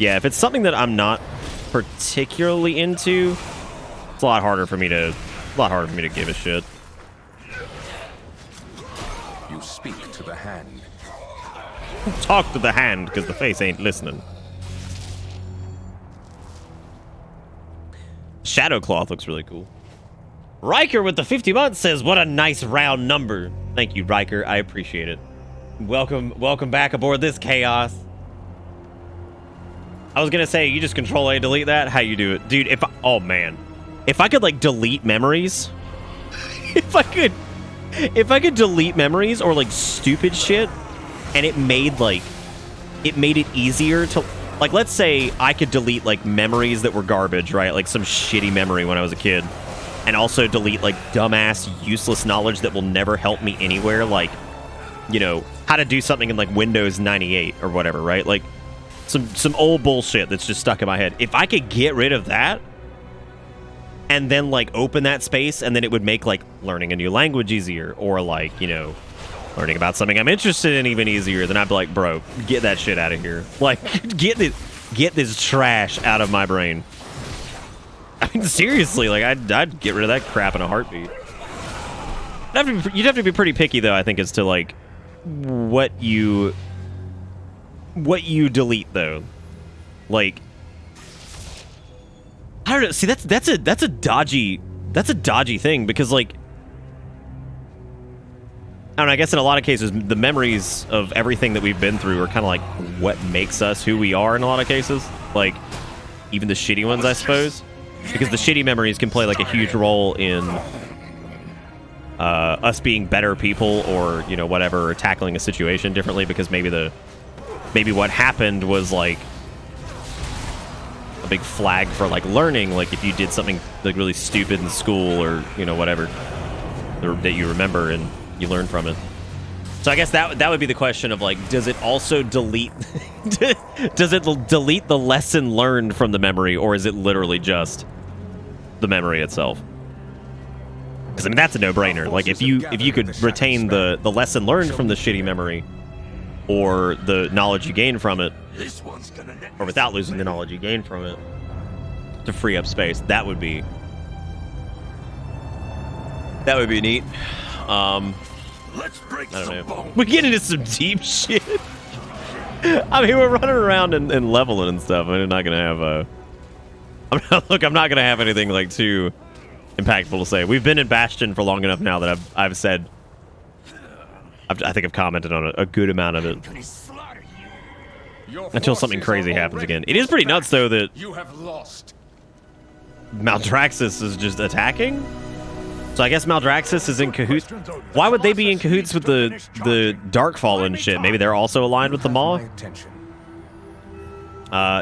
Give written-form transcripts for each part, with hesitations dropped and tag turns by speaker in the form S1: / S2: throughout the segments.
S1: Yeah, if it's something that I'm not particularly into, it's a lot harder for me to give a shit.
S2: You speak to the hand.
S1: Talk to the hand, because the face ain't listening. Shadowcloth looks really cool. Riker with the 50 months says, what a nice round number. Thank you, Riker. I appreciate it. Welcome back aboard this chaos. I was gonna say, you just control A, delete that. How you do it? Dude, oh man. If I could like delete memories, if I could delete memories or like stupid shit, and it made it easier to, like, let's say I could delete like memories that were garbage, right? Like some shitty memory when I was a kid, and also delete like dumbass, useless knowledge that will never help me anywhere, like, you know, how to do something in like Windows 98 or whatever, right? Like some old bullshit that's just stuck in my head. If I could get rid of that and then like open that space, and then it would make like learning a new language easier, or like, you know, learning about something I'm interested in even easier, then I'd be like, bro, get that shit out of here. Like, get this trash out of my brain. I mean, seriously, like, I'd get rid of that crap in a heartbeat. You'd have to be pretty picky, though, I think, as to like what you delete, though. Like, I don't know. See, that's a dodgy thing, because like, I don't know, I guess in a lot of cases, the memories of everything that we've been through are kind of like what makes us who we are in a lot of cases. Like, even the shitty ones, I suppose. Because the shitty memories can play like a huge role in us being better people, or, you know, whatever, or tackling a situation differently, because maybe what happened was like a big flag for like learning, like if you did something like really stupid in school, or, you know, whatever, that you remember and you learn from it. So I guess that would be the question of like, does it also delete does it delete the lesson learned from the memory, or is it literally just the memory itself? Because I mean, that's a no-brainer. Like, if you could retain the lesson learned from the shitty memory, or the knowledge you gain from it, or without losing the knowledge you gain from it, to free up space, that would be neat.
S2: Let's break
S1: I don't know. We get into some deep shit. I mean, we're running around and leveling and stuff. I mean, I'm not gonna have anything like too impactful to say. We've been in Bastion for long enough now that I've said, I think I've commented on a good amount of it, until something crazy happens again. It is pretty nuts, though, that
S2: you have lost.
S1: Maldraxxus is just attacking. So I guess Maldraxxus is in cahoots. Why would they be in cahoots with the Darkfall and shit? Maybe they're also aligned with the Maw?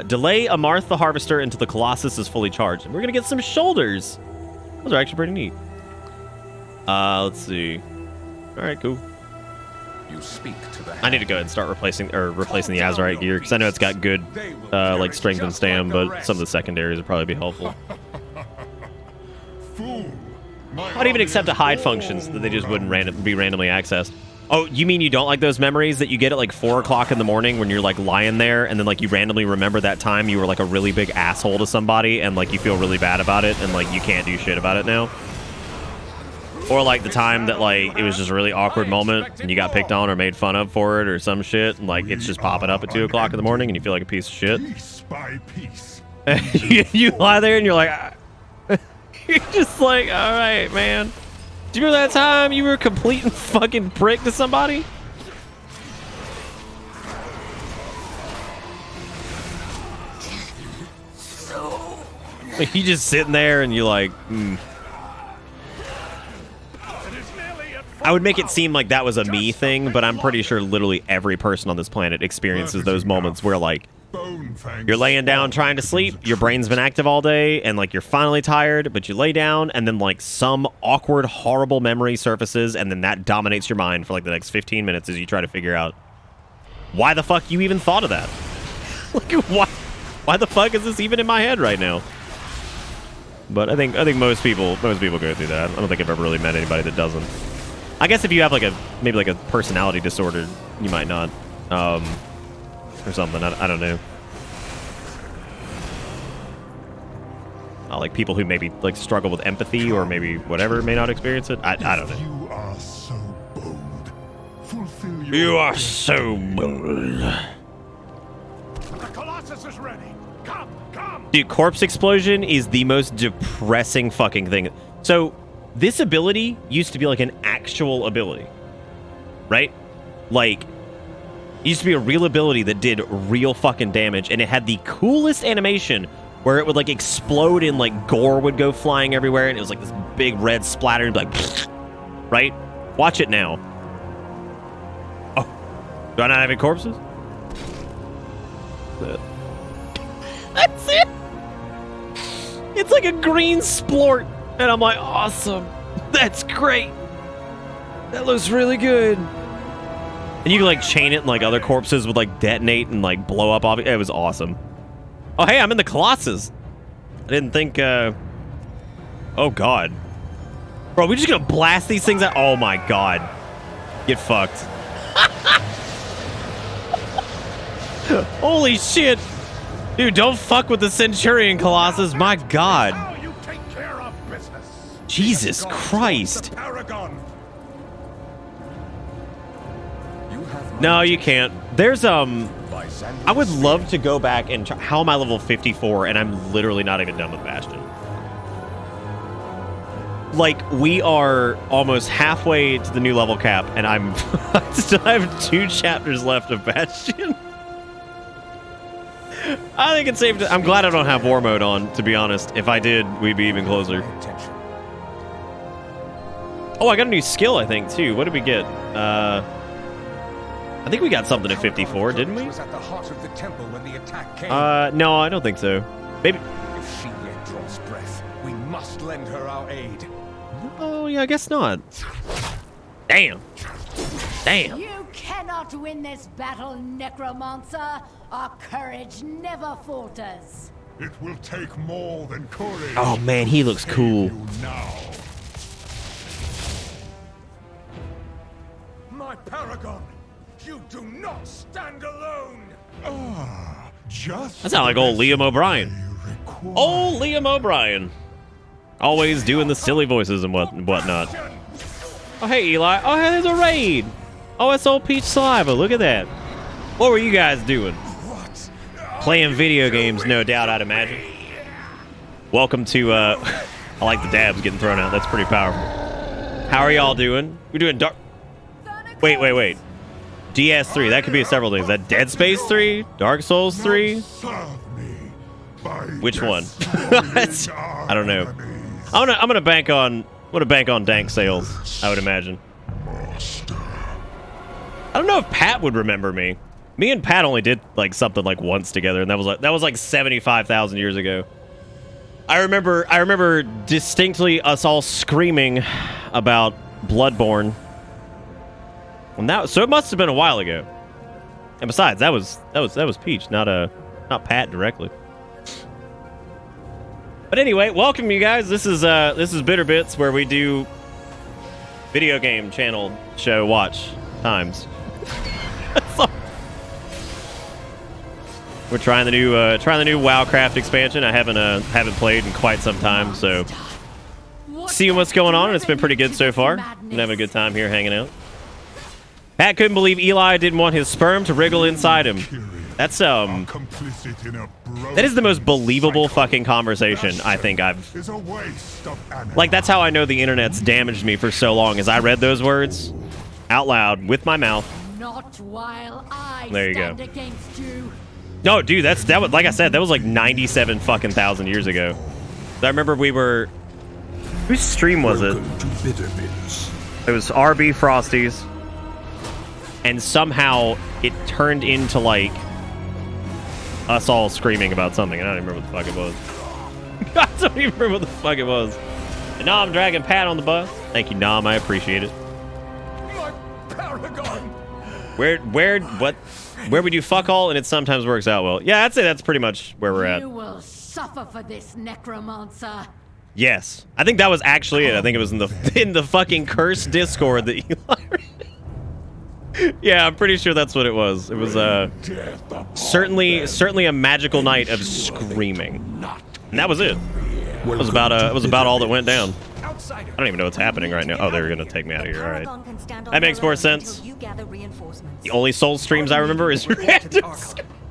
S1: Delay Amarth the Harvester until the Colossus is fully charged. And we're going to get some shoulders. Those are actually pretty neat. Let's see. All right, cool.
S2: You speak to the hand.
S1: I need to go ahead and start replacing the Azerite gear, because I know it's got good like strength and stam, but some of the secondaries would probably be helpful. I'd even accept a hide functions that they just wouldn't be randomly accessed. Oh, you mean you don't like those memories that you get at like 4 o'clock in the morning when you're like lying there, and then like you randomly remember that time you were like a really big asshole to somebody, and like you feel really bad about it, and like you can't do shit about it now? Or like the time that like it was just a really awkward moment and you got picked on or made fun of for it or some shit, and like it's just popping up at 2 o'clock in the morning and you feel like a piece of shit.
S3: Piece by piece.
S1: You lie there and you're like, you're just like, all right, man. Do you remember that time you were a complete and fucking prick to somebody? Like, you just sitting there and you're like, I would make it seem like that was a me thing, but I'm pretty sure literally every person on this planet experiences those moments where like you're laying down trying to sleep, your brain's been active all day, and like you're finally tired, but you lay down, and then like some awkward, horrible memory surfaces, and then that dominates your mind for like the next 15 minutes as you try to figure out why the fuck you even thought of that. Like, why the fuck is this even in my head right now? But I think most people go through that. I don't think I've ever really met anybody that doesn't. I guess if you have like maybe a personality disorder, you might not, or something. I don't know. like people who maybe like struggle with empathy or maybe whatever may not experience it. I don't know.
S3: You are so bold. Fulfill your
S1: You are so bold.
S2: The Colossus is ready. Come, come.
S1: Dude, corpse explosion is the most depressing fucking thing. So this ability used to be like an actual ability, right? Like, it used to be a real ability that did real fucking damage, and it had the coolest animation where it would like explode and like gore would go flying everywhere, and it was like this big red splatter and like, right? Watch it now. Oh, do I not have any corpses? That's it. It's like a green splort, and I'm like, awesome. That's great. That looks really good. And you can like chain it, and like other corpses would like detonate and like blow up off it. It was awesome. Oh, hey, I'm in the Colossus. I didn't think, oh God. Bro, we just gonna blast these things out? Oh my God. Get fucked. Holy shit. Dude, don't fuck with the Centurion Colossus. My God.
S2: Now you take care of business.
S1: Jesus Christ.
S2: Paragon. You have
S1: No, you can't. There's,
S2: by
S1: I would love to go back and try. How am I level 54 and I'm literally not even done with Bastion? Like, we are almost halfway to the new level cap, and I still have 2 chapters left of Bastion. I think it's safe to... I'm glad I don't have war mode on, to be honest. If I did, we'd be even closer. Oh, I got a new skill, I think, too. What did we get? I think we got something at 54, didn't we?
S2: Was at the heart of the temple when the attack came.
S1: No, I don't think so. Maybe...
S2: If she yet draws breath, we must lend her our aid.
S1: Oh, yeah, I guess not. Damn. Damn.
S4: You cannot win this battle, Necromancer. Our courage never falters.
S3: It will take more than courage.
S1: Oh, man, he looks
S3: to save
S1: cool.
S3: you now.
S2: My Paragon, you do not stand alone.
S3: Ah, just
S1: That sounds like old Liam O'Brien.
S3: you require.
S1: Old Liam O'Brien. Always doing the silly voices and whatnot. Oh, hey, Eli. Oh, hey, there's a raid. Oh, it's old Peach Saliva. Look at that. What were you guys doing?
S2: What?
S1: Playing video games, no doubt, I'd imagine. Welcome to, I like the dabs getting thrown out. That's pretty powerful. How are y'all doing? We're doing dark... Wait. DS3. That could be several things. That Dead Space 3? Dark Souls 3?
S3: Serve me by
S1: Which one?
S3: destroying our
S1: I don't know.
S3: enemies.
S1: I'm gonna bank on dank sales, I would imagine.
S3: Master.
S1: I don't know if Pat would remember me. Me and Pat only did like something like once together, and that was like 75,000 years ago. I remember distinctly us all screaming about Bloodborne. And so it must have been a while ago. And besides, that was Peach, not Pat directly. But anyway, welcome you guys. This is Bitter Bits, where we do video game channel show watch times. We're trying the new Warcraft expansion. I haven't played in quite some time, so seeing what's going on, and it's been pretty good so far. Been having a good time here hanging out. Pat couldn't believe Eli didn't want his sperm to wriggle inside him. That's
S3: Complicit in a
S1: that is the most believable
S3: cycle.
S1: fucking conversation I think I've...
S3: Is a waste of energy.
S1: Like, that's how I know the internet's damaged me for so long, is I read those words out loud with my mouth.
S4: Not while I
S1: There you
S4: stand
S1: go.
S4: against you.
S1: No, dude, that was, like I said, that was like 97 fucking thousand years ago. I remember we were... Whose stream was it?
S3: Welcome to Bitter Bits.
S1: It was RB Frosties. And somehow it turned into like us all screaming about something. I don't even remember what the fuck it was. I don't even remember what the fuck it was. And now I'm dragging Pat on the bus. Thank you, Nom. I appreciate it.
S2: My Paragon.
S1: Where would you fuck all? And it sometimes works out well. Yeah, I'd say that's pretty much where we're at.
S4: You will suffer for this, Necromancer.
S1: Yes, I think that was actually it. I think it was in the fucking cursed Discord that Eli. Yeah, I'm pretty sure that's what it was. It was certainly a magical night of screaming, and that was it. It was about all that went down.
S2: Outsider.
S1: I don't even know what's happening right now. Oh, they're gonna take me out of here. All right. That makes more sense. The only Soul streams I remember is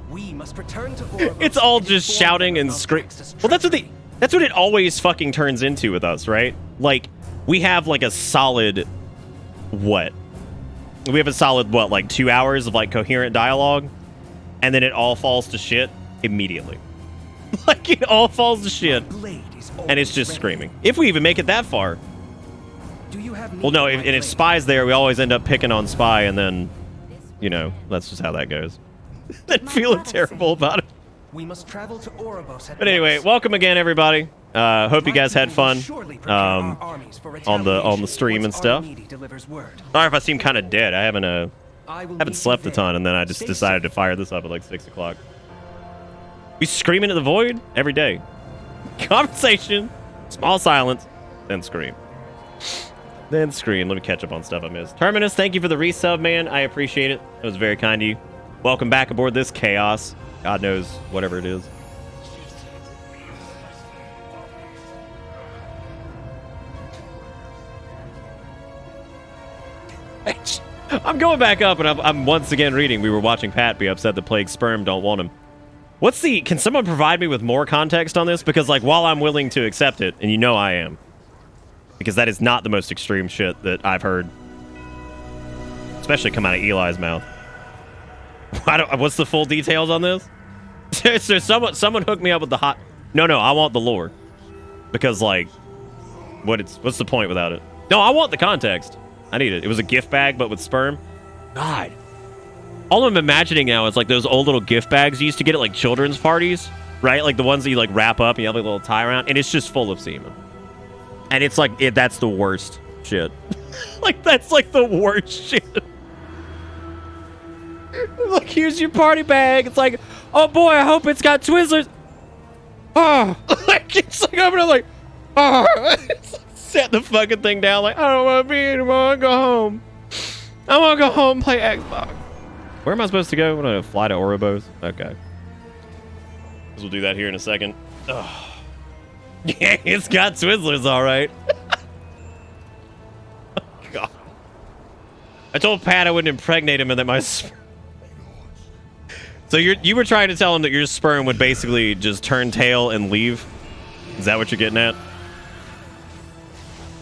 S5: We must return to Ouroboros.
S1: it's all just shouting and screaming. Well, that's what it always fucking turns into with us, right? Like, we have like a solid what? We have a solid what, like 2 hours of like coherent dialogue, and then it all falls to shit immediately. Like, it all falls to shit, and it's just screaming. If we even make it that far. Well, no, if Spy's there, we always end up picking on Spy, and then, you know, that's just how that goes. Then feeling terrible about it.
S5: We must travel to Ouroboros.
S1: But anyway, welcome again, everybody. Hope you guys had fun on the stream and stuff. Sorry if I seem kind of dead. I haven't slept a ton, and then I just decided to fire this up at like 6 o'clock. We scream into the void every day. Conversation, small silence, then scream. Then scream. Let me catch up on stuff I missed. Terminus, thank you for the resub, man. I appreciate it. It was very kind of you. Welcome back aboard this chaos. God knows whatever it is. I'm going back up, and I'm once again reading. We were watching Pat be upset that Plague Sperm don't want him. Can someone provide me with more context on this? Because, like, while I'm willing to accept it, and you know I am, because that is not the most extreme shit that I've heard, especially come out of Eli's mouth. What's the full details on this? So someone hooked me up with the hot... No, I want the lore. Because, like, what's the point without it? No, I want the context. I need it. It was a gift bag, but with sperm. God. All I'm imagining now is, like, those old little gift bags you used to get at, like, children's parties, right? Like, the ones that you, like, wrap up and you have, like, a little tie around, and it's just full of semen. And it's, like, that's the worst shit. Like, that's, like, the worst shit. Look, here's your party bag. It's like, oh, boy, I hope it's got Twizzlers. Oh. Like, it's like, I'm like, oh. Set the fucking thing down, like, I don't want to be here anymore. I want to go home. I want to go home and play Xbox. Where am I supposed to go? I'm going to fly to Ouroboros? Okay. We'll do that here in a second. Ugh. Yeah, it's got Twizzlers, all right. Oh, God. I told Pat I wouldn't impregnate him and that my... So you were trying to tell him that your sperm would basically just turn tail and leave? Is that what you're getting at?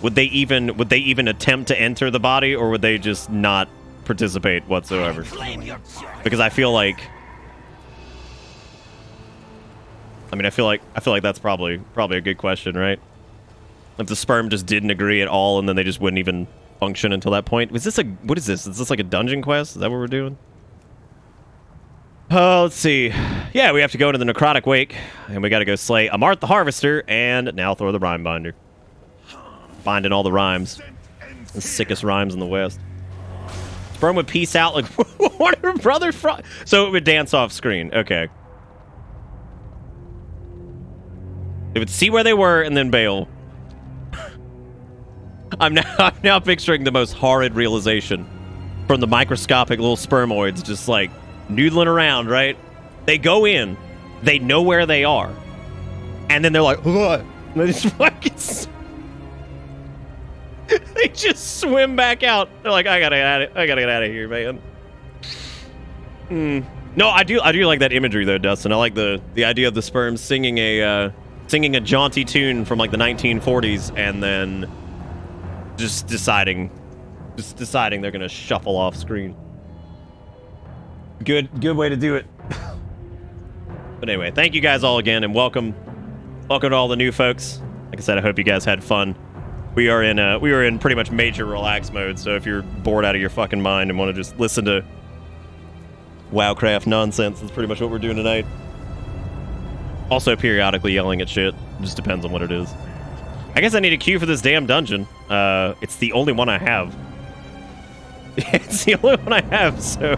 S1: Would they even attempt to enter the body, or would they just not participate whatsoever? Because I feel like that's probably a good question, right? If the sperm just didn't agree at all, and then they just wouldn't even function until that point. What is this? Is this like a dungeon quest? Is that what we're doing? Let's see. Yeah, we have to go into the necrotic wake, and we got to go slay Amart the Harvester, and now throw the rhyme binder. Binding all the rhymes. The sickest rhymes in the West. Sperm would peace out like Warner Brother so it would dance off screen. Okay. They would see where they were and then bail. I'm now picturing the most horrid realization from the microscopic little spermoids just like noodling around, right? They go in, they know where they are, and then they're like, what? And they just fucking they just swim back out. They're like, I gotta get out of here, man. No, I do like that imagery though, Dustin. I like the idea of the sperm singing a jaunty tune from like the 1940s, and then just deciding they're gonna shuffle off screen. Good way to do it. But anyway, thank you guys all again, and welcome to all the new folks. Like I said, I hope you guys had fun. We are in pretty much major relax mode, so if you're bored out of your fucking mind and want to just listen to Wowcraft nonsense, that's pretty much what we're doing tonight. Also periodically yelling at shit. It just depends on what it is. I guess I need a queue for this damn dungeon. It's the only one I have. It's the only one I have, so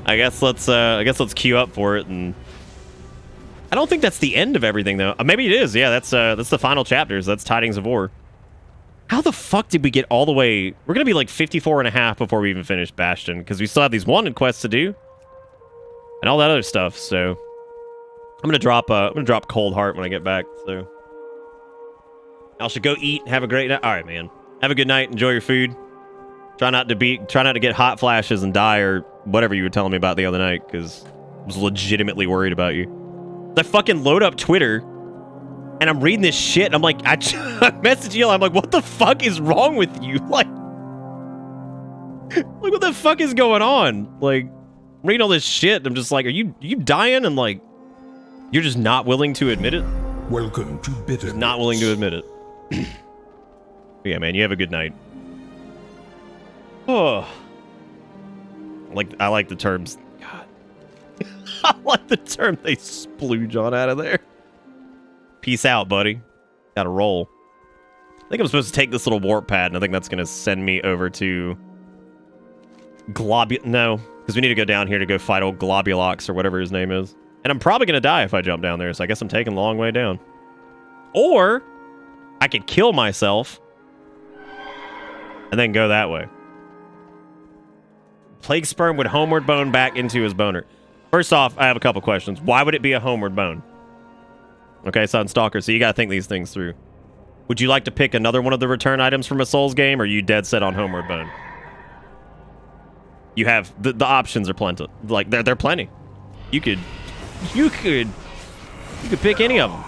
S1: I guess let's queue up for it. And I don't think that's the end of everything though. Maybe it is. Yeah, that's the final chapters. That's Tidings of War. How the fuck did we get all the way? We're gonna be like 54 and a half before we even finish Bastion, because we still have these wanted quests to do and all that other stuff. So I'm gonna drop Cold Heart when I get back. So I should go eat. Have a great night. All right, man. Have a good night. Enjoy your food. Try not to get hot flashes and die or whatever you were telling me about the other night, because I was legitimately worried about you. I fucking load up Twitter, and I'm reading this shit, and I'm like, I message Eli, I'm like, what the fuck is wrong with you? Like, what the fuck is going on? Like, I'm reading all this shit, and I'm just like, are you dying? And like, you're just not willing to admit it?
S3: Welcome to bitterness.
S1: Just not willing to admit it. Yeah, man, you have a good night. Oh. I like the terms. God. I like the term they splooge on out of there. Peace out, buddy. Gotta roll. I think I'm supposed to take this little warp pad, and I think that's gonna send me over to No, because we need to go down here to go fight old Globulox or whatever his name is. And I'm probably gonna die if I jump down there, so I guess I'm taking a long way down. Or I could kill myself and then go that way. Plague Sperm would homeward bone back into his boner. First off, I have a couple questions. Why would it be a homeward bone? Okay, Sunstalker, so you gotta think these things through. Would you like to pick another one of the return items from a Souls game, or are you dead set on homeward bone? You have the options are plenty. Like they're plenty. You could pick any of them.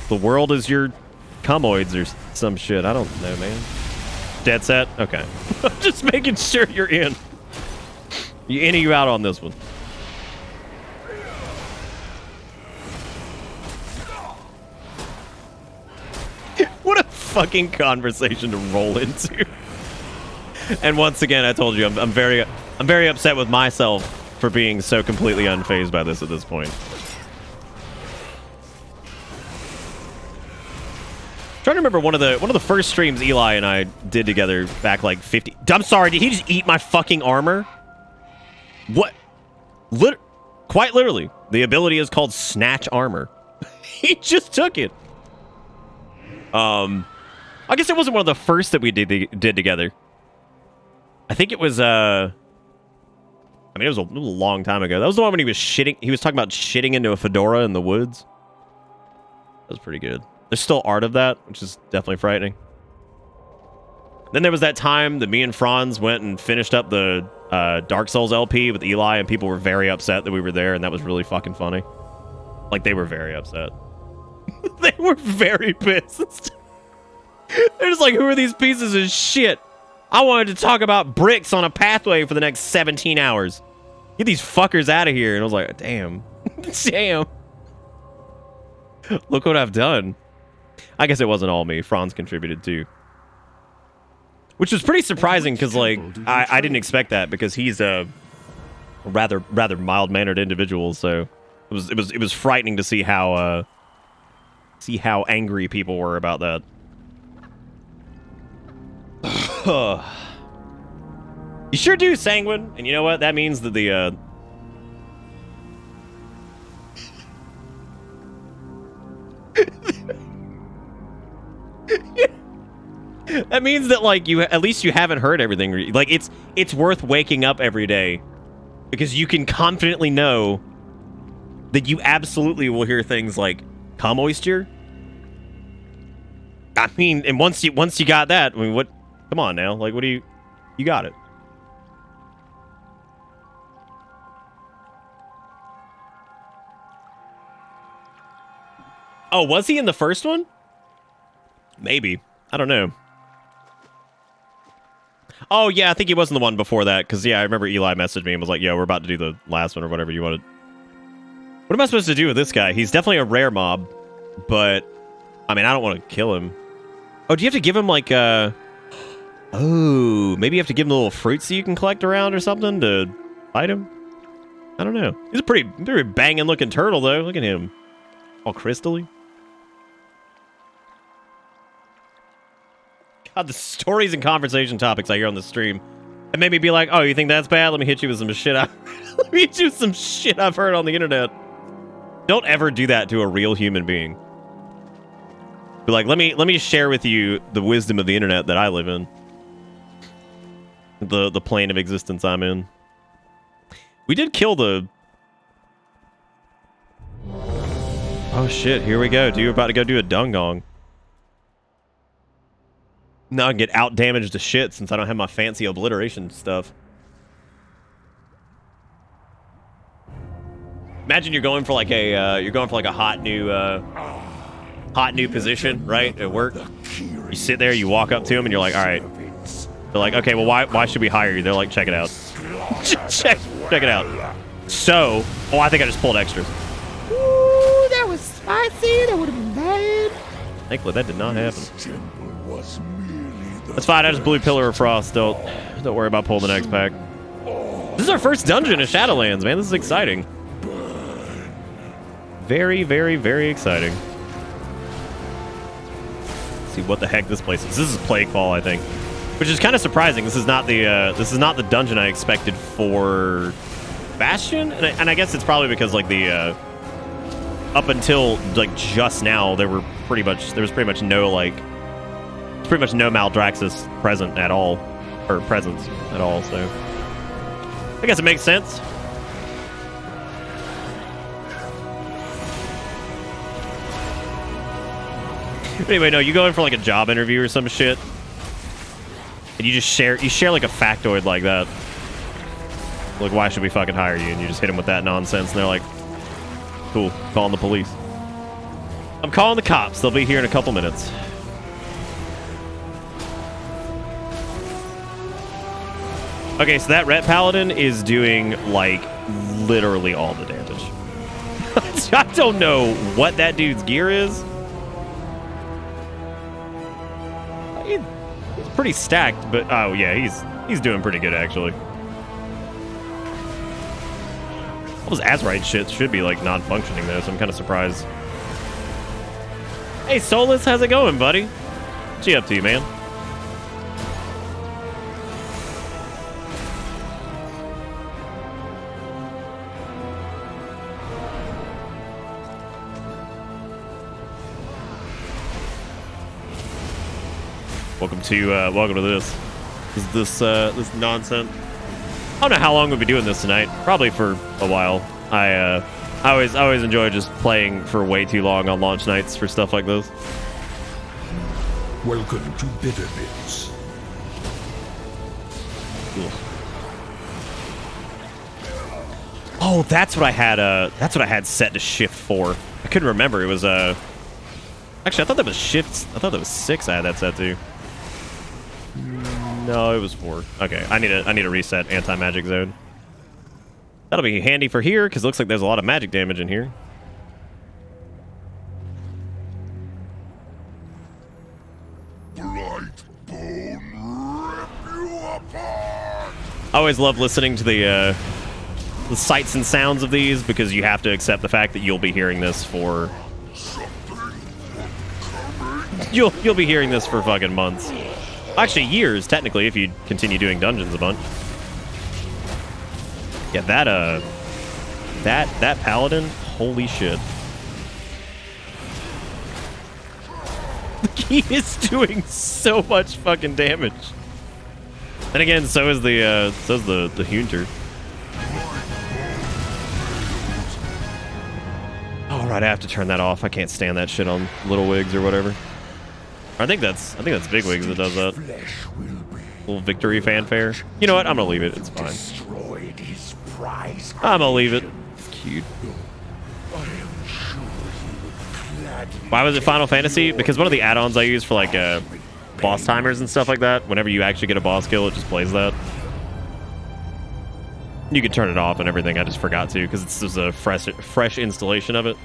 S1: The world is your cumoids or some shit. I don't know, man. Dead set? Okay. I'm just making sure you're in. You in or you out on this one? What a fucking conversation to roll into. And once again, I told you, I'm very upset with myself for being so completely unfazed by this at this point. Trying to remember one of the first streams Eli and I did together back like 50. I'm sorry, did he just eat my fucking armor? What? Quite literally, the ability is called Snatch Armor. He just took it. I guess it wasn't one of the first that we did together. I think it was I mean, it was a long time ago. That was the one when he was shitting. He was talking about shitting into a fedora in the woods. That was pretty good. There's still art of that, which is definitely frightening. Then there was that time that me and Franz went and finished up the Dark Souls LP with Eli, and people were very upset that we were there, and that was really fucking funny. Like, they were very upset. They were very pissed. They're just like, who are these pieces of shit? I wanted to talk about bricks on a pathway for the next 17 hours. Get these fuckers out of here. And I was like, damn. Damn. Look what I've done. I guess it wasn't all me. Franz contributed too. Which was pretty surprising because, like, I didn't expect that because he's a rather mild-mannered individual. So it was frightening to see how angry people were about that. You sure do, Sanguine. And you know what? That means that the that means that, like, you at least you haven't heard everything. Like, it's worth waking up every day because you can confidently know that you absolutely will hear things like cum oyster. I mean, and once you got that, I mean, what? Come on now, like, what do you got it? Oh, was he in the first one? Maybe. I don't know. Oh, yeah, I think he was in the one before that, because, yeah, I remember Eli messaged me and was like, yo, we're about to do the last one or whatever you wanted. What am I supposed to do with this guy? He's definitely a rare mob, but, I mean, I don't want to kill him. Oh, do you have to give him, like, oh, maybe you have to give him the little fruits that you can collect around or something to fight him? I don't know. He's a pretty banging-looking turtle, though. Look at him. All crystally. God, the stories and conversation topics I hear on the stream. It made me be like, oh, you think that's bad? Let me hit you with some shit. Let me hit you with some shit I've heard on the internet. Don't ever do that to a real human being. Be like, let me share with you the wisdom of the internet that I live in. The plane of existence I'm in. We did kill the... Oh shit, here we go, dude. We're about to go do a dung-gong. Now I can get out damaged to shit since I don't have my fancy obliteration stuff. Imagine you're going for like a hot new position, right, at work. You sit there, you walk up to them, and you're like, all right. They're like, okay, well, why should we hire you? They're like, check it out. check it out. So, oh, I think I just pulled extras. Ooh, that was spicy. That would have been bad. Thankfully, that did not happen. That's fine. I just blew Pillar of Frost. Don't worry about pulling the next pack. This is our first dungeon in Shadowlands, man. This is exciting. Very, very, very exciting. Let's see what the heck this place is. This is Plaguefall, I think, which is kind of surprising. This is not the dungeon I expected for Bastion, and I guess it's probably because like the up until like just now there was pretty much no Maldraxxus presence at all. So I guess it makes sense. But anyway, no, you go in for like a job interview or some shit, and you share like a factoid like that. Like, why should we fucking hire you? And you just hit them with that nonsense, and they're like, cool, calling the police. I'm calling the cops. They'll be here in a couple minutes. Okay, so that Ret Paladin is doing, like, literally all the damage. I don't know what that dude's gear is. He's pretty stacked, but oh yeah, he's doing pretty good actually. All those Azerite shit should be like non-functioning though, so I'm kind of surprised. Hey Solus, how's it going, buddy? What you up to, man? Welcome to this. This nonsense. I don't know how long we'll be doing this tonight. Probably for a while. I always enjoy just playing for way too long on launch nights for stuff like this.
S3: Welcome to Bitter Bits.
S1: Cool. Oh, that's what I had. That's what I had set to shift 4. I couldn't remember. It was Actually, I thought that was shift. I thought that was 6. I had that set to. No, it was 4. Okay, I need a reset anti-magic zone. That'll be handy for here because it looks like there's a lot of magic damage in here.
S3: Brightbone, rip you apart!
S1: I always love listening to the sights and sounds of these because you have to accept the fact that you'll be hearing this for. You'll be hearing this for fucking months. Actually, years, technically, if you continue doing dungeons a bunch. Yeah, that paladin, holy shit. He is doing so much fucking damage. And again, so is the Hunter. All right, I have to turn that off. I can't stand that shit on Little Wigs or whatever. I think that's Big Wigs that does that. Little victory fanfare. You know what? I'm gonna leave it. It's fine. I'm gonna leave it. It's cute. Why was it Final Fantasy? Because one of the add-ons I use for like boss timers and stuff like that, whenever you actually get a boss kill, it just plays that. You can turn it off and everything. I just forgot to because this is a fresh installation of it.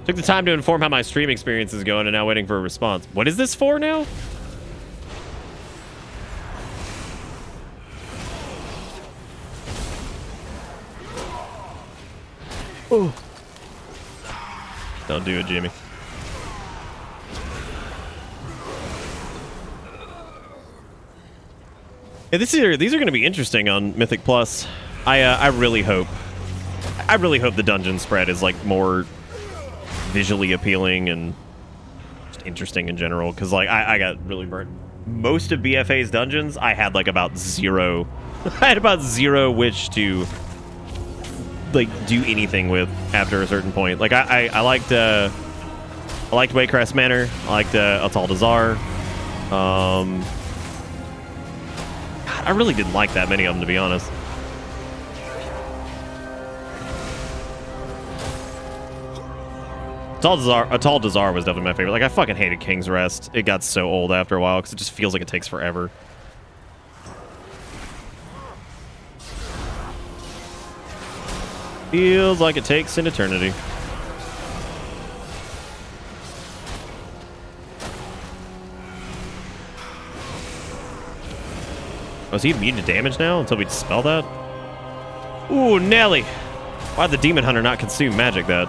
S1: Took the time to inform how my stream experience is going and now waiting for a response. What is this for now? Ooh. Don't do it, Jimmy. Yeah, these are going to be interesting on Mythic Plus. I really hope the dungeon spread is like more visually appealing and just interesting in general, because like I got really burnt. Most of BFA's dungeons I had like about zero which to like do anything with after a certain point. Like I liked I liked Waycrest Manor. I liked Atal Dazar. God, I really didn't like that many of them, to be honest. Atal Dazar was definitely my favorite. Like, I fucking hated King's Rest. It got so old after a while because it just feels like it takes forever. Feels like it takes an eternity. Oh, is he immune to damage now until we dispel that? Ooh, Nelly! Why'd the Demon Hunter not consume magic that?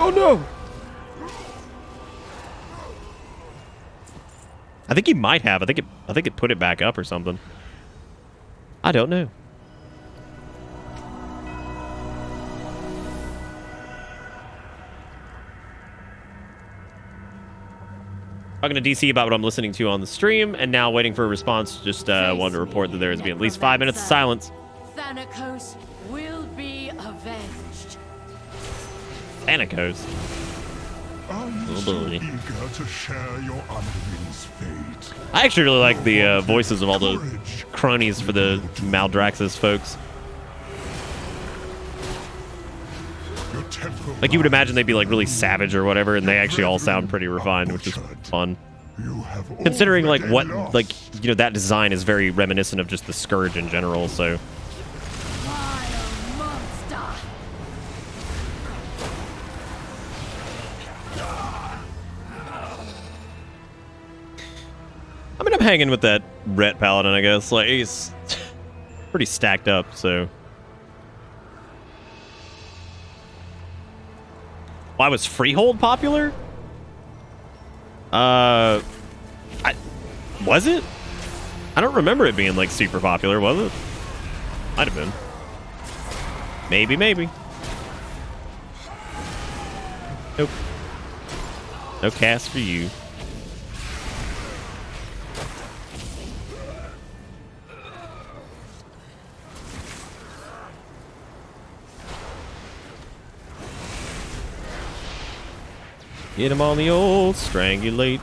S1: Oh no! I think he might have. I think it put it back up or something. I don't know. Talking to DC about what I'm listening to on the stream, and now waiting for a response. Just wanted to report that there has been at least 5 minutes of silence.
S4: Thanatos will be avenged.
S1: Thanatos.
S3: Are you so eager to share your underling's fate?
S1: I actually really like the voices of all the cronies for the Maldraxxus folks. Like, you would imagine they'd be like really savage or whatever, and they actually all sound pretty refined, which is fun. Considering like what, like, you know, that design is very reminiscent of just the Scourge in general, so.
S4: Vile monster.
S1: I mean, I'm hanging with that Ret Paladin, I guess. Like, he's pretty stacked up, so. Why was Freehold popular? Was it? I don't remember it being, like, super popular, was it? Might have been. Maybe, maybe. Nope. No cast for you. Get him on the old strangulate.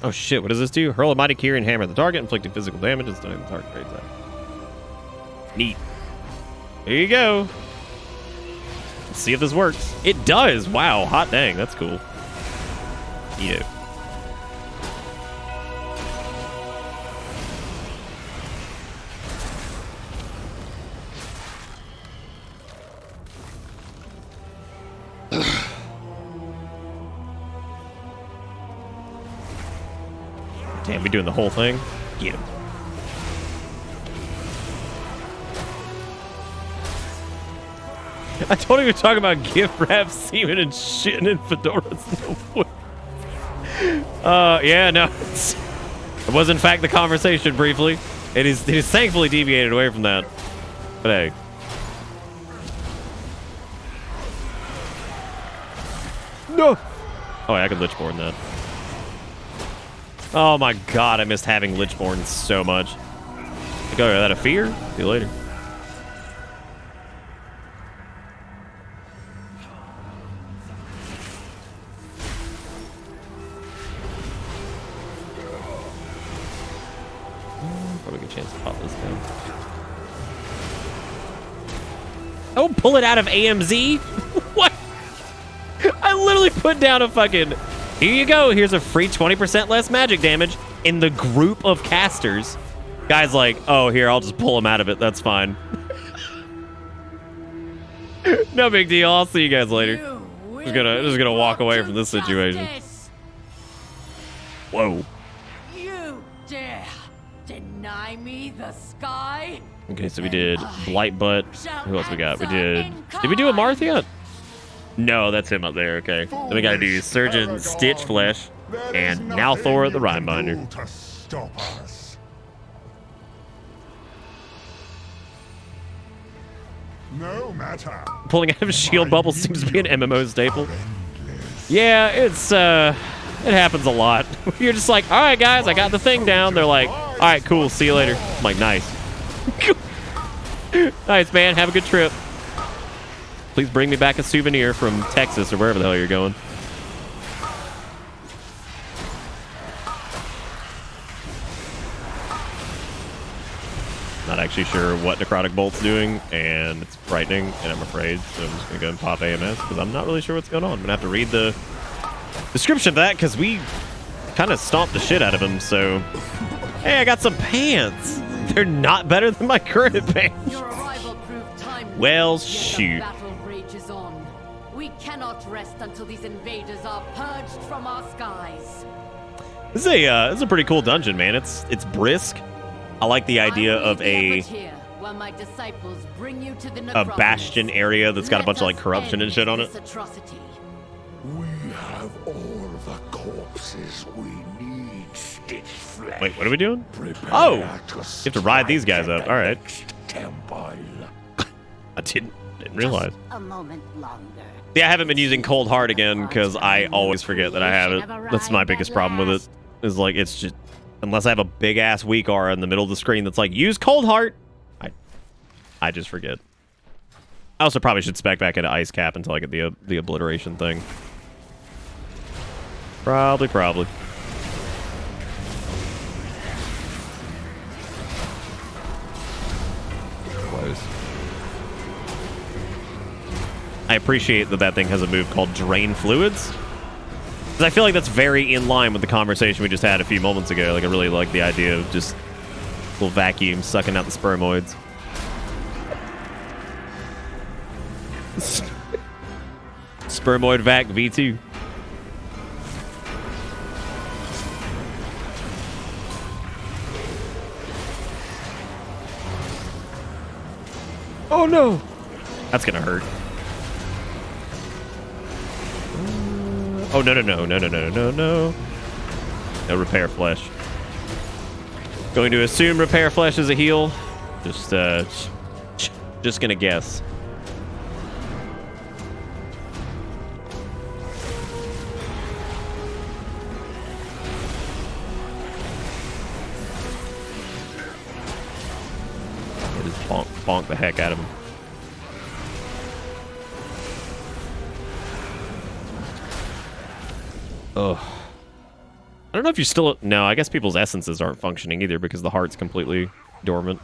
S1: Oh shit, what does this do? Hurl a mighty Kyrian hammer at the target, inflicting physical damage and stunning the target. Great that. Neat. Here you go. Let's see if this works. It does! Wow, hot dang, that's cool. Yeah. Damn, we doing the whole thing? Get him. I told him to talk about gift wrap, semen, and shitting in fedoras. No way. Yeah, no. It was, in fact, the conversation briefly. It is thankfully deviated away from that. But hey. No! Oh, yeah, I could Lichborn that. Oh my god, I missed having Lichborn so much. Go, is that a fear? See you later. Probably a good chance to pop this down. Oh, pull it out of AMZ? What? I literally put down a fucking... Here you go. Here's a free 20% less magic damage in the group of casters. Guy's like, oh, here, I'll just pull him out of it. That's fine. No big deal. I'll see you guys later. Just gonna walk away from this situation. Whoa.
S4: You dare deny me the sky?
S1: Okay, so we did Blight Butt. Who else we got? We did we do a Marth yet? No, that's him up there, okay. Then we gotta do Surgeon Stitchflesh and now Thor the Rhinebinder.
S3: No matter.
S1: Pulling out of shield bubble seems to be an MMO staple. Yeah, it's it happens a lot. You're just like, alright guys, I got the thing down. They're like, alright, cool, see you later. I'm like, nice. Nice, man. Have a good trip. Please bring me back a souvenir from Texas or wherever the hell you're going. Not actually sure what Necrotic Bolt's doing, and it's frightening, and I'm afraid, so I'm just going to go and pop AMS, because I'm not really sure what's going on. I'm going to have to read the description of that, because we kind of stomped the shit out of him, so... Hey, I got some pants! They're not better than my current pants!
S4: Your arrival proved timely.
S1: Well,
S4: Yet the
S1: shoot.
S4: battle rages on. We cannot rest until these invaders are purged from our skies.
S1: This is a pretty cool dungeon, man. It's brisk. I like the idea of a bastion area that's got a bunch of like corruption and shit on it.
S3: We have all the corpses we need, Stitch Flesh.
S1: Wait, what are we doing?
S3: Prepare
S1: Oh,
S3: to
S1: you have to ride these guys up. All right.
S3: Temple.
S1: I didn't realize.
S4: A moment longer.
S1: Yeah, I haven't been using Cold Heart again because I always forget that I have it. That's my biggest problem with it. Is like it's just unless I have a big ass weak aura in the middle of the screen that's like use Cold Heart, I just forget. I also probably should spec back into Ice Cap until I get the obliteration thing. Probably. Close. I appreciate that thing has a move called Drain Fluids. Because I feel like that's very in line with the conversation we just had a few moments ago. Like, I really like the idea of just a little vacuum sucking out the spermoids. Spermoid Vac V2. Oh no! That's gonna hurt. Oh, no. No Repair Flesh. Going to assume Repair Flesh is a heal. Just gonna guess. Just bonk the heck out of him. Ugh. I don't know if you're still... No, I guess people's essences aren't functioning either because the heart's completely dormant.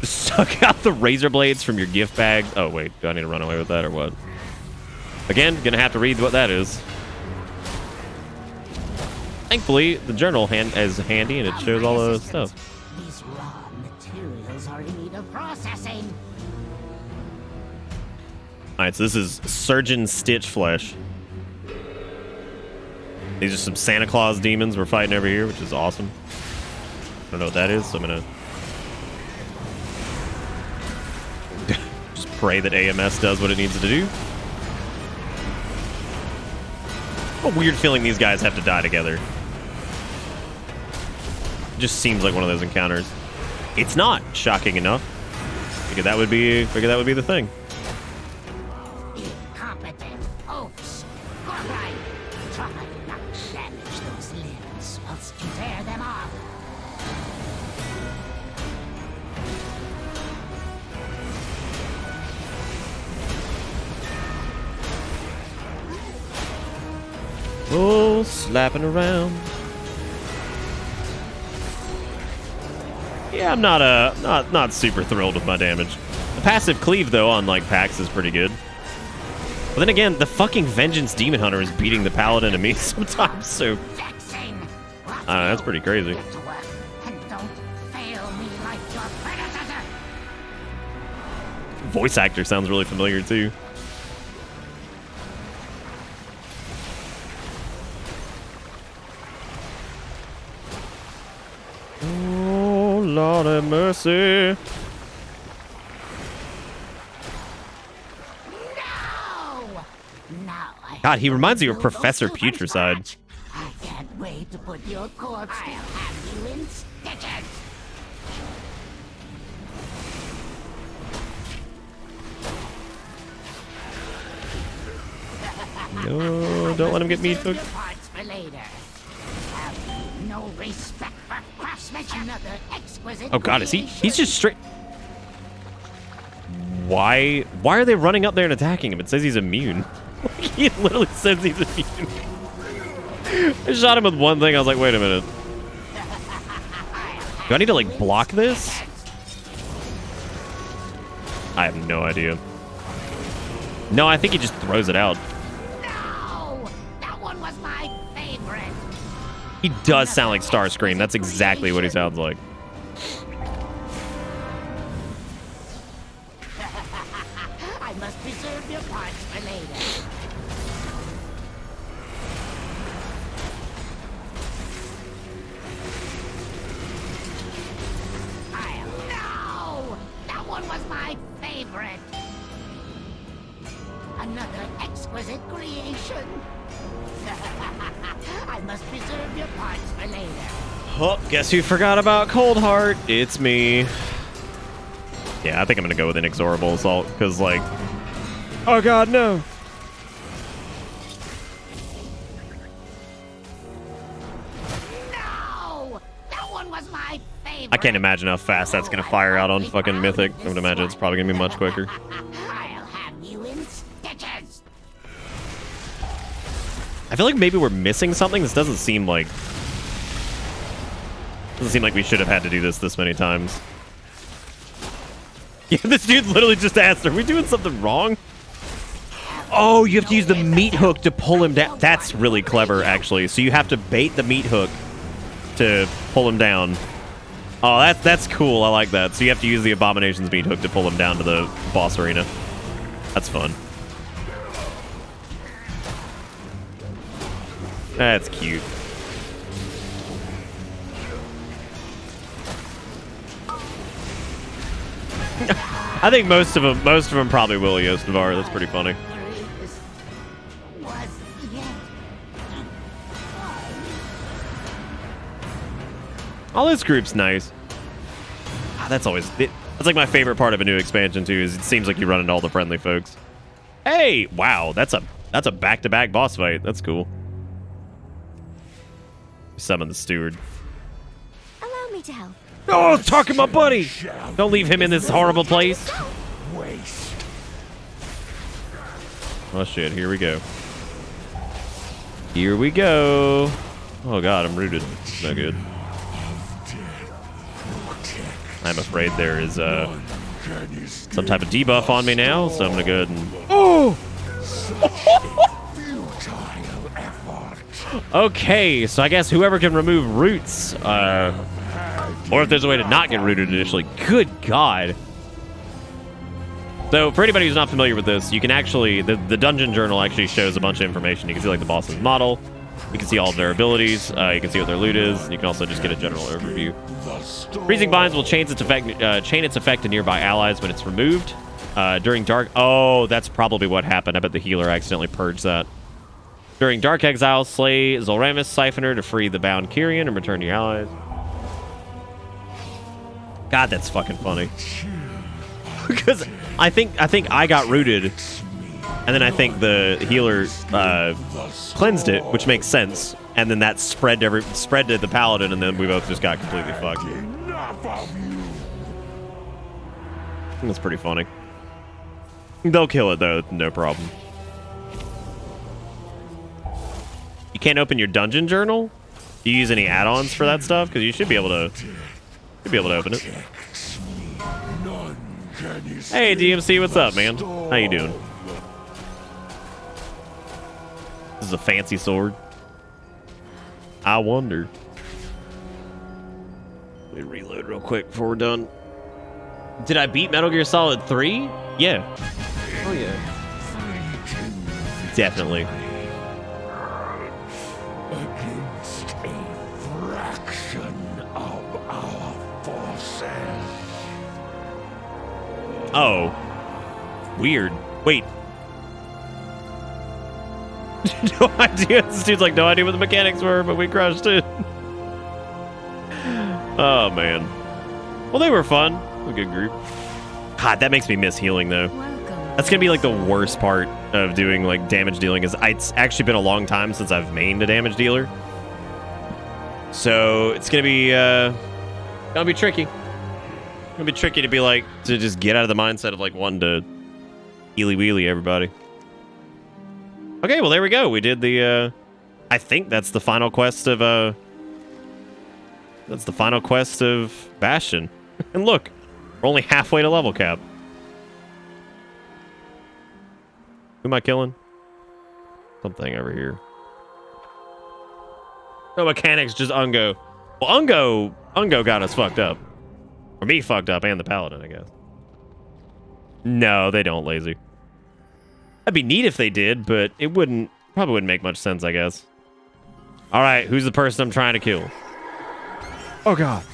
S1: Suck out the razor blades from your gift bag. Oh, wait. Do I need to run away with that or what? Again, gonna have to read what that is. Thankfully, the journal is handy and it shows all the stuff.
S4: These raw materials are in need of processing.
S1: Alright, so this is Surgeon Stitch Flesh. These are some Santa Claus demons we're fighting over here, which is awesome. I don't know what that is, so I'm gonna just pray that AMS does what it needs to do. A weird feeling these guys have to die together. It just seems like one of those encounters. It's not, shocking enough. Figured that would be the thing.
S4: Incompetent oafs. Alright. Try not to damage those limbs whilst you tear them off.
S1: Oh, slapping around. Yeah, I'm not super thrilled with my damage. The passive cleave though on like packs is pretty good. But then again, the fucking Vengeance Demon Hunter is beating the Paladin and me sometimes, so that's pretty crazy. Voice actor sounds really familiar too. Oh, Lord have mercy. God, he reminds me of Professor Putricide.
S4: I can't wait to put your corpse. I'll have you in stitches.
S1: No, don't let him get meat cooked.
S4: Parts for later. Have no respect for craftsmanship. Another exquisite
S1: Oh god, is he?
S4: creation.
S1: He's just straight. Why are they running up there and attacking him? It says he's immune. He literally says he's immune. I shot him with one thing. I was like, wait a minute. Do I need to like block this? I have no idea. No, I think he just throws it out.
S4: No! That one was my favorite.
S1: He does sound like Starscream. That's exactly what he sounds like.
S4: I must preserve your parts for later. No! That one was my favorite. Another exquisite creation. I must preserve your parts for later.
S1: Oh, guess who forgot about Coldheart? It's me. Yeah, I think I'm gonna go with Inexorable Assault, because like... Oh god, no!
S4: No! That one was my favorite.
S1: I can't imagine how fast that's gonna fire out on fucking Mythic. I would imagine it's probably gonna be much quicker.
S4: I'll have you in stitches.
S1: I feel like maybe we're missing something. This doesn't seem like... Doesn't seem like we should have had to do this many times. Yeah, this dude literally just asked, are we doing something wrong? Oh, you have to use the meat hook to pull him down. That's really clever, actually. So you have to bait the meat hook to pull him down. Oh, that's cool. I like that. So you have to use the Abomination's meat hook to pull him down to the boss arena. That's fun. That's cute. I think most of them probably will Yostavar. That's pretty funny.
S4: Was yet.
S1: All this group's nice. That's always that's like my favorite part of a new expansion too. Is it seems like you run into all the friendly folks. Hey, wow, that's a back-to-back boss fight. That's cool. Summon the steward.
S6: Allow me to help.
S1: Oh, talking my buddy. Don't leave him in this horrible place.
S3: Waste.
S1: Oh shit, here we go. Here we go. Oh god, I'm rooted. No good. I'm afraid there is some type of debuff on me now, so I'm gonna go ahead and... Oh! Okay, so I guess whoever can remove roots, or if there's a way to not get rooted initially. Good god. So for anybody who's not familiar with this, you can actually, the dungeon journal actually shows a bunch of information. You can see like the boss's model, you can see all of their abilities, you can see what their loot is, and you can also just get a general overview. Freezing Binds will chain its effect to nearby allies when it's removed. During Dark... Oh, that's probably what happened. I bet the healer accidentally purged that. During Dark Exile, slay Zolramus Siphoner to free the bound Kyrian and return your allies. God, that's fucking funny. Because I think I got rooted, and then I think the healer cleansed it, which makes sense. And then that spread to the paladin, and then we both just got completely fucked. That's pretty funny. They'll kill it though, no problem. You can't open your dungeon journal? Do you use any add-ons for that stuff? Because you should be able to open it. Hey DMC, what's up, man? How you doing? This is a fancy sword. I wonder. Let me reload real quick before we're done. Did I beat Metal Gear Solid 3? Yeah. Oh yeah. Definitely.
S3: Against a fraction of our forces.
S1: Oh. Weird. Wait. No idea. This dude's like, no idea what the mechanics were, but we crushed it. Oh, man. Well, they were fun. A good group. God, that makes me miss healing, though.
S6: Welcome.
S1: That's going to be, like, the worst part of doing, like, damage dealing. Is it's actually been a long time since I've mained a damage dealer. So, it's going to be Gonna be tricky. Gonna be tricky to be like, to just get out of the mindset of like wanting to eely wheelie everybody. Okay, well there we go. We did the I think that's the final quest of Bastion. And look, we're only halfway to level cap. Who am I killing? Something over here. No mechanics, just Ungo. Well, Ungo got us fucked up. Or me fucked up, and the paladin, I guess. No, they don't, lazy. That'd be neat if they did, but it probably wouldn't make much sense, I guess. All right, who's the person I'm trying to kill? Oh, God.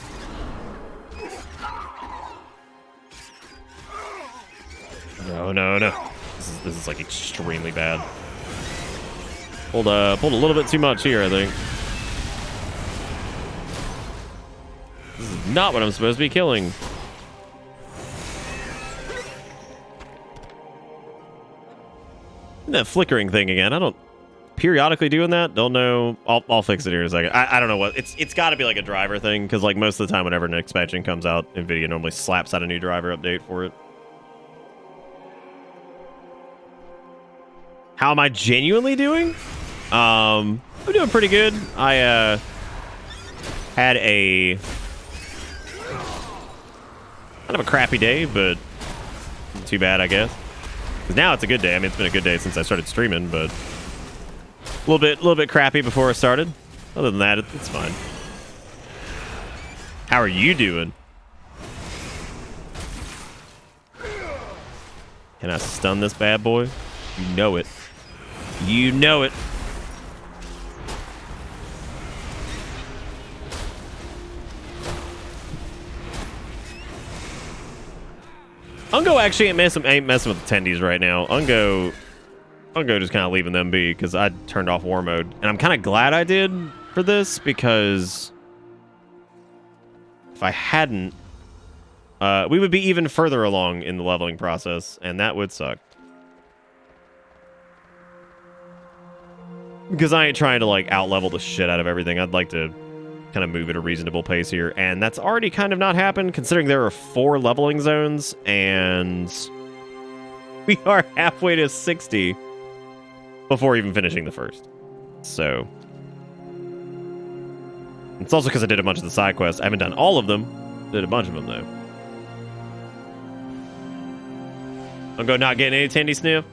S1: No, no, no. This is like extremely bad. Pulled a little bit too much here, I think. This is not what I'm supposed to be killing. That flickering thing again. I don't periodically doing that. Don't know. I'll fix it here in a second. I don't know what it's got to be like a driver thing, because like most of the time whenever an expansion comes out, NVIDIA normally slaps out a new driver update for it. How am I genuinely doing? I'm doing pretty good. I had a kind of a crappy day, but not too bad, I guess. 'Cause now it's a good day. I mean, it's been a good day since I started streaming, but a little bit crappy before I started. Other than that, it's fine. How are you doing? Can I stun this bad boy? You know it. You know it. Ungo actually ain't messing with the attendees right now. Ungo just kind of leaving them be, because I turned off war mode. And I'm kind of glad I did for this, because if I hadn't, we would be even further along in the leveling process, and that would suck. Because I ain't trying to like out-level the shit out of everything. I'd like to kind of move at a reasonable pace here, and that's already kind of not happened, considering there are 4 leveling zones, and we are halfway to 60 before even finishing the first. So it's also because I did a bunch of the side quests. I haven't done all of them. Did a bunch of them though. Ungo not getting any Tendy sniff.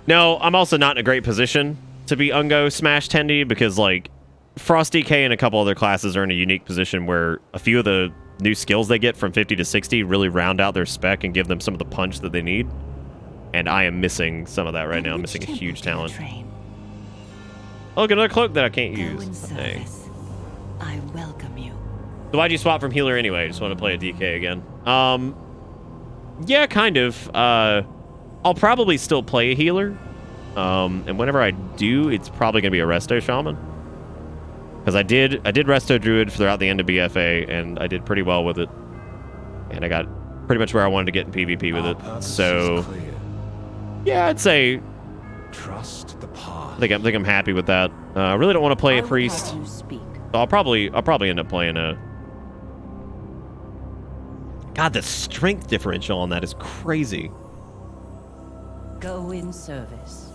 S1: No, I'm also not in a great position to be Ungo smash Tendy, because like Frost DK and a couple other classes are in a unique position where a few of the new skills they get from 50 to 60 really round out their spec and give them some of the punch that they need. And I am missing some of that right now. I'm missing a huge talent. Oh, look, another cloak that I can't use. Dang.
S4: I welcome you.
S1: So why'd you swap from healer anyway? Just want to play a DK again. Yeah, kind of. I'll probably still play a healer. And whenever I do, it's probably going to be a Resto Shaman. Because I did Resto Druid throughout the end of BFA, and I did pretty well with it. And I got pretty much where I wanted to get in PvP with it. So yeah, I'd say
S3: Trust the path.
S1: I think I'm happy with that. I really don't want to play a priest.
S4: You speak.
S1: So I'll probably end up playing a... God, the strength differential on that is crazy.
S4: Go in service.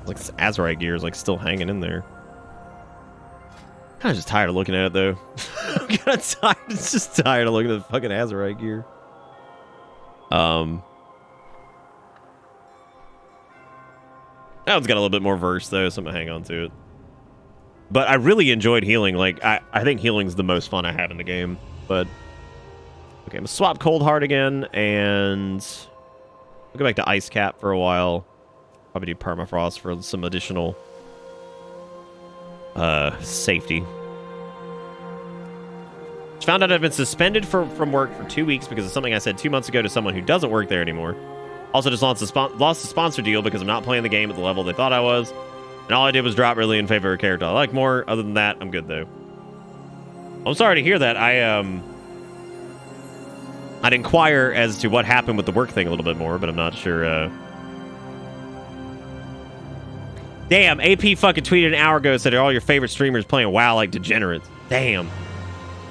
S1: Like this Azerite gear is like still hanging in there. Kind of just tired of looking at it though. I'm kind of tired. It's just tired of looking at the fucking Azerite gear. That one's got a little bit more verse though, so I'm gonna hang on to it. But I really enjoyed healing. Like I think healing's the most fun I have in the game. But okay, I'm gonna swap Cold Heart again, and I'll go back to Ice Cap for a while. Probably do Permafrost for some additional safety. Just found out I've been suspended from work for 2 weeks because of something I said 2 months ago to someone who doesn't work there anymore. Also just lost the sponsor deal because I'm not playing the game at the level they thought I was. And all I did was drop really in favor of a character I like more. Other than that, I'm good though. I'm sorry to hear that. I'd inquire as to what happened with the work thing a little bit more, but I'm not sure. Damn, AP fucking tweeted an hour ago, said all your favorite streamers playing WoW like degenerates. Damn.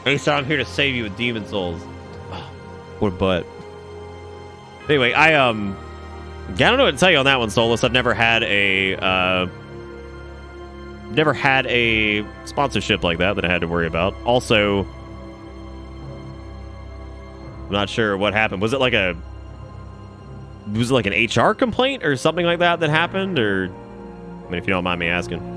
S1: Asa, I'm here to save you with demon souls. Oh, what a butt. Anyway, I don't know what to tell you on that one, Solus. I've never had a sponsorship like that I had to worry about. Also, I'm not sure what happened. Was it like an HR complaint or something like that happened? Or, I mean, if you don't mind me asking.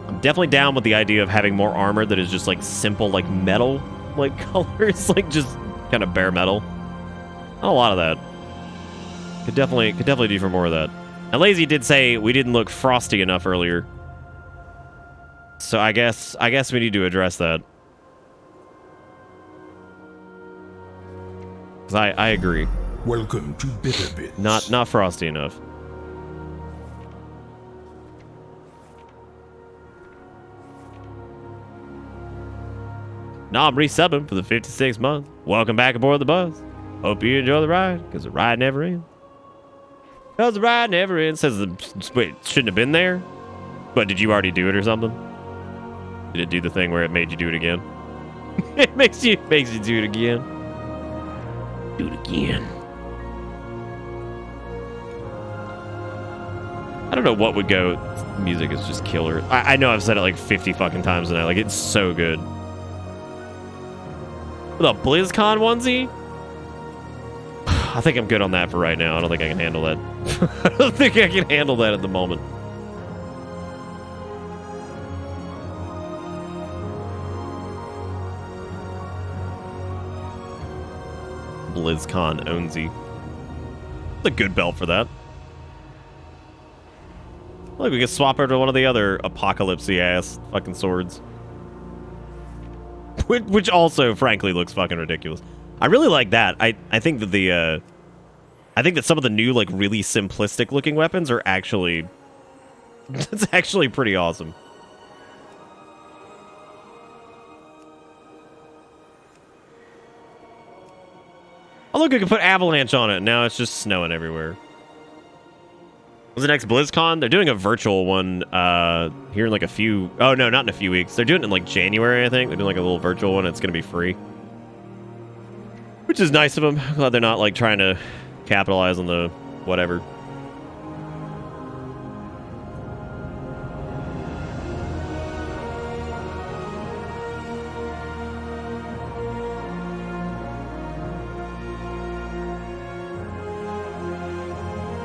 S1: I'm definitely down with the idea of having more armor that is just like simple, like metal, like colors, like just kind of bare metal. Not a lot of that. Could definitely do for more of that. And Lazy did say we didn't look frosty enough earlier, so I guess we need to address that. 'Cause I agree.
S3: Welcome to Bitterbits.
S1: Not frosty enough. Nah, I'm resubbing for the 56th month. Welcome back aboard the bus. Hope you enjoy the ride, because the ride never ends. Because the ride never ends. Says wait, shouldn't have been there? But did you already do it or something? Did it do the thing where it made you do it again? It makes you do it again. Do it again. I don't know what would go. Music is just killer. I know I've said it like 50 fucking times tonight. Like, it's so good. With a BlizzCon onesie? I think I'm good on that for right now. I don't think I can handle that. I don't think I can handle that at the moment. BlizzCon onesie. It's a good belt for that. Look, we can swap her to one of the other apocalypse-y ass fucking swords. Which also, frankly, looks fucking ridiculous. I really like that. I think that I think that some of the new, like, really simplistic looking weapons are actually... It's actually pretty awesome. Oh, look, I can put avalanche on it. Now it's just snowing everywhere. When's the next BlizzCon? They're doing a virtual one here in like a few... Oh, no, not in a few weeks. They're doing it in like January, I think. They're doing like a little virtual one. It's going to be free. Which is nice of them. Glad they're not like trying to capitalize on the whatever.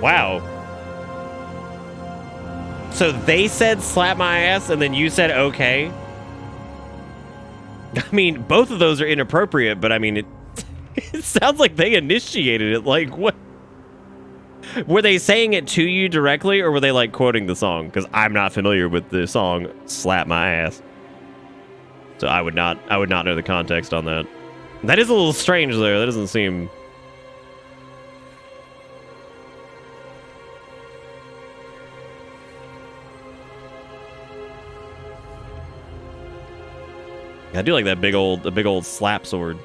S1: Wow. So they said slap my ass and then you said okay? I mean, both of those are inappropriate, but I mean, it sounds like they initiated it. Like, what? Were they saying it to you directly, or were they, like, quoting the song? Because I'm not familiar with the song Slap My Ass. So I would not know the context on that. That is a little strange, though. That doesn't seem... I do like that big old slap sword.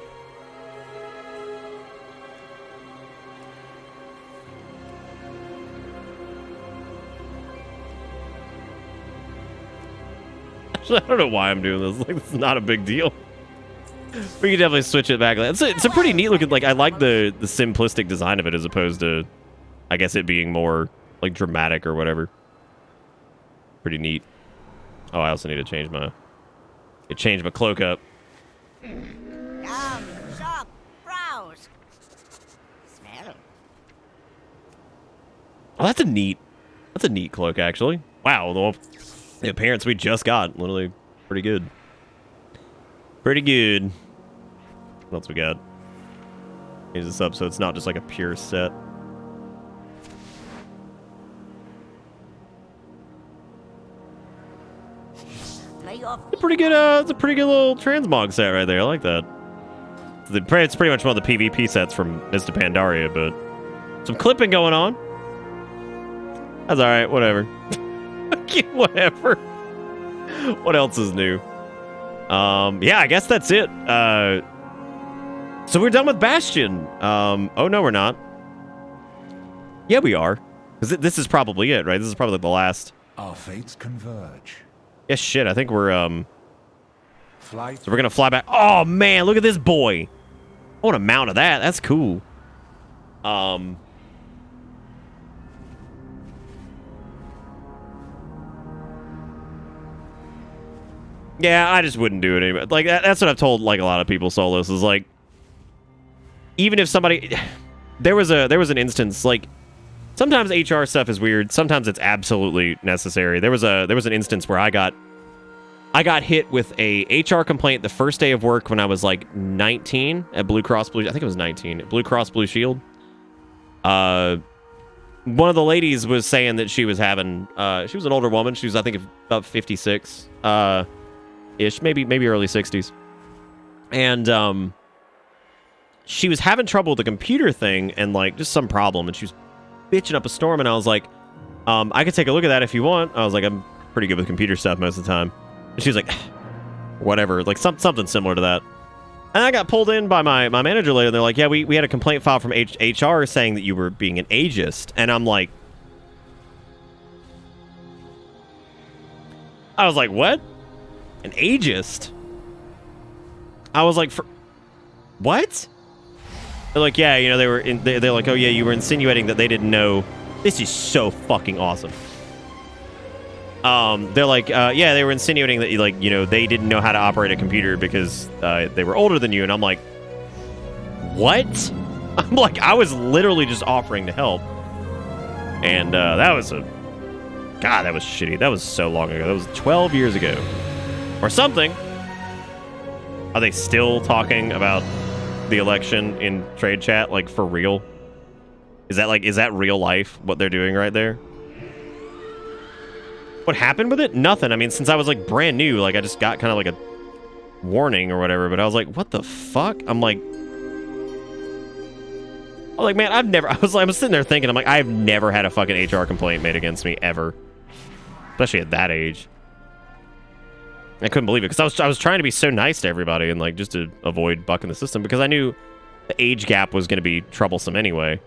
S1: I don't know why I'm doing this. Like, it's not a big deal. We can definitely switch it back. It's a pretty neat looking. Like, I like the simplistic design of it as opposed to, I guess, it being more like dramatic or whatever. Pretty neat. Oh, I also need to change my cloak up.
S4: Come, shop, browse, smell.
S1: Oh, that's a neat cloak, actually. Wow, the appearance we just got, literally pretty good. Pretty good. What else we got? Change this up so it's not just like a pure set. It's a pretty good little transmog set right there. I like that. It's pretty much one of the PvP sets from Mr. Pandaria, but some clipping going on. That's all right. Whatever. Whatever. What else is new? Yeah, I guess that's it. So we're done with Bastion. Oh no, we're not. Yeah, we are. Because this is probably it, right? This is probably the last.
S3: Our fates converge.
S1: Yeah, shit. I think we're
S2: Flight.
S1: So we're gonna fly back. Oh man, look at this boy. I want a mount of that. That's cool. Yeah, I just wouldn't do it anyway. Like that's what I've told like a lot of people. Solos is like, even if somebody, there was an instance like, sometimes HR stuff is weird. Sometimes it's absolutely necessary. There was an instance where I got hit with a HR complaint the first day of work when I was like 19 at Blue Cross Blue. I think it was 19 at Blue Cross Blue Shield. One of the ladies was saying that she was having. She was an older woman. She was, I think, about 56. Ish, maybe early 60s, and she was having trouble with the computer thing and like just some problem, and she was bitching up a storm. And I was like, I could take a look at that if you want. I was like, I'm pretty good with computer stuff most of the time. And she was like, whatever, like something similar to that. And I got pulled in by my manager later. They're like, yeah, we had a complaint filed from HR saying that you were being an ageist. And I'm like, I was like, what? An ageist? I was like, for what? They're like, yeah, you know, they're like, oh yeah, you were insinuating that they didn't know. This is so fucking awesome. They're like, yeah, they were insinuating that like, you know, they didn't know how to operate a computer because they were older than you. And I'm like, what? I'm like, I was literally just offering to help. And that was God, that was shitty. That was so long ago. That was 12 years ago. Or something. Are they still talking about the election in trade chat, like, for real? Is that real life, what they're doing right there? What happened with it? Nothing. I mean, since I was, like, brand new, like, I just got kind of, like, a warning or whatever, but I was like, what the fuck? I'm like, man, I was sitting there thinking, I'm like, I've never had a fucking HR complaint made against me, ever. Especially at that age. I couldn't believe it, because I was trying to be so nice to everybody and, like, just to avoid bucking the system, because I knew the age gap was going to be troublesome anyway.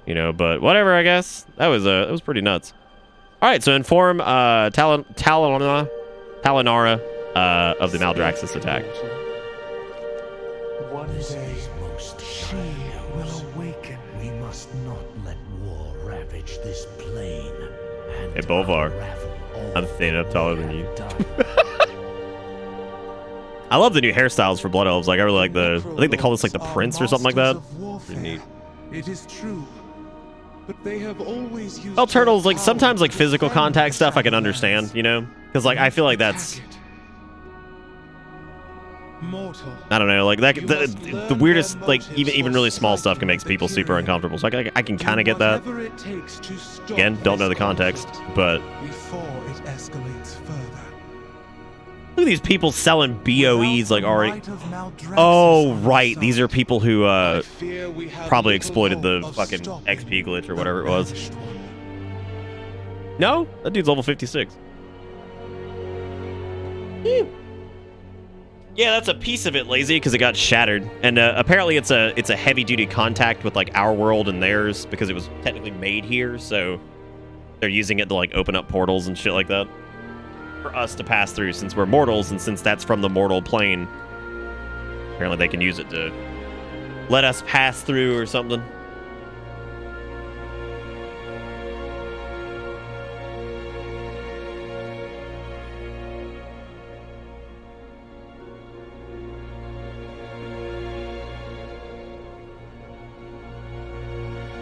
S1: You know, but whatever, I guess. That was pretty nuts. All right, so inform Talinara of the Maldraxxus attack.
S3: One day, she will awaken. We must not let war ravage this plane.
S1: Hey, Bolvar, I'm standing up taller than you. I love the new hairstyles for Blood Elves. Like, I really like I think they call this, like, the Prince or something like that. Pretty neat.
S7: It is true. But they have always used
S1: Well, Turtles, like, sometimes, like, physical contact stuff I can understand, you know? Because, like, I feel like that's...
S7: mortal.
S1: I don't know, like, that the weirdest, like, even really small stuff can make people super uncomfortable. So I can kind of get that. Again, don't know the context, but...
S7: Before it escalates further.
S1: Look at these people selling BOEs, like, already... Oh, right, these are people who, probably exploited the fucking XP glitch or whatever it was. No? That dude's level 56. Yeah, that's a piece of it, Lazy, because it got shattered. And apparently it's a heavy-duty contact with, like, our world and theirs, because it was technically made here, so they're using it to, like, open up portals and shit like that. For us to pass through, since we're mortals, and since that's from the mortal plane. Apparently they can use it to let us pass through or something.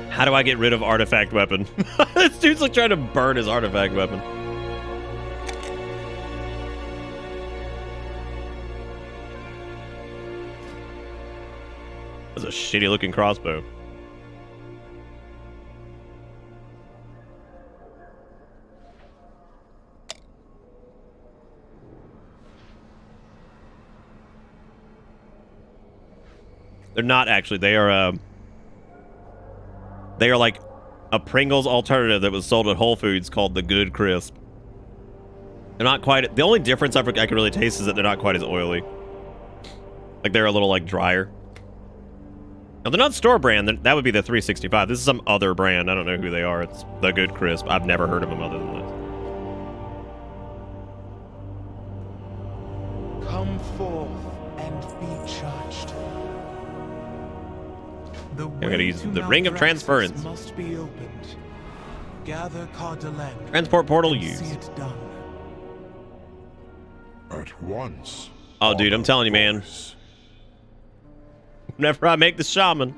S1: How do I get rid of artifact weapon? This dude's like trying to burn his artifact weapon. That's a shitty looking crossbow. They're not actually. They are like a Pringles alternative that was sold at Whole Foods called the Good Crisp. They're not quite... The only difference I can really taste is that they're not quite as oily. Like, they're a little, like, drier. Now, they're not store brand. That would be the 365. This is some other brand. I don't know who they are. It's the Good Crisp. I've never heard of them other than this.
S3: Come forth and be judged. The
S1: I'm gonna
S3: way
S1: use
S3: to
S1: the Ring of
S3: Maldraxxus
S1: Transference.
S3: must be opened. Gather Cardelem.
S1: Transport portal
S3: and
S1: used.
S3: see it done.
S2: At once.
S1: Oh, dude, I'm telling you, man.
S2: Voice.
S1: Whenever I make the shaman,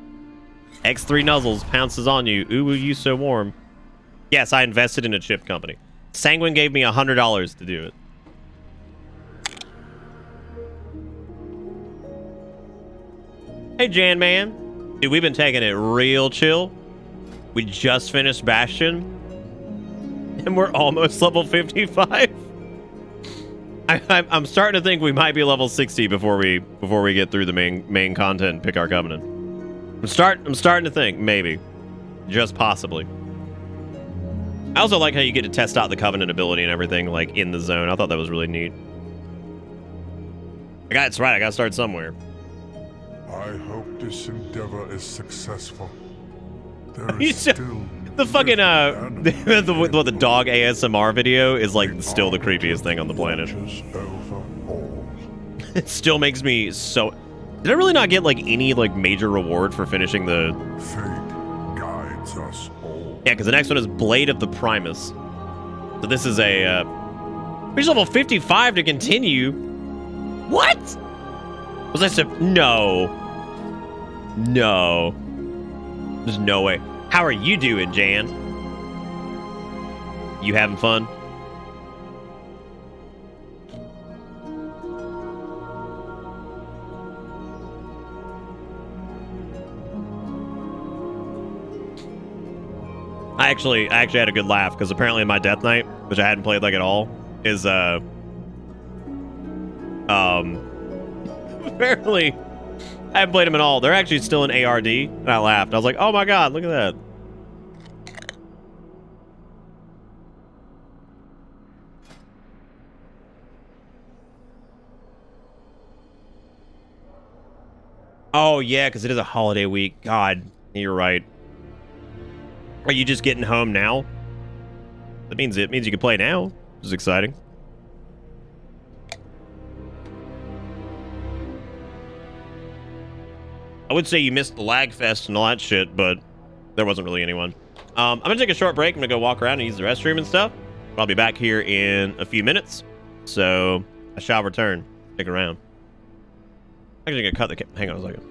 S1: X3 Nuzzles pounces on you. Ooh, you so warm. Yes, I invested in a chip company. Sanguine gave me $100 to do it. Hey, Jan, man. Dude, we've been taking it real chill. We just finished Bastion, and we're almost level 55. I'm starting to think we might be level 60 before we get through the main content and pick our covenant. I'm starting to think maybe, just possibly. I also like how you get to test out the covenant ability and everything like in the zone. I thought that was really neat. That's right. I gotta start somewhere.
S2: I hope this endeavor is successful. There
S1: You
S2: is
S1: said-
S2: still
S1: The fucking the dog ASMR video is like
S2: the
S1: still the
S2: arbiter
S1: creepiest thing on the planet.
S2: watches over all.
S1: It still makes me so. Did I really not get like any like major reward for finishing the?
S2: Fate guides us all.
S1: Yeah, because the next one is Blade of the Primus. So this is a. Reach level 55 to continue. What? Was I no? No. There's no way. How are you doing, Jan? You having fun? I actually had a good laugh because apparently my Death Knight, which I hadn't played like at all, is apparently I haven't played them at all. They're actually still in ARD, and I laughed. I was like, oh my god, look at that. Oh yeah, because it is a holiday week. God, you're right. Are you just getting home now? That means you can play now, which is exciting. I would say you missed the lag fest and all that shit, but there wasn't really anyone. I'm gonna take a short break. I'm gonna go walk around and use the restroom and stuff. I'll be back here in a few minutes, so I shall return. Stick around. I'm actually gonna cut the. Hang on a second.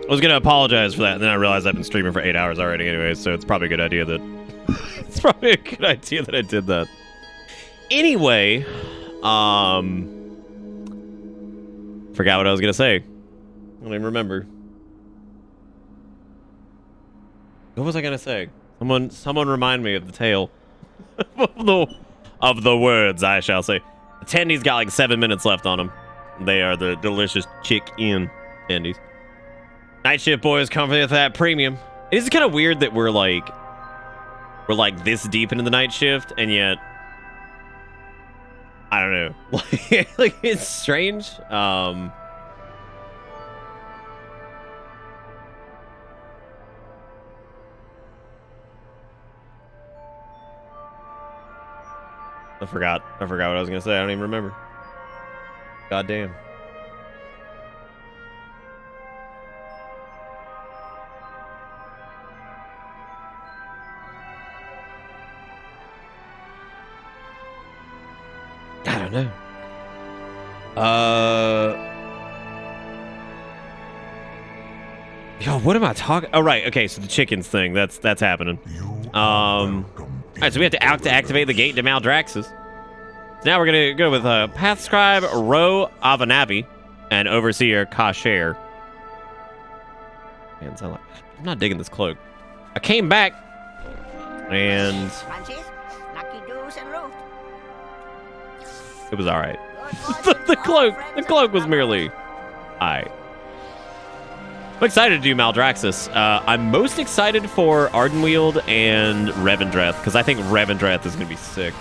S1: I was gonna apologize for that, and then I realized I've been streaming for 8 hours already anyway, so it's probably a good idea that it's probably a good idea that I did that. Anyway, forgot what I was gonna say. I don't even remember. What was I gonna say? Someone remind me of the tale of the words, I shall say. The tendies got like 7 minutes left on them. They are the delicious chicken tendies. Night shift boys come for that premium. It is kind of weird that we're like this deep into the night shift, and yet I don't know. Like it's strange. I forgot what I was gonna say. I don't even remember. God damn. I don't know. Yo, what am I talking? Oh, right. Okay, so the chickens thing. That's happening. All right, so we have to activate the gate to Maldraxxus. So now we're gonna go with Path Scribe Ro Avanavi and Overseer Kasher. Man, I'm not digging this cloak. I came back and it was all right. the cloak was merely all right. I'm excited to do Maldraxxus. I'm most excited for Ardenweald and Revendreth because I think Revendreth is gonna be sick.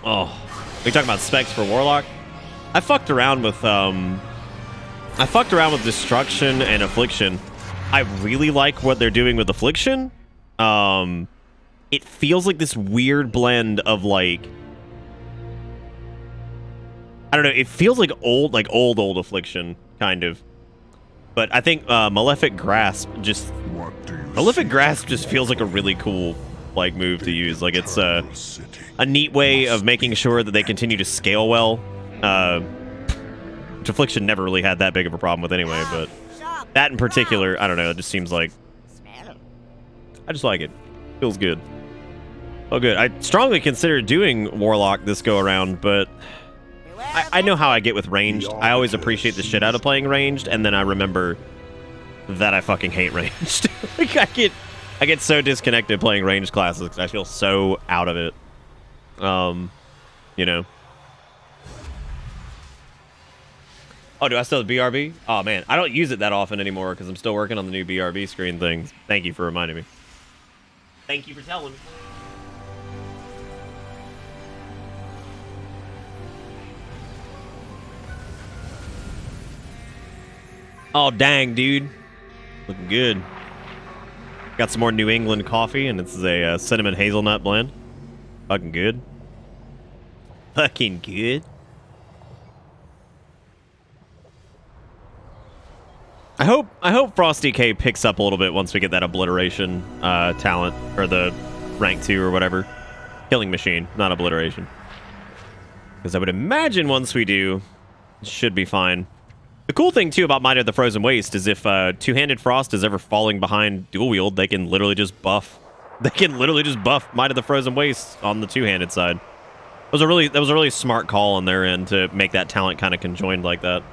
S1: Oh, we talking about specs for Warlock? I fucked around with Destruction and Affliction. I really like what they're doing with Affliction. It feels like this weird blend of like I don't know. It feels like old Affliction kind of, but I think Malefic Grasp just feels like a really cool like move to use. Like it's a neat way of making sure that they continue to scale well. Which Affliction never really had that big of a problem with anyway, but that in particular, I don't know. It just seems like I just like it. Feels good. Oh, good. I strongly considered doing Warlock this go around, but I know how I get with ranged. I always appreciate the shit out of playing ranged, and then I remember that I fucking hate ranged. Like I get so disconnected playing ranged classes because I feel so out of it. You know. Oh, do I still have BRB? Oh man, I don't use it that often anymore because I'm still working on the new BRB screen things. Thank you for reminding me. Thank you for telling me. Oh, dang, dude. Looking good. Got some more New England coffee, and it's a cinnamon hazelnut blend. Fucking good. Fucking good. I hope Frosty K picks up a little bit once we get that obliteration talent, or the rank 2 or whatever. Killing machine, not obliteration. Because I would imagine once we do, it should be fine. The cool thing, too, about Might of the Frozen Waste is if Two-Handed Frost is ever falling behind dual wield, they can literally just buff. They can literally just buff Might of the Frozen Waste on the two-handed side. That was a really smart call on their end to make that talent kind of conjoined like that.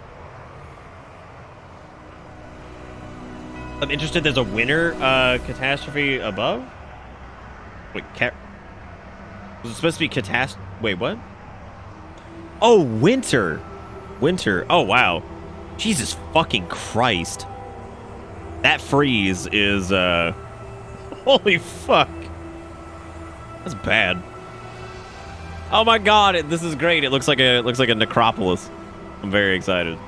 S1: I'm interested. There's a winter catastrophe above. Wait, was it supposed to be catastrophe? Wait, what? Oh, winter. Winter. Oh, wow. Jesus fucking Christ. That freeze is, holy fuck. That's bad. Oh my god, this is great. It looks like a necropolis. I'm very excited.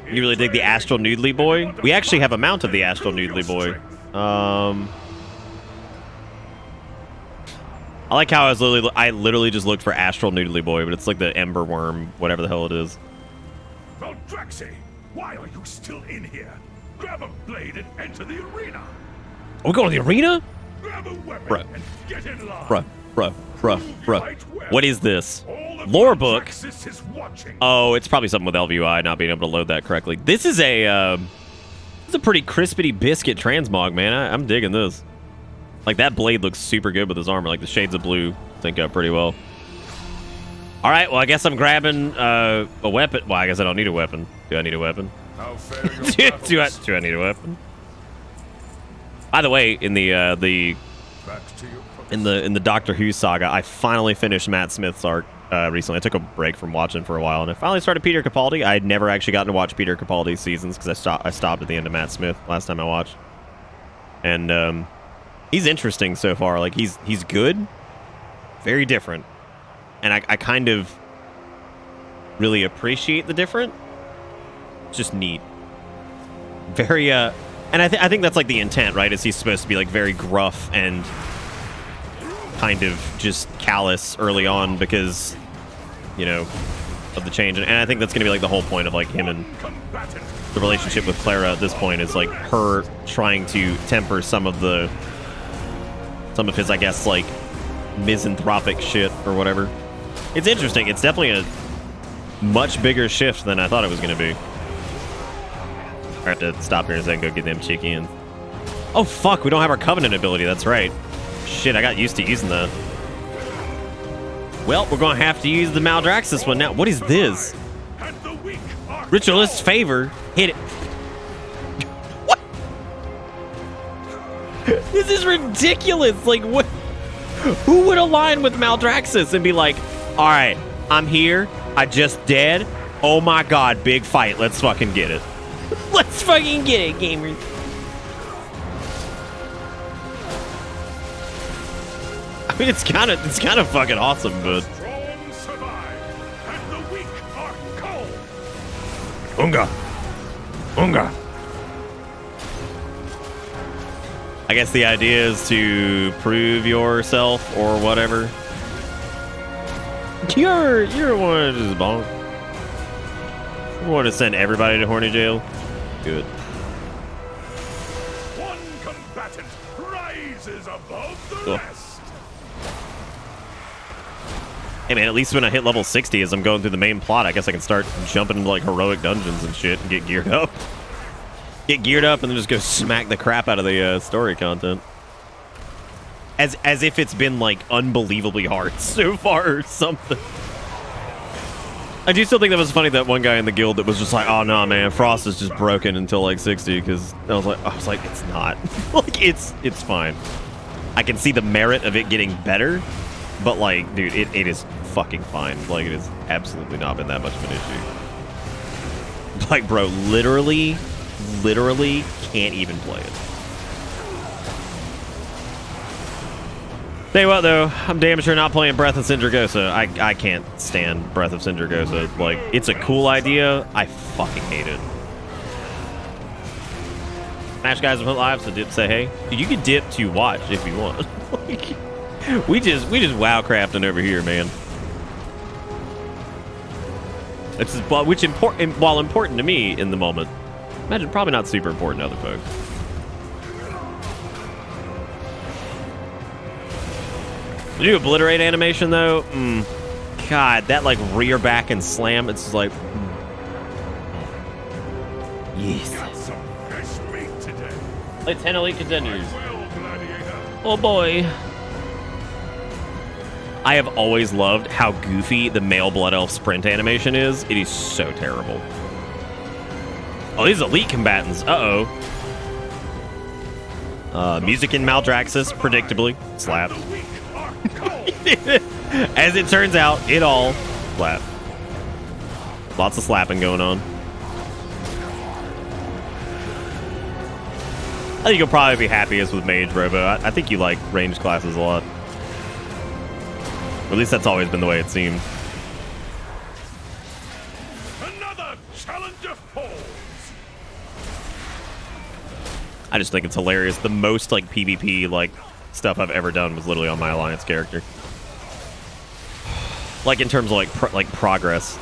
S1: You really dig the Astral Noodly Boy? We actually have a mount of the Astral Noodly Boy. I like how I literally just looked for Astral Noodly Boy, but it's like the Ember Worm, whatever the hell it is.
S2: Maldraxxus, why are you still in here? Grab a blade and enter the arena.
S1: Are we going to the arena?
S2: Grab a weapon
S1: Bruh.
S2: and get in line.
S1: Bruh. What is this?
S2: All
S1: Lore book.
S2: Draxus is watching.
S1: Oh, it's probably something with LVUI not being able to load that correctly. This is a pretty crispity biscuit transmog, man. I'm digging this. Like, that blade looks super good with his armor. Like, the shades of blue sync up pretty well. All right, well, I guess I'm grabbing a weapon. Well, I guess I don't need a weapon. Do I need a weapon?
S2: How fair your
S1: do I
S2: battles.
S1: need a weapon? By the way, in the
S2: Back to your post.
S1: in the Doctor Who saga, I finally finished Matt Smith's arc recently. I took a break from watching for a while, and I finally started Peter Capaldi. I had never actually gotten to watch Peter Capaldi's seasons because I stopped at the end of Matt Smith last time I watched. And he's interesting so far. Like, he's good, very different, and I kind of really appreciate the different. It's just neat. Very and I think that's like the intent, right? Is he's supposed to be like very gruff and kind of just callous early on because, you know, of the change. And I think that's gonna be like the whole point of like him and the relationship with Clara at this point is like her trying to temper some of his, I guess, like misanthropic shit or whatever. It's interesting. It's definitely a much bigger shift than I thought it was gonna be. I have to stop here and then go get them chickens. Oh, fuck, we don't have our Covenant ability. That's right. Shit, I got used to using that. Well, we're going to have to use the Maldraxxus one now. What is this?
S2: And the weak are
S1: Ritualist's Favor. Hit it. What? This is ridiculous. Like, what? Who would align with Maldraxxus and be like, all right, I'm here. I just dead. Oh, my God, big fight. Let's fucking get it. Let's fucking get it, gamers. I mean, it's kind of fucking awesome, but
S2: strong survive, and the weak are cold.
S1: Unga. I guess the idea is to prove yourself or whatever. You're one of just bonk. You want to send everybody to horny jail? Good.
S2: One combatant rises above the
S1: Cool.
S2: rest.
S1: Hey man, at least when I hit level 60 as I'm going through the main plot, I guess I can start jumping into like heroic dungeons and shit and get geared up. Get geared up and then just go smack the crap out of the story content. As if it's been like unbelievably hard so far or something. I do still think that was funny that one guy in the guild that was just like, oh no man, Frost is just broken until like 60 because I was like it's not. Like it's fine. I can see the merit of it getting better, but like dude, it is fucking fine. Like it has absolutely not been that much of an issue. Like bro, literally can't even play it. Tell you what though, I'm damn sure not playing Breath of Sindragosa. I can't stand Breath of Sindragosa. Like, it's a cool idea. I fucking hate it. Smash guys put live, so dip say hey. Dude, you can dip to watch if you want. Like, we just wow crafting over here, man. Which while important to me in the moment, imagine probably not super important to other folks. The new obliterate animation though, God, that like rear back and slam, it's just like, yes.
S2: Got some fresh meat today.
S1: Play 10 elite contenders.
S2: Well, gladiator.
S1: Oh boy. I have always loved how goofy the male Blood Elf sprint animation is. It is so terrible. Oh, these elite combatants. Uh-oh. Music in Maldraxxus, predictably. Slap.
S2: The weak are cold.
S1: As it turns out, it all slap. Lots of slapping going on. I think you'll probably be happiest with Mage, Robo. I think you like ranged classes a lot. Or at least that's always been the way it seemed.
S2: Another challenger falls.
S1: I just think it's hilarious. The most like PvP like stuff I've ever done was literally on my Alliance character. Like in terms of like progress.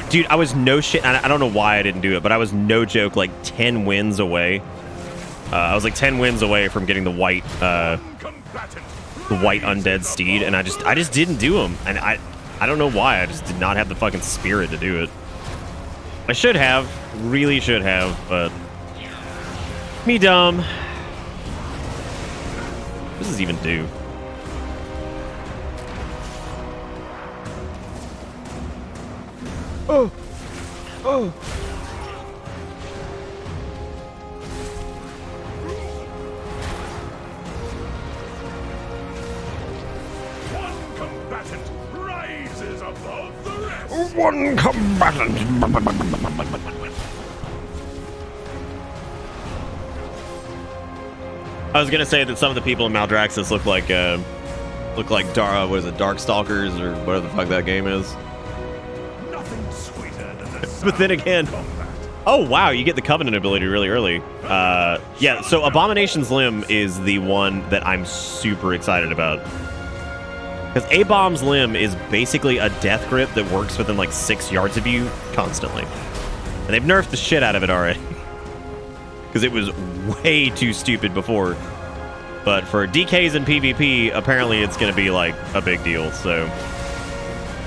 S1: Dude, I was no shit. I don't know why I didn't do it, but I was no joke like 10 wins away. I was like 10 wins away from getting the white
S2: Combatant
S1: the white undead steed, and I just didn't do him, and I don't know why. I just did not have the fucking spirit to do it. I should have, really should have, but me dumb. What does this even do? Oh, oh. One combatant. I was gonna say that some of the people in Maldraxxus look like what is it, Darkstalkers or whatever the fuck that game is.
S2: Nothing sweeter than the
S1: But then again, oh wow, you get the Covenant ability really early. Yeah, so Abomination's Limb is the one that I'm super excited about. Because A-Bomb's Limb is basically a death grip that works within like 6 yards of you constantly. And they've nerfed the shit out of it already. Because it was way too stupid before. But for DKs and PvP, apparently it's going to be like a big deal. So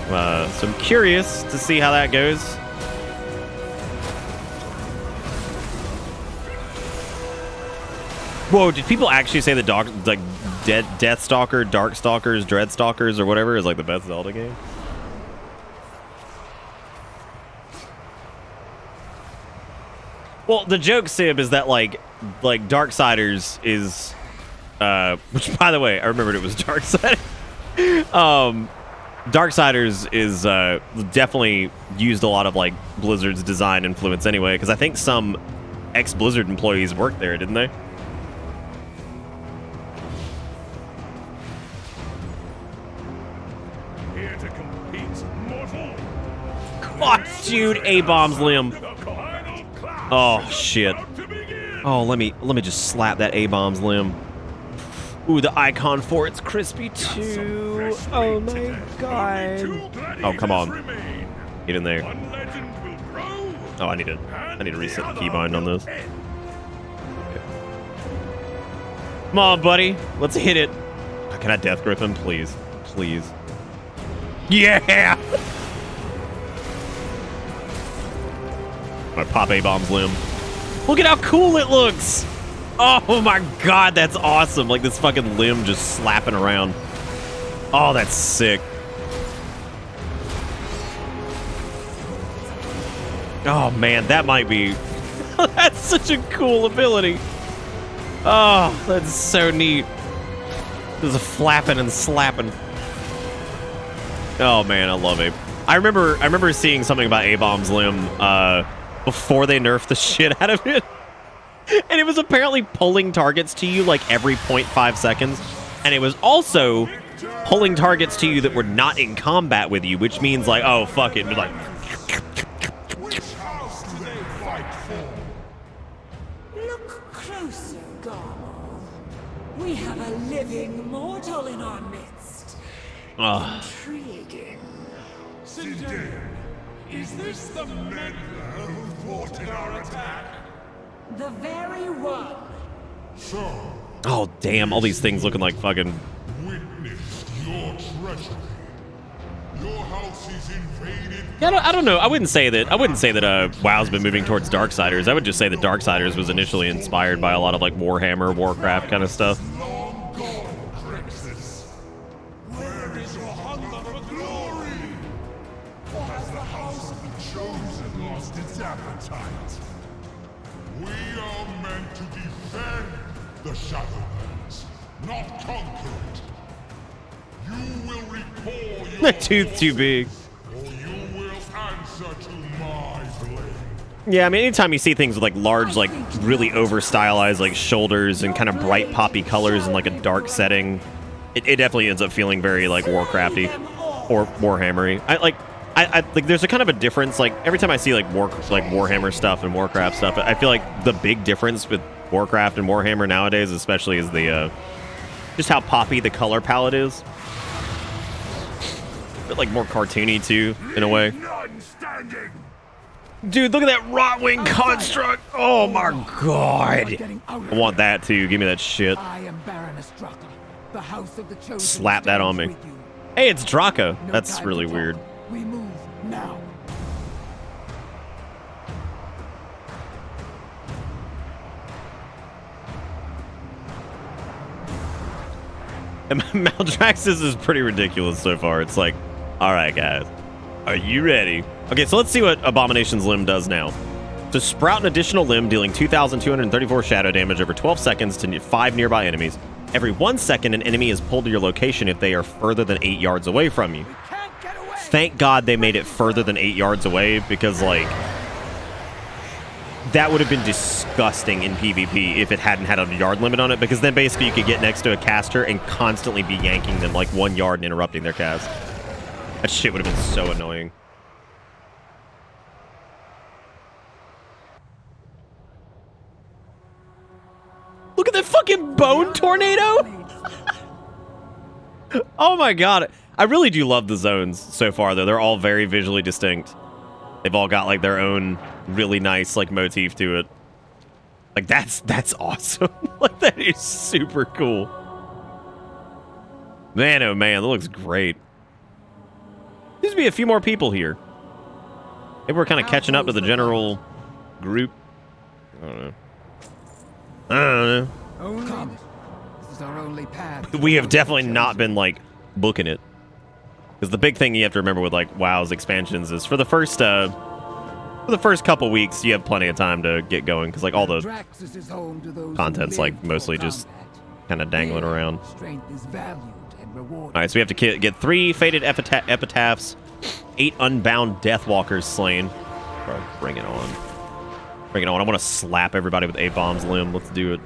S1: I'm curious to see how that goes. Whoa, did people actually say the Deathstalker, Darkstalkers, Dreadstalkers, or whatever is like the best Zelda game? Well, the joke, Sib, is that like Darksiders is, which by the way, I remembered it was Darksiders. Darksiders is definitely used a lot of like Blizzard's design influence anyway, because I think some ex-Blizzard employees worked there, didn't they? God, dude, A-Bomb's Limb. Oh shit. Oh, let me just slap that A-Bomb's Limb. Ooh, the icon for it's crispy too. Oh my god. Oh, come on. Get in there. Oh, I need to reset the keybind on this. Okay. Come on, buddy. Let's hit it. Can I death grip him, please? Please. Yeah! My pop A-Bomb's Limb. Look at how cool it looks! Oh my god, that's awesome. Like this fucking limb just slapping around. Oh, that's sick. Oh man, that might be... That's such a cool ability. Oh, that's so neat. There's a flapping and slapping. Oh man, I love it. I remember seeing something about A-Bomb's Limb before they nerfed the shit out of it. And it was apparently pulling targets to you like every 0.5 seconds. And it was also pulling targets to you that were not in combat with you, which means like, oh, fuck it. Like,
S4: Look closer, Garmol. We have a living mortal in our midst. Intriguing.
S2: Zindane, is this the meddler who thwarted our attack?
S4: The very one.
S2: So,
S1: oh, damn. All these things looking like fucking...
S2: witness your treachery. Your house is invaded.
S1: Yeah, I don't know. I wouldn't say that WoW's been moving towards Darksiders. I would just say that Darksiders was initially inspired by a lot of like Warhammer, Warcraft kind of stuff.
S2: Long gone, Grixis. Where is your hunger for glory? Or has the house of the chosen lost its appetite? We are meant to defend the Shadowlands, not conquer it. You will recall your
S1: That tooth too big.
S2: or you will answer to my blade.
S1: Yeah, I mean, anytime you see things with like large, like really over-stylized like shoulders and kind of bright poppy colors in like a dark setting, it definitely ends up feeling very like Warcrafty or Warhammery. I like there's a kind of a difference. Like every time I see like Warhammer stuff and Warcraft stuff, I feel like the big difference with Warcraft and Warhammer nowadays, especially, is the just how poppy the color palette is. A bit like more cartoony too, in a way.
S2: None standing.
S1: Dude, look at that Rotwing construct! Oh my god! I want that too. Give me that shit.
S8: I am Baroness Druckle.
S4: The house of the chosen
S1: Slap that on me.
S4: stands with you.
S1: Hey, it's Draco.
S4: No
S1: That's
S4: time
S1: really
S4: to talk.
S1: weird.
S4: We move now.
S1: And Maldraxxus is pretty ridiculous so far. It's like, all right, guys, are you ready? Okay, so let's see what Abomination's limb does now. To sprout an additional limb, dealing 2,234 shadow damage over 12 seconds to 5 nearby enemies. Every 1 second, an enemy is pulled to your location if they are further than 8 yards away from you.
S4: Can't get away.
S1: Thank God they made it further than 8 yards away, because, like, that would have been disgusting in PvP if it hadn't had a yard limit on it, because then basically you could get next to a caster and constantly be yanking them like 1 yard and interrupting their cast. That shit would have been so annoying. Look at that fucking bone tornado! Oh my god. I really do love the zones so far, though. They're all very visually distinct. They've all got, like, their own really nice, like, motif to it. Like, that's awesome. Like, that is super cool. Man, oh man, that looks great. Seems to be a few more people here. Maybe we're kind of catching up to the general group. I don't know. I don't know.
S4: Come. This is our only path.
S1: We have definitely not been, like, booking it. Because the big thing you have to remember with, like, WoW's expansions is for the first couple weeks, you have plenty of time to get going. Because, like, all the
S4: Draxus is home to those who
S1: content's,
S4: live
S1: like, mostly
S4: for
S1: just
S4: combat.
S1: kind of dangling
S4: Here,
S1: around.
S4: Strength is valued and rewarded.
S1: All right, so we have to get 3 Fated Epitaphs, 8 Unbound Deathwalkers slain. Bro, bring it on. Bring it on. I want to slap everybody with A-Bomb's limb. Let's do it.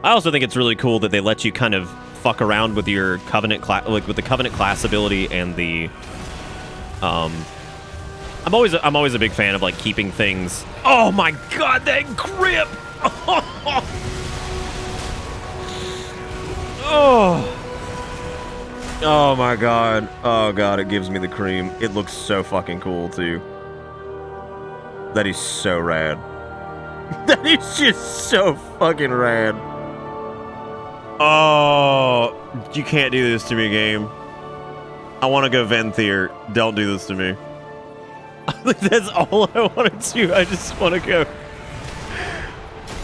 S1: I also think it's really cool that they let you kind of fuck around with your Covenant class, like with the Covenant class ability and the. I'm always a big fan of like keeping things. Oh my god, that grip! Oh. Oh my god. Oh god, it gives me the cream. It looks so fucking cool too. That is so rad. That is just so fucking rad. Oh, you can't do this to me, game. I want to go Venthyr. Don't do this to me. That's all I want to do. I just want to go.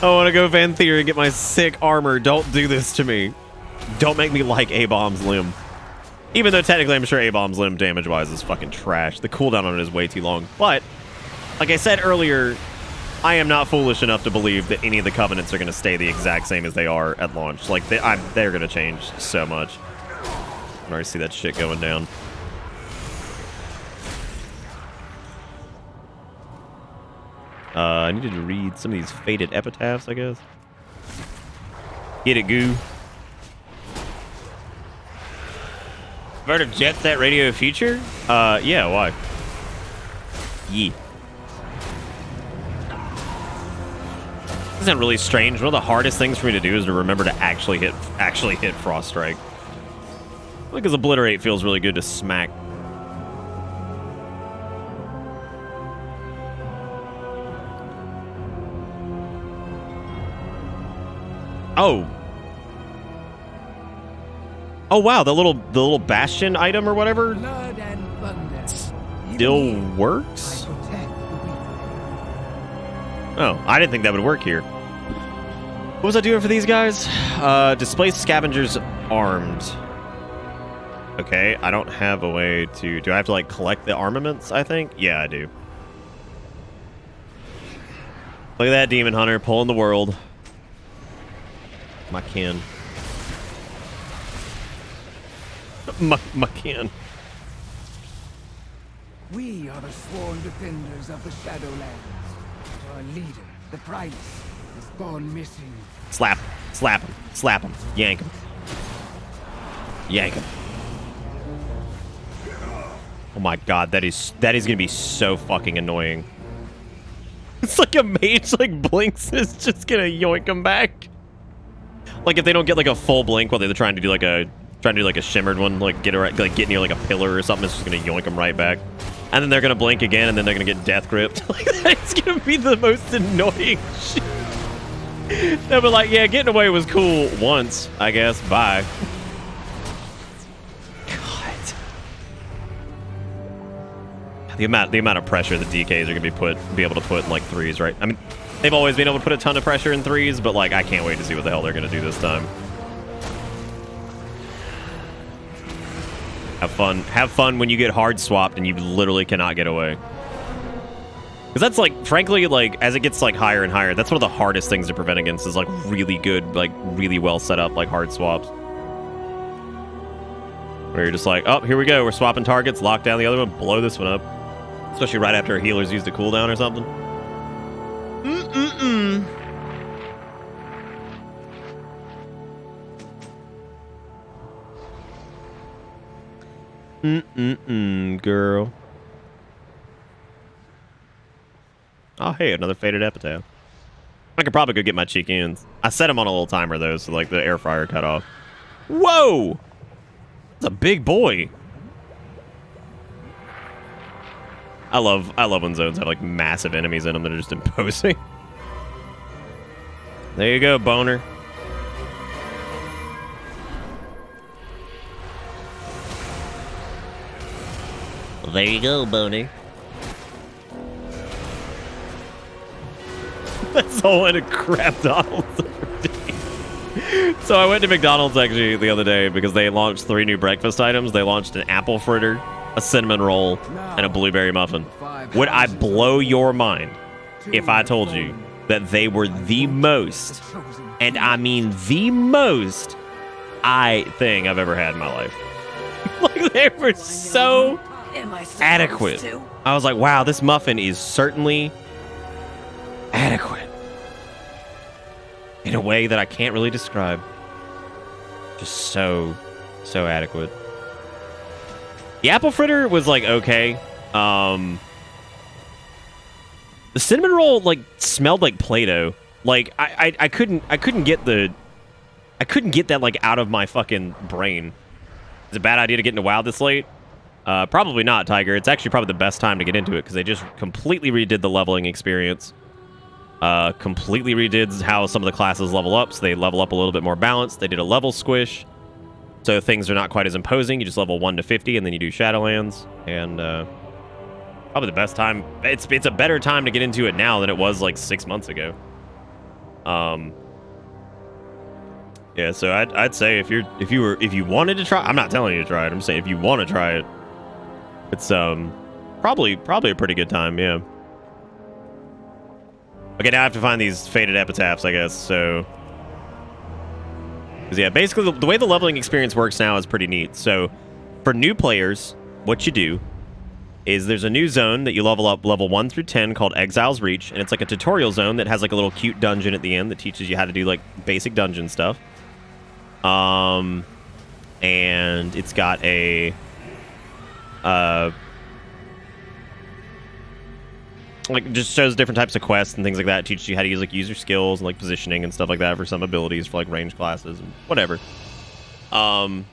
S1: I want to go Venthyr and get my sick armor. Don't do this to me. Don't make me like A-Bomb's limb. Even though technically I'm sure A-Bomb's limb damage-wise is fucking trash. The cooldown on it is way too long. But, like I said earlier, I am not foolish enough to believe that any of the Covenants are going to stay the exact same as they are at launch. Like, they're going to change so much. I can already see that shit going down. I needed to read some of these Fated Epitaphs, I guess. Get it, goo. Heard of Jet Set Radio Future? Yeah, why? Yeah. Isn't really strange. One of the hardest things for me to do is to remember to actually hit Frost Strike. Because Obliterate feels really good to smack. Oh. Oh wow, the little bastion item or whatever
S4: Blood and thunder.
S1: still works?
S4: I protect the weak.
S1: Oh, I didn't think that would work here. What was I doing for these guys? Displace scavengers armed. Okay, I don't have a way to... Do I have to, like, collect the armaments, I think? Yeah, I do. Look at that demon hunter pulling the world. My kin. My kin.
S4: We are the sworn defenders of the Shadowlands. Our leader, the Primus, has gone missing.
S1: Slap him. Slap him. Slap him. Yank him. Yank him. Oh my god, that is gonna be so fucking annoying. It's like a mage like blinks and it's just gonna yoink him back. Like if they don't get like a full blink while they're trying to do like a shimmered one, like get near like a pillar or something, it's just gonna yoink them right back. And then they're gonna blink again and then they're gonna get death gripped. Like that's gonna be the most annoying shit. They were like, yeah, getting away was cool once, I guess. Bye. God. The amount of pressure the DKs are gonna be able to put in like threes, right? I mean, they've always been able to put a ton of pressure in threes, but like I can't wait to see what the hell they're gonna do this time. Have fun when you get hard swapped and you literally cannot get away. Because that's like, frankly, like as it gets like higher and higher, that's one of the hardest things to prevent against is like really good, like really well set up like hard swaps. Where you're just like, oh, here we go, we're swapping targets, lock down the other one, blow this one up. Especially right after a healer's used a cooldown or something. Girl. Oh, hey, another faded epitaph. I could probably go get my cheek-ins. I set them on a little timer, though, so, like, the air fryer cut off. Whoa! It's a big boy. I love when zones have, like, massive enemies in them that are just imposing. There you go, boner. Well, there you go, boner. That's all in a crap Donald's. So I went to McDonald's actually the other day because they launched 3 new breakfast items. They launched an apple fritter, a cinnamon roll, and a blueberry muffin. Would I blow your mind if I told you that they were the most, and I mean the most, thing I've ever had in my life? Like, they were so adequate. I was like, wow, this muffin is certainly adequate. In a way that I can't really describe. Just so adequate. The apple fritter was like okay. The cinnamon roll like smelled like Play-Doh. Like I couldn't get that like out of my fucking brain. Is it a bad idea to get into WoW this late? Probably not, Tiger. It's actually probably the best time to get into it because they just completely redid the leveling experience. Completely redid how some of the classes level up, so they level up a little bit more balanced. They did a level squish, so things are not quite as imposing. You just level 1 to 50, and then you do Shadowlands, and probably the best time. It's a better time to get into it now than it was like 6 months ago. Yeah, so I'd say if you wanted to try, I'm not telling you to try it. I'm saying if you want to try it, it's probably a pretty good time. Yeah. Okay, now I have to find these faded epitaphs, I guess, so... Because, yeah, basically, the way the leveling experience works now is pretty neat. So, for new players, what you do is there's a new zone that you level up level 1 through 10 called Exile's Reach, and it's like a tutorial zone that has, like, a little cute dungeon at the end that teaches you how to do, like, basic dungeon stuff. And it's got a... like, just shows different types of quests and things like that. It teaches you how to use, like, user skills and, like, positioning and stuff like that for some abilities for, like, ranged classes and whatever. And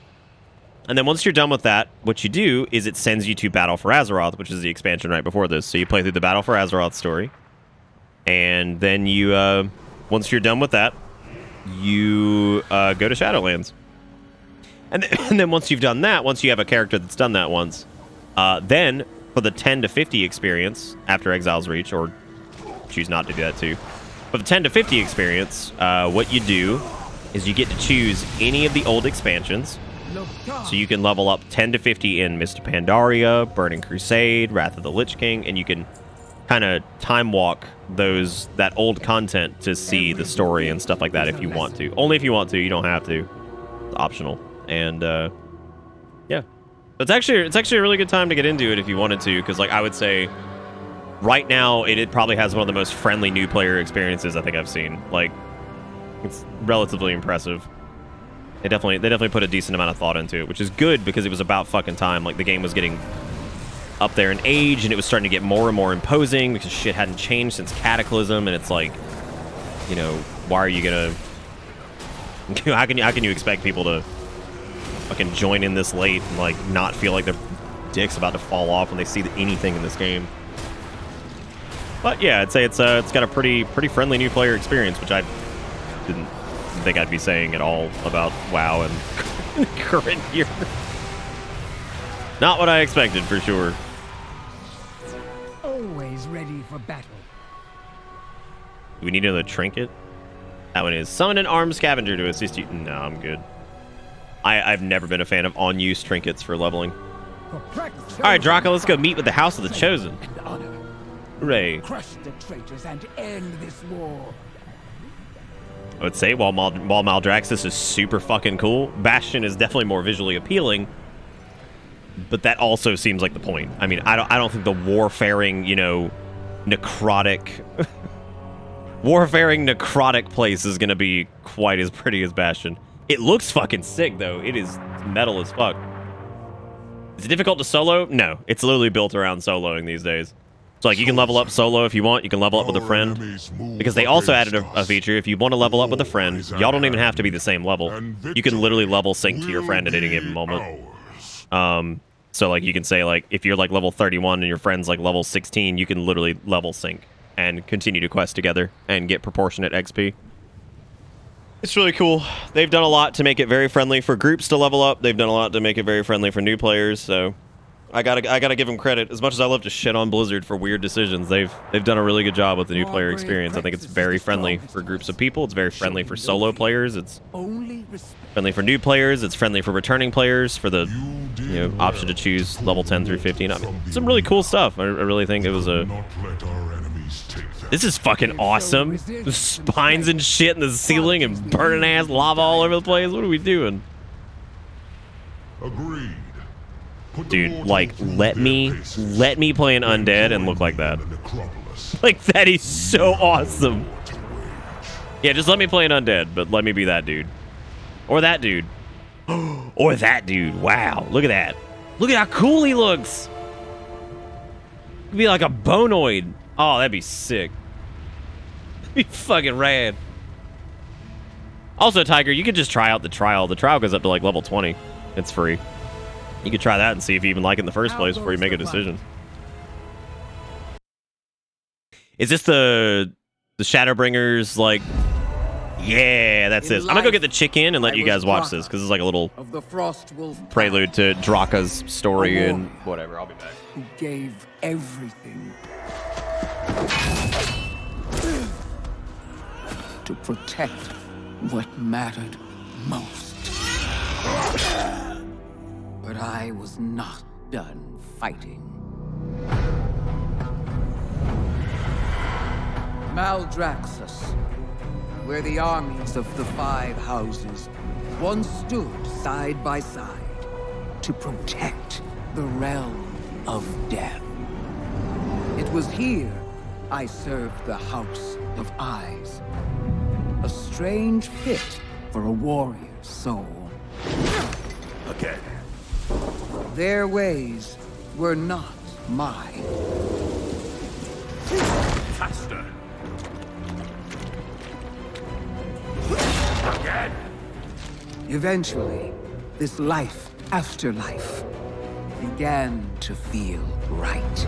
S1: then once you're done with that, what you do is it sends you to Battle for Azeroth, which is the expansion right before this. So you play through the Battle for Azeroth story. And then you, once you're done with that, you go to Shadowlands. And then once you've done that, once you have a character that's done that once, then... for the 10 to 50 experience after Exile's Reach, or choose not to do that too. For the 10 to 50 experience, what you do is you get to choose any of the old expansions. So you can level up 10 to 50 in Mist of Pandaria, Burning Crusade, Wrath of the Lich King, and you can kind of time walk that old content to see the story and stuff like that if you want to. Only if you want to, you don't have to. It's optional. And yeah. It's actually a really good time to get into it if you wanted to, because like I would say right now it probably has one of the most friendly new player experiences I think I've seen. Like, it's relatively impressive. They definitely put a decent amount of thought into it, which is good because it was about fucking time. Like, the game was getting up there in age and it was starting to get more and more imposing because shit hadn't changed since Cataclysm, and it's like, you know, why are you gonna how can you expect people to fucking join in this late and like not feel like their dick's about to fall off when they see anything in this game? But yeah, I'd say it's got a pretty friendly new player experience, which I didn't think I'd be saying at all about WoW and current year. Not what I expected, for sure.
S4: Always ready for battle.
S1: Do we need another trinket? That one is. Summon an armed scavenger to assist you. No, I'm good. I've never been a fan of on-use trinkets for leveling. Alright, Draka, let's go meet with the House of the Chosen. Hooray.
S4: Crush the traitors and end this war.
S1: I would say while Maldraxxus is super fucking cool, Bastion is definitely more visually appealing, but that also seems like the point. I mean, I don't think the warfaring, you know, necrotic necrotic place is gonna be quite as pretty as Bastion. It looks fucking sick though. It is metal as fuck. Is it difficult to solo? No, it's literally built around soloing these days. So like you can level up solo if you want. You can level up with a friend, because they also added a feature. If you want to level up with a friend, y'all don't even have to be the same level. You can literally level sync to your friend at any given moment. So like you can say like if you're like level 31 and your friend's like level 16, you can literally level sync and continue to quest together and get proportionate XP. It's really cool. They've done a lot to make it very friendly for groups to level up. They've done a lot to make it very friendly for new players. So I gotta give them credit. As much as I love to shit on Blizzard for weird decisions, they've done a really good job with the new player experience. I think it's very friendly for groups of people. It's very friendly for solo players. It's friendly for new players. It's friendly for returning players. For the option to choose level 10 through 15. I mean, some really cool stuff. I really think it was a. This is fucking awesome. The spines and shit in the ceiling and burning ass lava all over the place. What are we doing?
S2: Agreed.
S1: Dude, like, let me play an undead and look like that. Like, that is so awesome. Yeah, just let me play an undead, but let me be that dude. Or that dude. Or that dude. Wow, look at that. Look at how cool he looks. He'd be like a bonoid. Oh, that'd be sick. That'd be fucking rad. Also, Tiger, you could just try out the trial. The trial goes up to like level 20. It's free. You could try that and see if you even like it in the first place before you make a decision. Is this the Shadowbringers, like... Yeah, that's this. I'm gonna go get the chicken and let you guys watch this, because it's like a little prelude to Draka's story and whatever. I'll be back.
S4: Who gave everything to protect what mattered most. But I was not done fighting. Maldraxxus, where the armies of the 5 houses once stood side by side to protect the realm of death. It was here I served the House of Eyes. A strange fit for a warrior's soul.
S2: Again.
S4: Their ways were not mine.
S2: Faster. Again.
S4: Eventually, this life after life began to feel right.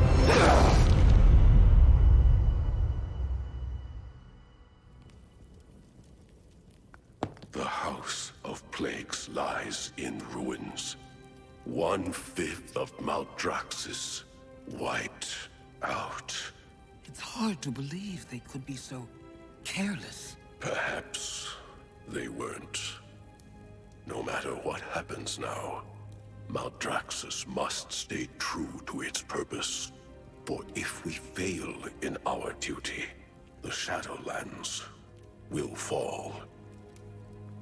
S2: The House of Plagues lies in ruins. 1/5 of Maldraxxus wiped out.
S4: It's hard to believe they could be so careless.
S2: Perhaps they weren't. No matter what happens now, Maldraxxus must stay true to its purpose. For if we fail in our duty, the Shadowlands will fall.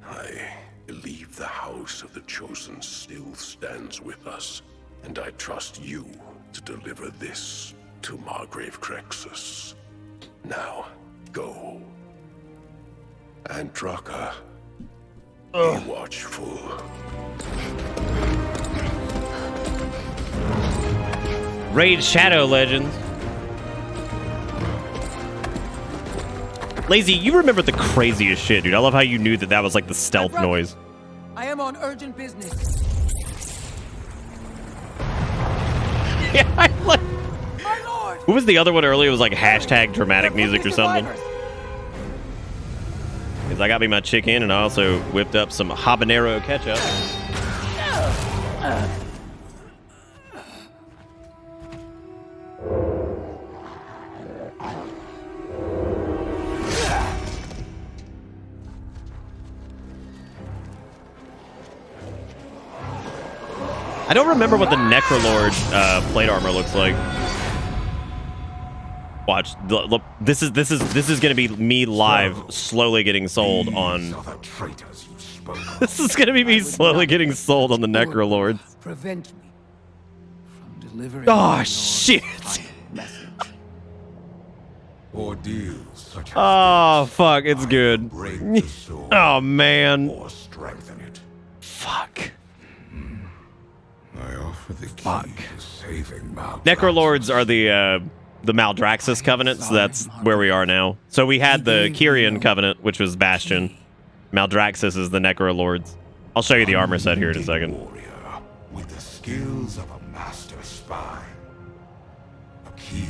S2: I believe the House of the Chosen still stands with us, and I trust you to deliver this to Margrave Crexus. Now, go. And Draka, be watchful.
S1: Raid Shadow Legends. Lazy, you remember the craziest shit, dude. I love how you knew that that was like the stealth noise.
S4: I am on urgent business.
S1: Yeah, I like...
S4: My lord!
S1: What was the other one earlier? It was like hashtag dramatic music or something. Because I got me my chicken, and I also whipped up some habanero ketchup. I don't remember what the Necrolord plate armor looks like. Watch, look, this is gonna be me live, slowly getting sold on. This is gonna be me slowly getting sold on the Necrolord.
S4: Prevent me from delivering.
S1: Oh shit!
S2: Ordeals such as
S1: Oh fuck, it's good.
S2: break the sword
S1: Oh man,
S2: or strengthen it.
S1: fuck.
S2: I offer the key to saving Maldraxxus.
S1: Necrolords are the Maldraxxus covenant, so that's where we are now. So we had the Kyrian covenant, which was Bastion. Maldraxxus is the Necrolords. I'll show you the armor set here in a second.
S2: Warrior with the skills of a master spy. A key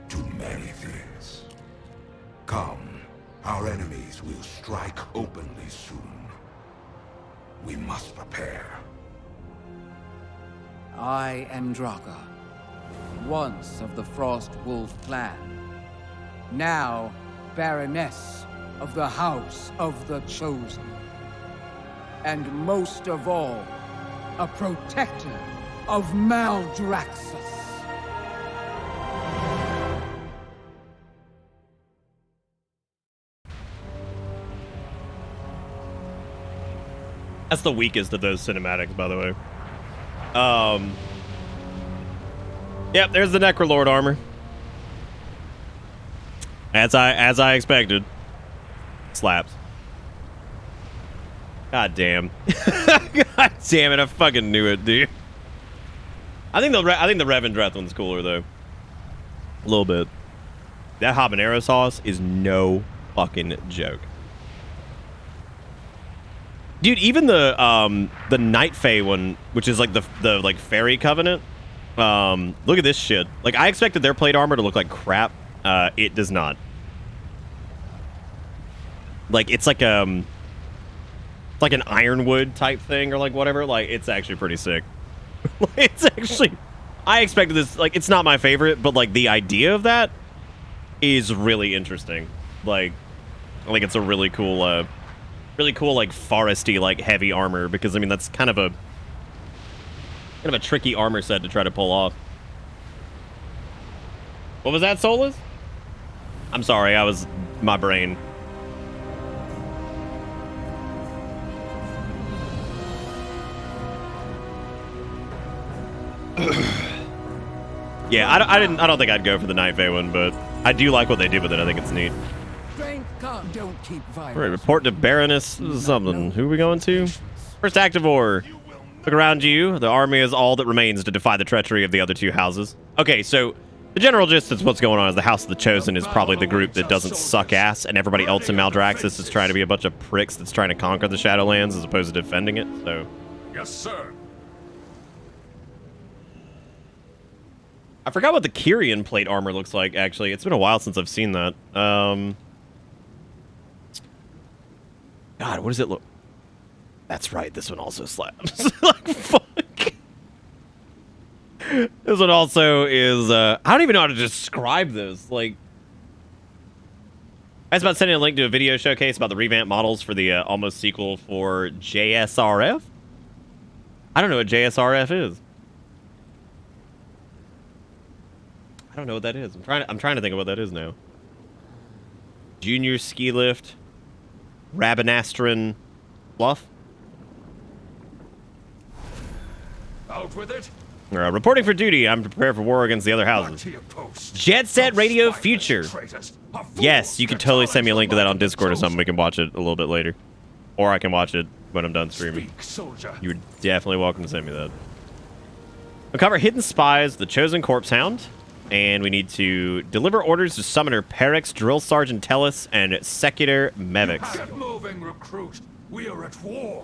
S2: to many things. Come, our enemies will strike openly soon. We must prepare.
S4: I am Draka, once of the Frost Wolf clan, now Baroness of the House of the Chosen, and most of all, a protector of Maldraxxus.
S1: That's the weakest of those cinematics, by the way. Yep, there's the Necrolord armor. As I expected. Slaps. God damn. God damn it, I fucking knew it, dude. I think the Revendreth one's cooler though. A little bit. That habanero sauce is no fucking joke. Dude, even the Night Fae one, which is like the like fairy covenant. Look at this shit. Like I expected their plate armor to look like crap. It does not. Like it's like an ironwood type thing or like whatever. Like it's actually pretty sick. It's actually, I expected this. Like it's not my favorite, but like the idea of that is really interesting. Like it's a really cool like foresty like heavy armor, because I mean that's kind of a tricky armor set to try to pull off. What was that, Solus? I'm sorry, I was my brain. Yeah, I don't think I'd go for the Night Fae one, but I do like what they did with it. I think it's neat.
S4: Don't keep
S1: All right, report to Baroness something. Who are we going to? First Activore. Look around you. The army is all that remains to defy the treachery of the other two houses. Okay, so the general gist is what's going on is the House of the Chosen is probably the group that doesn't suck ass, and everybody else in Maldraxxus is trying to be a bunch of pricks that's trying to conquer the Shadowlands as opposed to defending it. So,
S2: Yes, sir.
S1: I forgot what the Kyrian plate armor looks like. Actually, it's been a while since I've seen that. God, what does it look? That's right. This one also slaps. Like, fuck. This one also is, I don't even know how to describe this. Like, I was about sending a link to a video showcase about the revamped models for the almost sequel for JSRF. I don't know what JSRF is. I don't know what that is. I'm trying to think of what that is now. Junior Ski Lift. Rabanastron Bluff.
S2: Out with it.
S1: Reporting for duty. I'm prepared for war against the other houses. Jet Set Radio Future. Yes, you can totally send me a link to that on Discord or something. We can watch it a little bit later. Or I can watch it when I'm done streaming. You're definitely welcome to send me that. We'll cover Hidden Spies, the Chosen Corpse Hound. And we need to deliver orders to Summoner Perix, Drill Sergeant Tellus, and Secutor Mevix.
S2: Get moving, recruit. We are at war.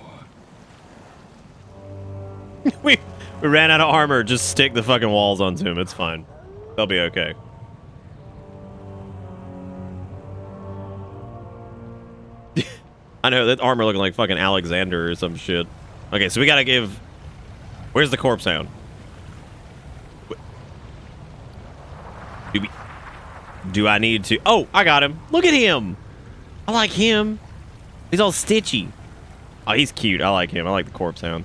S1: we ran out of armor. Just stick the fucking walls onto him. It's fine. They'll be okay. I know that armor looking like fucking Alexander or some shit. Okay, so we gotta give. Where's the corpse hound? Do I need to? Oh, I got him. Look at him. I like him. He's all stitchy. Oh, he's cute. I like him. I like the corpse hound.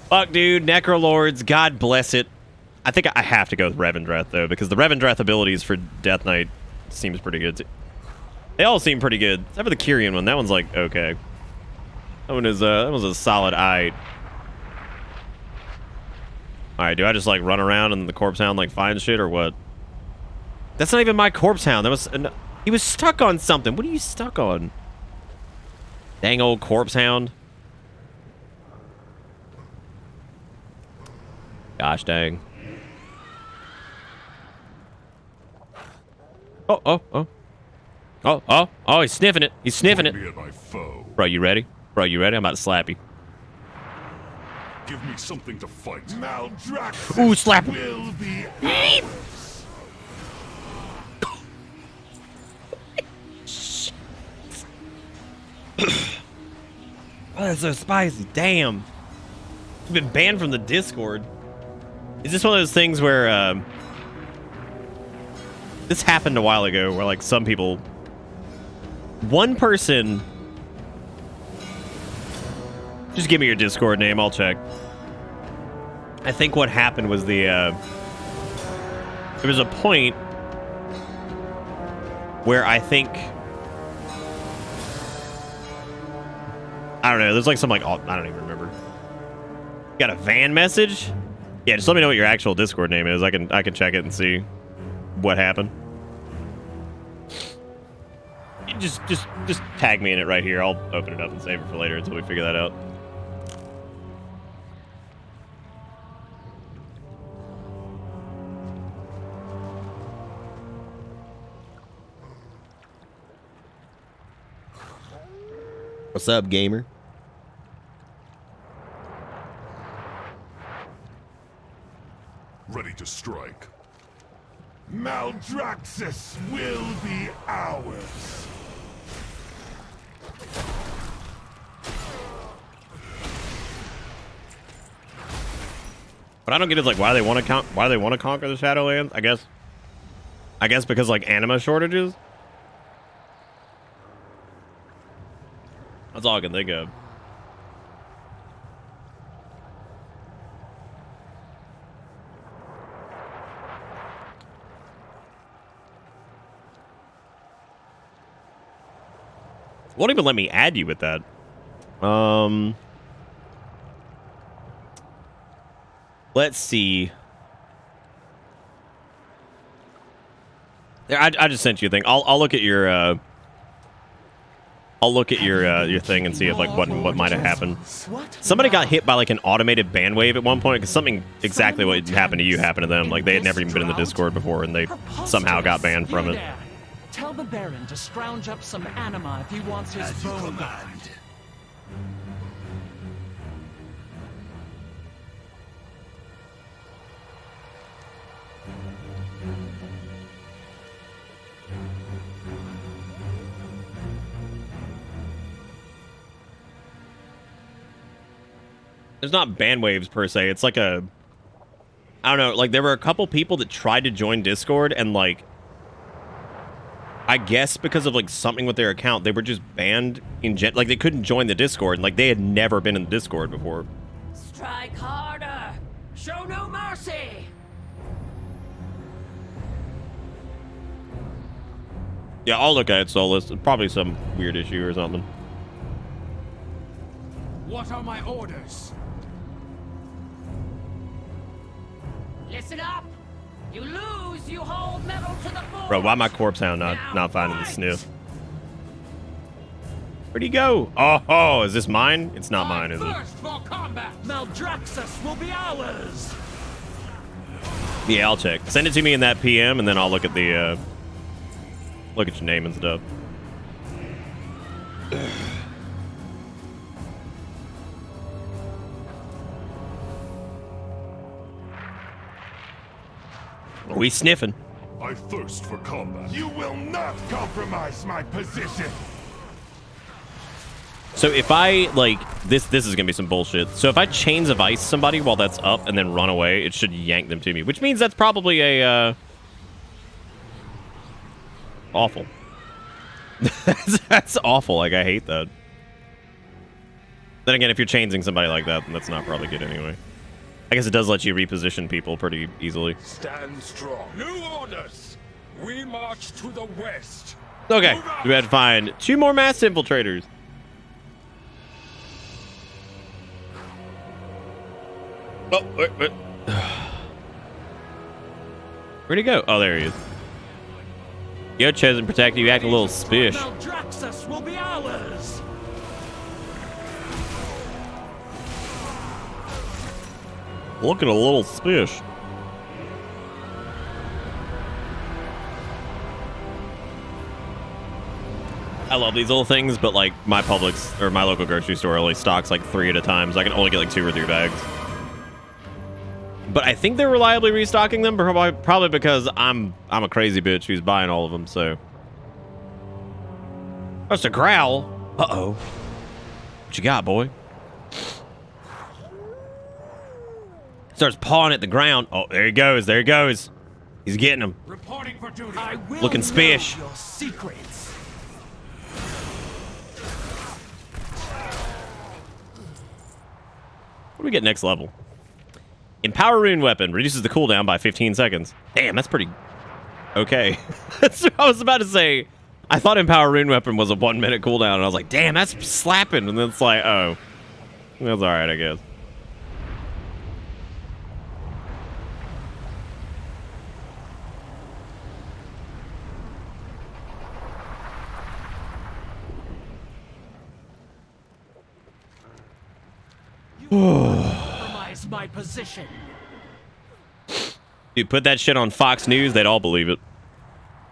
S1: Fuck, dude. Necrolords. God bless it. I think I have to go with Revendreth, though, because the Revendreth abilities for Death Knight seems pretty good, too. They all seem pretty good. Except for the Kyrian one. That one's like, okay. That one is, that was a solid eye. Alright, do I just, like, run around and the corpse hound, like, finds shit, or what? That's not even my corpse hound. That was... he was stuck on something. What are you stuck on? Dang old corpse hound. Gosh dang. Oh, he's sniffing it. He's sniffing it. Bro, you ready? Bro, you ready? I'm about to slap you.
S2: Give me something to fight. Maldraxxus
S1: Ooh, slap him.
S2: will be
S1: Oh, that's so spicy. Damn. He's been banned from the Discord. Is this one of those things where, this happened a while ago where, like, some people... One person... Just give me your Discord name, I'll check. I think what happened was the, there was a point where I think... I don't know, there's like some, like, I don't even remember. You got a van message? Yeah, just let me know what your actual Discord name is. I can check it and see what happened. Just tag me in it right here. I'll open it up and save it for later until we figure that out. What's up, gamer?
S2: ready to strike. Maldraxxus will be ours.
S1: What I don't get is like why they want to conquer the Shadowlands. I guess because like anima shortages. That's all I can think of. Won't even let me add you with that. Let's see. There, I just sent you a thing. I'll look at your your thing and see if like what might have happened. Somebody got hit by like an automated ban wave at one point because something exactly what happened to you happened to them. Like they had never even been in the Discord before and they somehow got banned from it.
S8: Tell the Baron to scrounge up some anima if he wants his bone back.
S1: There's not ban waves per se. It's like a, I don't know. Like there were a couple people that tried to join Discord and like, I guess because of like something with their account, they were just banned in like they couldn't join the Discord. And like they had never been in the Discord before.
S8: Strike harder. Show no mercy.
S1: Yeah, I'll look at it, Solus. It's probably some weird issue or something.
S8: What are my orders? Listen up. You lose, you hold metal to the forge.
S1: Bro, why my corpse hound not finding the sniff? Where'd he go? Oh, is this mine? It's not mine, is it?
S8: First for combat. Maldraxxus will be ours.
S1: Yeah, I'll check. Send it to me in that PM, and then I'll look at the look at your name and stuff. Are we sniffing?
S2: I thirst for combat. You will not compromise my position.
S1: So if I, like, this is gonna be some bullshit. So if I chains of ice somebody while that's up and then run away, it should yank them to me, which means that's probably a, awful. That's awful. Like, I hate that. Then again, if you're chaining somebody like that, then that's not probably good anyway. I guess it does let you reposition people pretty easily.
S2: Stand strong. New orders. We march to the west.
S1: Okay, we had to find 2 more mass infiltrators. Oh, wait. Where'd he go? Oh, there he is. Your chosen protector, you act a little spish.
S5: Draxus will be ours.
S1: Looking a little spish. I love these little things, but like my Publix or my local grocery store only stocks like 3 at a time, so I can only get like 2 or 3 bags. But I think they're reliably restocking them, probably because I'm a crazy bitch who's buying all of them. So that's a growl. Uh-oh. What you got, boy? Starts pawing at the ground. Oh, there he goes. There he goes. He's getting him.
S2: Reporting for duty.
S5: I will
S1: Looking
S5: know
S1: spish.
S5: your secrets.
S1: What do we get next level? Empower Rune Weapon. Reduces the cooldown by 15 seconds. Damn, that's pretty... Okay. That's what I was about to say. I thought Empower Rune Weapon was a 1-minute cooldown, and I was like, damn, that's slapping. And then it's like, oh. That's alright, I guess.
S5: Compromise my position.
S1: Dude, put that shit on Fox News, they'd all believe it.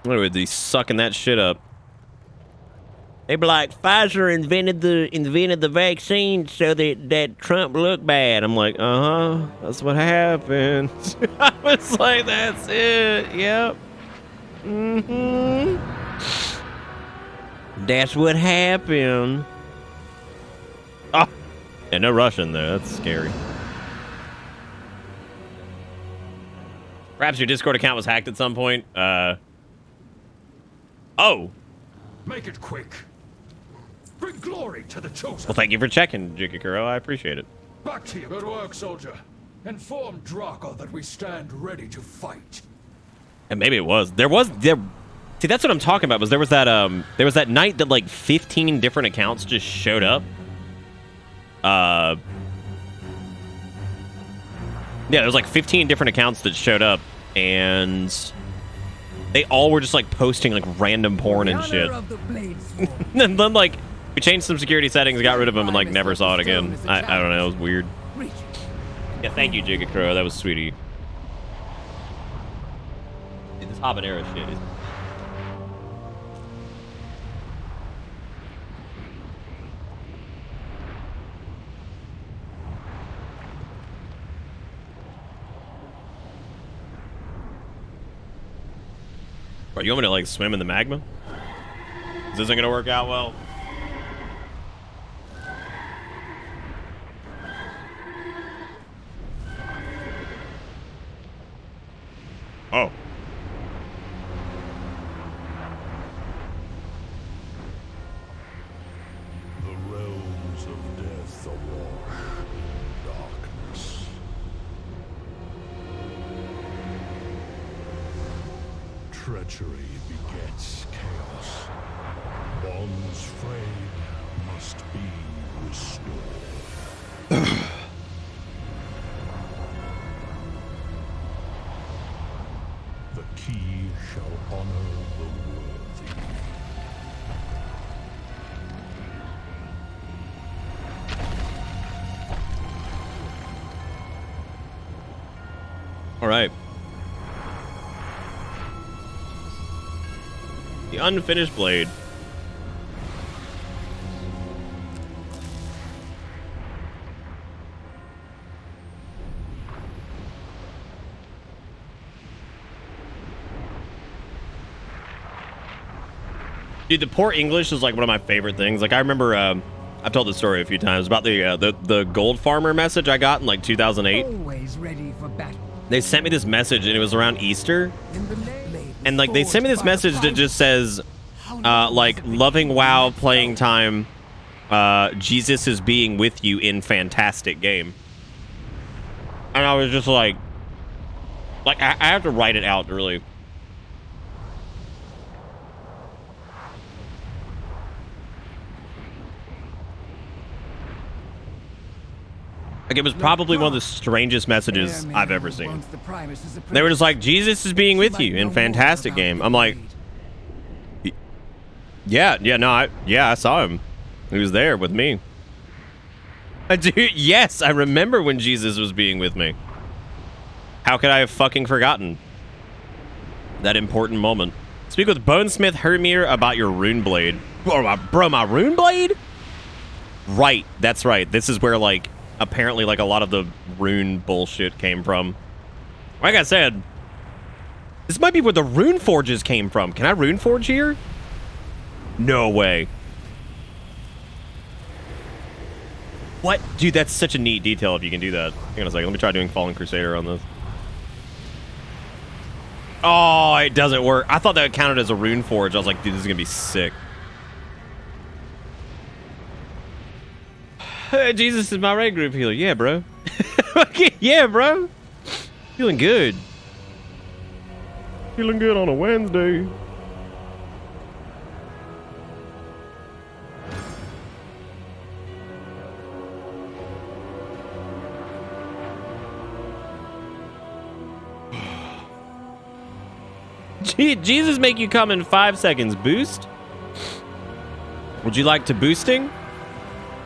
S1: What would they sucking that shit up? They'd be like, Pfizer invented the vaccine so that Trump looked bad. I'm like, that's what happened. I was like, that's it. Yep. That's what happened. Oh, yeah, no Russian though. That's scary. Perhaps your Discord account was hacked at some point. Oh.
S2: Make it quick. Bring glory to the chosen.
S1: Well, thank you for checking, Jikikuro. I appreciate it.
S2: Back to you. Good work, soldier. Inform Draco that we stand ready to fight.
S1: And maybe it was. There. See, that's what I'm talking about. There was that night that like 15 different accounts just showed up. Yeah, there was like 15 different accounts that showed up, and they all were just like posting like random porn and shit. And then like we changed some security settings, got rid of them, and like never saw it again. I don't know. It was weird. Yeah, thank you, Jigakuro. That was sweetie. Dude, this habanero shit is. Bro, you want me to like swim in the magma? This isn't gonna work out well. Oh.
S2: The realms of death awash in darkness. Treachery begets chaos. Bonds frayed must be restored. The key shall honor the worthy.
S1: All right. The unfinished blade. Dude, the poor English is like one of my favorite things. Like I remember I've told this story a few times about the gold farmer message I got in like 2008.
S4: Always ready for battle.
S1: They sent me this message and it was around Easter. And like they sent me this message that just says like loving WoW playing time, Jesus is being with you in fantastic game. And I was just like I have to write it out really. Like it was probably one of the strangest messages I've ever seen. They were just like, Jesus is being with you in fantastic game. I'm like, yeah, I saw him. He was there with me. Dude, yes, I remember when Jesus was being with me. How could I have fucking forgotten that important moment? Speak with Bonesmith Hermir about your rune blade. Bro, my rune blade? Right, that's right. This is where like apparently like a lot of the rune bullshit came from. Like I said, this might be where the rune forges came from. Can I rune forge here? No way. What? Dude, that's such a neat detail if you can do that. Hang on a second. Let me try doing Fallen Crusader on this. Oh, it doesn't work. I thought that counted as a rune forge. I was like, dude, this is going to be sick. Jesus is my raid group healer. Yeah, bro. Yeah, bro. Feeling good. Feeling good on a Wednesday. Jesus make you come in 5 seconds. Boost? Would you like to boosting?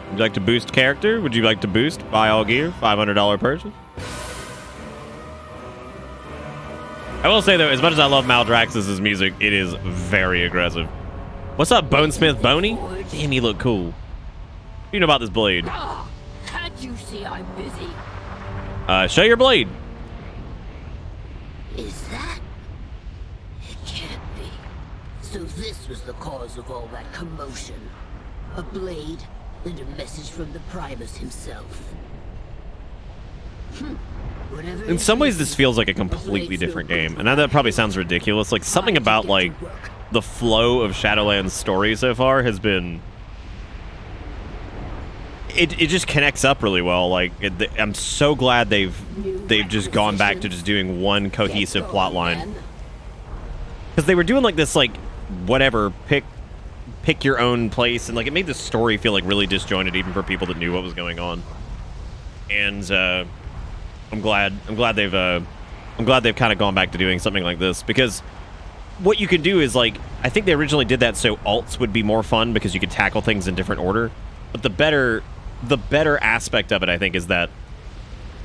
S1: Would you like to boost character? Would you like to boost? Buy all gear? $500 purchase? I will say though, as much as I love Maldraxxus's music, it is very aggressive. What's up, Bonesmith Boney? Damn, you look cool. What do you know about this blade?
S8: Can't you see I'm busy?
S1: Show your blade.
S8: Is that? It can't be. So this was the cause of all that commotion. A blade and a message from the Primus himself.
S1: In some ways, this feels like a completely different game. And I know that probably sounds ridiculous. Like, something about, like, the flow of Shadowlands' story so far has been... It just connects up really well. Like, I'm so glad they've just gone back to just doing one cohesive plot line. Because they were doing, like, this, like, whatever, pick your own place, and like it made the story feel like really disjointed even for people that knew what was going on. And I'm glad they've kind of gone back to doing something like this, because what you can do is like, I think they originally did that so alts would be more fun because you could tackle things in different order. But the better aspect of it, I think, is that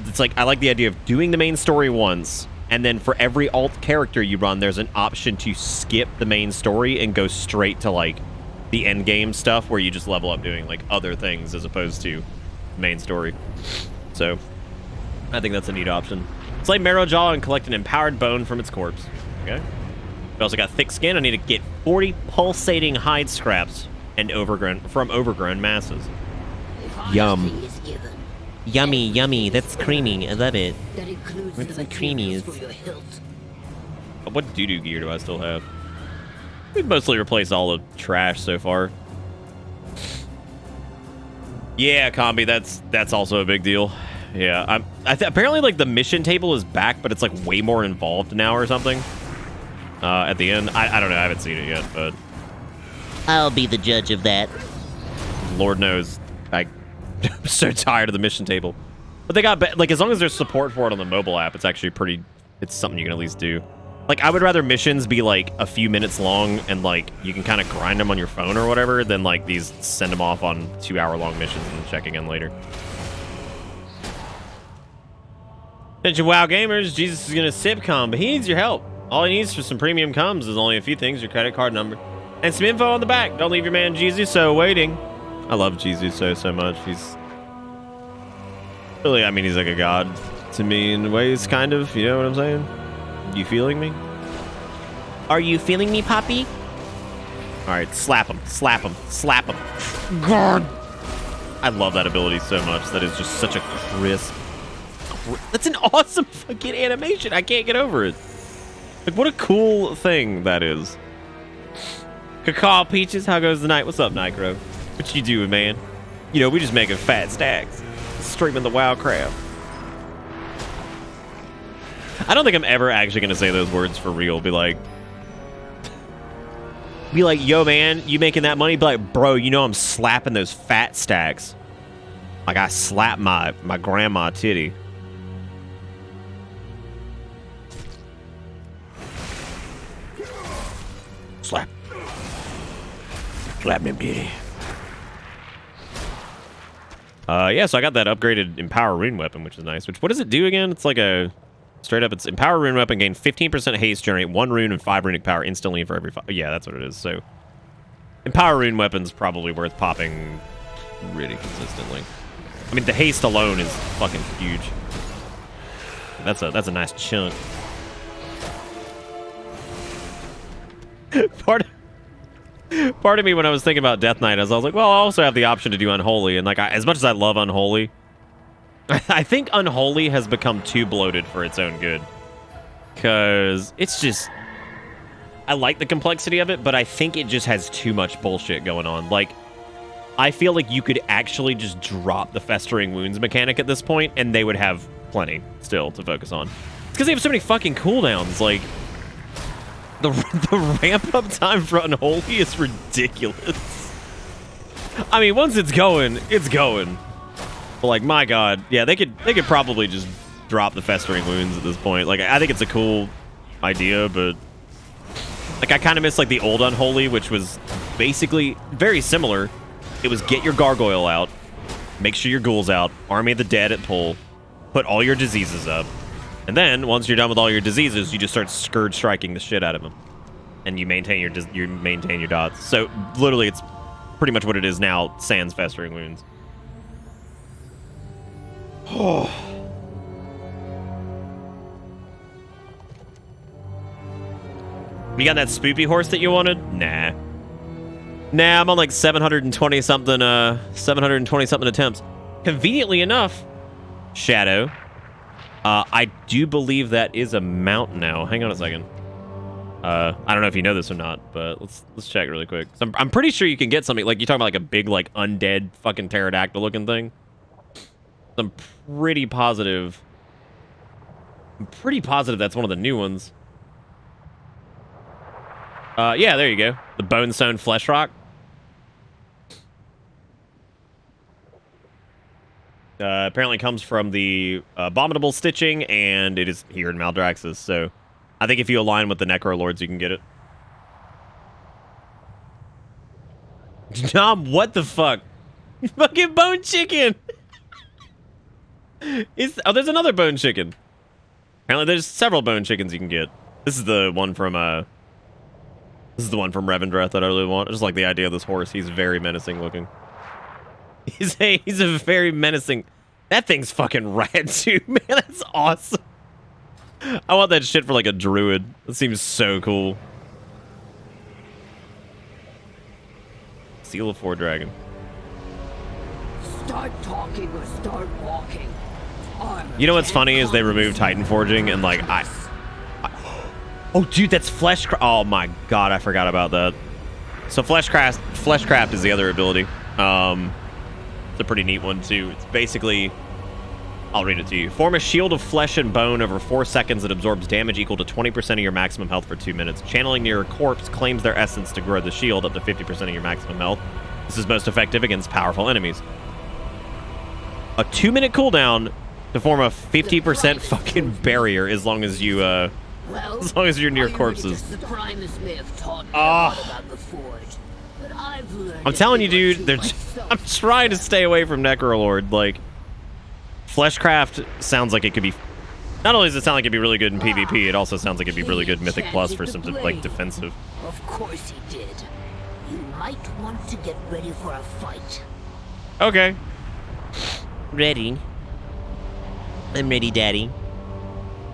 S1: it's like, I like the idea of doing the main story once, and then for every alt character you run, there's an option to skip the main story and go straight to like the end game stuff where you just level up doing like other things as opposed to main story. So I think that's a neat option. Slay Marrowjaw and collect an empowered bone from its corpse. Okay. We also got thick skin. I need to get 40 pulsating hide scraps and overgrown masses. Yum. Yummy, yummy. That's creamy. I love it. What's the creamies? What doo-doo gear do I still have? We've mostly replaced all the trash so far. Yeah, Combi, that's also a big deal. Yeah, apparently like the mission table is back, but it's like way more involved now or something. At the end, I don't know, I haven't seen it yet, but
S9: I'll be the judge of that.
S1: Lord knows, I'm so tired of the mission table. But they got like, as long as there's support for it on the mobile app, it's actually pretty. It's something you can at least do. Like, I would rather missions be, like, a few minutes long and, like, you can kind of grind them on your phone or whatever than, like, these send them off on 2-hour-long missions and checking in later. Attention, WoW gamers. Jesus is going to sipcom, but he needs your help. All he needs for some premium comms is only a few things, your credit card number, and some info on the back. Don't leave your man Jesus waiting. I love Jesus so much. He's... really, I mean, he's like a god to me in ways, kind of. You know what I'm saying? You feeling me?
S9: Are you feeling me, Poppy?
S1: All right, slap him, slap him, slap him. God. I love that ability so much. That is just such a crisp. That's an awesome fucking animation. I can't get over it. Like, what a cool thing that is. Cacao Peaches, how goes the night? What's up, Nitro? What you doing, man? You know, we just making fat stacks. Streaming the Warcraft. I don't think I'm ever actually going to say those words for real. Be like, yo, man, you making that money? Be like, bro, you know I'm slapping those fat stacks. Like I slap my grandma titty. Slap. Slap me, beauty. Yeah, so I got that upgraded Empower Rune Weapon, which is nice. Which, what does it do again? It's like a... Straight up, it's Empower Rune Weapon, gain 15% haste, generate 1 rune and 5 runic power instantly for every 5... Yeah, that's what it is, so... Empower Rune Weapon's probably worth popping really consistently. I mean, the haste alone is fucking huge. That's a nice chunk. Part of me, when I was thinking about Death Knight, I was like, well, I also have the option to do Unholy, and like, as much as I love Unholy, I think Unholy has become too bloated for its own good. Because it's just... I like the complexity of it, but I think it just has too much bullshit going on. Like, I feel like you could actually just drop the Festering Wounds mechanic at this point, and they would have plenty still to focus on. It's because they have so many fucking cooldowns. Like, the ramp-up time for Unholy is ridiculous. I mean, once it's going, it's going. But like, my god, yeah, they could probably just drop the Festering Wounds at this point. Like, I think it's a cool idea, but like, I kind of miss like the old Unholy, which was basically very similar. It was get your gargoyle out, make sure your ghoul's out, army of the dead at pull, put all your diseases up, and then once you're done with all your diseases, you just start scourge striking the shit out of them, and you maintain your dots. So literally, it's pretty much what it is now. Sans Festering Wounds. Oh. You got that spoopy horse that you wanted? Nah. Nah, I'm on like 720 something attempts. Conveniently enough, Shadow, I do believe that is a mount now. Hang on a second. I don't know if you know this or not, but let's check really quick. So I'm pretty sure you can get something like, you're talking about like a big like undead fucking pterodactyl looking thing. I'm pretty positive that's one of the new ones. Yeah, there you go. The Bone Stone Flesh Rock. Apparently comes from the Abominable Stitching, and it is here in Maldraxxus, so I think if you align with the Necro Lords, you can get it. Nom, what the fuck? Fucking bone chicken! Oh, there's another bone chicken. Apparently there's several bone chickens you can get. This is the one from Revendreth that I really want. I just like the idea of this horse. He's very menacing looking. He's a very menacing... That thing's fucking rad too, man. That's awesome. I want that shit for like a druid. That seems so cool. Seal of Four Dragon.
S8: Start talking or start walking.
S1: You know what's funny is they removed Titan Forging, and like oh dude, that's Fleshcraft. Oh my god, I forgot about that. So Fleshcraft is the other ability. It's a pretty neat one too. It's basically, I'll read it to you. Form a shield of flesh and bone over 4 seconds that absorbs damage equal to 20% of your maximum health for 2 minutes. Channeling near a corpse claims their essence to grow the shield up to 50% of your maximum health. This is most effective against powerful enemies. A 2-minute cooldown to form a 50% fucking barrier as long as you as long as you're near corpses. I'm telling you, dude, I'm trying to stay away from Necrolord. Like, Fleshcraft sounds like it could be... Not only does it sound like it'd be really good in PvP, it also sounds like it'd be really good Mythic Plus for some, like, defensive.
S8: Of course he did. You might want to get ready for a fight.
S1: Okay.
S9: Ready. I'm ready, Daddy.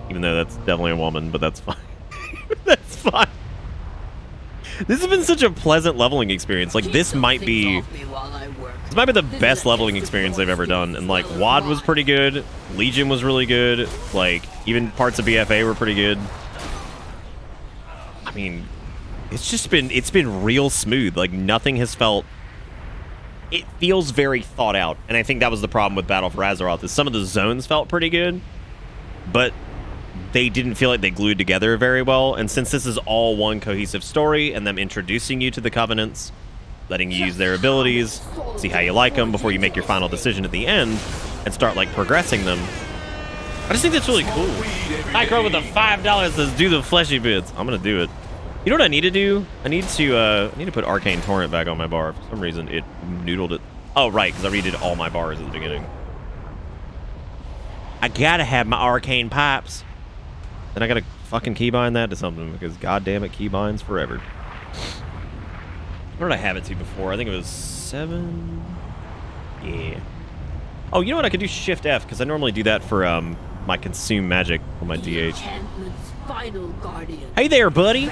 S1: Even though that's definitely a woman, but that's fine. That's fine. This has been such a pleasant leveling experience. Like, this might be the best leveling experience they've ever done. And like, WOD was pretty good. Legion was really good. Like, even parts of BFA were pretty good. I mean, it's been real smooth. Like, nothing has felt... It feels very thought out. And I think that was the problem with Battle for Azeroth, is some of the zones felt pretty good, but they didn't feel like they glued together very well. And since this is all one cohesive story and them introducing you to the Covenants, letting you use their abilities, see how you like them before you make your final decision at the end and start like progressing them, I just think that's really cool. Micro with the $5 says do the fleshy bits. I'm gonna do it. You know what I need to do? I need to put Arcane Torrent back on my bar. For some reason it noodled it. Oh right, because I redid all my bars at the beginning. I gotta have my arcane pipes. Then I gotta fucking keybind that to something, because goddamn it, keybinds forever. Where did I have it to before? I think it was 7. Yeah. Oh, you know what? I could do Shift F, because I normally do that for my consume magic on my DH. Hey there, buddy.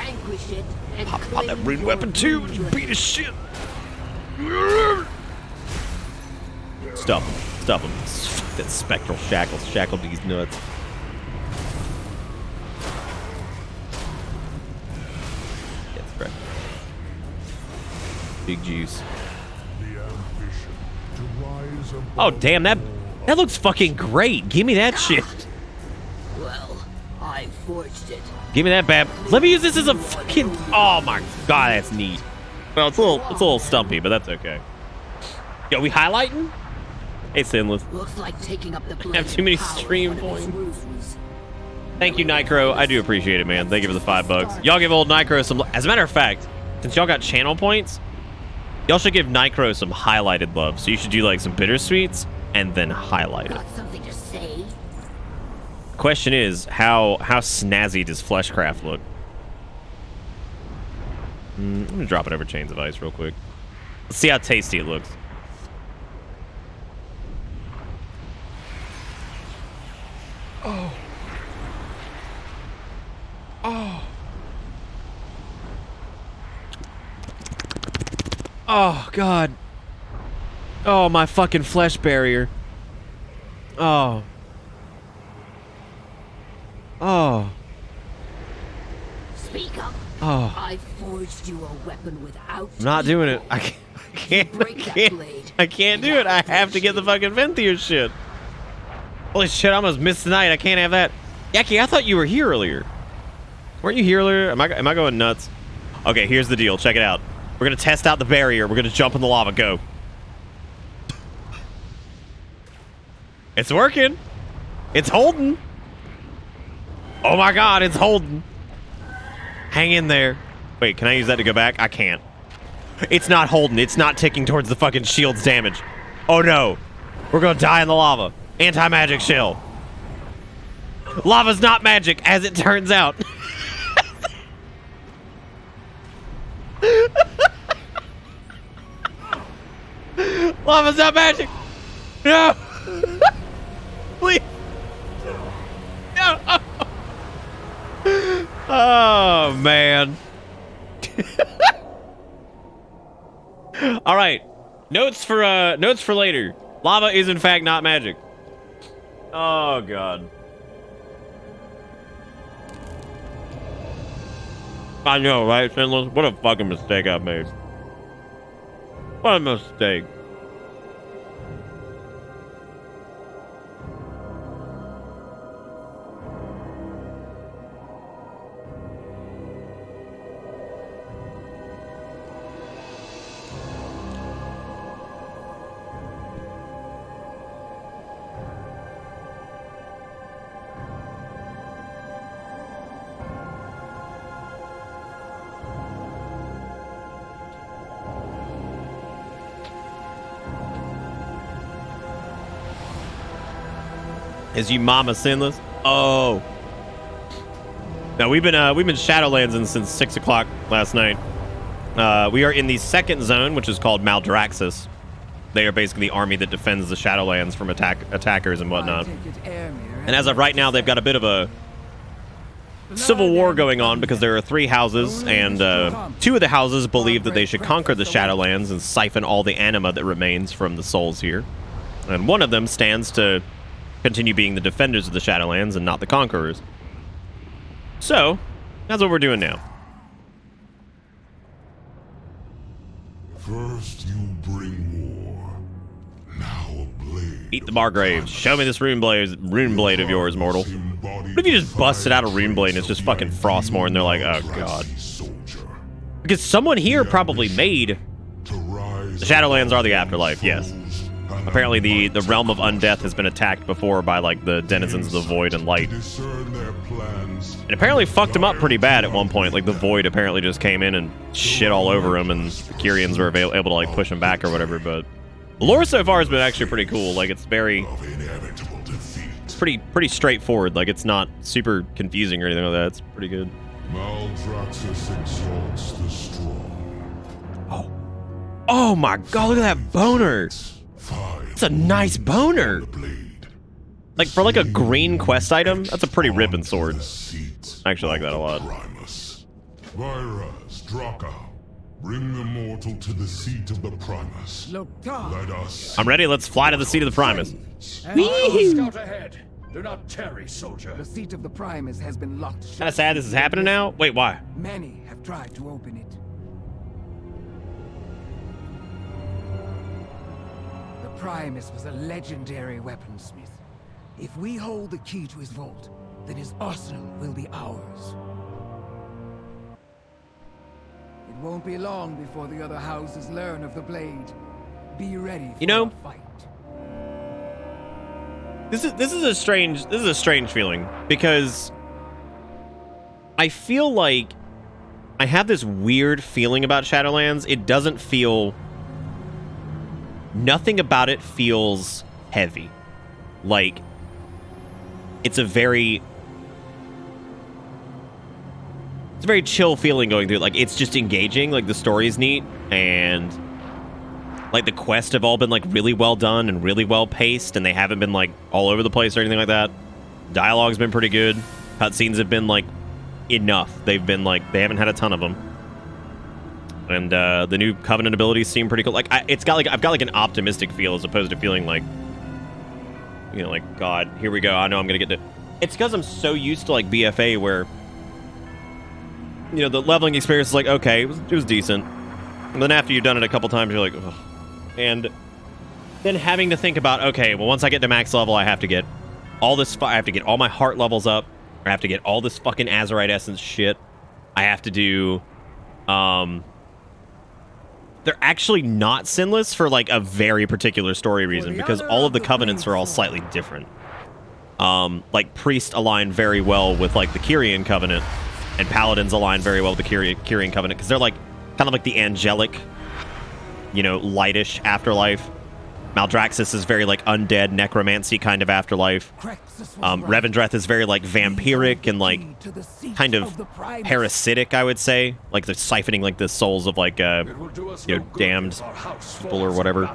S1: Pop that rune weapon too. And beat his shit. Stuff him. Stuff him. Fuck that spectral shackle. Shackle these nuts. That's right. Big juice. Oh damn, that looks fucking great. Give me that shit.
S8: Well, I forged it.
S1: Give me that bab. Let me use this as a fucking. Oh my god, that's neat. Well, it's a little stumpy, but that's okay. Yo, we highlighting? Hey, Sinless.
S8: Looks like taking up the
S1: I have too many stream points. Thank you, Nicro. I do appreciate it, man. Thank you for the $5. Y'all give old Nicro some. As a matter of fact, since y'all got channel points, y'all should give Nicro some highlighted love. So you should do like some bittersweets and then highlight it.
S8: Got something to say?
S1: Question is, how snazzy does Fleshcraft look? I'm gonna drop it over Chains of Ice real quick. Let's see how tasty it looks.
S7: Oh. Oh.
S1: Oh, God. Oh, my fucking flesh barrier. Oh. Oh.
S8: Speak up.
S1: Oh.
S8: I forged you a weapon without.
S1: I'm not doing it. I can't do it. I have to get the fucking Venthier shit. Holy shit, I almost missed the night. I can't have that. Yaki, I thought you were here earlier. Weren't you here earlier? Am I going nuts? Okay, here's the deal. Check it out. We're gonna test out the barrier. We're gonna jump in the lava. Go. It's working. It's holding. Oh my god, it's holding. Hang in there. Wait, can I use that to go back? I can't. It's not holding. It's not ticking towards the fucking shield's damage. Oh no. We're gonna die in the lava. Anti-magic shell. Lava's not magic, as it turns out. Lava's not magic. No. Please. No. Oh man. All right. Notes for later. Lava is in fact not magic. Oh god. I know, right, Sinless? What a fucking mistake I made. What a mistake. Is you mama Sinless? Oh. No, we've been Shadowlands since 6 o'clock last night. We are in the second zone, which is called Maldraxxus. They are basically the army that defends the Shadowlands from attackers and whatnot. And as of right now, they've got a bit of a civil war going on because there are 3 houses, and 2 of the houses believe that they should conquer the Shadowlands and siphon all the anima that remains from the souls here. And one of them stands to continue being the defenders of the Shadowlands and not the conquerors. So, that's what we're doing now.
S2: First you bring war, now a blade.
S1: Eat the Margraves. Show me this rune blade of yours, mortal. What if you just busted out a rune blade and it's just fucking Frostmourne and they're like, oh god. Because someone here probably made the Shadowlands are the afterlife, yes. Apparently the realm of undeath has been attacked before by like the denizens of the void and light. And apparently fucked them up pretty bad at one point. Like the void apparently just came in and shit all over them, and the Kyrians were able to like push them back or whatever. But the lore so far has been actually pretty cool. Like it's pretty straightforward. Like it's not super confusing or anything like that. It's pretty good.
S2: Maldraxxus exalts the strong.
S1: Oh my god, look at that boner. It's a nice boner. Like for like a green quest item, that's a pretty ripping sword. I actually like that a lot.
S2: Virus, Draka, bring the mortal to the seat of the Primus. Let us.
S1: I'm ready. Let's fly to the seat of the Primus.
S5: Scout ahead. Do not tarry, soldier.
S4: The seat of the Primus has been locked shut.
S1: Kind of sad this is happening now. Wait, why?
S4: Many have tried to open it. The Primus was a legendary weaponsmith. If we hold the key to his vault, then his arsenal will be ours. It won't be long before the other houses learn of the blade. Be ready for a fight.
S1: This is a strange feeling, because I feel like I have this weird feeling about Shadowlands. It doesn't feel... Nothing about it feels heavy. Like, it's a very chill feeling going through it. Like, it's just engaging. Like, the story's neat, and like the quests have all been like really well done and really well paced, and they haven't been like all over the place or anything like that. Dialogue's been pretty good. Cutscenes have been like enough. They've been like, they haven't had a ton of them. And the new Covenant abilities seem pretty cool. Like I've got like an optimistic feel as opposed to feeling like, you know, like, God, here we go. I know I'm gonna get to. It's because I'm so used to like BFA where, you know, the leveling experience is like, okay, it was decent, and then after you've done it a couple times, you're like, ugh. And then having to think about, okay, well, once I get to max level, I have to get all this. I have to get all my heart levels up. I have to get all this fucking Azerite essence shit. I have to do. They're actually not sinless for like a very particular story reason, because all of the covenants are all slightly different. Like Priest align very well with like the Kyrian covenant, and Paladins align very well with the Kyrian covenant, because they're like kind of like the angelic, you know, lightish afterlife. Maldraxxus is very like undead necromancy kind of afterlife. Revendreth is very like vampiric and like kind of parasitic, I would say, like they're siphoning like the souls of like you know, damned people or whatever.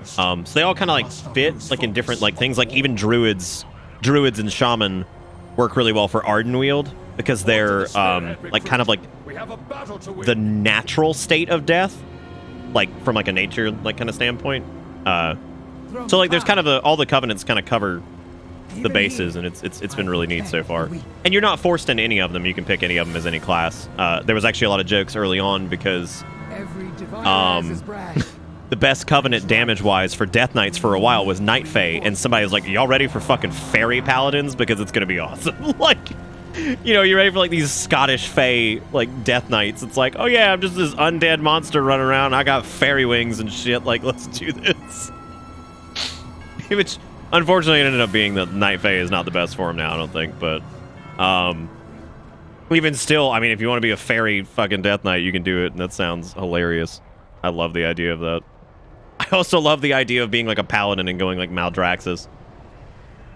S1: So they all kind of like fit like in different like things. Like even druids and shaman work really well for Ardenweald, because they're like kind of like the natural state of death, like from like a nature like kind of standpoint. So like there's kind of all the covenants kind of cover the bases, and it's been really neat so far. And you're not forced into any of them. You can pick any of them as any class. There was actually a lot of jokes early on because the best covenant damage-wise for Death Knights for a while was Night Fae, and somebody was like, y'all ready for fucking Fairy Paladins? Because it's gonna be awesome. Like, you know, you're ready for like these Scottish Fae like Death Knights. It's like, oh yeah, I'm just this undead monster running around. I got fairy wings and shit. Like, let's do this. Which, unfortunately, it ended up being that Night Fae is not the best form now, I don't think. But even still, I mean, if you want to be a fairy fucking Death Knight, you can do it, and that sounds hilarious. I love the idea of that. I also love the idea of being like a paladin and going like Maldraxxus.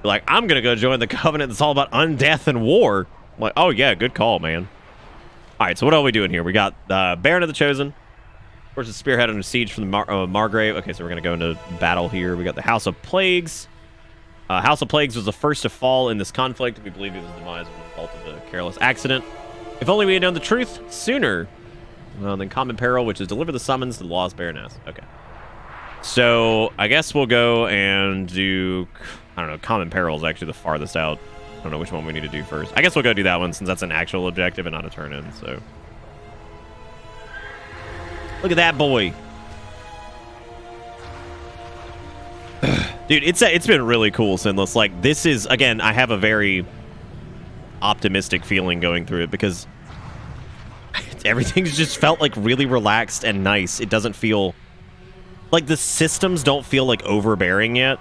S1: Like, I'm gonna go join the Covenant that's all about undeath and war. I'm like, oh yeah, good call, man. Alright, so what are we doing here? We got Baron of the Chosen. Of course, it's spearhead under siege from the Margrave. Okay, so we're gonna go into battle here. We got the House of Plagues. House of Plagues was the first to fall in this conflict. We believe it was demise as a result of a careless accident. If only we had known the truth sooner. Then Common Peril, which is deliver the summons to the Lost Baroness. Okay. So, I guess we'll go and do... I don't know, Common Peril is actually the farthest out. I don't know which one we need to do first. I guess we'll go do that one since that's an actual objective and not a turn-in, so... Look at that boy. Dude, it's been really cool, Sinless. Like, this is, again, I have a very optimistic feeling going through it because everything's just felt, like, really relaxed and nice. It doesn't feel... Like, the systems don't feel, like, overbearing yet.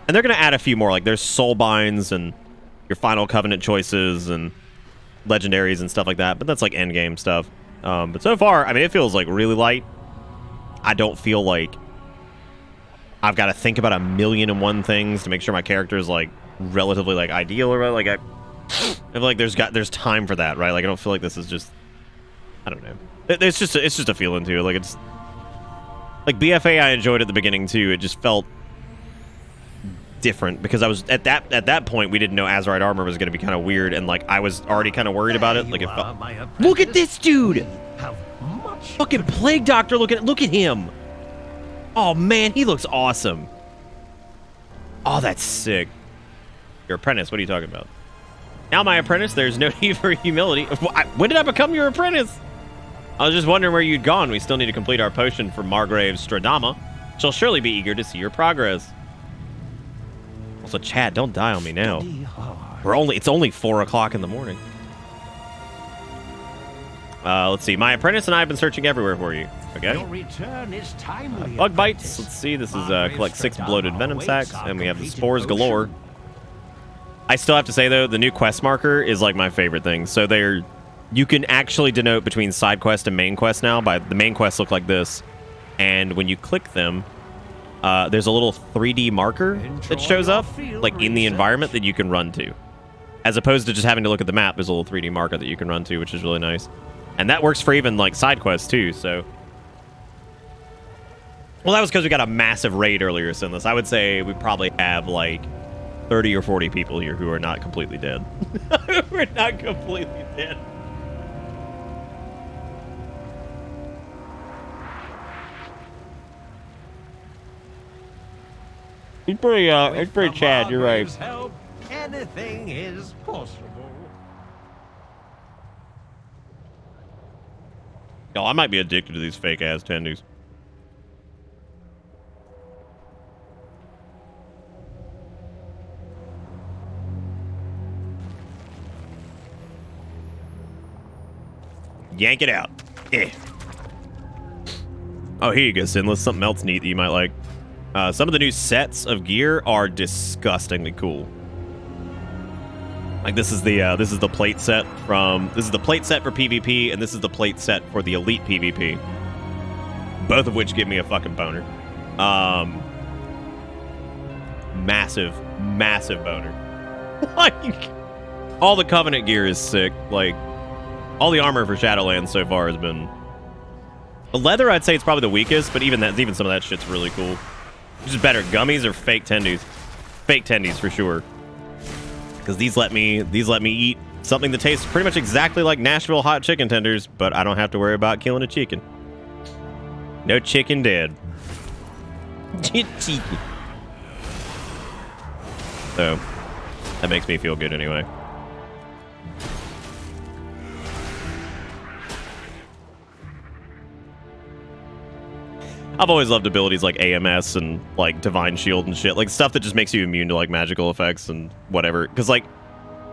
S1: And they're going to add a few more. Like, there's Soulbinds and your Final Covenant choices and Legendaries and stuff like that. But that's, like, endgame stuff. But so far, I mean, it feels, like, really light. I don't feel like I've got to think about 1,000,001 things to make sure my character is, like, relatively, like, ideal or like I feel like there's time for that, right? Like, I don't feel like this is just, I don't know. It's just a feeling to it. Like, it's like BFA. I enjoyed at the beginning too. It just felt different because I was at that point we didn't know Azerite armor was going to be kind of weird, and like I was already kind of worried about it. Like, it felt. Look at this dude! Fucking Plague Doctor. Look at him. Oh, man, he looks awesome. Oh, that's sick. Your apprentice, what are you talking about? Now my apprentice, there's no need for humility. When did I become your apprentice? I was just wondering where you'd gone. We still need to complete our potion for Margrave's Stradama. She'll surely be eager to see your progress. Also, Chad, don't die on me now. It's only 4 o'clock in the morning. Let's see. My apprentice and I have been searching everywhere for you. Okay.
S3: Your return is timely,
S1: Bug bites. Let's see. This is collect 6 bloated venom sacs, and we have the spores galore. I still have to say though, the new quest marker is like my favorite thing. So you can actually denote between side quest and main quest now. By the main quests look like this, and when you click them, there's a little 3D marker that shows up like in the environment that you can run to, as opposed to just having to look at the map. There's a little 3D marker that you can run to, which is really nice, and that works for even like side quests too. So. Well, that was because we got a massive raid earlier, Sinless. I would say we probably have, like, 30 or 40 people here who are not completely dead. We're not completely dead. It's pretty Chad, you're right.
S3: Help, anything is possible.
S1: Yo, I might be addicted to these fake-ass tendies. Yank it out. Eh. Oh, here you go, Sinless. Something else neat that you might like. Some of the new sets of gear are disgustingly cool. Like this is the plate set for PvP, and this is the plate set for the Elite PvP. Both of which give me a fucking boner. Massive boner. Like, all the Covenant gear is sick. Like, all the armor for Shadowlands so far has been... The leather, I'd say it's probably the weakest, but even some of that shit's really cool. Which is better, gummies or fake tendies? Fake tendies for sure. Because these let me eat something that tastes pretty much exactly like Nashville hot chicken tenders, but I don't have to worry about killing a chicken. No chicken dead. Chicken. So, that makes me feel good anyway. I've always loved abilities like AMS and like Divine Shield and shit, like stuff that just makes you immune to like magical effects and whatever. Because like,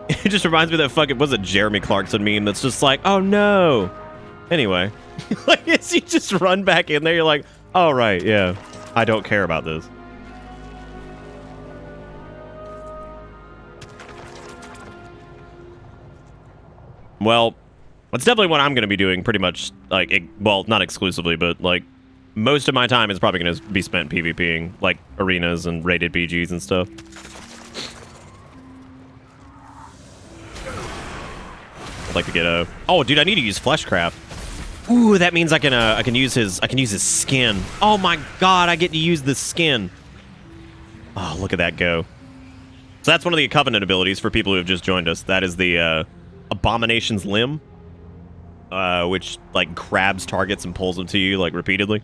S1: it just reminds me of that fucking, what's it, Jeremy Clarkson meme that's just like, oh no. Anyway, like as you just run back in there, you're like, oh right, yeah, I don't care about this. Well, that's definitely what I'm going to be doing pretty much, like, well, not exclusively, but like, most of my time is probably going to be spent PvPing, like arenas and rated BGs and stuff. I'd like to get a... Oh, dude, I need to use Fleshcraft. Ooh, that means I can use his skin. Oh my god, I get to use the skin. Oh, look at that go. So that's one of the Covenant abilities for people who have just joined us. That is the Abomination's Limb, which like grabs targets and pulls them to you like repeatedly.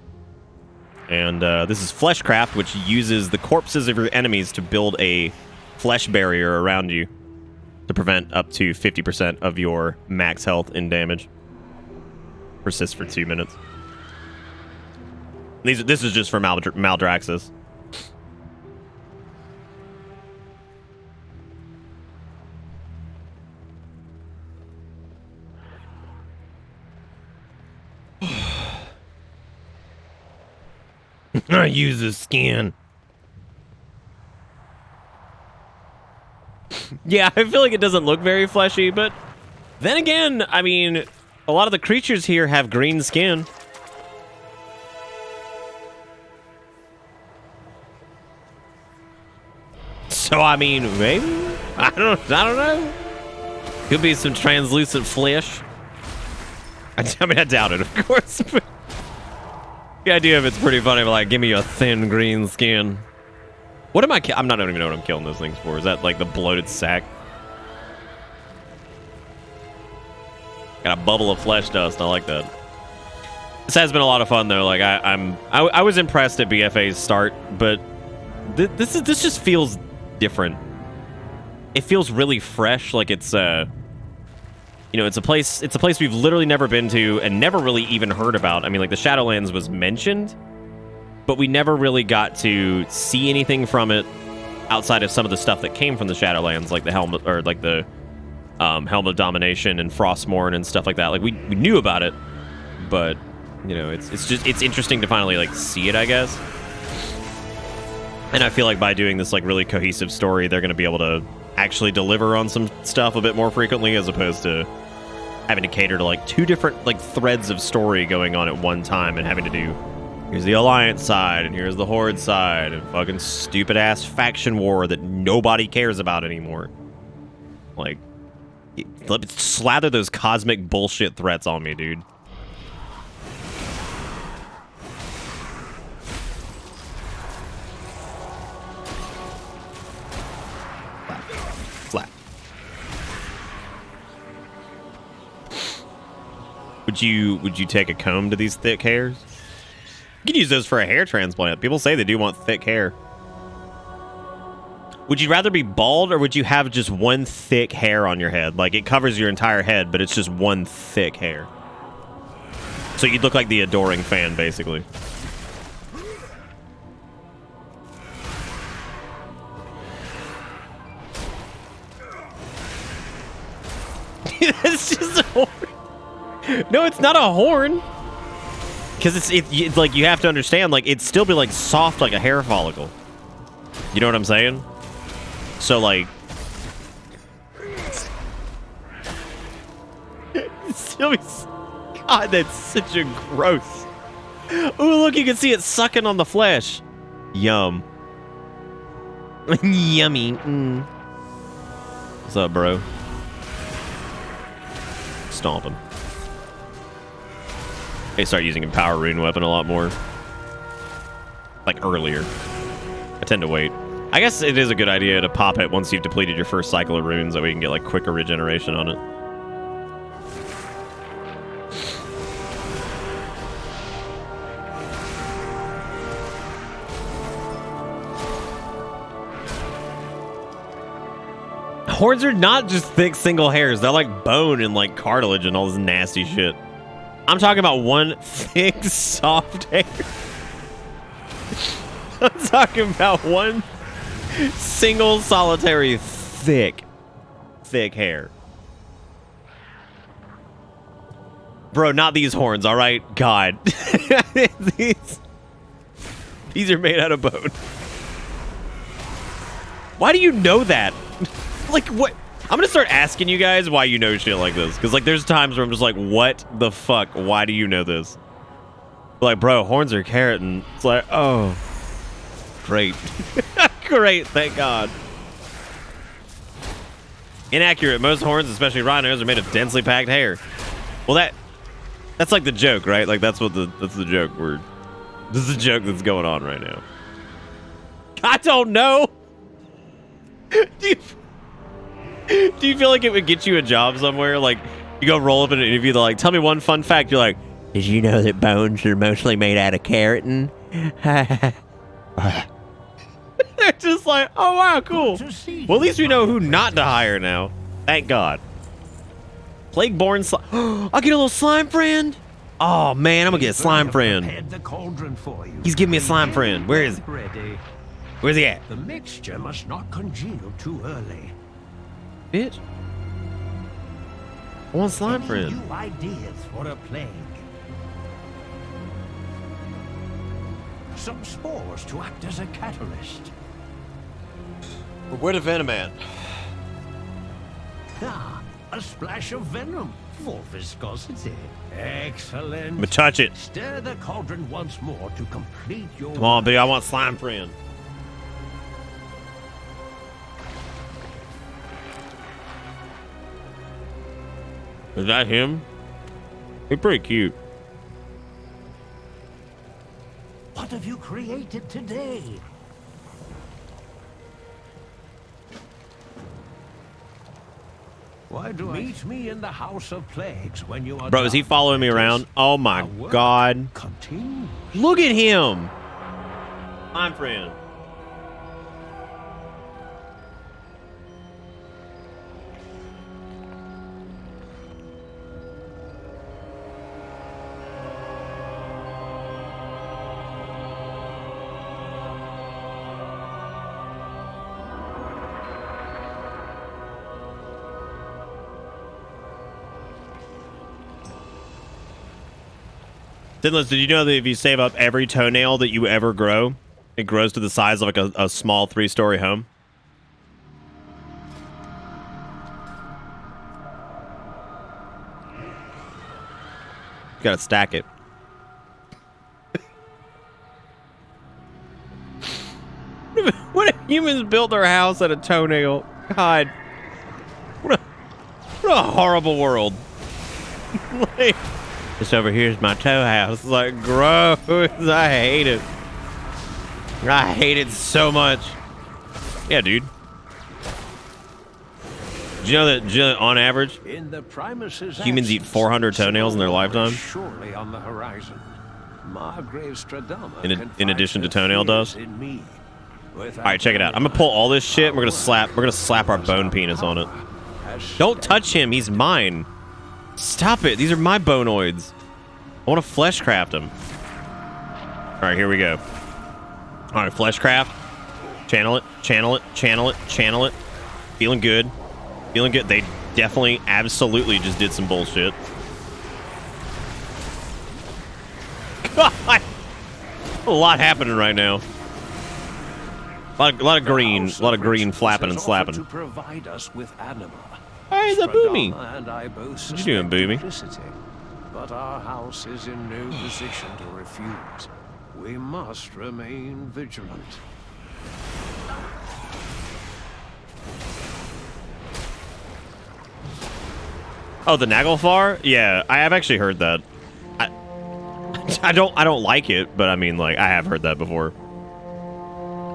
S1: And this is Fleshcraft, which uses the corpses of your enemies to build a flesh barrier around you to prevent up to 50% of your max health and damage. Persists for 2 minutes. This is just for Maldraxxus. I use his skin. Yeah, I feel like it doesn't look very fleshy, but then again, I mean, a lot of the creatures here have green skin. So I mean, maybe I don't know. Could be some translucent flesh. I mean, I doubt it, of course. But the idea of it's pretty funny. But like, give me a thin green skin. What am I? I'm not even know what I'm killing those things for. Is that like the bloated sack? Got a bubble of flesh dust. I like that. This has been a lot of fun though. Like I was impressed at BFA's start, but this just feels different. It feels really fresh. Like it's you know, it's a place we've literally never been to and never really even heard about. I mean, like the Shadowlands was mentioned, but we never really got to see anything from it outside of some of the stuff that came from the Shadowlands, like the Helm or like the Helm of Domination and Frostmourne and stuff like that. Like we knew about it, but you know, it's interesting to finally like see it, I guess. And I feel like by doing this like really cohesive story, they're going to be able to actually deliver on some stuff a bit more frequently, as opposed to having to cater to like two different like threads of story going on at one time and having to do, here's the Alliance side and here's the Horde side and fucking stupid ass faction war that nobody cares about anymore. Like, slather those cosmic bullshit threats on me, dude. Slap. Would you take a comb to these thick hairs? You could use those for a hair transplant. People say they do want thick hair. Would you rather be bald, or would you have just one thick hair on your head? Like, it covers your entire head, but it's just one thick hair. So you'd look like the Adoring fan, basically. That's just a horn. No, it's not a horn. Because it's like, you have to understand, like, it'd still be like soft like a hair follicle. You know what I'm saying? So like, still be, God, that's such a gross. Ooh, look, you can see it sucking on the flesh. Yum. Yummy. What's up, bro? Stomping. They start using a power rune weapon a lot more. Like earlier. I tend to wait. I guess it is a good idea to pop it once you've depleted your first cycle of runes, that way you can get like quicker regeneration on it. Horns are not just thick single hairs. They're like bone and like cartilage and all this nasty shit. I'm talking about one thick, soft hair. I'm talking about one single, solitary, thick hair. Bro, not these horns, all right? God. These are made out of bone. Why do you know that? Like, what? I'm gonna start asking you guys why you know shit like this. Because, like, there's times where I'm just like, what the fuck? Why do you know this? Like, bro, horns are keratin. It's like, oh. Great. Great, thank God. Inaccurate. Most horns, especially rhinos, are made of densely packed hair. Well, that's like the joke, right? Like, that's the joke. This is the joke that's going on right now. I don't know. Do Do you feel like it would get you a job somewhere? Like, you go roll up in an interview, they're like, tell me one fun fact. You're like, did you know that bones are mostly made out of keratin? They're just like, oh, wow, cool. Well, at least we know who not to hire now. Thank God. Plague-born slime. I'll get a little slime friend. Oh, man, I'm going to get a slime friend.
S3: The cauldron for you.
S1: He's giving me a slime friend. Where is he?
S3: Ready.
S1: Where's he at?
S3: The mixture must not congeal too early.
S1: Bitch. I want a slime
S3: Any
S1: friend.
S3: new ideas for a plague? Some spores to act as a catalyst.
S1: Where the venom at?
S3: Ah, a splash of venom for viscosity. Excellent.
S1: I'm gonna touch it.
S3: Stir the cauldron once more to complete your...
S1: Come on, baby. I want slime friend. Is that him? He's pretty cute.
S3: What have you created today? Why do meet me in the House of Plagues when you are...
S1: Bro, is he following me around? Oh my God.
S3: Continue.
S1: Look at him. Slime friend. Sinless, did you know that if you save up every toenail that you ever grow, it grows to the size of like a small 3-story home? You gotta stack it. What if humans built their house at a toenail? God. What a horrible world. Like, this over here is my toe house. It's like, gross. I hate it. I hate it so much. Yeah, dude. Do you know that on average,
S3: In the Primus's
S1: humans eat
S3: absence,
S1: 400 toenails in their
S3: Silver
S1: lifetime?
S3: is surely on the horizon. Margrave Stradama
S1: In addition to
S3: confides
S1: toenail
S3: her
S1: dust?
S3: fears in me.
S1: All right, check it out. I'm gonna pull all this shit. And we're gonna slap our bone penis on it. Don't touch him. He's mine. Stop it. These are my bonoids. I want to flesh craft them. All right, here we go. All right, flesh craft. Channel it. Channel it. Channel it. Channel it. Feeling good. Feeling good. They definitely, absolutely just did some bullshit. God. A lot happening right now. A lot of green flapping and slapping.
S3: To provide us with anima.
S1: Hey, it's a Boomy.
S3: And I both
S1: What you doing, Boomy?
S3: duplicity, but our house is in no position to refuse. We must remain vigilant.
S1: Oh, the Naglfar? Yeah, I have actually heard that. I don't like it, but I mean, like, I have heard that before.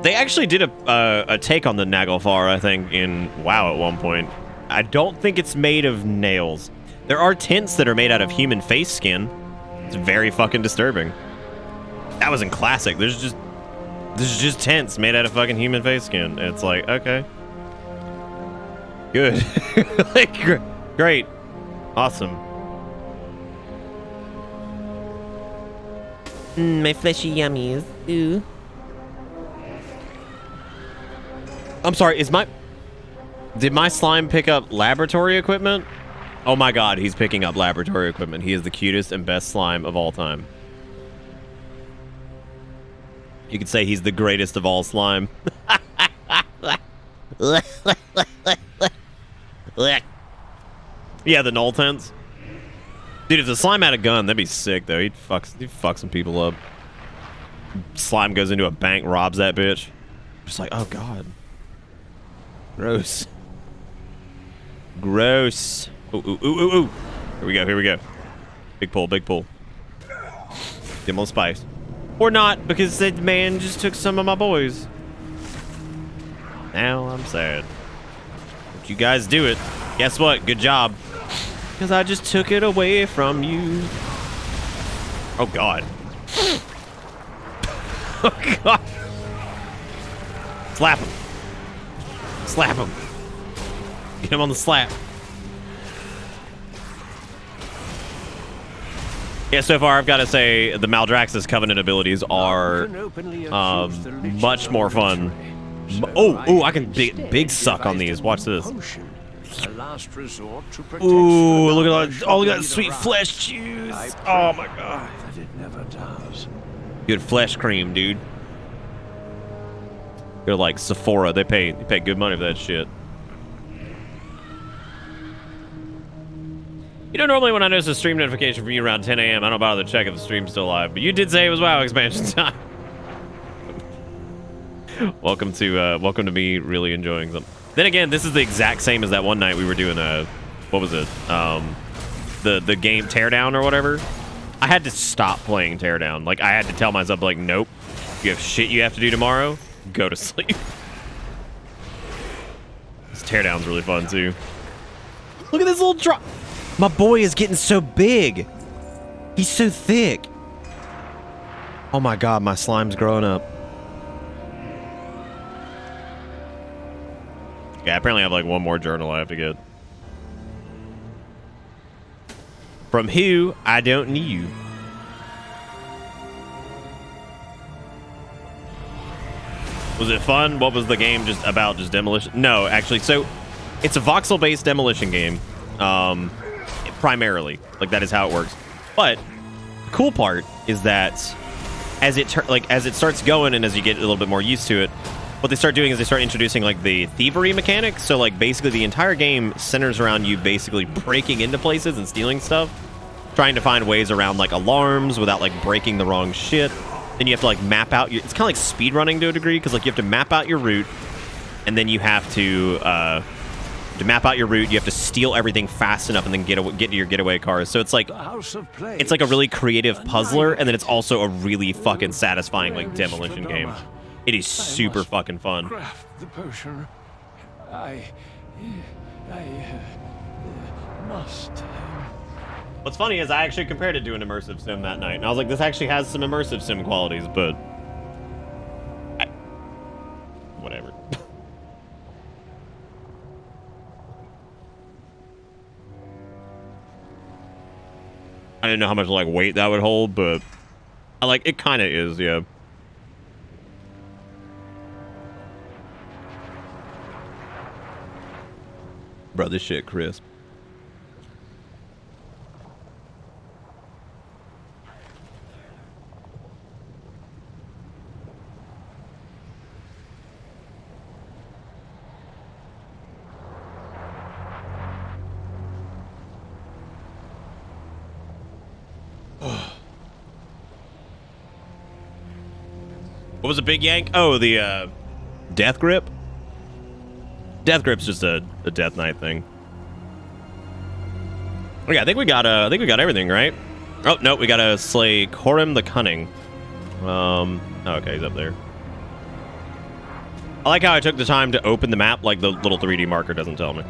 S1: They actually did a take on the Naglfar, I think, in WoW at one point. I don't think it's made of nails. There are tents that are made out of human face skin. It's very fucking disturbing. That was in Classic. There's just tents made out of fucking human face skin. And it's like, okay. Good. Like, great. Awesome.
S9: My fleshy yummies. Ooh.
S1: I'm sorry, did my slime pick up laboratory equipment? Oh my god, he's picking up laboratory equipment. He is the cutest and best slime of all time. You could say he's the greatest of all slime. Yeah, the null tents. Dude, if the slime had a gun, that'd be sick, though. He'd fuck some people up. Slime goes into a bank, robs that bitch. Just like, oh god. Gross. Gross. Ooh, ooh, ooh, ooh, ooh. Here we go, here we go. Big pull, big pull. Give him a spice. Or not, because that man just took some of my boys. Now I'm sad. You guys do it. Guess what? Good job. Because I just took it away from you. Oh, God. Oh, God. Slap him. Slap him. Get him on the slap. Yeah, so far I've got to say the Maldraxxus Covenant abilities are much more fun. Oh, I can big suck on these. Watch this. Ooh, look at all that sweet flesh juice. Oh my god. Good flesh cream, dude. They're like Sephora. They pay good money for that shit. You know, normally when I notice a stream notification from you around 10 a.m., I don't bother to check if the stream's still live. But you did say it was WoW expansion time. Welcome to me really enjoying them. Then again, this is the exact same as that one night we were doing what was it? The game Teardown or whatever. I had to stop playing Teardown. Like, I had to tell myself, like, nope. You have shit you have to do tomorrow. Go to sleep. This Teardown's really fun, too. Look at this little drop. My boy is getting so big. He's so thick. Oh, my God. My slime's growing up. Yeah, apparently I have, like, one more journal I have to get. From who? I don't know. Was it fun? What was the game just about? Just demolition? No, actually. So, it's a voxel-based demolition game. Primarily. Like, that is how it works. But, the cool part is that as it starts going and as you get a little bit more used to it, what they start doing is they start introducing, like, the thievery mechanics. So, like, basically the entire game centers around you basically breaking into places and stealing stuff. Trying to find ways around, like, alarms without, like, breaking the wrong shit. Then you have to, like, map out your... It's kind of like speedrunning to a degree, because, like, you have to map out your route. And then you have to map out your route, you have to steal everything fast enough and then get to your getaway cars. So it's like a really creative puzzler, and then it's also a really fucking satisfying, like, demolition game. It is super fucking fun.
S5: Craft the potion. I must.
S1: What's funny is I actually compared it to an immersive sim that night, and I was like, this actually has some immersive sim qualities, but whatever. I didn't know how much, like, weight that would hold, but it kind of is, yeah. Bro, this shit crisp. What was a big yank? Oh, the death grip. Death grip's just a death knight thing. Oh, yeah, I think we got everything, right? Oh no, we gotta slay Corim the Cunning. Okay, he's up there. I like how I took the time to open the map, like the little 3D marker doesn't tell me.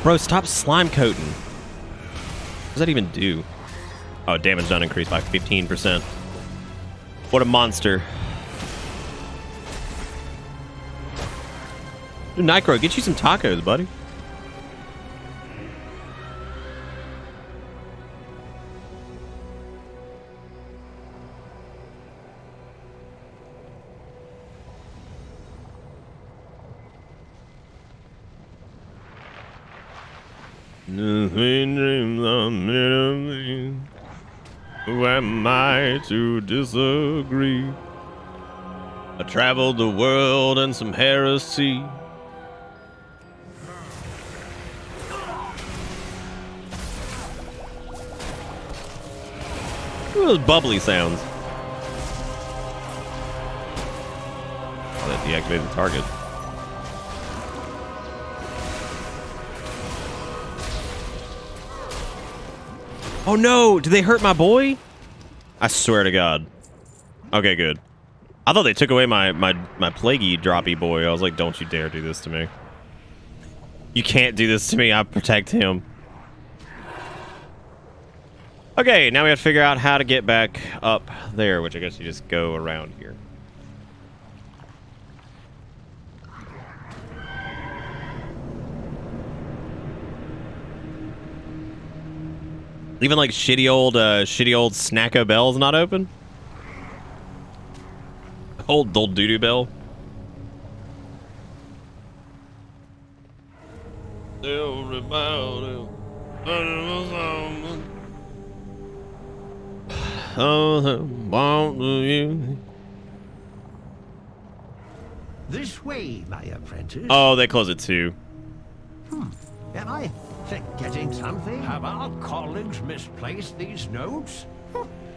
S1: Bro, stop slime coating. What does that even do? Oh, damage done increased by 15%. What a monster. Dude, Nycro, get you some tacos, buddy. Nothing dreams are made of me. Who am I to disagree? I traveled the world and some heresy. Look at those bubbly sounds. Oh, that deactivated the target. Oh no! Did they hurt my boy? I swear to God. Okay, good. I thought they took away my plaguey droppy boy. I was like, don't you dare do this to me. You can't do this to me. I protect him. Okay, now we have to figure out how to get back up there, which I guess you just go around here. Even like shitty old Snacko Bell's not open. Old doo-doo bell.
S3: This way, my apprentice.
S1: Oh, they close it too.
S3: Am I forgetting something? Have our colleagues misplaced these notes?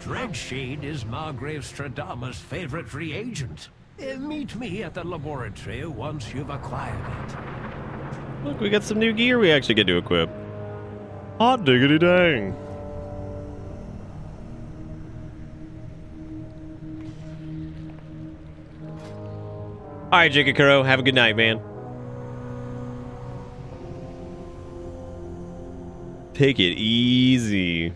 S3: Dreadshade is Margrave Stradamus' favorite reagent. Meet me at the laboratory once you've acquired it.
S1: Look, we got some new gear we actually get to equip. Hot diggity dang. All right, Jigakuro, have a good night, man. Take it easy.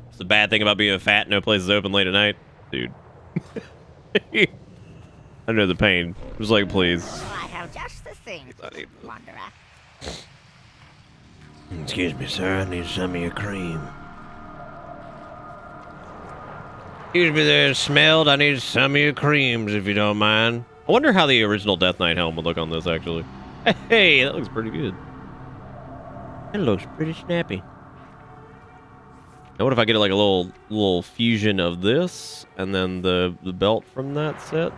S1: It's the bad thing about being fat. No place is open late at night, dude. I know the pain. Just like, please.
S6: I have just the thing, Wanderer.
S9: Excuse me, sir. I need some of your cream.
S1: Excuse me there, smelled. I need some of your creams, if you don't mind. I wonder how the original Death Knight helm would look on this, actually. Hey, that looks pretty good.
S9: It looks pretty snappy.
S1: Now, what if I get like a little fusion of this, and then the belt from that set?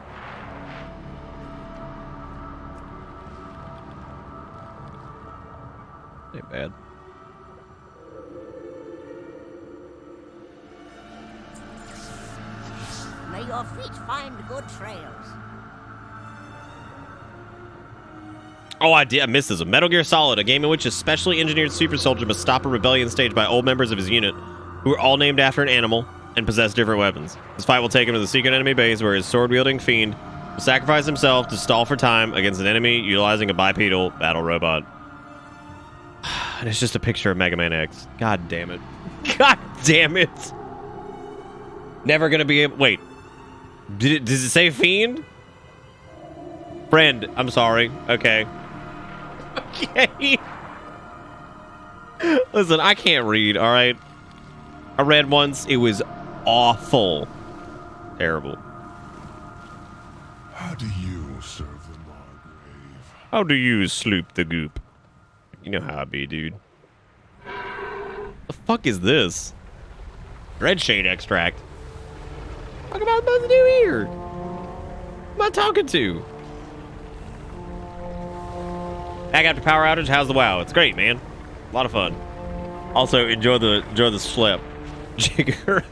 S1: Ain't bad.
S6: May your feet find good trails.
S1: Oh, I missed this. Metal Gear Solid, a game in which a specially engineered super soldier must stop a rebellion staged by old members of his unit, who are all named after an animal and possess different weapons. This fight will take him to the secret enemy base, where his sword-wielding fiend will sacrifice himself to stall for time against an enemy utilizing a bipedal battle robot. And it's just a picture of Mega Man X. God damn it. God damn it. Never gonna be able... Wait. Does it say fiend? Friend, I'm sorry. Okay. Okay. Listen, I can't read, all right? I read once. It was awful. Terrible.
S2: How do you serve the Margrave?
S1: How do you sloop the goop? You know how I be, dude. The fuck is this? Dreadshade extract. What am I supposed to do here? Who am I talking to? Back after power outage, how's the WoW? It's great, man. A lot of fun. Also, enjoy the schlep. Jigger.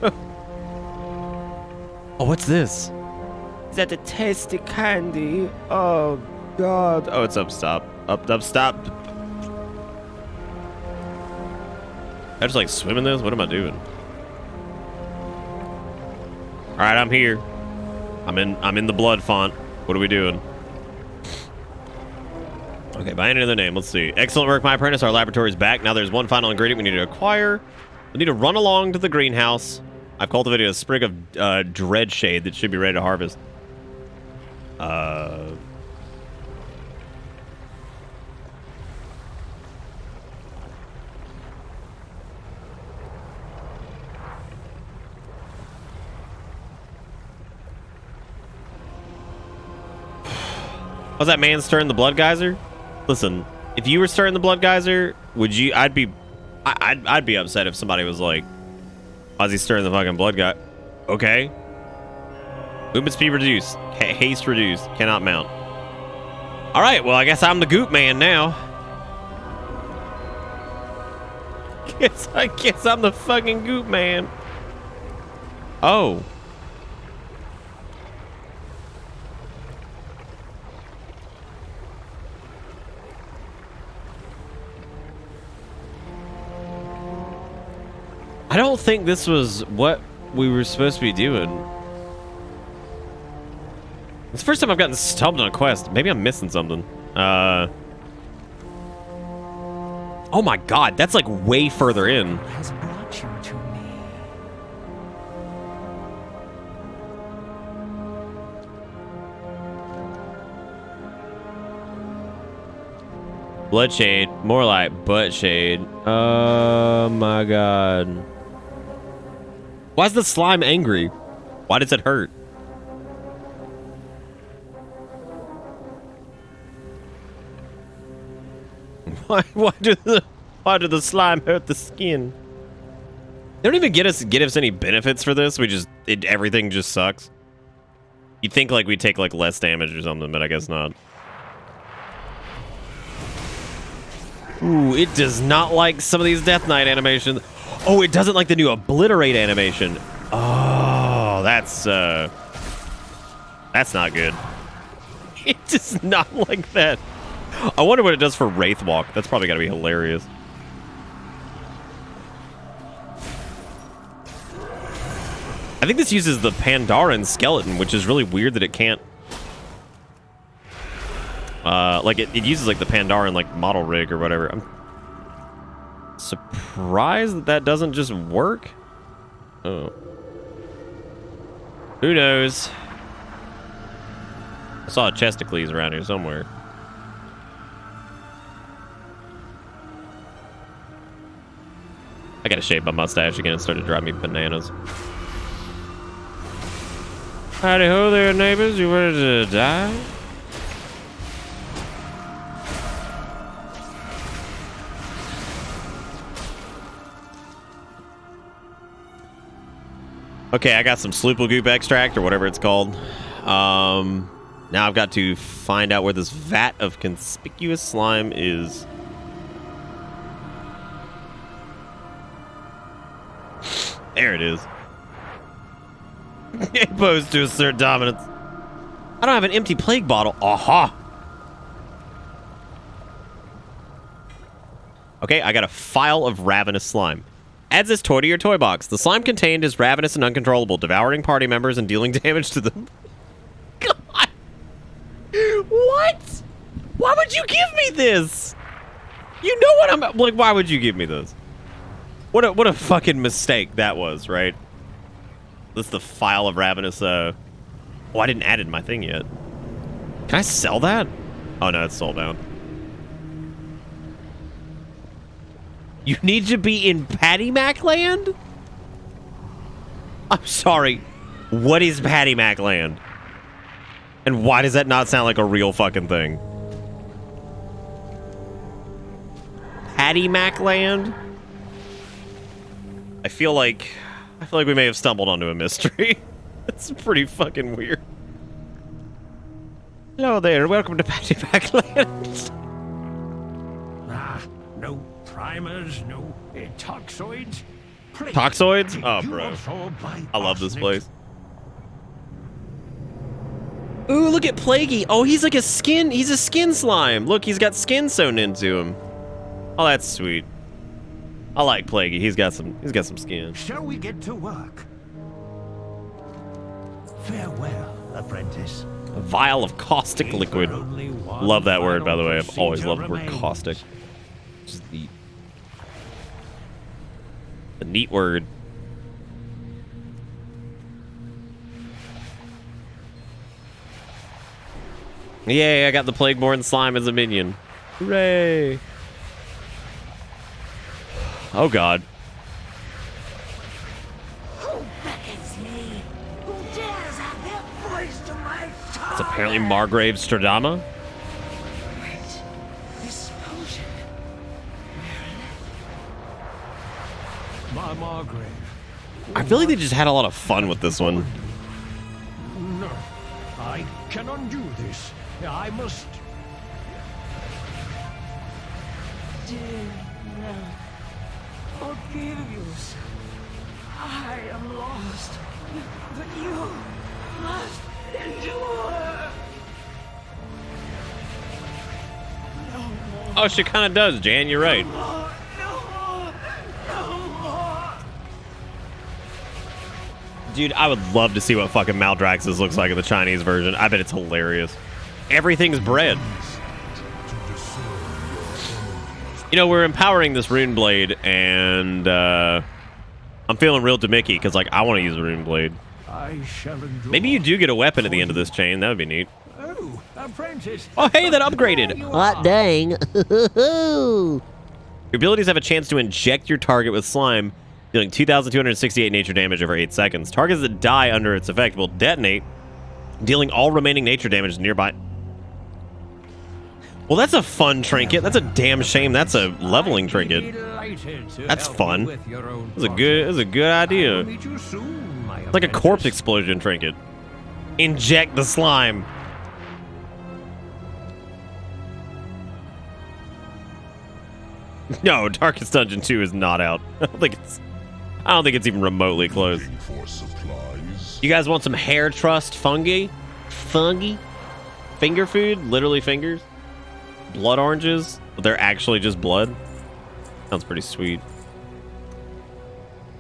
S1: Oh, what's this?
S9: Is that the tasty candy? Oh, God.
S1: Oh, it's up, stop. Up, stop. I just like swim in this? What am I doing? Alright, I'm here. I'm in the blood font. What are we doing? Okay, by any other name, let's see. Excellent work, my apprentice. Our laboratory is back. Now there's one final ingredient we need to acquire. We need to run along to the greenhouse. I've cultivated a sprig of dreadshade that should be ready to harvest. Was that man stirring the blood geyser? Listen, if you were stirring the blood geyser, would you? I'd be upset if somebody was like, "Why's he stirring the fucking blood guy?" Okay. Movement speed reduced. Haste reduced. Cannot mount. All right. Well, I guess I'm the goop man now. I guess I'm the fucking goop man. Oh. I don't think this was what we were supposed to be doing. It's the first time I've gotten stumped on a quest. Maybe I'm missing something. Oh my god, that's like way further in.
S3: Has brought you to me.
S1: Bloodshade, more like butt shade. Oh my god. Why is the slime angry? Why does it hurt? Why do the slime hurt the skin? They don't even get us any benefits for this. Everything just sucks. You'd think like we'd take like less damage or something, but I guess not. Ooh, it does not like some of these Death Knight animations. Oh, it doesn't like the new Obliterate animation. Oh, that's not good. It does not like that. I wonder what it does for Wraithwalk. That's probably got to be hilarious. I think this uses the Pandaren skeleton, which is really weird that it can't. Like it uses like the Pandaren like model rig or whatever. I'm surprised that that doesn't just work. Oh, who knows? I saw a Chesticles around here somewhere. I gotta shave my mustache again. It started driving me bananas. Howdy ho there, neighbors. You ready to die? Okay, I got some Sloopal Goop extract or whatever it's called. Now I've got to find out where this vat of conspicuous slime is. There it is. Opposed to assert dominance. I don't have an empty plague bottle. Aha! Okay, I got a file of ravenous slime. Adds this toy to your toy box. The slime contained is ravenous and uncontrollable, devouring party members and dealing damage to them. God! What? Why would you give me this? You know what I'm like? Why would you give me this? What a fucking mistake that was, right? That's the file of ravenous. Oh, I didn't add it in my thing yet. Can I sell that? Oh no, it's sold out. You need to be in Patty Mac land? I'm sorry. What is Patty Mac land? And why does that not sound like a real fucking thing? Patty Mac land? I feel like we may have stumbled onto a mystery. It's pretty fucking weird. Hello there, welcome to Patty Mac land.
S3: No primers, no toxoids. Please,
S1: Toxoids? Oh, bro. I love this place. Ooh, look at Plaguey. Oh, he's like a skin. He's a skin slime. Look, he's got skin sewn into him. Oh, that's sweet. I like Plaguey. He's got some skin.
S3: Shall we get to work? Farewell, apprentice.
S1: A vial of caustic liquid. Love that word, by the way. I've always loved the word caustic. Just the neat word. Yay, I got the Plagueborn slime as a minion. Hooray! Oh god.
S8: Who beckons me? Who dares add their voice to my tongue?
S1: It's apparently Margrave Stradama.
S8: Wait, this potion.
S3: My Margrave.
S1: I feel like they just had a lot of fun with this one.
S3: No, I can undo this. I must.
S8: Dear Nell, forgive you, son. I am lost, but you must endure. No more.
S1: Oh, she kind of does, Jan. You're right.
S8: No more. No more.
S1: Dude, I would love to see what fucking Maldraxxus looks like in the Chinese version. I bet it's hilarious. Everything's bread. You know, we're empowering this rune blade, and I'm feeling real Demicky because, like, I want to use the rune blade. Maybe you do get a weapon at the end of this chain. That would be neat.
S3: Oh, apprentice.
S1: Oh, hey, that upgraded.
S9: Hot dang.
S1: Your abilities have a chance to inject your target with slime, dealing 2,268 nature damage over 8 seconds. Targets that die under its effect will detonate, dealing all remaining nature damage nearby. Well, that's a fun trinket. That's a damn shame. That's a leveling trinket. That's fun. That's a good idea. It's like a corpse explosion trinket. Inject the slime. No, Darkest Dungeon 2 is not out. I don't think it's even remotely close. You guys want some hair trust fungi? Fungi? Finger food? Literally fingers? Blood oranges? But they're actually just blood? Sounds pretty sweet.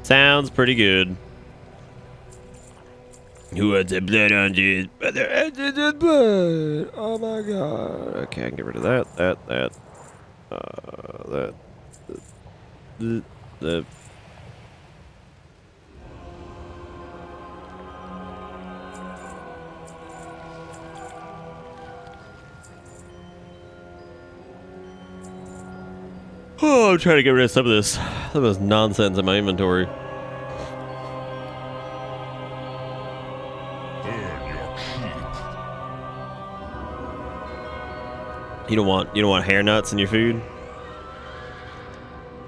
S1: Sounds pretty good. Who wants the blood oranges?
S9: Blood. Oh my god.
S1: Okay, I can get rid of that, that. Oh, I'm trying to get rid of some of this nonsense in my inventory. You don't want hair nuts in your food?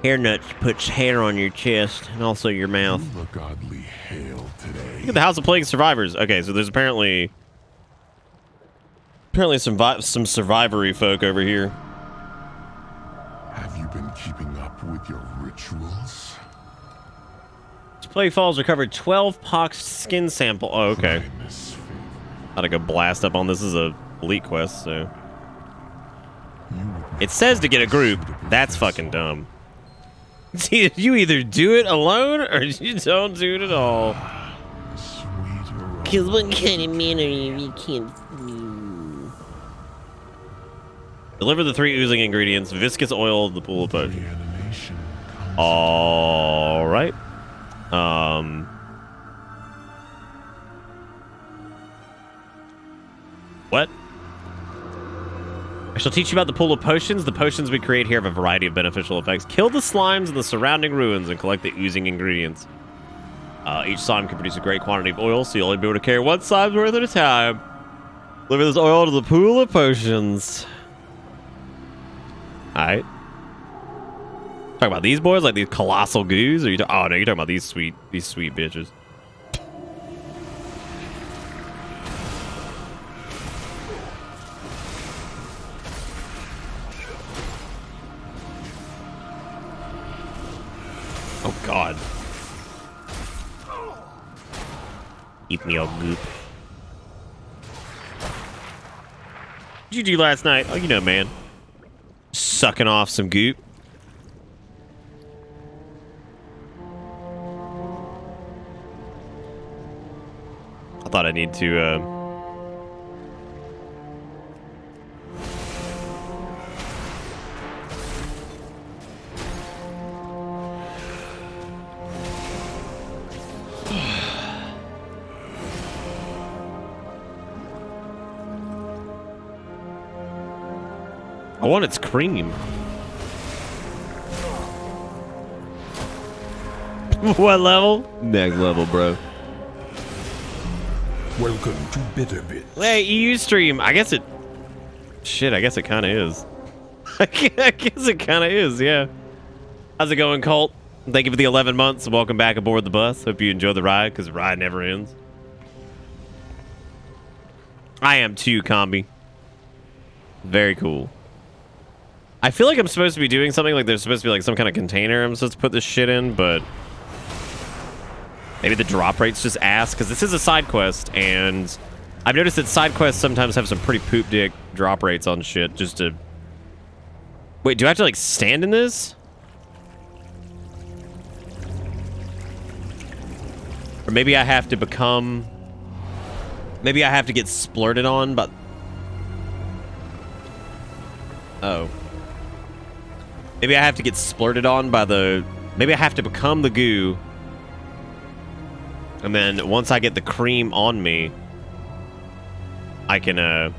S1: Hair nuts puts hair on your chest and also your mouth.
S2: Look oddly hale today.
S1: Look at the House of Plague survivors. Okay, so there's apparently some survivory folk over here.
S2: Have you been keeping up with your rituals?
S1: Plague Falls recovered 12 poxed skin sample. Oh, okay. Gotta go blast up on this as a elite quest, so. It says to get a group. That's fucking dumb. See, you either do it alone or you don't do it at all.
S9: Cause what kind of man are you can't...
S1: Deliver the 3 oozing ingredients. Viscous oil, the pool of potion. Alright. What? I shall teach you about the pool of potions. The potions we create here have a variety of beneficial effects. Kill the slimes in the surrounding ruins and collect the oozing ingredients. Each slime can produce a great quantity of oil, so you'll only be able to carry 1 slime's worth at a time. Deliver this oil to the pool of potions. Alright. Talking about these boys, like these colossal goos? Or you oh no, you're talking about these sweet bitches. Oh god. Keep me all goop. What'd you do last night? Oh, you know, man. Sucking off some goop. I thought I need to, I want its cream. What level? Next level, bro.
S2: Welcome to Bitterbit.
S1: Hey, EU stream. I guess it... Shit, I guess it kind of is. I guess it kind of is, yeah. How's it going, Colt? Thank you for the 11 months. Welcome back aboard the bus. Hope you enjoy the ride, because the ride never ends. I am too, Combi. Very cool. I feel like I'm supposed to be doing something, like there's supposed to be like some kind of container I'm supposed to put this shit in, but maybe the drop rate's just ass, because this is a side quest, and I've noticed that side quests sometimes have some pretty poop dick drop rates on shit just to... Wait, do I have to like stand in this? Or maybe I have to become... Maybe I have to get splurted on, but... Oh. Maybe I have to get splurted on by the... Maybe I have to become the goo. And then once I get the cream on me, I can, Alright,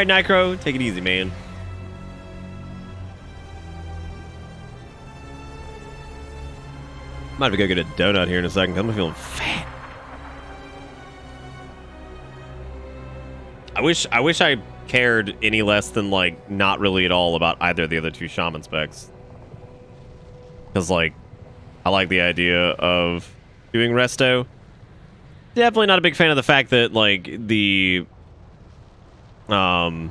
S1: Nicro, take it easy, man. Might have to go get a donut here in a second, 'cause I'm feeling fat. I wish I cared any less than, like, not really at all about either of the other two shaman specs. Because, like, I like the idea of doing resto. Definitely not a big fan of the fact that, like, the... I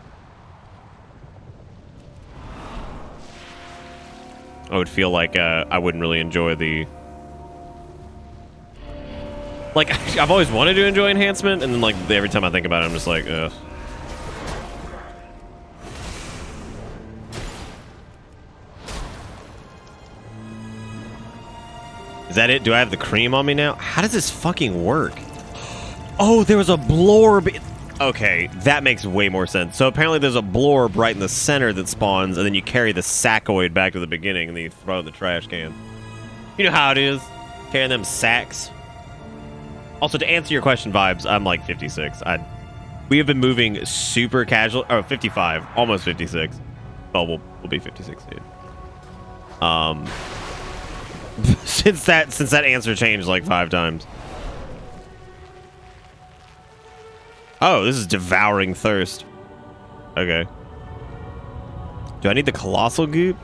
S1: would feel like I wouldn't really enjoy the... Like, I've always wanted to enjoy enhancement, and then, like, every time I think about it, I'm just like, ugh. Is that it? Do I have the cream on me now? How does this fucking work? Oh, there was a blorb. Okay, that makes way more sense. So apparently there's a blorb right in the center that spawns, and then you carry the sackoid back to the beginning, and then you throw it in the trash can. You know how it is, carrying them sacks. Also, to answer your question, Vibes, I'm like 56. We have been moving super casual. Oh, 55, almost 56. Oh, we'll be 56, dude. Since that answer changed like 5 times. Oh, this is devouring thirst. Okay. Do I need the colossal goop?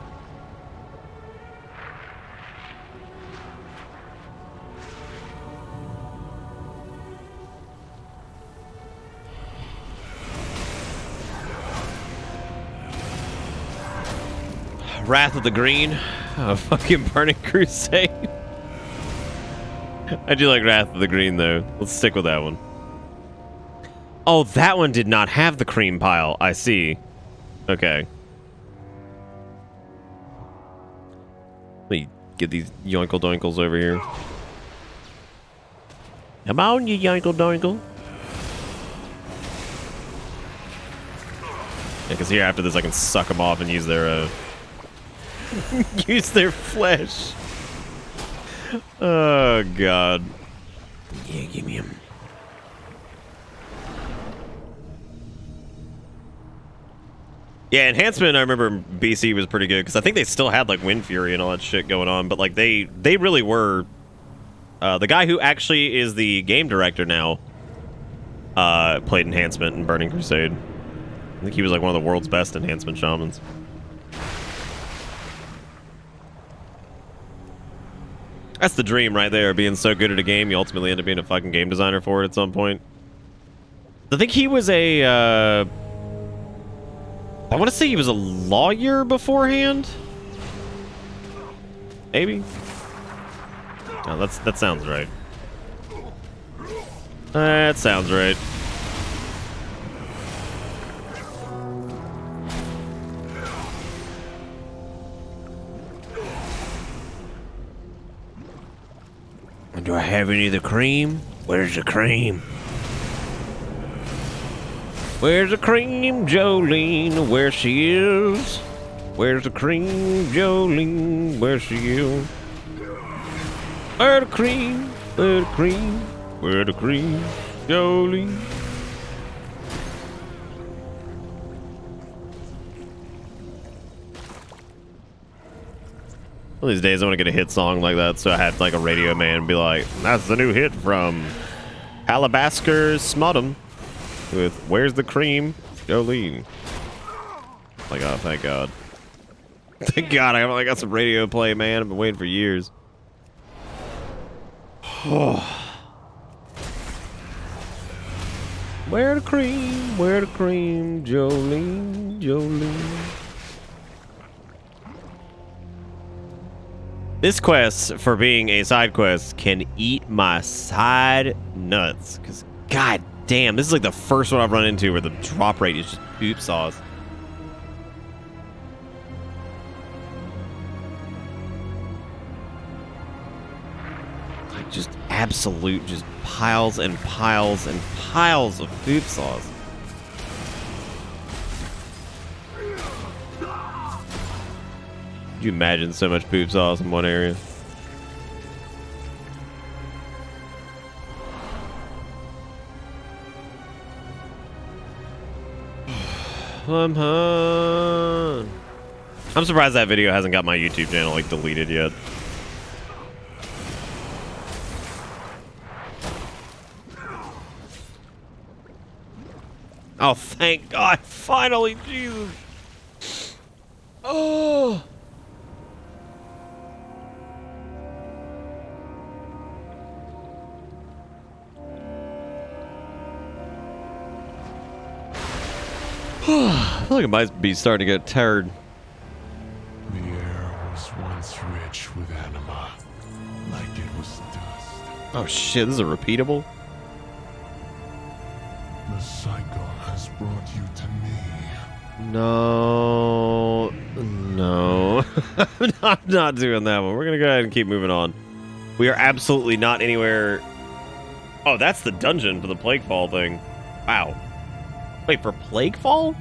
S1: Wrath of the Green. Oh, fucking Burning Crusade. I do like Wrath of the Green, though. Let's stick with that one. Oh, that one did not have the cream pile. I see. Okay. Let me get these yoinkle doinkles over here. Come on, you yoinkle doinkle. Yeah, because here after this I can suck them off and use their use their flesh. Oh god. Yeah, give me them. Yeah, enhancement I remember BC was pretty good because I think they still had like Wind Fury and all that shit going on, but like they really were. The guy who actually is the game director now played enhancement in Burning Crusade. I think he was like one of the world's best enhancement shamans. That's the dream right there, being so good at a game, you ultimately end up being a fucking game designer for it at some point. I think he was a, I want to say he was a lawyer beforehand? Maybe? No, that sounds right. That sounds right. Do I have any of the cream? Where's the cream? Where's the cream, Jolene? Where she is? Where's the cream, Jolene? Where she is? Where the cream? Where the cream? Where the cream, Jolene? One of these days I want to get a hit song like that, so I had like a radio man be like, that's the new hit from Alabaster Smottum with Where's the Cream, Jolene. Like, oh, thank God. Thank God I got some radio play, man. I've been waiting for years. Where the cream, Jolene, Jolene. This quest, for being a side quest, can eat my side nuts. Because, god damn, this is like the first one I've run into where the drop rate is just poop sauce. absolute just piles and piles and piles of poop sauce. Could you imagine so much poop sauce in one area? I'm surprised that video hasn't got my YouTube channel like deleted yet. Oh, thank God! Finally, Jesus. Oh. I feel like it might be starting to get tired.
S2: The air was once rich with anima, like it was dust.
S1: Oh shit, this is a repeatable?
S2: The cycle has brought you to me.
S1: No. No. I'm not doing that one. We're gonna go ahead and keep moving on. We are absolutely not anywhere. Oh, that's the dungeon for the Plaguefall thing. Wow. Wait, for Plaguefall?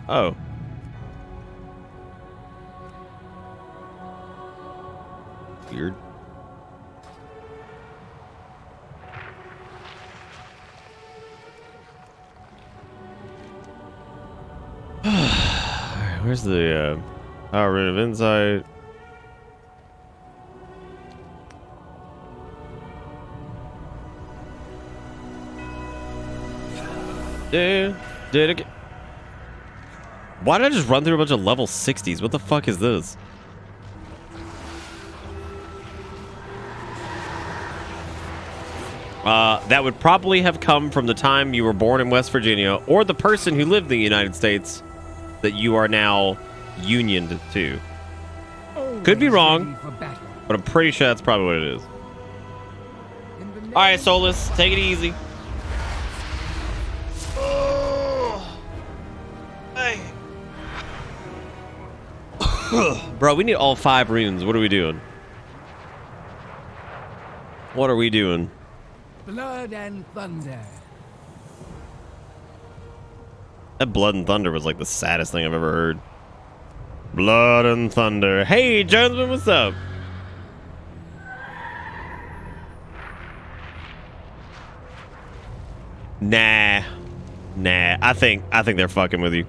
S1: Oh. Weird. Alright, where's the power rune of insight? Yeah, did it? Why did I just run through a bunch of level 60s? What the fuck is this? That would probably have come from the time you were born in West Virginia, or the person who lived in the United States that you are now unioned to. Could be wrong, but I'm pretty sure that's probably what it is. Alright, Solus, take it easy. Hey. Bro, we need all 5 runes. What are we doing? What are we doing?
S4: Blood and thunder.
S1: That blood and thunder was like the saddest thing I've ever heard. Blood and thunder. Hey, Jonesman, what's up? Nah. I think they're fucking with you.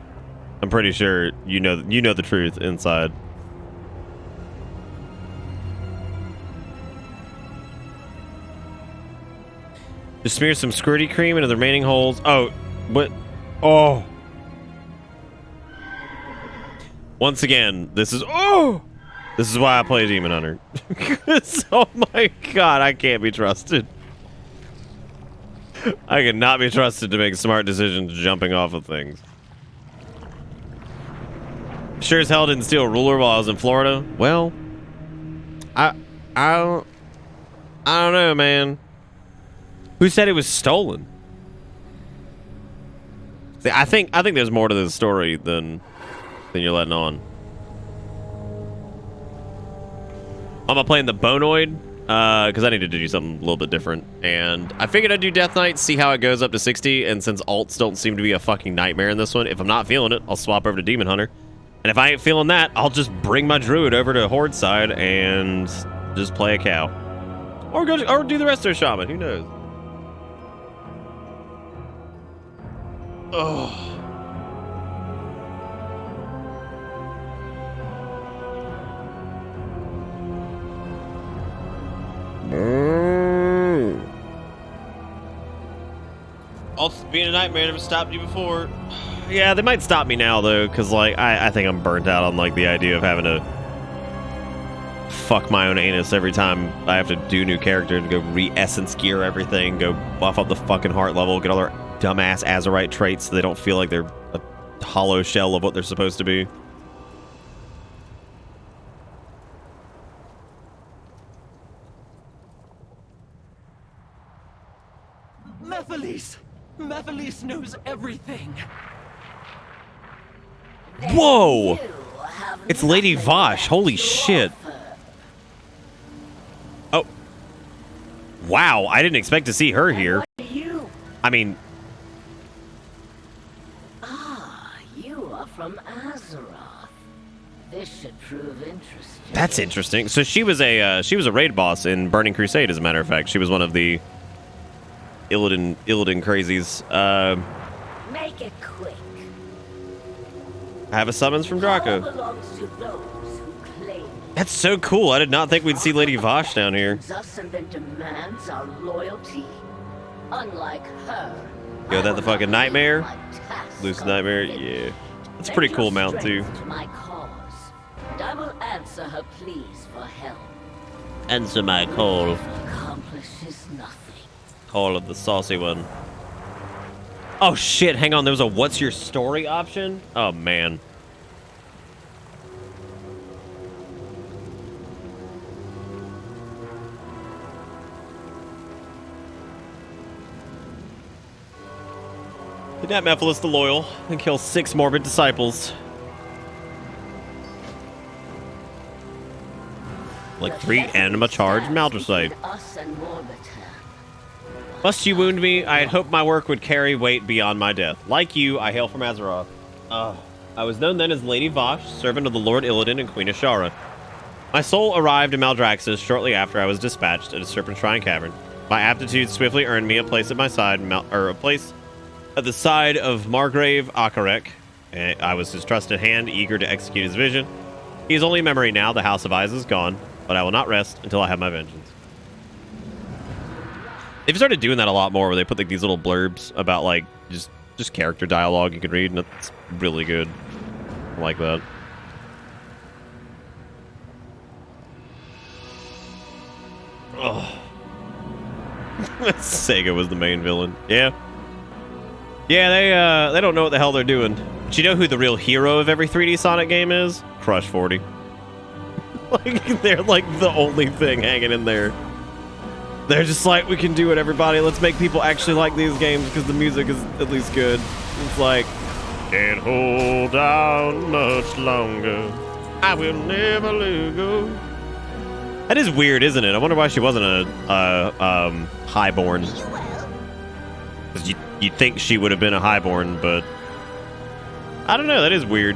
S1: I'm pretty sure you know the truth inside. Just smear some squirty cream into the remaining holes. Oh, what? Oh. Once again, this is why I play Demon Hunter. Oh my God, I can't be trusted. I cannot be trusted to make smart decisions jumping off of things. Sure as hell didn't steal a ruler while I was in Florida. Well, I don't know, man. Who said it was stolen? See, I think there's more to this story than you're letting on. I'm playing the Bonoid because I needed to do something a little bit different, and I figured I'd do Death Knight, see how it goes up to 60. And since alts don't seem to be a fucking nightmare in this one, if I'm not feeling it, I'll swap over to Demon Hunter. And if I ain't feeling that, I'll just bring my druid over to Horde side and just play a cow, or do the rest of Shaman. Who knows? Oh. Also, being a nightmare never stopped you before. Yeah, they might stop me now though, because like I think I'm burnt out on like the idea of having to fuck my own anus every time I have to do new character to go re-essence gear everything, go buff up the fucking heart level, get all their dumbass Azerite traits so they don't feel like they're a hollow shell of what they're supposed to be.
S10: Mephiles knows everything.
S1: Whoa! It's Lady Vosh. Holy shit. Oh. Wow, I didn't expect to see her here.
S8: You.
S1: I mean,
S8: You are from Azeroth. This should prove interesting.
S1: that's interesting. So she was a raid boss in Burning Crusade, as a matter of fact. She was one of the Illidan crazies.
S8: Make it quick.
S1: I have a summons from Draco.
S8: Power belongs to those who claim it.
S1: That's so cool. I did not think we'd see Lady Vosh down here.
S8: Us and then demands our loyalty. Unlike her.
S1: Yo, that the fucking nightmare?
S8: Lucid
S1: Lucid Nightmare? Yeah. That's a pretty cool mount, too.
S8: To my cause, and I will answer her pleas for help.
S1: Answer my call.
S8: Accomplishes nothing.
S1: Call of the saucy one. Oh shit, hang on, there was a what's your story option? Oh man. Kidnap Mephiles the Loyal and kill 6 morbid disciples. Like 3 anima charged Maldrasite.
S8: Us and Morbitan.
S1: Must you wound me? I had hoped my work would carry weight beyond my death. Like you, I hail from Azeroth. I was known then as Lady Vosh, servant of the Lord Illidan and Queen Ashara. My soul arrived in Maldraxxus shortly after I was dispatched at a Serpent Shrine Cavern. My aptitude swiftly earned me a place at my side, a place at the side of Margrave Akarek. I was his trusted hand, eager to execute his vision. He is only a memory now. The House of Eyes is gone, but I will not rest until I have my vengeance. They've started doing that a lot more, where they put like these little blurbs about like just character dialogue you can read, and it's really good. I like that. Oh. Sega was the main villain. Yeah. Yeah, they don't know what the hell they're doing. But you know who the real hero of every 3D Sonic game is? Crush 40. Like, they're like the only thing hanging in there. They're just like, we can do it, everybody. Let's make people actually like these games because the music is at least good. It's like, can't hold down much longer. I will never let go. That is weird, isn't it? I wonder why she wasn't a highborn. Because you'd think she would have been a highborn, but I don't know. That is weird.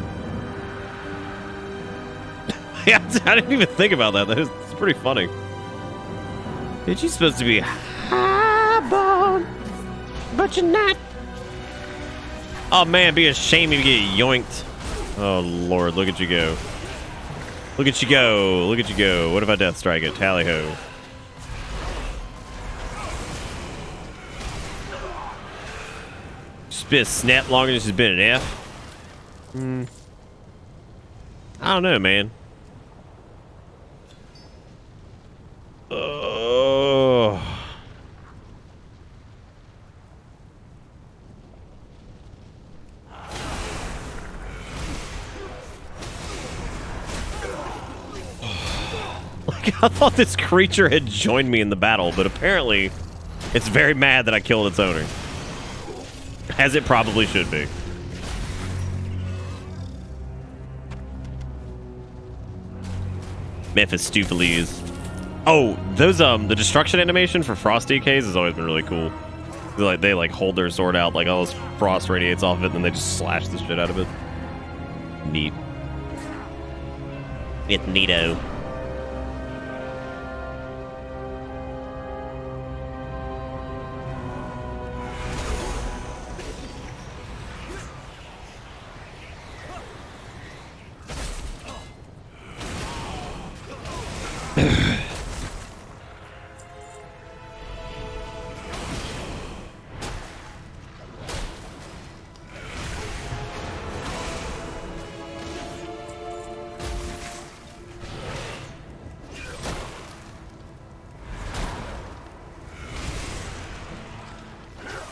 S1: Yeah, I didn't even think about that. It's pretty funny. Is she supposed to be highborn? But you're not. Oh man, be a shame if you get yoinked. Oh lord, look at you go. Look at you go. Look at you go. What if I death strike it? Tally ho. She's been a snap longer than she's been an F. I don't know, man. Oh. Like, I thought this creature had joined me in the battle, but apparently it's very mad that I killed its owner. As it probably should be. Mephistopheles. Oh, those the destruction animation for frost DKs has always been really cool. They like hold their sword out, like all this frost radiates off of it, and then they just slash the shit out of it. Neat. It's neato.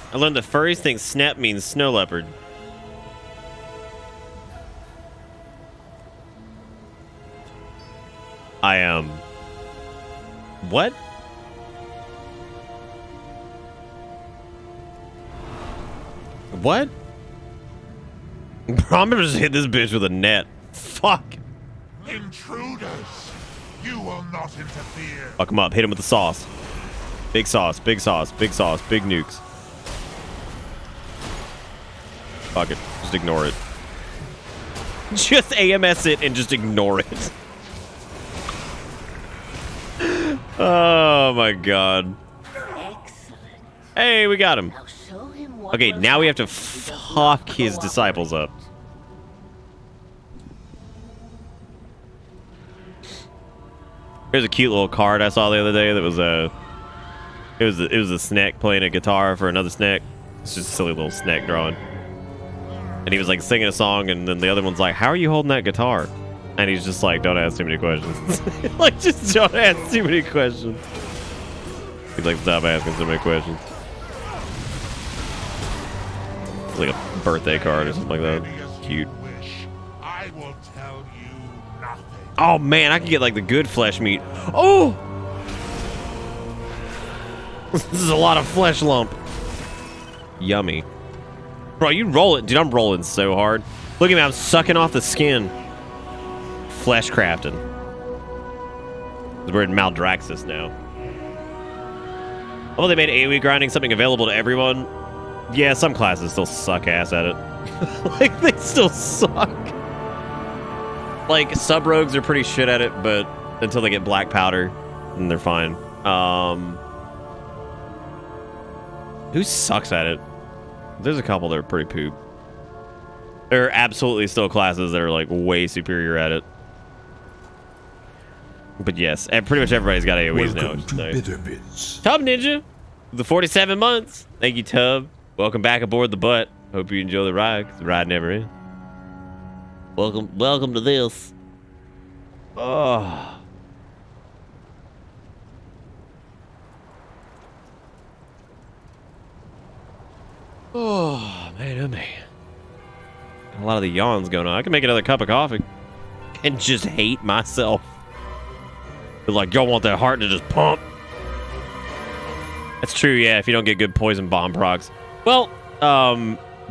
S1: I learned that furries think snap means snow leopard. I am. What? What? Bro, I'm gonna just hit this bitch with a net. Fuck.
S2: Intruders! You will not interfere.
S1: Fuck him up. Hit him with the sauce. Big sauce, big sauce, big sauce, big nukes. Fuck it. Just ignore it. Just AMS it and just ignore it. Oh my god.
S8: Excellent.
S1: Hey, we got him.
S8: Now show him what
S1: Okay,
S8: was
S1: now we have to
S8: happening if he
S1: fuck
S8: doesn't
S1: his disciples up. Here's a cute little card I saw the other day that was a... It was a snack playing a guitar for another snack. It's just a silly little snack drawing. And he was like singing a song, and then the other one's like, "How are you holding that guitar?" And he's just like, "Don't ask too many questions." Like, just don't ask too many questions. He's like, "Stop asking so many questions." It's like a birthday card or something like that. Cute.
S2: I will tell you nothing.
S1: Oh man, I can get like the good flesh meat. Oh! This is a lot of flesh lump. Yummy. Bro, you roll it. Dude, I'm rolling so hard. Look at me, I'm sucking off the skin. Flesh crafting. We're in Maldraxxus now. Oh, they made AoE grinding something available to everyone. Yeah, some classes still suck ass at it. Like, they still suck. Like, sub-rogues are pretty shit at it, but until they get black powder, then they're fine. Who sucks at it? There's a couple that are pretty poop. There are absolutely still classes that are, like, way superior at it. But yes, and pretty much everybody's got AoEs now.
S2: Welcome to
S1: Nice.
S2: Bitter Bits.
S1: Tub Ninja, the 47 months. Thank you, Tub. Welcome back aboard the butt. Hope you enjoy the ride, 'cause the ride never ends. Welcome to this. Oh. Oh, man, oh, man. A lot of the yawns going on. I can make another cup of coffee and just hate myself. But like, y'all want that heart to just pump. That's true, yeah, if you don't get good poison bomb procs. Well,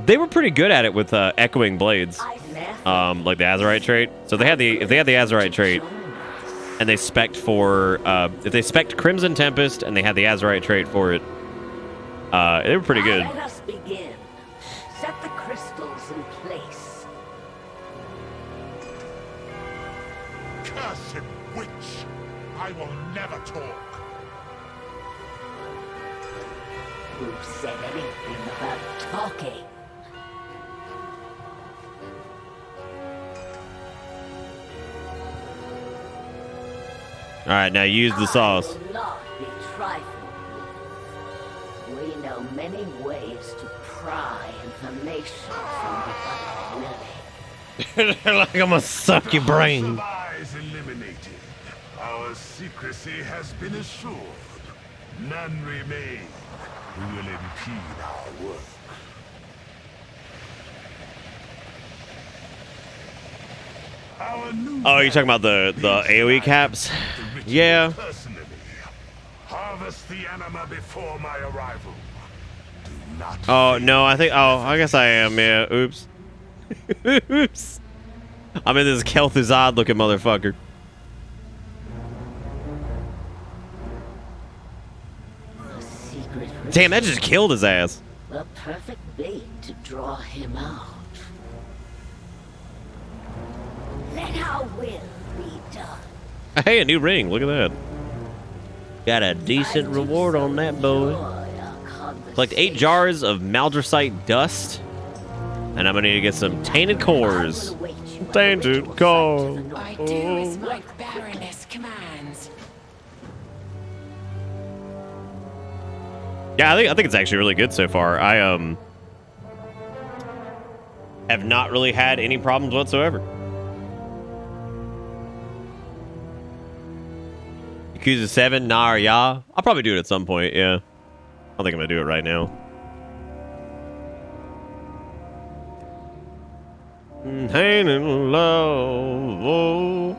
S1: they were pretty good at it with echoing blades. Like the Azerite trait. So they had if they had the Azerite trait and they spec'd for if they spec'd Crimson Tempest and they had the Azerite trait for it, they were pretty good.
S8: Let us begin. Set the crystals in place.
S2: Cursed witch! I will never talk.
S8: Who said anything about talking?
S1: All right, now use the sauce.
S8: I will not be trifled with. We know many ways to pry information from the willing.
S1: Like I'm gonna suck your brain.
S2: Eyes eliminated. Our secrecy has been assured. None remain who will impede our work. Our new
S1: Oh, you're talking about the AoE caps? Yeah.
S2: Personally, harvest the anima before my arrival. Do not.
S1: Oh no, I guess I am. Yeah. Oops. Oops. I'm in this Kel'Thuzad looking motherfucker.
S8: A secret
S1: Damn, that just killed his ass.
S8: the perfect bait to draw him out. Let our will be done.
S1: Hey, a new ring. Look at that. Got a decent reward on that, boy. Collect 8 jars of Maldraxxite dust. And I'm gonna need to get some tainted cores. Tainted cores.
S11: I do as my Baroness commands.
S1: Yeah, I think it's actually really good so far. I have not really had any problems whatsoever. Yakuza 7, nah or ya. I'll probably do it at some point, yeah. I don't think I'm gonna do it right now. Hanging low.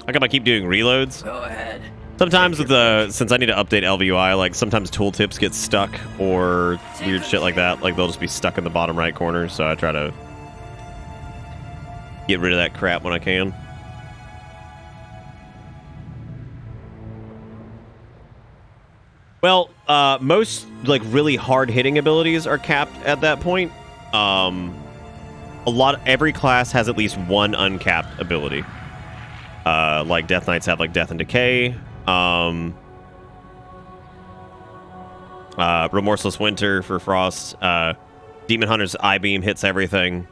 S1: How come I keep doing reloads?
S10: Go ahead.
S1: Sometimes with since I need to update LVUI, like sometimes tooltips get stuck or weird shit like that. Like they'll just be stuck in the bottom right corner, so I try to get rid of that crap when I can. Well, most like really hard-hitting abilities are capped at that point. Every class has at least one uncapped ability. Like Death Knights have like Death and Decay. Remorseless Winter for Frost. Demon Hunter's I-Beam hits everything.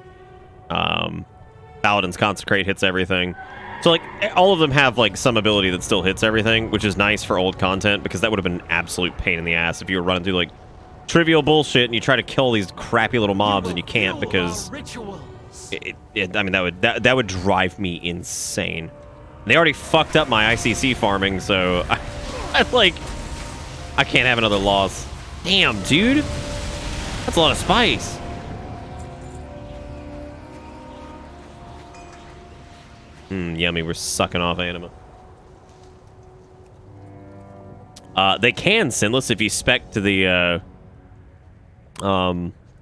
S1: Paladin's Consecrate hits everything. So, like, all of them have, like, some ability that still hits everything, which is nice for old content, because that would have been an absolute pain in the ass if you were running through, like, trivial bullshit and you try to kill these crappy little mobs and you can't because... I mean, that would drive me insane. They already fucked up my ICC farming, so I can't have another loss. Damn, dude. That's a lot of spice. Yummy, we're sucking off anima. They can Sinless if you spec to the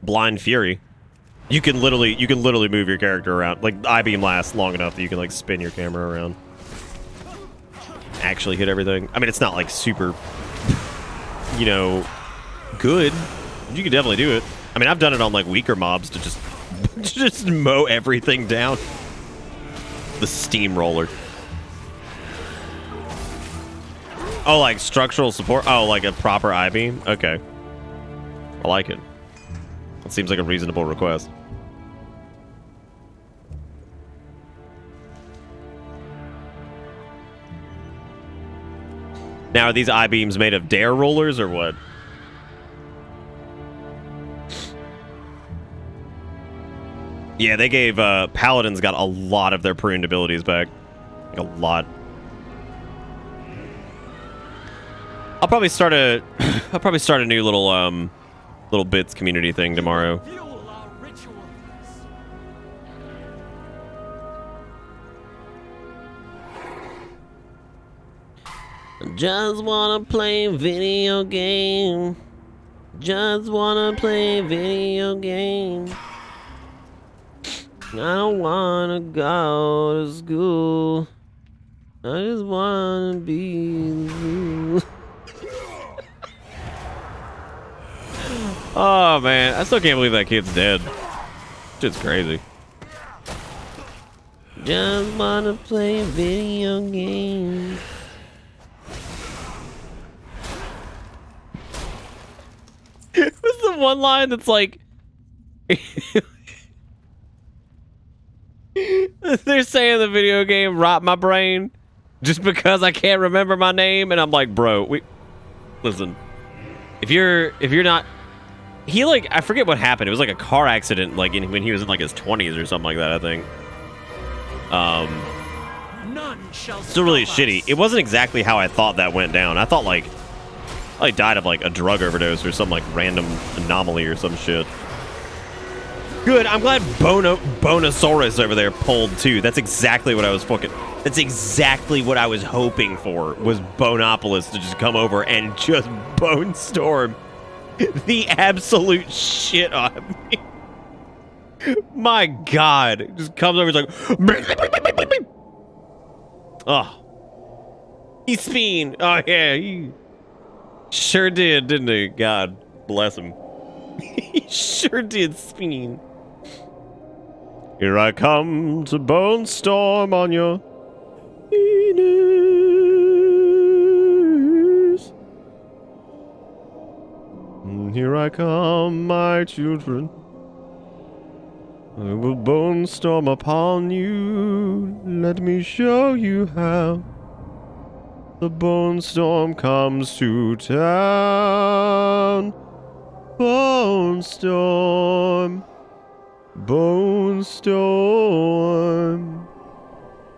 S1: Blind Fury. You can literally move your character around. Like I-Beam lasts long enough that you can like spin your camera around. Actually hit everything. I mean, it's not like super, you know, good. You can definitely do it. I mean, I've done it on like weaker mobs to just mow everything down. The steamroller. Oh, like structural support? Oh, like a proper I-Beam? Okay. I like it. That seems like a reasonable request. Now, are these I-Beams made of dare rollers or what? Yeah, they gave Paladins got a lot of their pruned abilities back. Like a lot. I'll probably start a new little bits community thing tomorrow. Just wanna play video game. Just wanna play video game. I don't wanna go to school. I just wanna be in the zoo. Oh man, I still can't believe that kid's dead. Shit's crazy. Just wanna play video games. What's the one line that's like... They're saying the video game rot my brain just because I can't remember my name, and I'm like, bro, listen. If you're not, he like, I forget what happened. It was like a car accident, like when he was in like his 20s or something like that, I think. Still really shitty. It wasn't exactly how I thought that went down. I thought like I died of like a drug overdose or some like random anomaly or some shit. Good, I'm glad Bonosaurus over there pulled too. That's exactly what I was that's exactly what I was hoping for, was Bonopolis to just come over and just bone storm the absolute shit on me. My god. It just comes over, it's like oh. He speen. Oh yeah, he sure did, didn't he? God bless him. He sure did speen. Here I come to bone storm on your penis. Here I come, my children. I will bone storm upon you. Let me show you how the bone storm comes to town. Bone storm. Bone storm.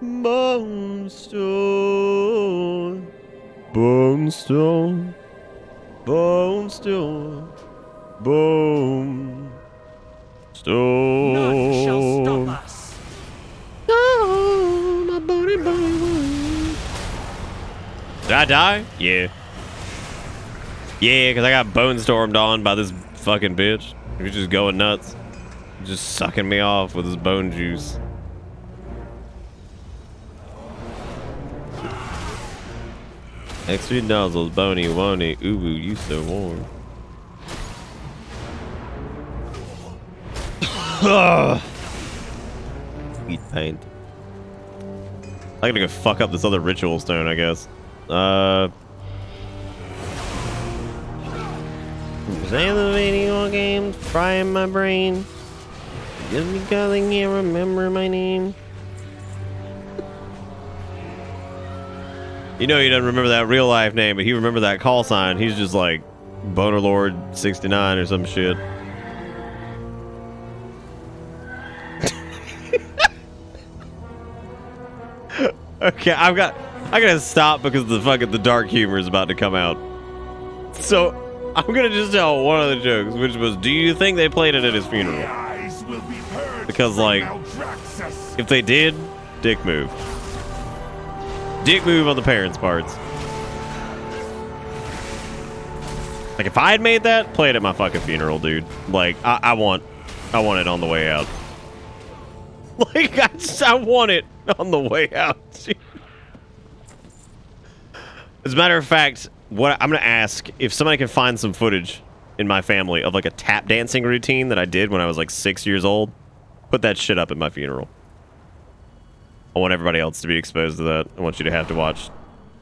S1: Bone storm. Bone storm. Bone storm. Bone storm.
S10: None shall stop us.
S1: Oh, my bony bone. Did I die? Yeah. Yeah, because I got bone stormed on by this fucking bitch. He was just going nuts. Just sucking me off with his bone juice. Extra nozzles, bony, wony, ooh, you so warm. Sweet paint. I gotta go fuck up this other ritual stone, I guess. Playing the video games, frying my brain. Just because I can't remember my name. You know he doesn't remember that real life name, but he remember that call sign. He's just like Boner Lord 69 or some shit. Okay, I gotta stop because the dark humor is about to come out. So I'm gonna just tell one of the jokes, which was, do you think they played it at his funeral? Because like, if they did, dick move. Dick move on the parents' parts. Like if I had made that, play it at my fucking funeral, dude. Like I want it on the way out. Like I want it on the way out. As a matter of fact, what I'm gonna ask if somebody can find some footage in my family of like a tap dancing routine that I did when I was like 6 years old. Put that shit up at my funeral. I want everybody else to be exposed to that. I want you to have to watch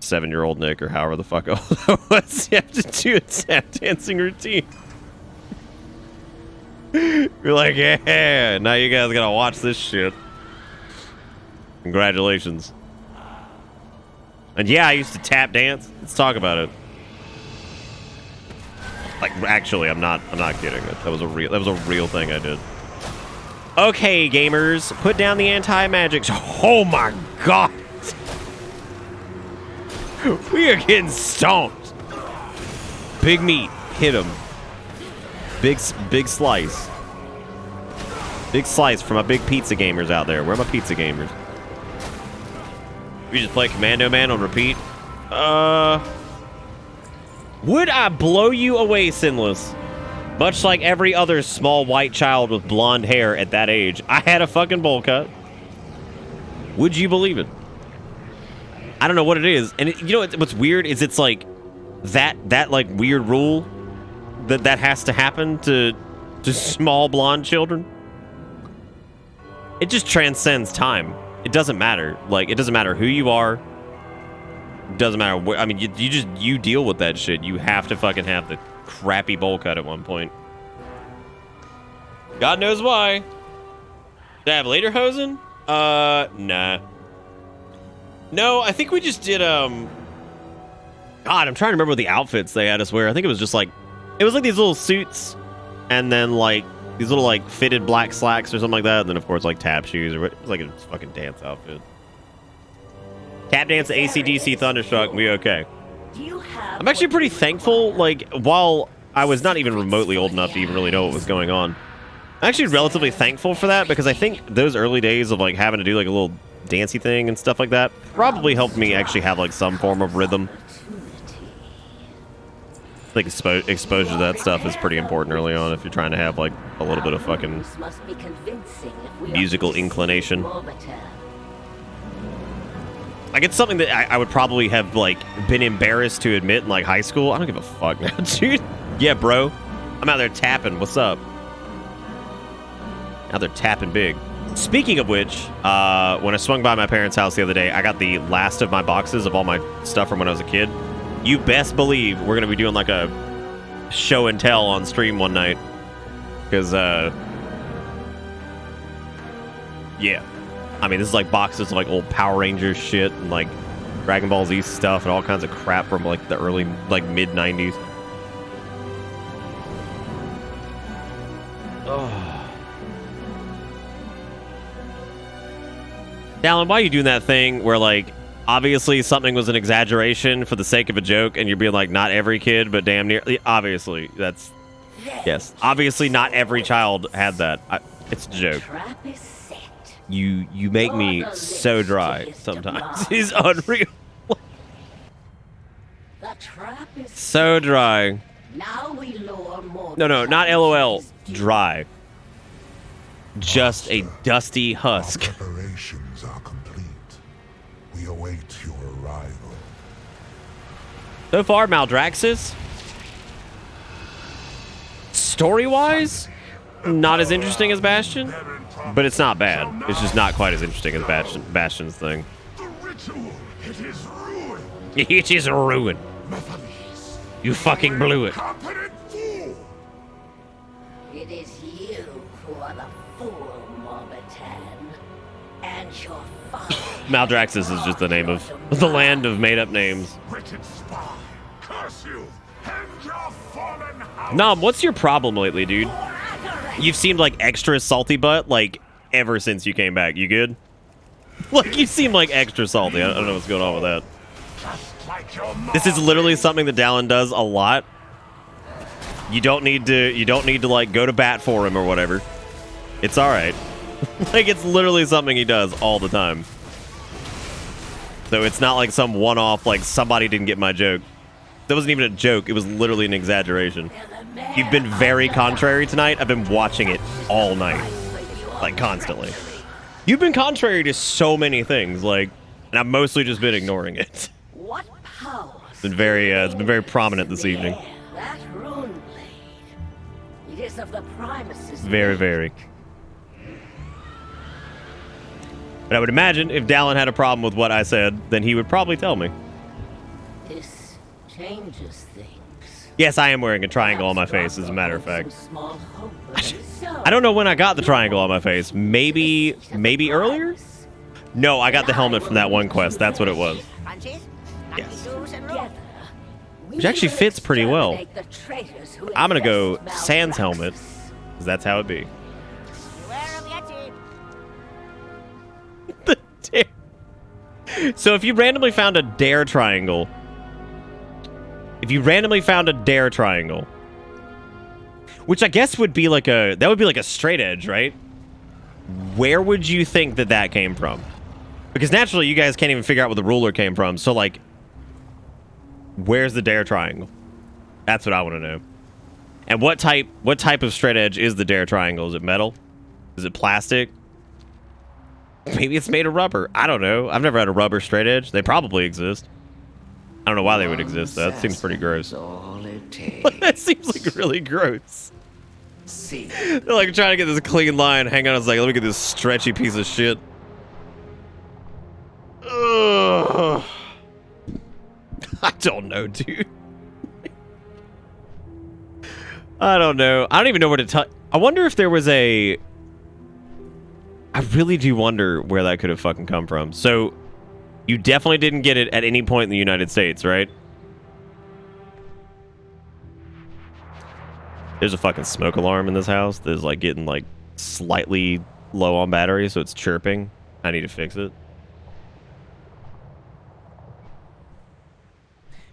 S1: 7-year-old Nick or however the fuck old I was. You have to do a tap dancing routine. You're like, yeah, now you guys gotta watch this shit. Congratulations. And yeah, I used to tap dance. Let's talk about it. Like, actually, I'm not kidding. That was a real thing I did. Okay, gamers, put down the anti-magic. Oh my god, we are getting stomped. Big meat, hit him. Big slice. Big slice for my big pizza gamers out there. Where are my pizza gamers? We just play Commando Man on repeat. Would I blow you away, Sinless? Much like every other small white child with blonde hair at that age, I had a fucking bowl cut. Would you believe it? I don't know what it is. And you know what's weird is it's like that like weird rule that has to happen to small blonde children. It just transcends time. It doesn't matter. Like, it doesn't matter who you are. It doesn't matter where. I mean, you deal with that shit. You have to fucking have the crappy bowl cut at one point. God knows why. Did I have lederhosen? Nah. No, I think we just did, God, I'm trying to remember the outfits they had us wear. I think it was just like, it was like these little suits, and then like these little like fitted black slacks or something like that, and then of course like tap shoes, or it was like a fucking dance outfit. Tap dance, AC/DC, Thunderstruck, and we okay. I'm actually pretty thankful, like, while I was not even remotely old enough to even really know what was going on. I'm actually relatively thankful for that, because I think those early days of like having to do like a little dancey thing and stuff like that probably helped me actually have like some form of rhythm. I think exposure to that stuff is pretty important early on if you're trying to have like a little bit of fucking musical inclination. Like, it's something that I would probably have like been embarrassed to admit in like high school. I don't give a fuck now, dude. Yeah, bro, I'm out there tapping. What's up? Out there tapping big. Speaking of which, when I swung by my parents' house the other day, I got the last of my boxes of all my stuff from when I was a kid. You best believe we're going to be doing like a show and tell on stream one night. Because, yeah. I mean, this is like boxes of like old Power Rangers shit and like Dragon Ball Z stuff and all kinds of crap from like the early, like mid-90s. Oh. Dallin, why are you doing that thing where like obviously something was an exaggeration for the sake of a joke and you're being like, not every kid, but damn near. Obviously, that's... Yes. Obviously, not every child had that. It's a joke. You make me so dry sometimes. It's unreal. So dry. No, not LOL. Dry. Just a dusty husk.
S2: Our preparations are complete. We await your arrival.
S1: So far, Maldraxxus, story-wise, not as interesting as Bastion, but it's not bad. It's just not quite as interesting as Bastion's thing.
S2: The ritual, it is ruined.
S1: It is ruined. You fucking blew it.
S2: Competent fool.
S8: It is you who are the fool, Morbatan. And your father.
S1: Maldraxxus is just the name of the land of made-up names.
S2: Wicked spy, curse you, and your fallen house.
S1: Nom, what's your problem lately, dude? You've seemed like extra salty butt, like, ever since you came back. You good? Like, you seem like extra salty. I don't know what's going on with that.
S2: Just like your mom.
S1: This is literally something that Dallin does a lot. You don't need to like go to bat for him or whatever. It's all right. Like, it's literally something he does all the time. So it's not like some one-off, like somebody didn't get my joke. That wasn't even a joke. It was literally an exaggeration. You've been very contrary tonight. I've been watching it all night, like constantly. You've been contrary to so many things, like, and I've mostly just been ignoring it.
S8: What power?
S1: It's been very prominent this evening.
S8: That rune blade. It is of the Primus's.
S1: Very. But I would imagine if Dallin had a problem with what I said, then he would probably tell me.
S8: This changes things.
S1: Yes, I am wearing a triangle on my face, as a matter of fact. I don't know when I got the triangle on my face. Maybe earlier? No, I got the helmet from that one quest. That's what it was. Yes. Which actually fits pretty well. I'm gonna go Sans helmet, because that's how it be. The dare. So if you randomly found a dare triangle, which I guess would be like a straight edge, right? Where would you think that came from? Because naturally, you guys can't even figure out where the ruler came from. So, like, where's the dare triangle? That's what I want to know. And what type of straight edge is the dare triangle? Is it metal? Is it plastic? Maybe it's made of rubber. I don't know. I've never had a rubber straight edge. They probably exist. I don't know why they would exist, though. That seems pretty gross. That seems like really gross. They're like trying to get this clean line. Hang on a second. Let me get this stretchy piece of shit. Ugh. I don't know, dude. I don't know. I don't even know where to tell. I wonder if there was a... I really do wonder where that could have fucking come from. So, you definitely didn't get it at any point in the United States, right? There's a fucking smoke alarm in this house that is, like, getting, like, slightly low on battery, so it's chirping. I need to fix it.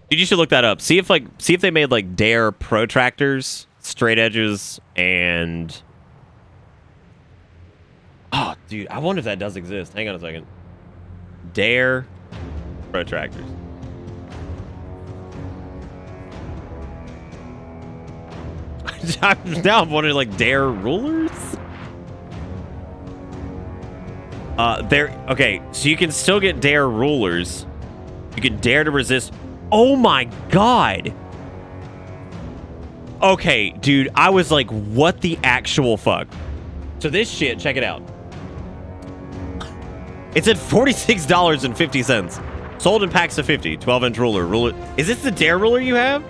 S1: Dude, you should look that up. See if they made, like, Dare protractors, straight edges, and... Oh, dude, I wonder if that does exist. Hang on a second. Dare protractors. Now I'm wondering, like, Dare rulers? Okay, so you can still get Dare rulers. You can dare to resist. Oh my god. Okay, dude, I was like, what the actual fuck? So this shit, check it out. It's at $46.50. Sold in packs of 50. 12-inch ruler. Is this the Dare ruler you have?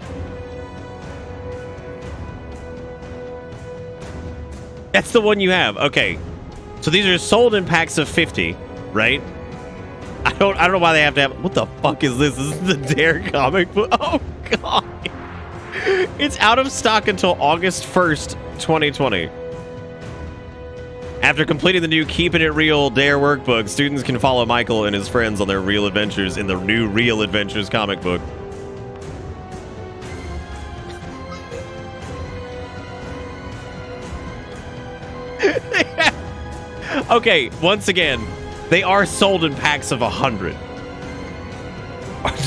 S1: That's the one you have. Okay. So these are sold in packs of 50, right? I don't know why they have to have... What the fuck is this? This is the Dare comic book. Oh, God. It's out of stock until August 1st, 2020. After completing the new Keeping It Real Dare workbook, students can follow Michael and his friends on their real adventures in the new Real Adventures comic book. Okay, once again, they are sold in packs of 100.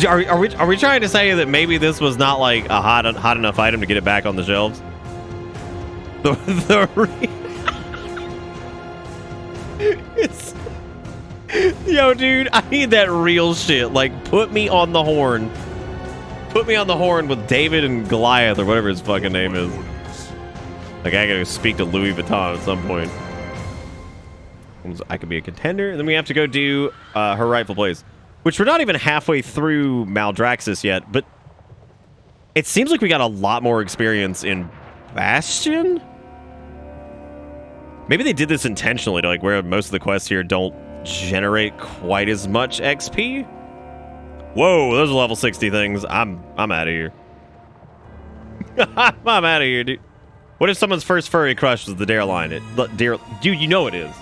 S1: Are we trying to say that maybe this was not like a hot enough item to get it back on the shelves? It's... Yo, dude, I need that real shit. Like, put me on the horn Put me on the horn with David and Goliath or whatever his fucking name is. Like, I gotta speak to Louis Vuitton at some point. I could be a contender. And then we have to go do her rightful place. Which we're not even halfway through Maldraxxus yet, but it seems like we got a lot more experience in Bastion? Maybe they did this intentionally to like where most of the quests here don't generate quite as much XP. Whoa, those are level 60 things. I'm out of here. I'm out of here, dude. What if someone's first furry crush was the Dare line? Dude, you know it is.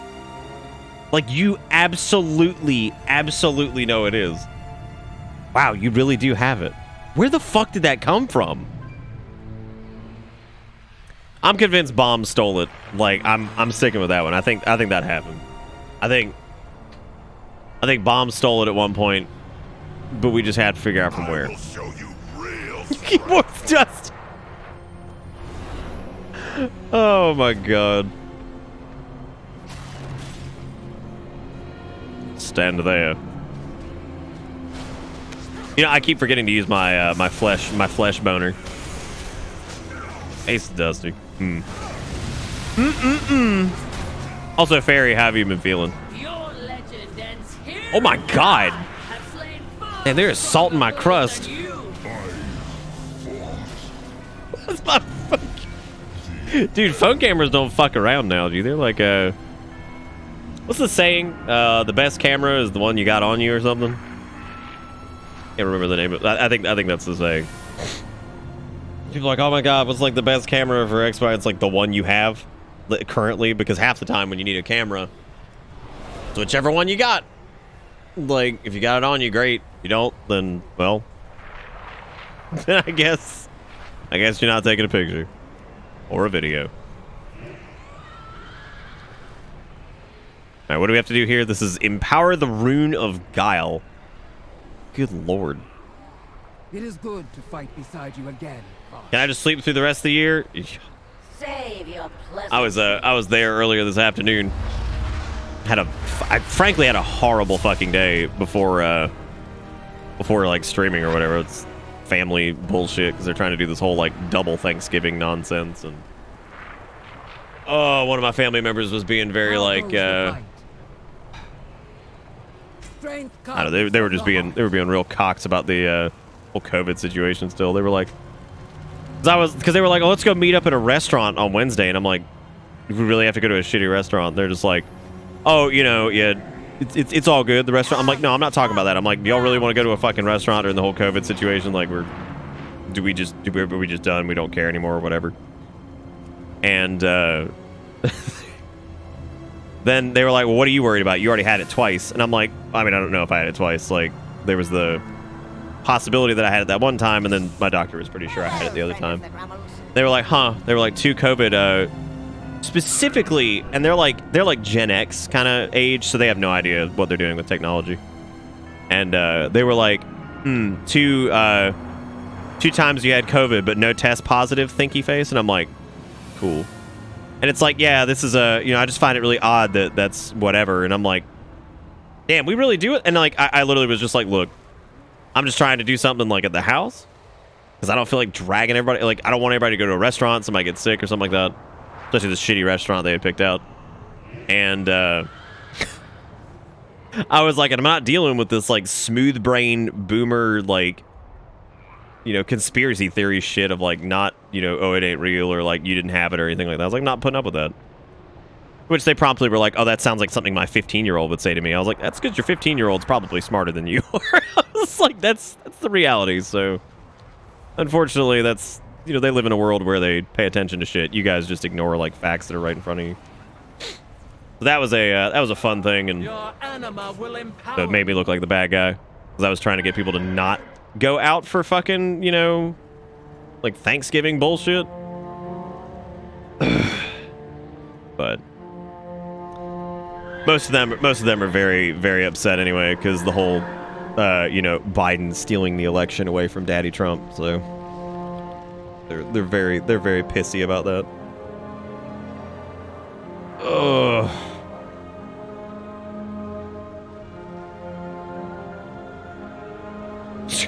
S1: Like, you absolutely know it is. Wow, you really do have it. Where the fuck did that come from? I'm convinced Bomb stole it. Like, I'm sticking with that one. I think that happened. I think Bomb stole it at one point, but we just had to figure out from where.
S2: I will show you real
S1: Keyboard's just. Oh my god. Stand there. You know, I keep forgetting to use my my flesh boner. Ace Dusty. Also, Fairy, how have you been feeling? Oh my god! And they're assaulting my crust. What's my dude? Phone cameras don't fuck around now, dude. They're like what's the saying? The best camera is the one you got on you or something. Can't remember the name of it. I think that's the saying. People are like, oh my god, what's like the best camera for Xbox? It's like the one you have currently, because half the time when you need a camera, it's whichever one you got. Like, if you got it on you, great. If you don't, then, well, then I guess you're not taking a picture or a video. All right, what do we have to do here? This is Empower the Rune of Guile. Good lord.
S4: It is good to fight beside you again.
S1: Can I just sleep through the rest of the year?
S8: Save your
S1: I was there earlier this afternoon. I frankly had a horrible fucking day before like streaming or whatever. It's family bullshit because they're trying to do this whole like double Thanksgiving nonsense, and one of my family members was being very like I don't know, they were just being real cocks about the whole COVID situation. Still, they were like, because they were like, oh, let's go meet up at a restaurant on Wednesday, and I'm like, we really have to go to a shitty restaurant? They're just like, oh, you know, yeah, it's all good, the restaurant. I'm like, no, I'm not talking about that. I'm like, do y'all really want to go to a fucking restaurant during the whole COVID situation? Like, are we just done? We don't care anymore or whatever. And then they were like, well, what are you worried about? You already had it twice. And I'm like, I mean, I don't know if I had it twice. Like, there was the possibility that I had it that one time, and then my doctor was pretty sure I had it the other time. They were like, huh? They were like, 2 COVID specifically, and they're like Gen X kind of age, so they have no idea what they're doing with technology. And they were like, 2 times you had COVID but no test positive, thinky face. And I'm like, cool. And it's like, yeah, this is I just find it really odd that that's whatever. And I'm like, damn, we really do it? And like, I literally was just like, look, I'm just trying to do something like at the house, because I don't feel like dragging everybody. Like, I don't want everybody to go to a restaurant, somebody gets sick or something like that. Especially this shitty restaurant they had picked out. And I was like, and I'm not dealing with this like smooth brain boomer, like, you know, conspiracy theory shit of like, not, you know, oh, it ain't real, or like you didn't have it or anything like that. I was like, not putting up with that. Which they promptly were like, oh, that sounds like something my 15-year-old would say to me. I was like, that's because your 15-year-old's probably smarter than you are. I was like, that's the reality. So unfortunately, that's, you know, they live in a world where they pay attention to shit. You guys just ignore like facts that are right in front of you. So that was a fun thing, and so it made me look like the bad guy, because I was trying to get people to not go out for fucking, you know, like Thanksgiving bullshit. But most of them are very, very upset anyway, because the whole you know, Biden stealing the election away from Daddy Trump. So they're very pissy about that. Ugh.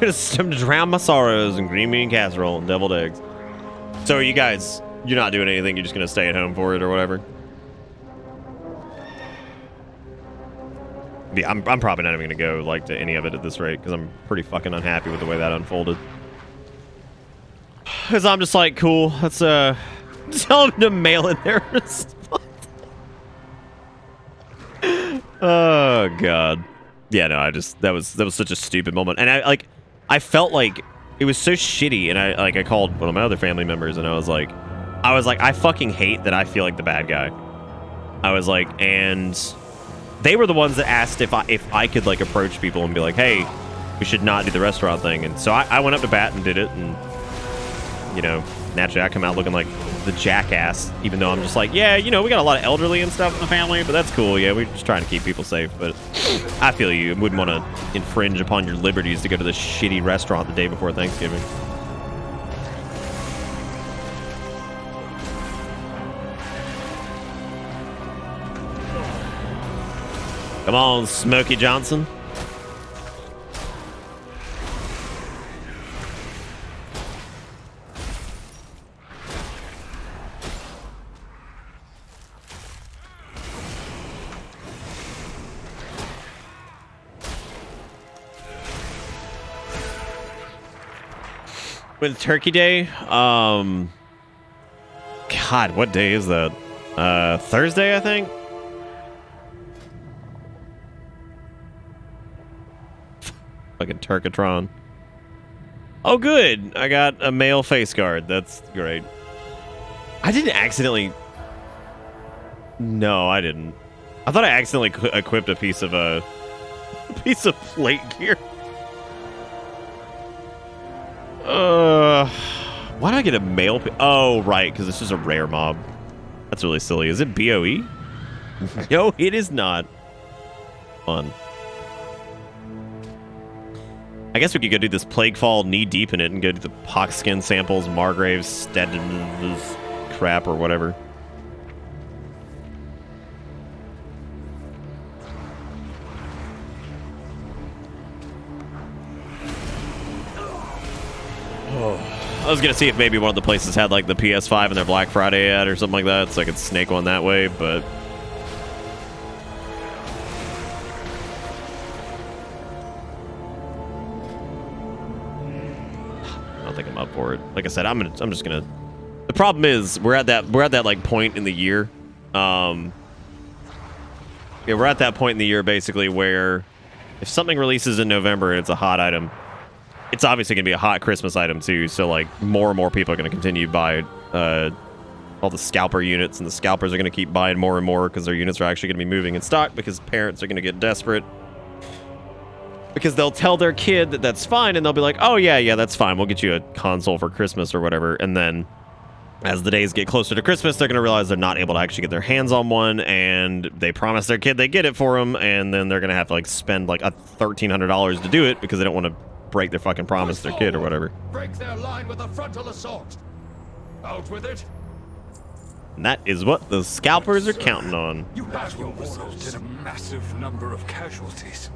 S1: to drown my sorrows in green bean casserole and deviled eggs. So you guys, you're not doing anything. You're just gonna stay at home for it or whatever. Yeah, I'm probably not even gonna go like to any of it at this rate because I'm pretty fucking unhappy with the way that unfolded. Because I'm just like, cool. Let's tell them to mail in their response. Oh god. Yeah, no, that was such a stupid moment, and I felt like it was so shitty, and I called one of my other family members, and I was like, I fucking hate that I feel like the bad guy. I was like, and they were the ones that asked if I could like approach people and be like, hey, we should not do the restaurant thing, and so I went up to bat and did it, and you know, naturally I come out looking like the jackass, even though I'm just like, yeah, you know, we got a lot of elderly and stuff in the family, but that's cool. Yeah, we're just trying to keep people safe, but I feel you wouldn't want to infringe upon your liberties to go to this shitty restaurant the day before Thanksgiving. Come on, Smokey Johnson. With Turkey Day, God, what day is that? Thursday, I think? Fucking Turkatron. Oh, good. I got a male face guard. That's great. I didn't accidentally... No, I didn't. I thought I accidentally equipped a piece of plate gear. Why did I get a male? Oh, right, because this is a rare mob. That's really silly. Is it BOE? No, it is not. Fun. I guess we could go do this Plaguefall knee deep in it and go do the pox skin samples, Margrave's, Steadman's crap or whatever. I was gonna see if maybe one of the places had like the PS5 and their Black Friday ad or something like that, so I could snake one that way, but I don't think I'm up for it. Like I said, I'm just gonna. The problem is we're at that like point in the year. Yeah, we're at that point in the year basically where if something releases in November and it's a hot item, it's obviously going to be a hot Christmas item, too, so, like, more and more people are going to continue to buy all the scalper units, and the scalpers are going to keep buying more and more because their units are actually going to be moving in stock because parents are going to get desperate. Because they'll tell their kid that that's fine, and they'll be like, oh, yeah, that's fine. We'll get you a console for Christmas or whatever. And then as the days get closer to Christmas, they're going to realize they're not able to actually get their hands on one, and they promise their kid they get it for them, and then they're going to have to, like, spend, like, $1,300 to do it because they don't want to break their fucking promise to their kid or whatever.
S5: Break their line with a frontal assault. Out with it.
S1: And that is what the scalpers are counting on.
S2: You have your resulted a massive number of casualties.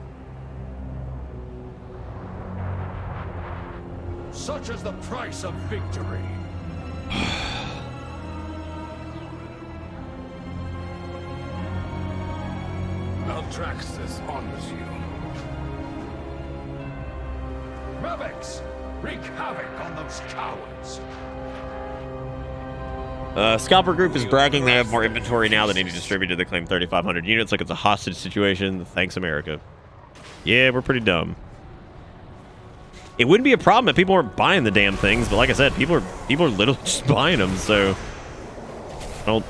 S5: Such is the price of victory.
S2: Altraxis honors you.
S5: Rebex, wreak havoc on those cowards.
S1: Scalper Group is bragging they have more inventory now than any distributor. They claim 3,500 units like it's a hostage situation. Thanks, America. Yeah, we're pretty dumb. It wouldn't be a problem if people weren't buying the damn things, but like I said, people are literally just buying them, so I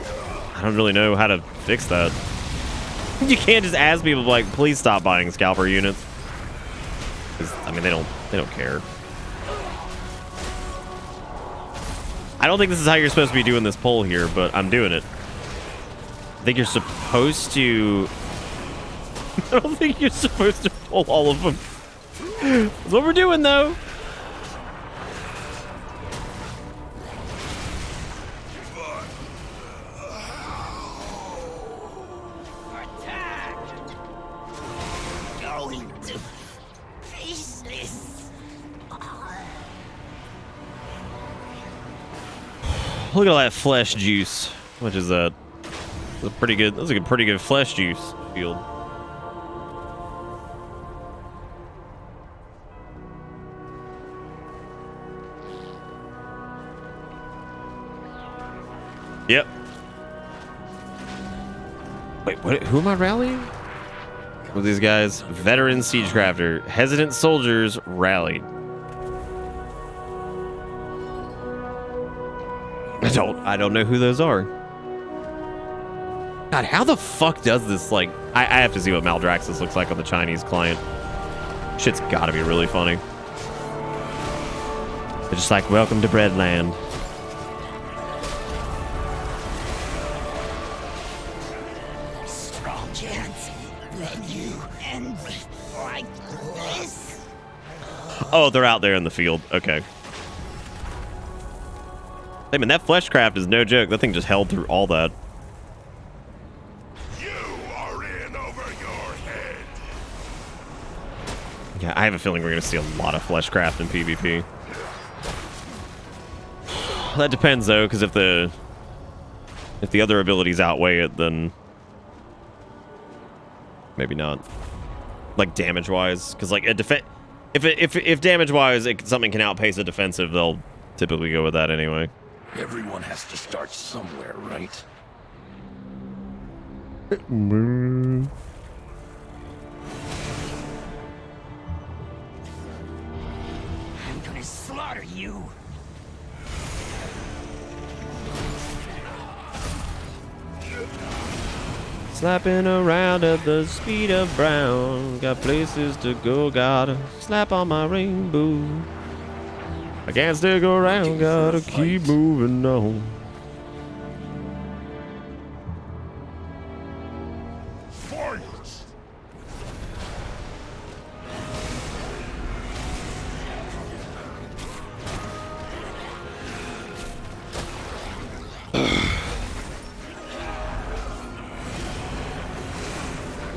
S1: don't really know how to fix that. You can't just ask people like, please stop buying scalper units. 'Cause, I mean, they don't care. I don't think this is how you're supposed to be doing this poll here, but I'm doing it. I think you're supposed to... I don't think you're supposed to pull all of them. That's what we're doing, though.
S6: Going to pieces.
S1: Look at all that flesh juice. What is that? That's pretty good. That's a pretty good flesh juice field. Yep. Wait, what? Who am I rallying? With these guys? Veteran Siegecrafter. Hesitant soldiers rallied. I don't know who those are. God, how the fuck does this, like... I have to see what Maldraxxus looks like on the Chinese client. Shit's gotta be really funny. They're just like, welcome to Breadland.
S6: Strong chance that you end like this.
S1: Oh, they're out there in the field. Okay. Hey, man, that fleshcraft is no joke. That thing just held through all that.
S2: You are in over your head.
S1: Yeah, I have a feeling we're going to see a lot of fleshcraft in PvP. That depends, though, because if the other abilities outweigh it, then maybe not. Like damage-wise, because like if damage-wise something can outpace a defensive, they'll typically go with that anyway.
S5: Everyone has to start somewhere, right?
S6: I'm gonna slaughter you.
S1: Slapping around at the speed of brown. Got places to go, gotta slap on my rainbow. I can't stick around, gotta keep moving on.
S2: Fight!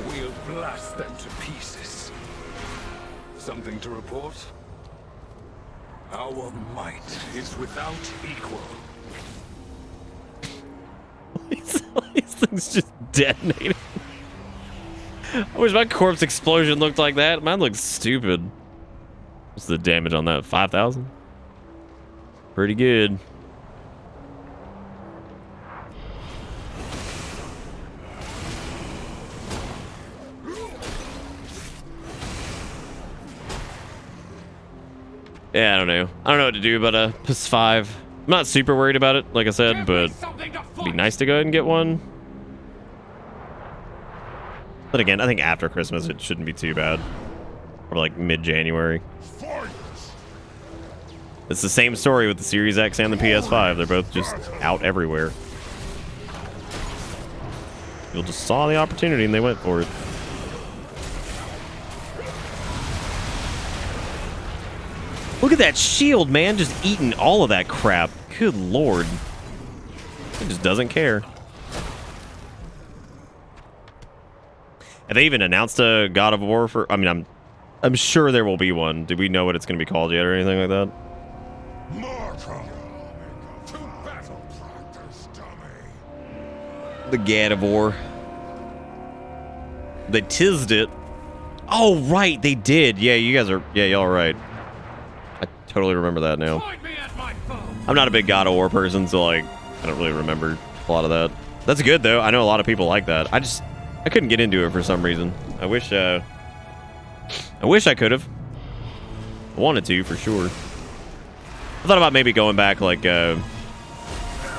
S5: We'll blast them to pieces. Something to report? Our might is without equal.
S1: These things just detonated. I wish my corpse explosion looked like that. Mine looks stupid. What's the damage on that? 5,000? Pretty good. Yeah, I don't know. I don't know what to do about a PS5. I'm not super worried about it, like I said, but it'd be nice to go ahead and get one. But again, I think after Christmas it shouldn't be too bad. Or like mid-January. It's the same story with the Series X and the PS5. They're both just out everywhere. People just saw the opportunity and they went for it. Look at that shield, man. Just eating all of that crap. Good lord. It just doesn't care. Have they even announced a God of War for... I mean, I'm sure there will be one. Do we know what it's going to be called yet or anything like that?
S2: To battle, practice, dummy.
S1: The God of War. They tizzed it. Oh, right. They did. Yeah, you guys are... Yeah, y'all are right. I totally remember that now. I'm not a big God of War person, so like I don't really remember a lot of that. That's good though. I know a lot of people like that. I couldn't get into it for some reason. I wish I could have. I wanted to for sure. I thought about maybe going back like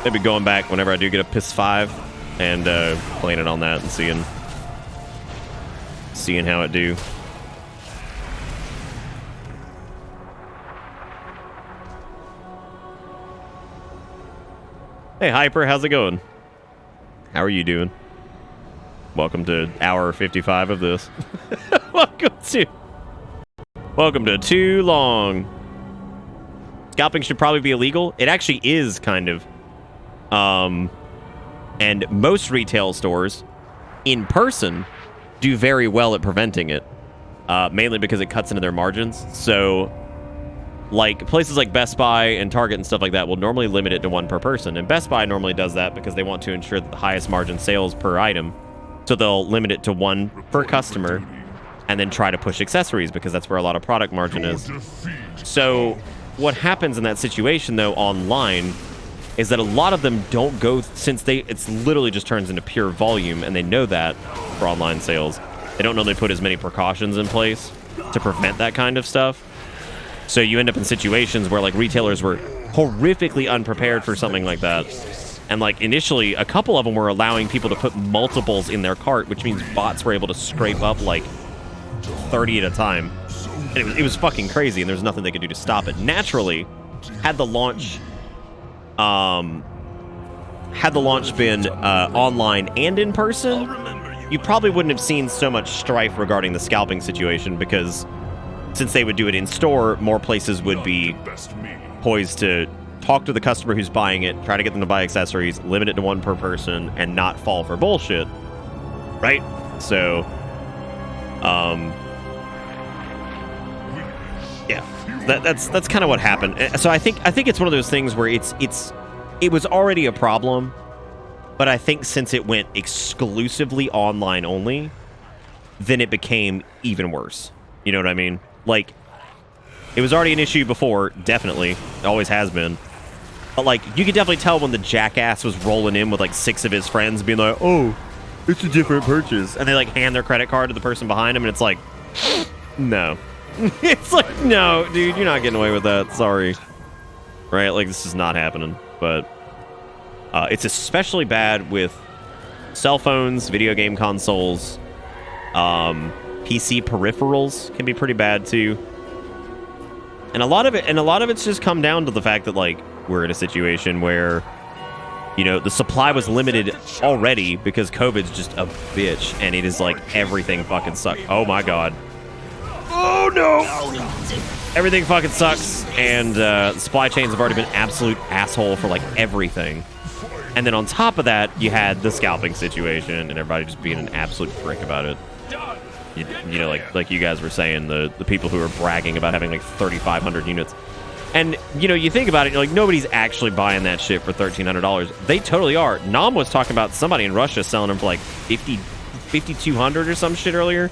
S1: maybe going back whenever I do get a PS5 and playing it on that and seeing how it do. Hey, Hyper, how's it going? How are you doing? Welcome to hour 55 of this. Welcome to Too Long. Scalping should probably be illegal. It actually is, kind of. And most retail stores, in person, do very well at preventing it. Mainly because it cuts into their margins. So, like places like Best Buy and Target and stuff like that will normally limit it to 1 per person. And Best Buy normally does that because they want to ensure that the highest margin sales per item. So they'll limit it to 1 per customer and then try to push accessories because that's where a lot of product margin is. So what happens in that situation, though, online is that a lot of them don't go, since it's literally just turns into pure volume, and they know that for online sales. They don't normally put as many precautions in place to prevent that kind of stuff. So you end up in situations where like retailers were horrifically unprepared for something like that. And like initially, a couple of them were allowing people to put multiples in their cart, which means bots were able to scrape up like 30 at a time. And it was fucking crazy, and there's nothing they could do to stop it. Naturally, had the launch been online and in person, you probably wouldn't have seen so much strife regarding the scalping situation, because since they would do it in store, more places would be poised to talk to the customer who's buying it, try to get them to buy accessories, limit it to 1 per person, and not fall for bullshit, right? So, yeah, that's kind of what happened. So I think it's one of those things where it was already a problem, but I think since it went exclusively online only, then it became even worse. You know what I mean? Like, it was already an issue before, definitely. It always has been. But, like, you could definitely tell when the jackass was rolling in with, like, 6 of his friends being like, oh, it's a different purchase. And they, like, hand their credit card to the person behind him, and it's like, no. It's like, no, dude, you're not getting away with that. Sorry. Right? Like, this is not happening. But it's especially bad with cell phones, video game consoles, PC peripherals can be pretty bad too. And a lot of it's just come down to the fact that like we're in a situation where, you know, the supply was limited already because COVID's just a bitch, and it is like everything fucking sucks. Oh my god. Oh no! Everything fucking sucks, and the supply chains have already been absolute asshole for like everything. And then on top of that, you had the scalping situation, and everybody just being an absolute prick about it. You know, like you guys were saying, the people who are bragging about having like 3,500 units. And, you know, you think about it, you're like, nobody's actually buying that shit for $1,300. They totally are. Nam was talking about somebody in Russia selling them for like 5,200 or some shit earlier.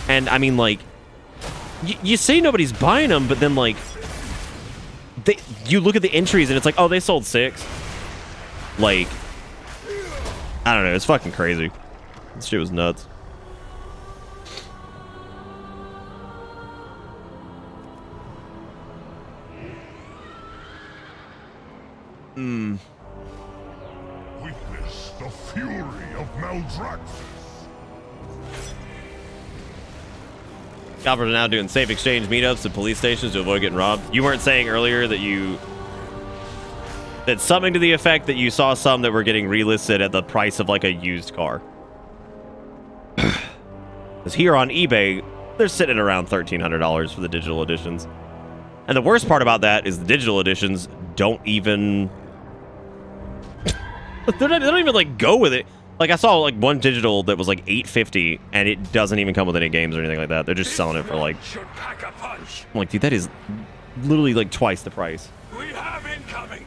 S1: And, I mean, like, you say nobody's buying them, but then, like, you look at the entries and it's like, oh, they sold 6. Like, I don't know. It's fucking crazy. This shit was nuts.
S2: Witness the fury of Maldraxxus.
S1: Scalpers are now doing safe exchange meetups at police stations to avoid getting robbed. You weren't saying earlier that something to the effect that you saw some that were getting relisted at the price of like a used car. Because here on eBay, they're sitting at around $1,300 for the digital editions. And the worst part about that is the digital editions don't even... they don't even like go with it. Like I saw like one digital that was like $850, and it doesn't even come with any games or anything like that. They're just selling it for like... I'm like, dude, that is literally like twice the price.
S5: We have incoming.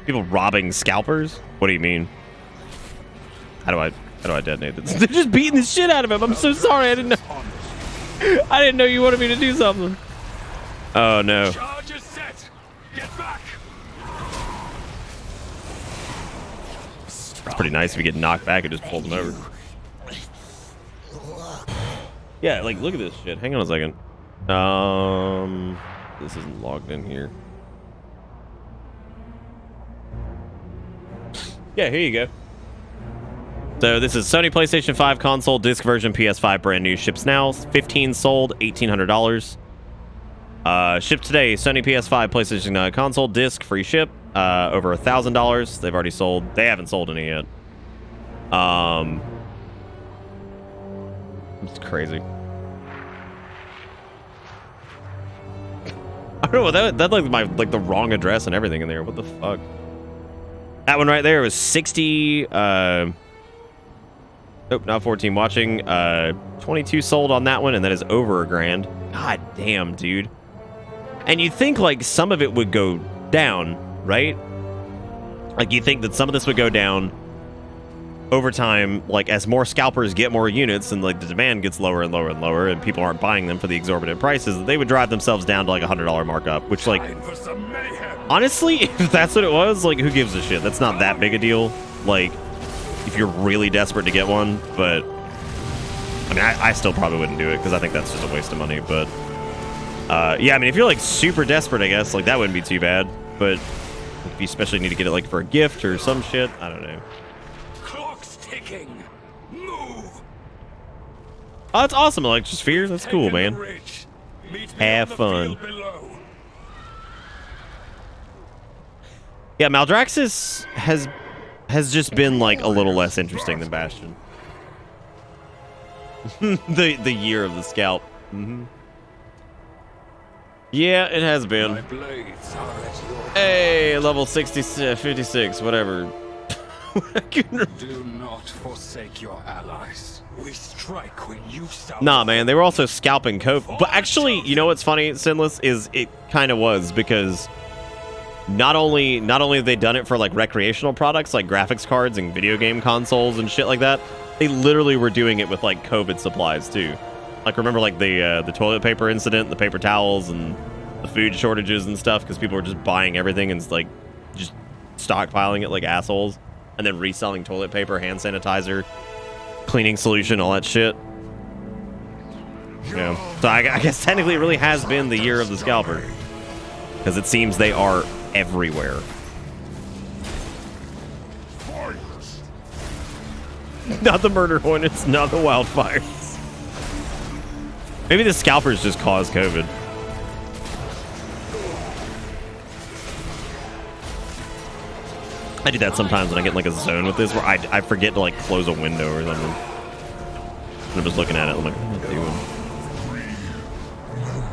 S1: People robbing scalpers? What do you mean? How do I detonate this? They're just beating the shit out of him. I'm so sorry. I didn't know you wanted me to do something. Oh no.
S5: Charge is set. Get back.
S1: It's pretty nice if you get knocked back and just pull them over. Yeah, like look at this shit. Hang on a second. This isn't logged in here. Yeah, here you go. So this is Sony PlayStation 5 console, disc version, PS5, brand new, ships now. 15 sold, $1,800. Shipped today, Sony PS5, PlayStation console, disc, free ship, over $1,000. They've already sold. They haven't sold any yet. It's crazy. I don't know, that's like the wrong address and everything in there. What the fuck? That one right there was 60. Nope, not 14 watching. 22 sold on that one, and that is over $1,000. God damn, dude. And you think like some of it would go down, right? Like you think that some of this would go down over time, like as more scalpers get more units and like the demand gets lower and lower and lower and people aren't buying them for the exorbitant prices, they would drive themselves down to like $100 markup, which like, honestly, if that's what it was, like who gives a shit? That's not that big a deal. Like if you're really desperate to get one, but I mean, I still probably wouldn't do it because I think that's just a waste of money, but yeah, I mean, if you're like super desperate, I guess, like that wouldn't be too bad, but if you especially need to get it like for a gift or some shit, I don't know.
S5: Clock's ticking. Move.
S1: Oh, that's awesome, Electric Sphere. That's cool, man. Have fun. Yeah, Maldraxxus has just been like a little less interesting than Bastion. the year of the scalp. Mm-hmm. Yeah, it has been. Hey, level 56, whatever.
S5: Do not forsake your allies. We strike when you stop.
S1: Nah, man, they were also scalping COVID. But actually, you know what's funny, Sinless, is it kind of was, because not only have they done it for like recreational products like graphics cards and video game consoles and shit like that, they literally were doing it with like COVID supplies too. Like remember like the toilet paper incident, the paper towels, and the food shortages and stuff, because people were just buying everything and like just stockpiling it like assholes, and then reselling toilet paper, hand sanitizer, cleaning solution, all that shit. Yeah. So I guess technically it really has been the year of the scalper, because it seems they are everywhere. Not the murder hornets, not the wildfires. Maybe the scalpers just caused COVID. I do that sometimes when I get in like a zone with this, where I forget to like close a window or something. And I'm just looking at it, I'm like, what am I doing?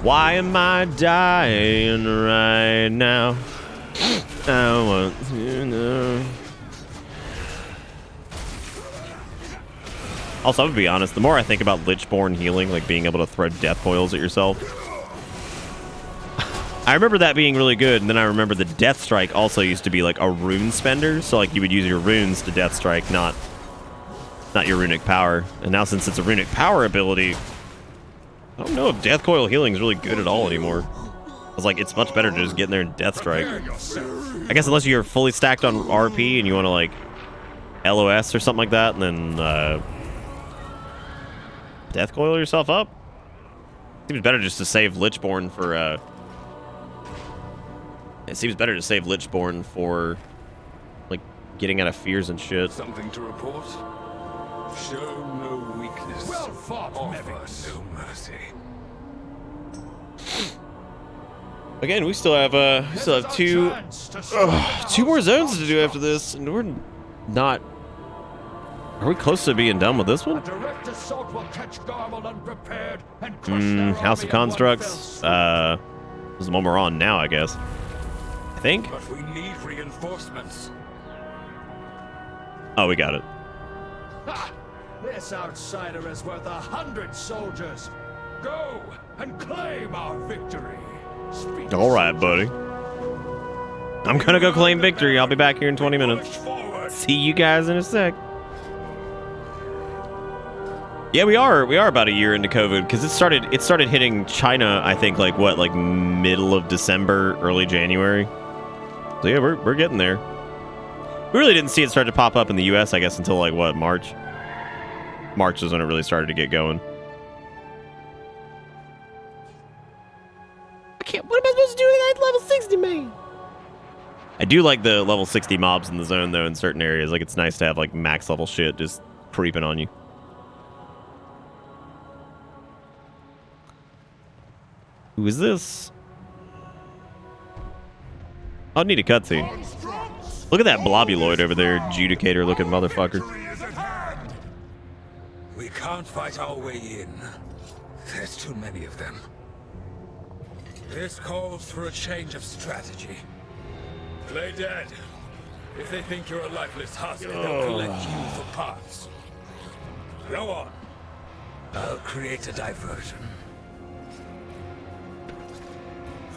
S1: Why am I dying right now? I want to know. Also, I'm gonna be honest, the more I think about Lichborn healing, like being able to throw death coils at yourself, I remember that being really good, and then I remember the Death Strike also used to be like a rune spender, so like you would use your runes to Death Strike, not your runic power. And now since it's a runic power ability, I don't know if Death Coil healing is really good at all anymore. I was like, it's much better to just get in there and Death Strike. I guess unless you're fully stacked on RP and you want to like LOS or something like that, and then Death Coil yourself up. Seems better just to save Lichborn for it seems better to save Lichborn for like getting out of fears and shit.
S5: Something to report? Show no weakness. Well fought, offer no mercy.
S1: Again, we still have two more zones to do after this, and we're not. Are we close to being done with this one? House of Constructs. This is the one we're on now, I guess. I think.
S5: But we need reinforcements.
S1: Oh, we got it.
S5: Ha! This outsider is worth 100 soldiers. Go and claim our victory.
S1: All right, buddy. I'm gonna go claim victory. I'll be back here in 20 minutes. See you guys in a sec. Yeah, we are about a year into COVID, because it started hitting China, I think, like what, like middle of December, early January. So yeah, we're getting there. We really didn't see it start to pop up in the US, I guess, until like what, March? March is when it really started to get going. What am I supposed to do with that level 60 man? I do like the level 60 mobs in the zone though, in certain areas. Like it's nice to have like max level shit just creeping on you. Who is this? I'll need a cutscene. Look at that blobuloid over there, Judicator looking motherfucker.
S5: We can't fight our way in. There's too many of them. This calls for a change of strategy. Play dead. If they think you're a lifeless husk, they'll collect you for parts. Go on. I'll create a diversion.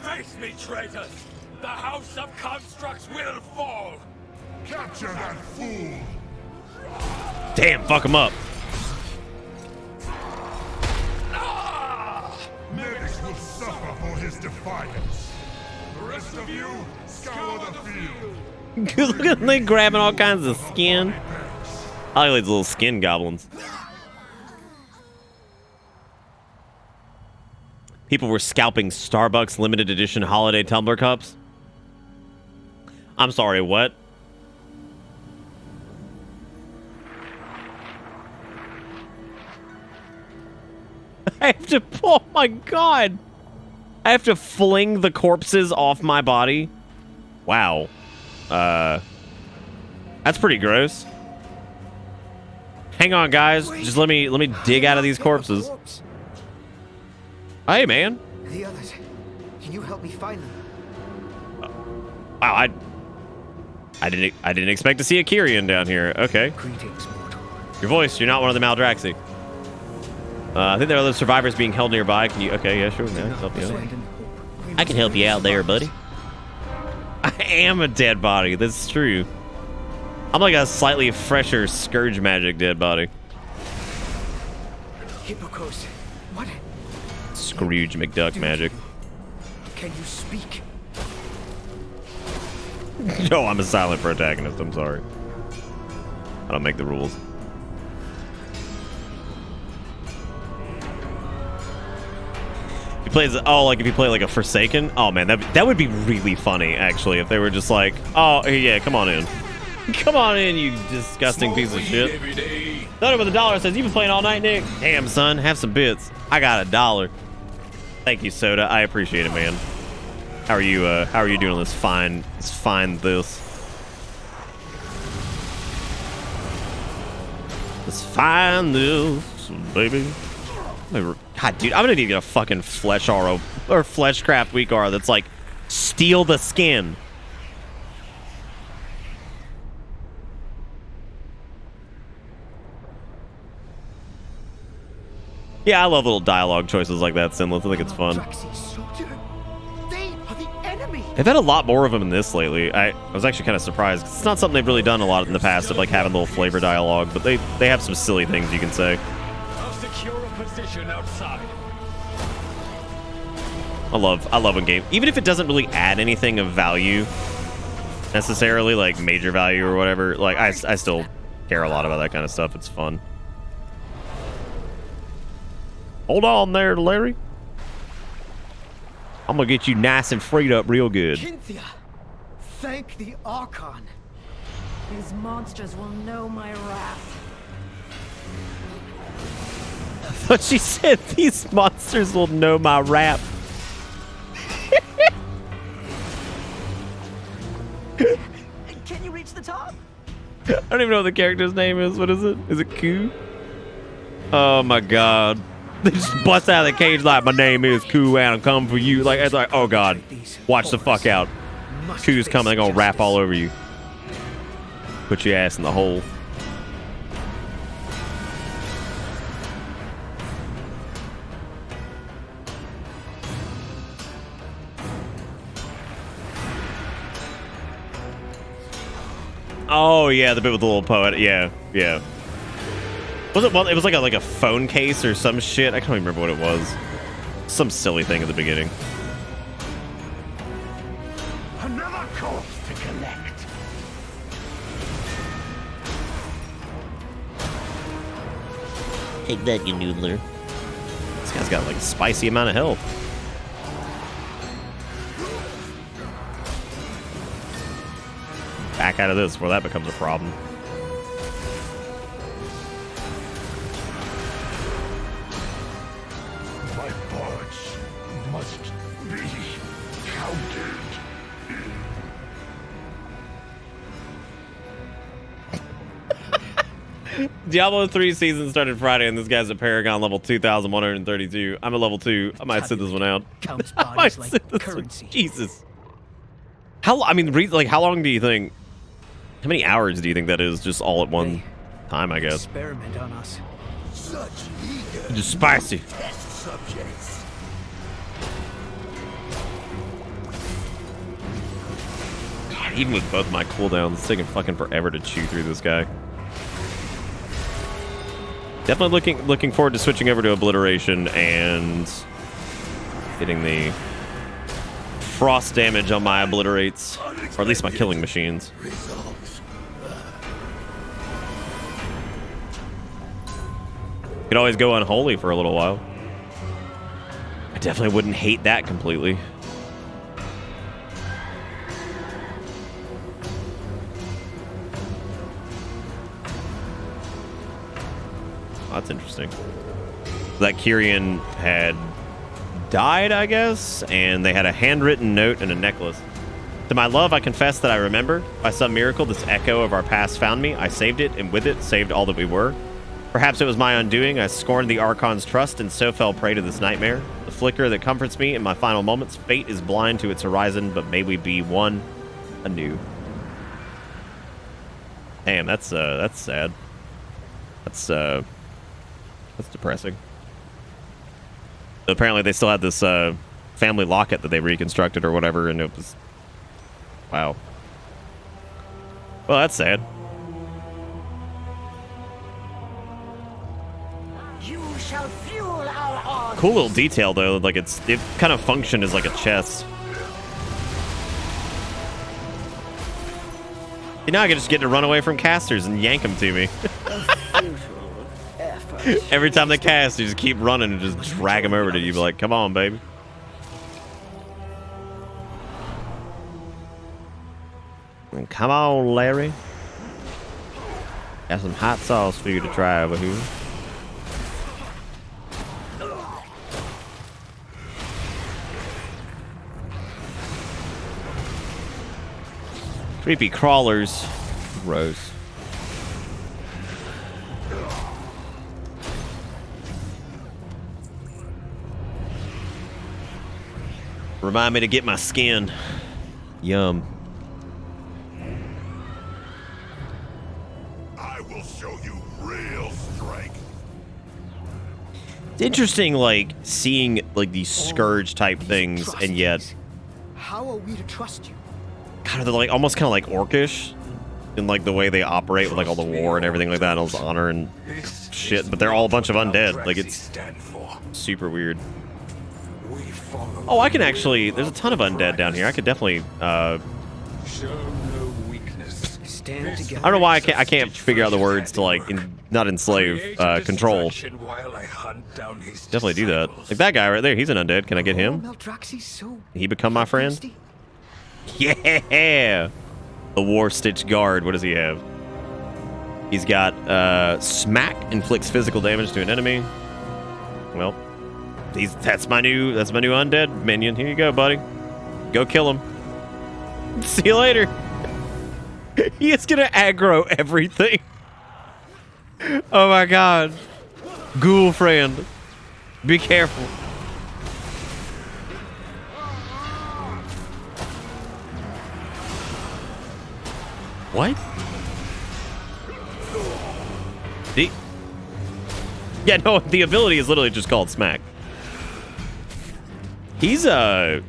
S5: Face me, traitors! The House of Constructs will fall!
S2: Capture that fool!
S1: Damn, fuck him up.
S2: Medics will suffer for his defiance. The rest of you, scour the field.
S1: Look at them grabbing all kinds of skin. I like these little skin goblins. People were scalping Starbucks limited edition holiday tumbler cups. I'm sorry, what? I have to, oh my god. I have to fling the corpses off my body. Wow. That's pretty gross. Hang on, guys. Just let me dig out of these corpses. Hey, man.
S12: The others. Can you help me find them?
S1: Wow, I didn't expect to see a Kyrian down here. Okay.
S12: Greetings, mortal.
S1: Your voice. You're not one of the Maldraxi. I think there are other survivors being held nearby. Can you? Okay, yeah, sure. Yeah, I can help you out. I can help you out there, buddy. I am a dead body. That's true. I'm like a slightly fresher Scourge magic dead body.
S12: Hippocos. What?
S1: Scrooge McDuck magic.
S12: Can you speak?
S1: No, I'm a silent protagonist. I'm sorry. I don't make the rules. He plays, oh, like if you play like a Forsaken? Oh man, that would be really funny actually if they were just like, oh yeah, come on in. Come on in, you disgusting piece of shit. Thunder with $1 says, you've been playing all night, Nick? Damn, son, have some bits. I got $1. Thank you, Soda. I appreciate it, man. How are you doing on this fine this? Let's find this, baby. God, dude, I'm gonna need to get a fucking flesh RO or fleshcraft weak R that's like steal the skin. Yeah, I love little dialogue choices like that, Sinless. I think it's fun.
S12: They are the enemy.
S1: They've had a lot more of them in this lately. I was actually kind of surprised. It's not something they've really done a lot in the past of like having little flavor dialogue, but they have some silly things you can say.
S5: I'll secure a position outside.
S1: I love when game, even if it doesn't really add anything of value necessarily, like major value or whatever. Like I still care a lot about that kind of stuff. It's fun. Hold on there, Larry. I'm gonna get you nice and freed up real good.
S12: Cynthia, thank the Archon.
S13: These monsters will know my wrath.
S1: I thought she said these monsters will know my rap.
S12: Can you reach the top?
S1: I don't even know what the character's name is. What is it? Is it Ku? Oh my god. They just bust out of the cage like, my name is Ku and I'm coming for you. Like, it's like, oh god. Watch the fuck out. Ku's coming, they're gonna rap all over you. Put your ass in the hole. Oh yeah, the bit with the little poet. Yeah, yeah. Was it? Well, it was like a phone case or some shit. I can't remember what it was. Some silly thing at the beginning.
S2: Another corpse to collect.
S1: Take that, you noodler. This guy's got like a spicy amount of health. Back out of this before that becomes a problem.
S2: My barge must be counted.
S1: Diablo 3 season started Friday, and this guy's at Paragon level 2,132. I'm at level 2. I might sit this one out. I might sit this currency. One. Jesus. How? I mean, like, how long do you think? How many hours do you think that is? Just all at one time, I guess.
S12: Experiment on us.
S2: Such eager
S1: just spicy.
S2: test subjects.
S1: Even with both my cooldowns, it's taking fucking forever to chew through this guy. Definitely looking forward to switching over to Obliteration and getting the frost damage on my Obliterates, or at least my killing machines. Could always go Unholy for a little while. I definitely wouldn't hate that completely. That's interesting. That Kyrian had died, I guess, and they had a handwritten note and a necklace. To my love, I confess that I remember. By some miracle, this echo of our past found me. I saved it, and with it, saved all that we were. Perhaps it was my undoing. I scorned the Archon's trust and so fell prey to this nightmare. The flicker that comforts me in my final moments. Fate is blind to its horizon, but may we be one anew. Damn, that's sad. That's depressing. Apparently, they still had this family locket that they reconstructed or whatever, and it was... Wow. Well, that's sad.
S6: You shall fuel our armies.
S1: Cool little detail, though. Like, it kind of functioned as like a chest. You know, I could just get to run away from casters and yank them to me. Every time they cast, you just keep running and just drag them over to you. Be like, come on, baby. And come on, Larry. Got some hot sauce for you to try over here. Creepy crawlers. Gross. Remind me to get my skin. Yum.
S2: I will show you real strength.
S1: It's interesting, like, seeing, like, these Scourge type things, and yet...
S12: How are we to trust you?
S1: God, they're, like, almost kind of, like, orcish in, like, the way they operate with, like, all the war and everything like that, and all this honor and shit, but they're all a bunch of undead. Like, it's super weird. Oh, I can actually... There's a ton of undead down here. I could definitely,
S5: Show no weakness.
S12: Stand together.
S1: I don't know why I can't figure out the words to, like, not enslave, control. Definitely do that. Like, that guy right there, he's an undead. Can I get him? Can he become my friend? Yeah! The War Stitch Guard. What does he have? He's got, Smack inflicts physical damage to an enemy. Well... That's my new undead minion. Here you go, buddy. Go kill him. See you later. He is gonna aggro everything. Oh my god. Ghoul friend. Be careful. What? Yeah, no, the ability is literally just called Smack. He's, how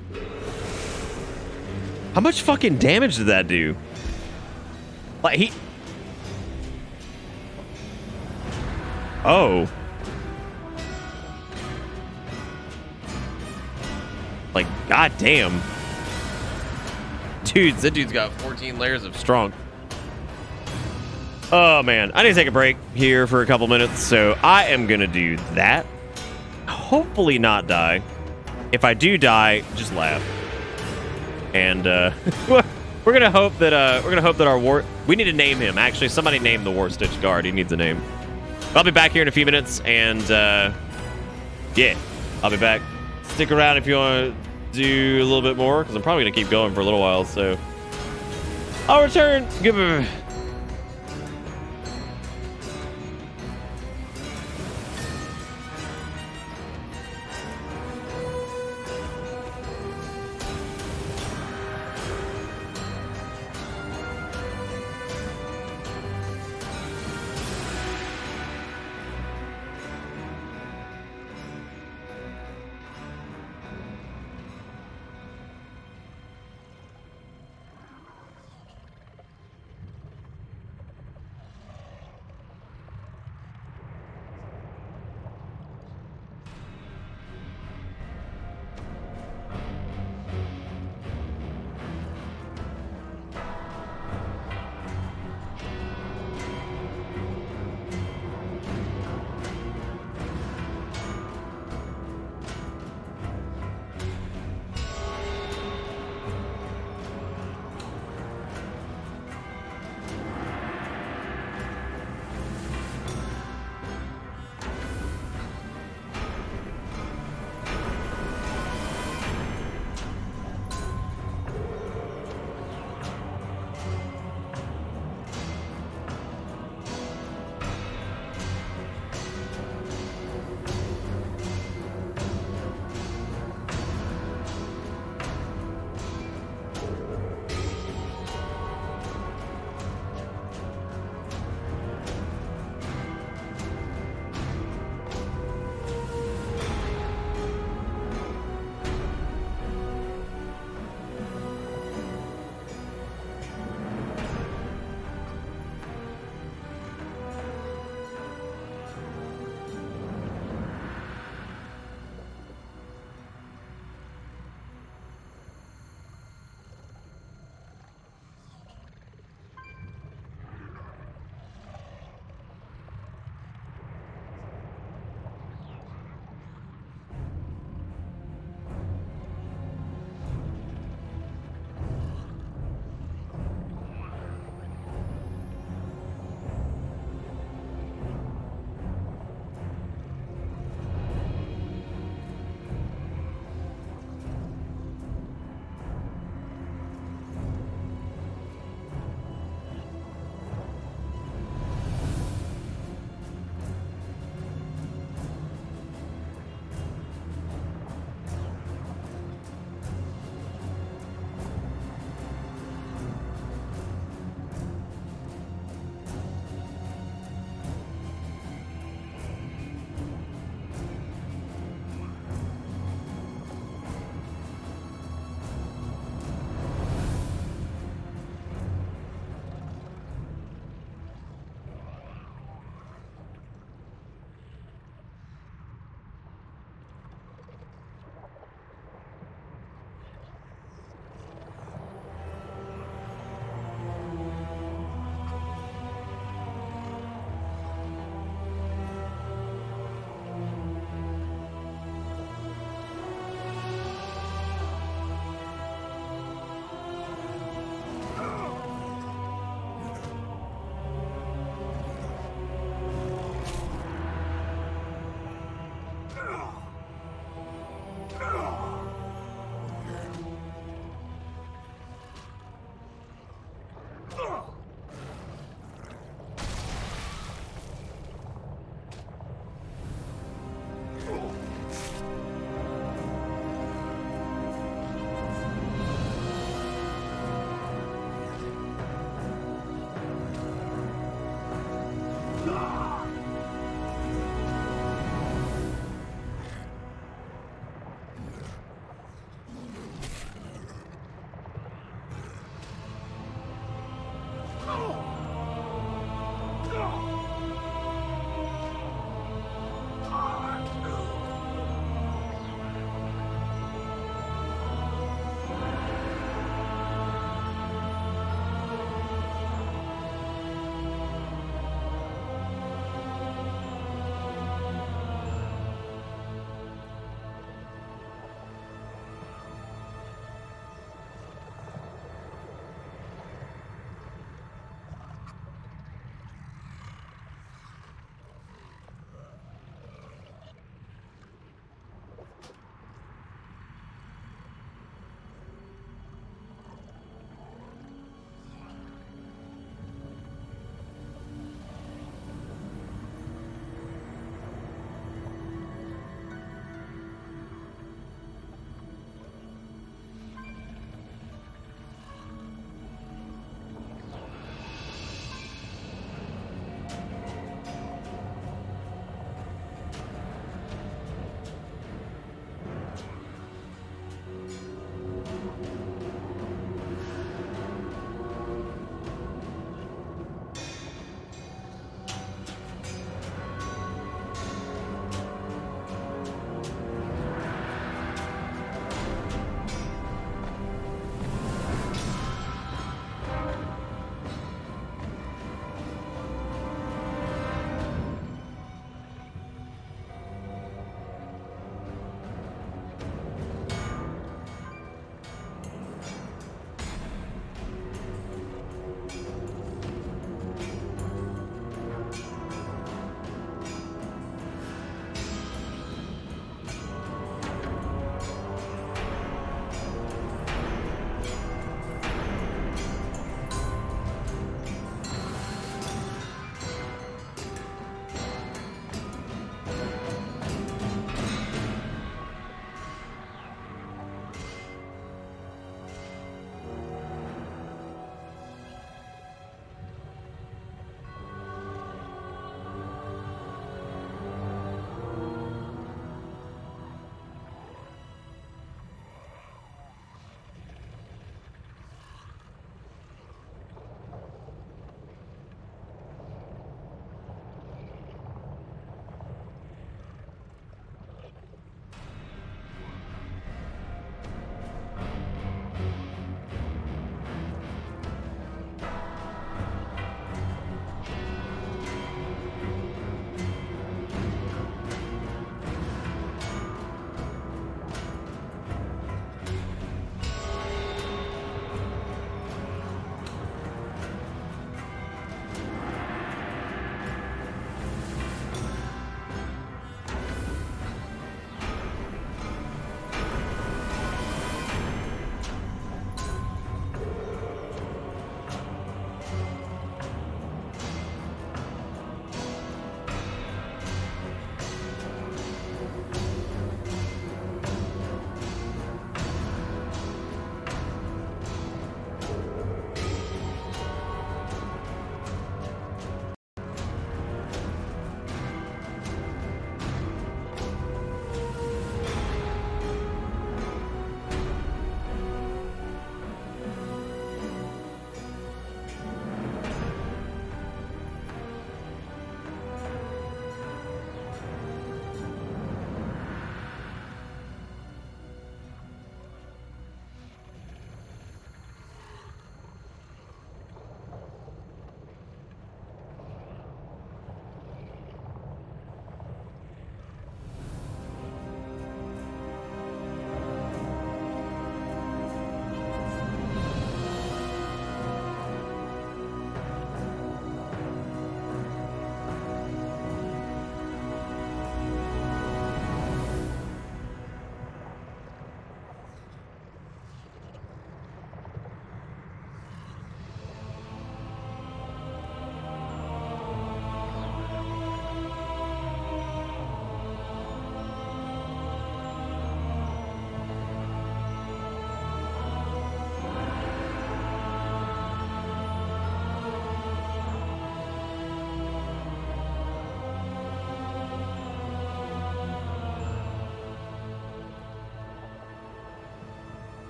S1: much fucking damage did that do? Like, Oh. Like, goddamn. Dude, that dude's got 14 layers of strong. Oh, man. I need to take a break here for a couple minutes, so I am going to do that. Hopefully not die. If I do die, just laugh. And we're gonna hope that our war. We need to name him. Actually, somebody name the War Stitch Guard. He needs a name. I'll be back here in a few minutes, and yeah, I'll be back. Stick around if you want to do a little bit more, because I'm probably gonna keep going for a little while. So I'll return. Give.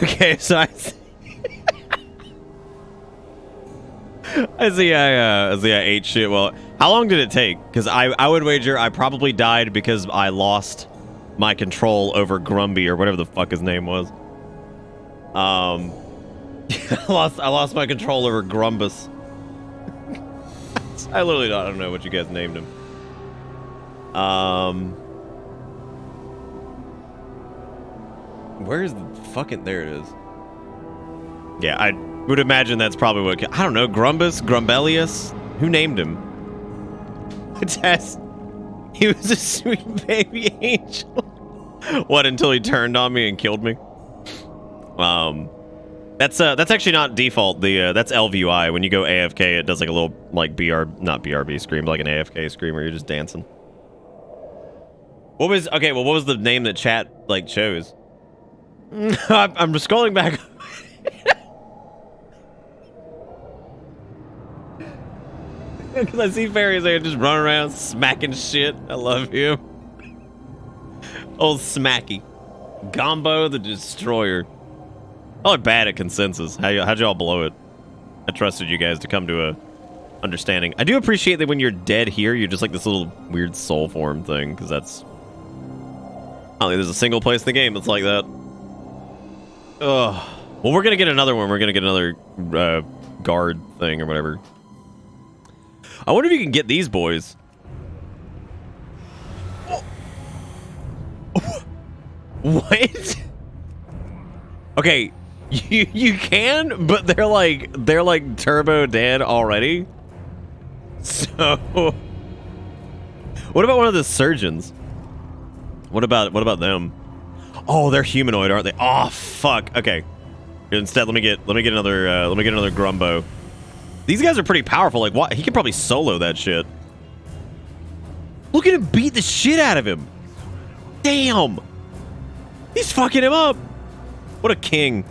S1: Okay, so I see I ate shit. Well, how long did it take? Because I would wager I probably died because I lost my control over Grumby or whatever the fuck his name was. I lost my control over Grumbus. I literally don't know what you guys named him. Where's the fucking... There it is. Yeah, I would imagine that's probably what... I don't know, Grumbus? Grumbelius? Who named him? Tess. He was a sweet baby angel. What, until he turned on me and killed me? That's actually not default. That's LVUI. When you go AFK, it does like a little like not BRB scream, but like an AFK scream where you're just dancing. What was the name that chat like chose? I'm scrolling back. Because I see fairies there just running around smacking shit. I love you. Old Smacky. Gombo the Destroyer. Oh, bad at consensus. How'd y'all blow it? I trusted you guys to come to a understanding. I do appreciate that when you're dead here, you're just like this little weird soul form thing, because that's... I don't think there's a single place in the game that's like that. Ugh. Well, we're gonna get another one. We're gonna get another guard thing or whatever. I wonder if you can get these boys. What? Okay, you can, but they're like turbo dead already. So, what about one of the surgeons? What about them? Oh, they're humanoid, aren't they? Oh, fuck. Okay. Instead, let me get another Grumbo. These guys are pretty powerful. Like, what? He could probably solo that shit. Look at him beat the shit out of him. Damn. He's fucking him up. What a king.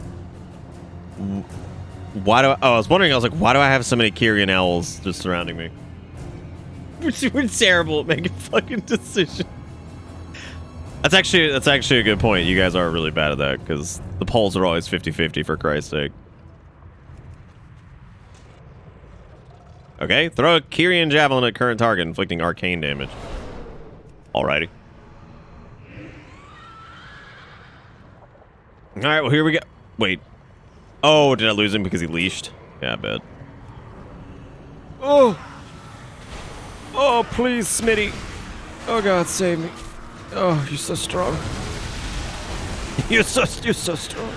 S1: Why do I was wondering, I was like, why do I have so many Kyrian owls just surrounding me? We're terrible at making fucking decisions. That's actually a good point. You guys are really bad at that, because the polls are always 50-50, for Christ's sake. Okay, throw a Kyrian javelin at current target, inflicting arcane damage. Alrighty. Alright, well, here we go. Wait. Oh, did I lose him because he leashed? Yeah, I bet.
S9: Oh! Oh, please, Smitty. Oh, God, save me. Oh, you're so strong. You're so strong.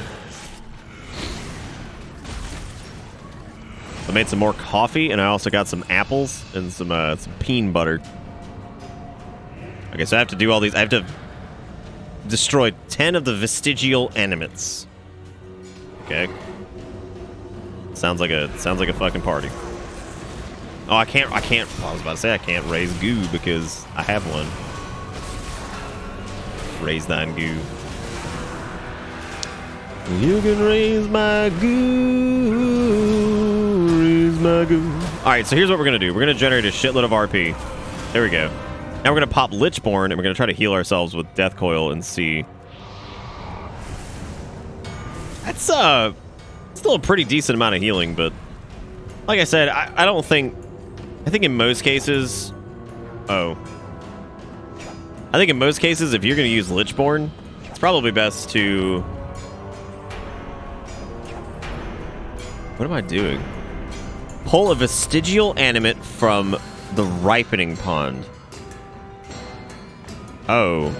S1: I made some more coffee, and I also got some apples and some peanut butter. Okay, so I have to do all these. I have to destroy 10 of the vestigial animates. Okay. Sounds like a fucking party. Oh, I can't. I was about to say I can't raise goo because I have one. Raise thine goo. You can raise my goo. Raise my goo. Alright, so here's what we're gonna do. We're gonna generate a shitload of RP. There we go. Now we're gonna pop Lichborn, and we're gonna try to heal ourselves with Death Coil and see. That's still a pretty decent amount of healing, but like I said, I don't think. I think in most cases. Oh. I think in most cases, if you're gonna use Lichborn, it's probably best to. What am I doing? Pull a vestigial animate from the ripening pond. Oh.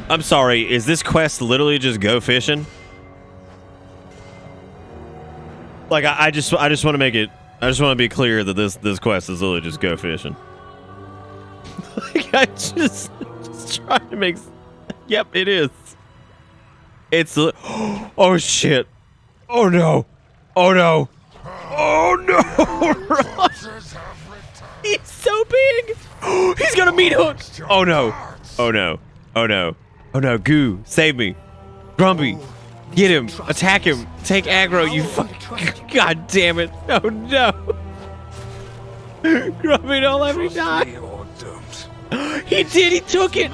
S1: I'm sorry, is this quest literally just go fishing? Like, I just want to make it... I just want to be clear that this quest is literally just go fishing. Like, I just trying to make... Yep, it is. It's... Oh, shit. Oh, no. Oh, no. Oh, no. He's so big. He's gonna meat hook. Oh, no. Oh, no. Oh, no. Oh, no. Goo, save me. Grumpy, get him. Attack him. Take aggro, you fuck. God damn it. Oh, no. Grumpy, don't let me die. He did. He took it.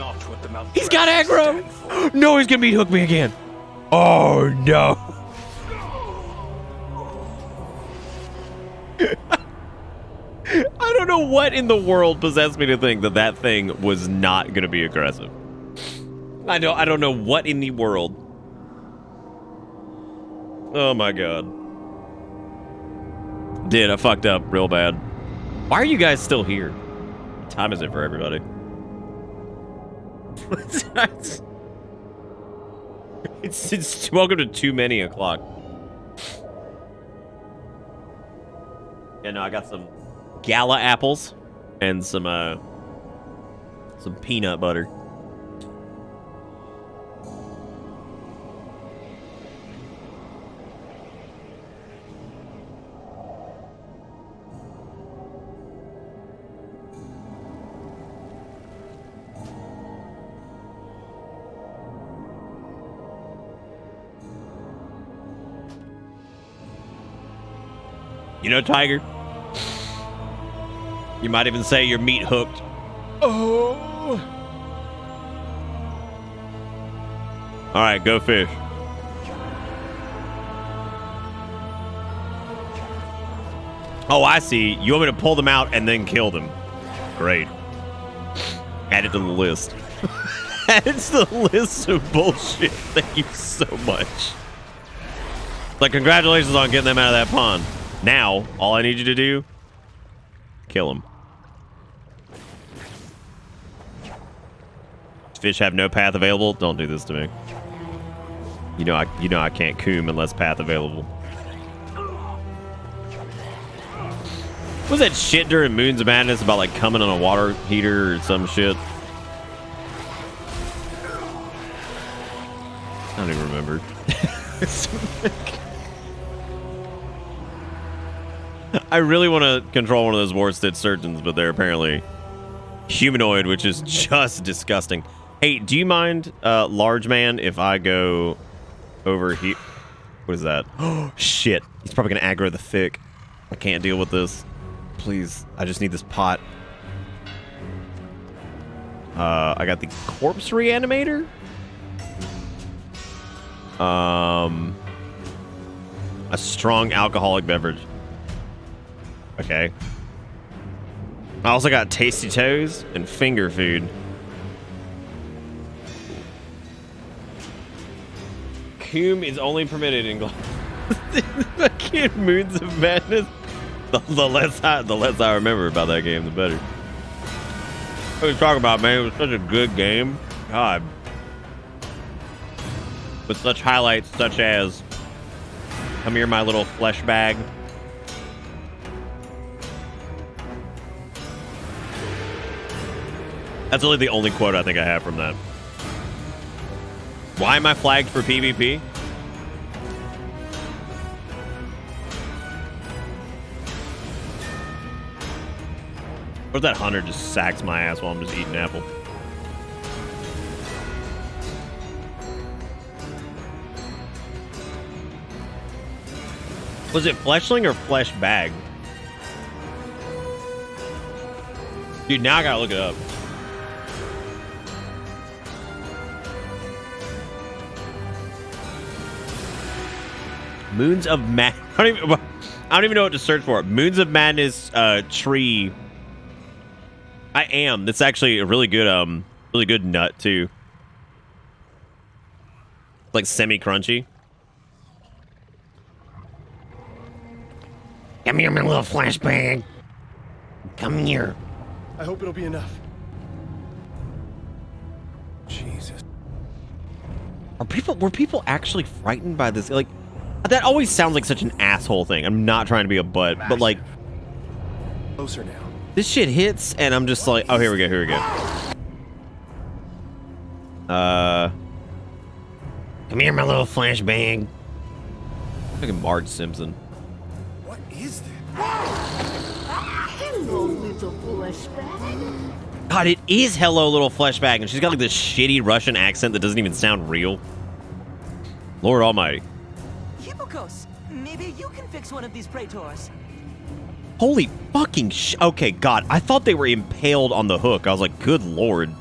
S1: He's got aggro. No, he's gonna meat hook me again. Oh no. I don't know what in the world possessed me to think that that thing was not going to be aggressive. I don't know what in the world. Oh my god. I fucked up real bad. Why are you guys still here? What time is it for everybody? It's welcome to too many o'clock. Yeah, no, I got some gala apples and some peanut butter. You know, Tiger, you might even say you're meat hooked. Oh. All right, go fish. Oh, I see. You want me to pull them out and then kill them? Great. Add it to the list. Add it to the list of bullshit. Thank you so much. Like, congratulations on getting them out of that pond. Now, all I need you to do, kill him. Fish have no path available. Don't do this to me. You know I can't coom unless path available. What was that shit during Moons of Madness about like coming on a water heater or some shit? I don't even remember. I really want to control one of those Warstead surgeons, but they're apparently humanoid, which is just disgusting. Hey, do you mind, large man, if I go over here? What is that? Oh, shit. He's probably going to aggro the thick. I can't deal with this. Please, I just need this pot. I got the corpse reanimator. A strong alcoholic beverage. Okay. I also got tasty toes and finger food. Coom is only permitted in fucking Moons of Madness. The less I remember about that game, the better. What are you talking about, man? It was such a good game. God. With such highlights such as, come here, my little flesh bag. That's really the only quote I think I have from that. Why am I flagged for PvP? Or that hunter just sacks my ass while I'm just eating apple. Was it fleshling or flesh bag? Dude, now I gotta look it up. Moons of Madness. I don't even know what to search for. Moons of Madness tree. I am. That's actually a really good nut too. Like semi-crunchy. Come here, my little flashbang. Come here.
S7: I hope it'll be enough. Jesus.
S1: Were people actually frightened by this? Like, that always sounds like such an asshole thing. I'm not trying to be a butt, but like,
S7: Closer now.
S1: this shit hits, and I'm just like, oh, here we go, here we go. Come here, my little flashbang. Fucking Marge Simpson.
S7: What is this?
S8: Hello, little fleshbag.
S1: God, it is hello, little fleshbag, and she's got like this shitty Russian accent that doesn't even sound real. Lord Almighty.
S10: Hippokos, maybe you can fix one of these praetors.
S1: Holy fucking okay, God, I thought they were impaled on the hook. I was like, good Lord.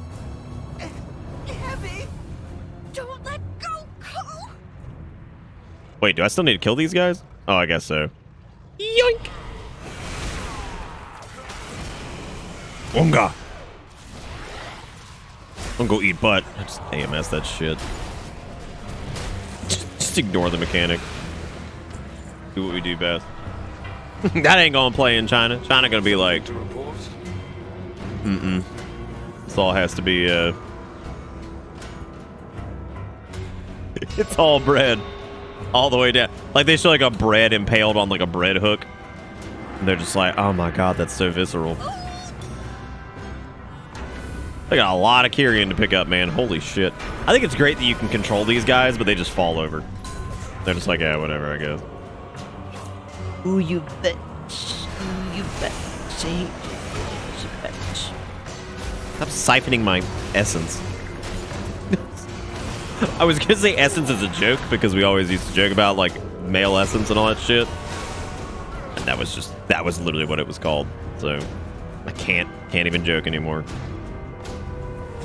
S10: Heavy.
S8: Don't let go, Cole.
S1: Wait, do I still need to kill these guys? Oh, I guess so. Yoink! Wonga! I'm gonna go eat butt. I just AMS that shit. Just ignore the mechanic. Do what we do best. That ain't gonna play in China. China gonna be like, This all has to be, it's all bread. All the way down. Like, they show, like, a bread impaled on, like, a bread hook. And they're just like, oh my god, that's so visceral. They got a lot of Kyrian to pick up, man. Holy shit. I think it's great that you can control these guys, but they just fall over. They're just like, yeah, whatever, I guess.
S6: Ooh, you bitch. Ooh, you bitch. See? Bitch.
S1: Stop siphoning my essence. I was gonna say essence as a joke, because we always used to joke about, like, male essence and all that shit. And that was literally what it was called. So, I can't even joke anymore.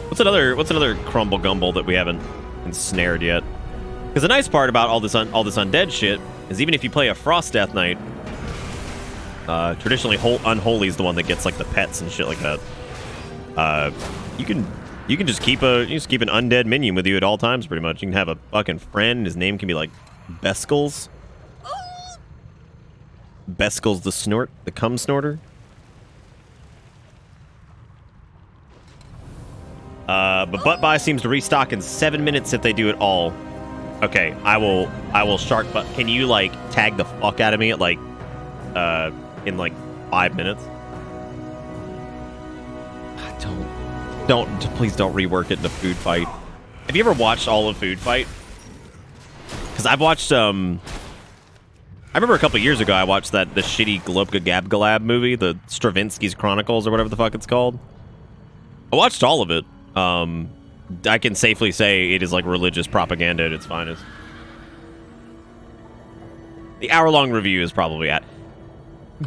S1: What's another crumble gumble that we haven't ensnared yet? Because the nice part about all this undead shit is even if you play a Frost Death Knight, traditionally Unholy is the one that gets like the pets and shit like that. You can just keep an undead minion with you at all times, pretty much. You can have a fucking friend. His name can be like Beskels. Beskels the cum snorter. But Butt Buy seems to restock in 7 minutes if they do it all. Okay, I will shark butt. Can you like tag the fuck out of me at like in like 5 minutes? Please don't rework it in a food fight. Have you ever watched all of Food Fight? Because I've watched I remember a couple years ago I watched the shitty Globka Gab Galab movie, the Stravinsky's Chronicles or whatever the fuck it's called. I watched all of it. I can safely say it is like religious propaganda at its finest. The hour-long review is probably at.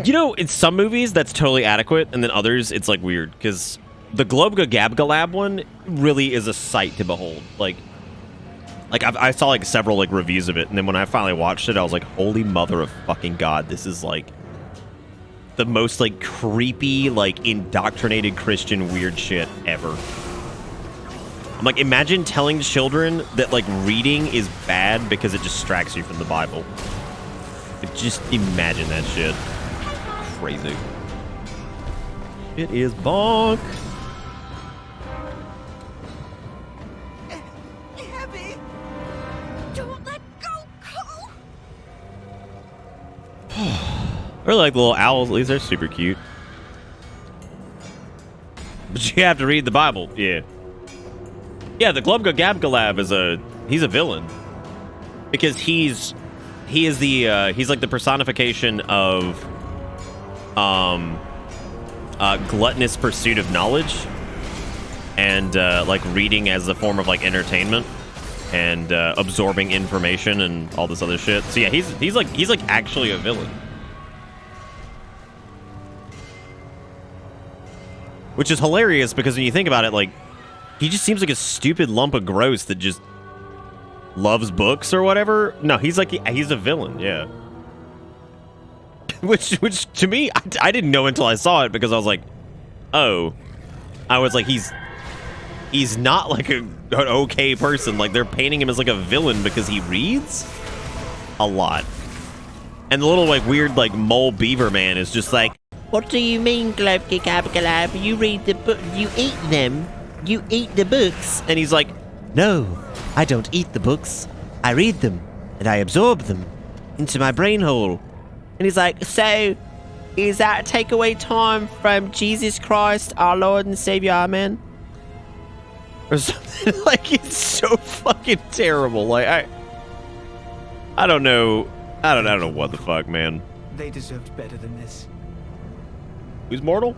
S1: You know, in some movies that's totally adequate, and then others it's like weird because the Globga Gab Galab one really is a sight to behold. Like I saw like several like reviews of it, and then when I finally watched it, I was like, holy mother of fucking god, this is like the most like creepy, like indoctrinated Christian weird shit ever. I'm like, imagine telling children that like reading is bad because it distracts you from the Bible. Just imagine that shit. Crazy. It is bonk.
S6: Abby! Don't let go, Cole!
S1: I really like the little owls. At least they're super cute. But you have to read the Bible. Yeah. Yeah, the Globga Gab Galab he's a villain. Because he's like the personification of gluttonous pursuit of knowledge and like reading as a form of like entertainment and absorbing information and all this other shit. So yeah, he's like actually a villain. Which is hilarious because when you think about it, like, he just seems like a stupid lump of gross that just loves books or whatever. No, he's a villain, yeah. Which to me, I didn't know until I saw it because I was like, oh. I was like, he's not like an okay person. Like, they're painting him as like a villain because he reads a lot. And the little like weird like mole beaver man is just like, what do you mean, Globga Gab Galab? You read the book, you eat them. You eat the books. And he's like, no, I don't eat the books. I read them, and I absorb them into my brain hole. And he's like, so, is that take away time from Jesus Christ, our Lord and Savior, amen? Or something. Like, it's so fucking terrible. Like, I don't know. I don't know what the fuck, man.
S12: They deserved better than this.
S1: Who's mortal?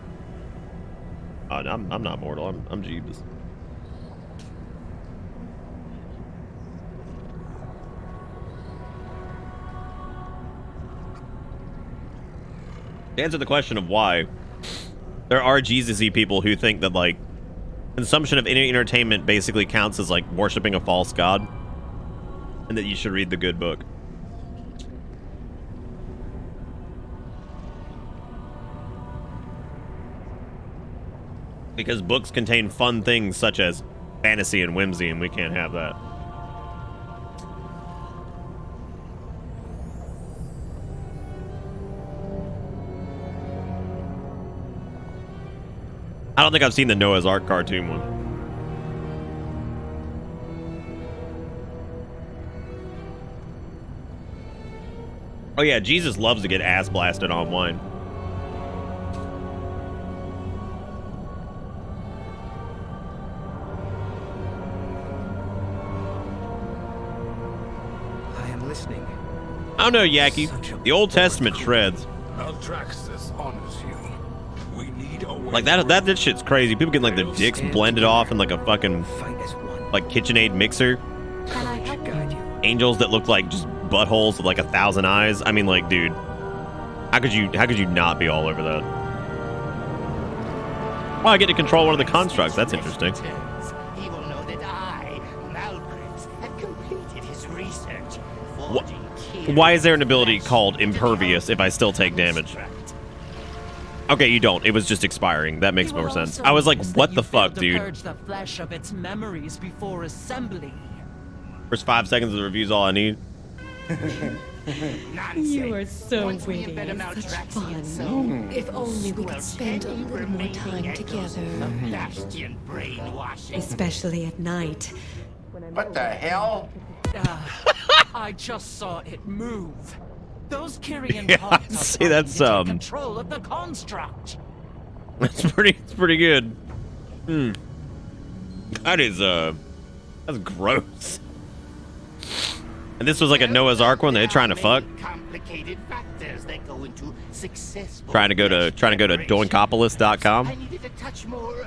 S1: Oh, no, I'm not mortal. I'm Jeebus. To answer the question of why, there are Jesus-y people who think that, like, consumption of any entertainment basically counts as, like, worshipping a false god, and that you should read the good book. Because books contain fun things such as fantasy and whimsy, and we can't have that. I don't think I've seen the Noah's Ark cartoon one. Oh yeah, Jesus loves to get ass blasted on wine.
S12: I am listening.
S1: I don't know, Yaki. The Old Testament shreds.
S5: Altraxis honors you. We need a way
S1: Like that shit's crazy. People getting like the dicks blended off in like a fucking like KitchenAid mixer.
S13: Can I help you?
S1: Angels that look like just buttholes with like 1,000 eyes. I mean, like, dude, how could you not be all over that? Oh, I get to control one of the constructs. That's interesting.
S6: He will know that I, Malgrims, have completed his research.
S1: Why is there an ability called Impervious if I still take damage? Okay, you don't. It was just expiring. That makes more sense. I was like, what the fuck, dude?
S10: Purge the flesh of its memories before assembly.
S1: First 5 seconds of the review's all I need.
S13: You are so witty. Such fun. If only we could spend a little more time together.
S6: Bastion brainwashing.
S13: Especially at night.
S3: What the hell?
S10: I just saw it move. Those Kyrian
S1: Yeah,
S10: pods are
S1: see, that's,
S10: starting to take control of the construct.
S1: It's pretty good. That is, that's gross. And this was like a Noah's Ark one. They're trying to fuck.
S6: Complicated factors that go into successful.
S1: Trying to go to doinkopolis.com.
S6: I needed a touch more.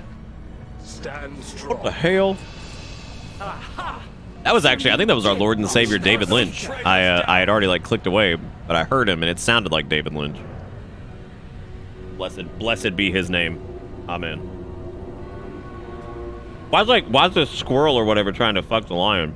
S5: Stand strong.
S1: What the hell? That was actually, I think that was our Lord and Savior David Lynch. I had already like clicked away, but I heard him and it sounded like David Lynch. Blessed be his name. Amen. Why's this squirrel or whatever trying to fuck the lion?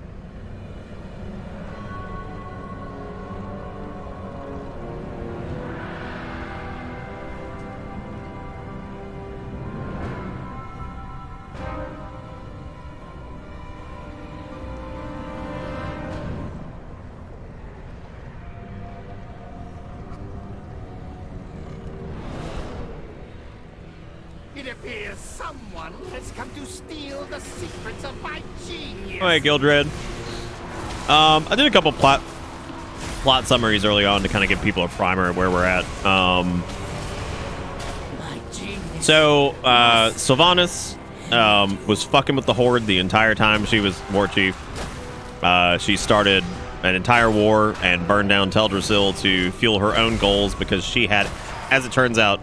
S6: It appears someone has come to steal the secrets of my genius.
S1: All right, Gildred. I did a couple plot summaries early on to kind of give people a primer of where we're at. So Sylvanas was fucking with the Horde the entire time she was war chief. She started an entire war and burned down Teldrassil to fuel her own goals because she had, as it turns out,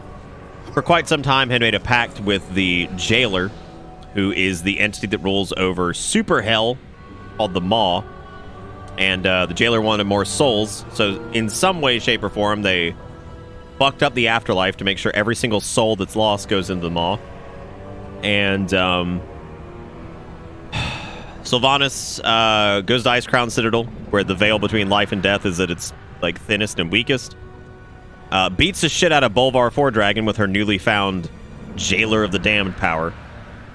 S1: for quite some time had made a pact with the Jailer, who is the entity that rules over Super Hell, called the Maw. And the Jailer wanted more souls, so in some way, shape, or form, they fucked up the afterlife to make sure every single soul that's lost goes into the Maw. And Sylvanas goes to Icecrown Citadel, where the veil between life and death is at its like thinnest and weakest. Beats the shit out of Bolvar Fordragon with her newly found Jailer of the Damned power.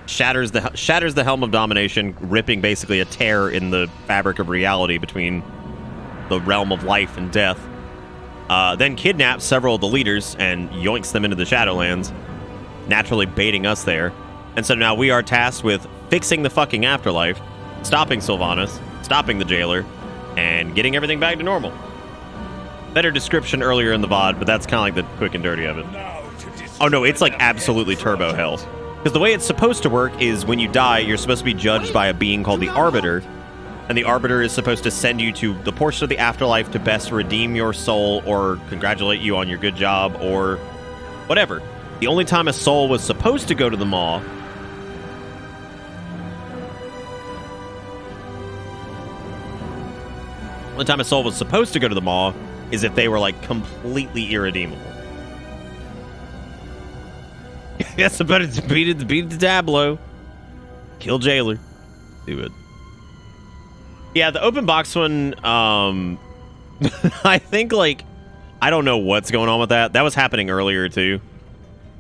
S1: Shatters the Helm of Domination, ripping basically a tear in the fabric of reality between the realm of life and death. Then kidnaps several of the leaders and yoinks them into the Shadowlands, naturally baiting us there. And so now we are tasked with fixing the fucking afterlife, stopping Sylvanas, stopping the Jailer, and getting everything back to normal. Better description earlier in the VOD, but that's kind of like the quick and dirty of it. Oh no, it's like absolutely turbo hell. Because the way it's supposed to work is when you die, you're supposed to be judged by a being called the Arbiter, and the Arbiter is supposed to send you to the portion of the afterlife to best redeem your soul or congratulate you on your good job or whatever. The only time a soul was supposed to go to the Maw is if they were like completely irredeemable. Yes, but it's beat the Tableau. Kill Jailer. Do it. Yeah, the open box one, I think like, I don't know what's going on with that. That was happening earlier too.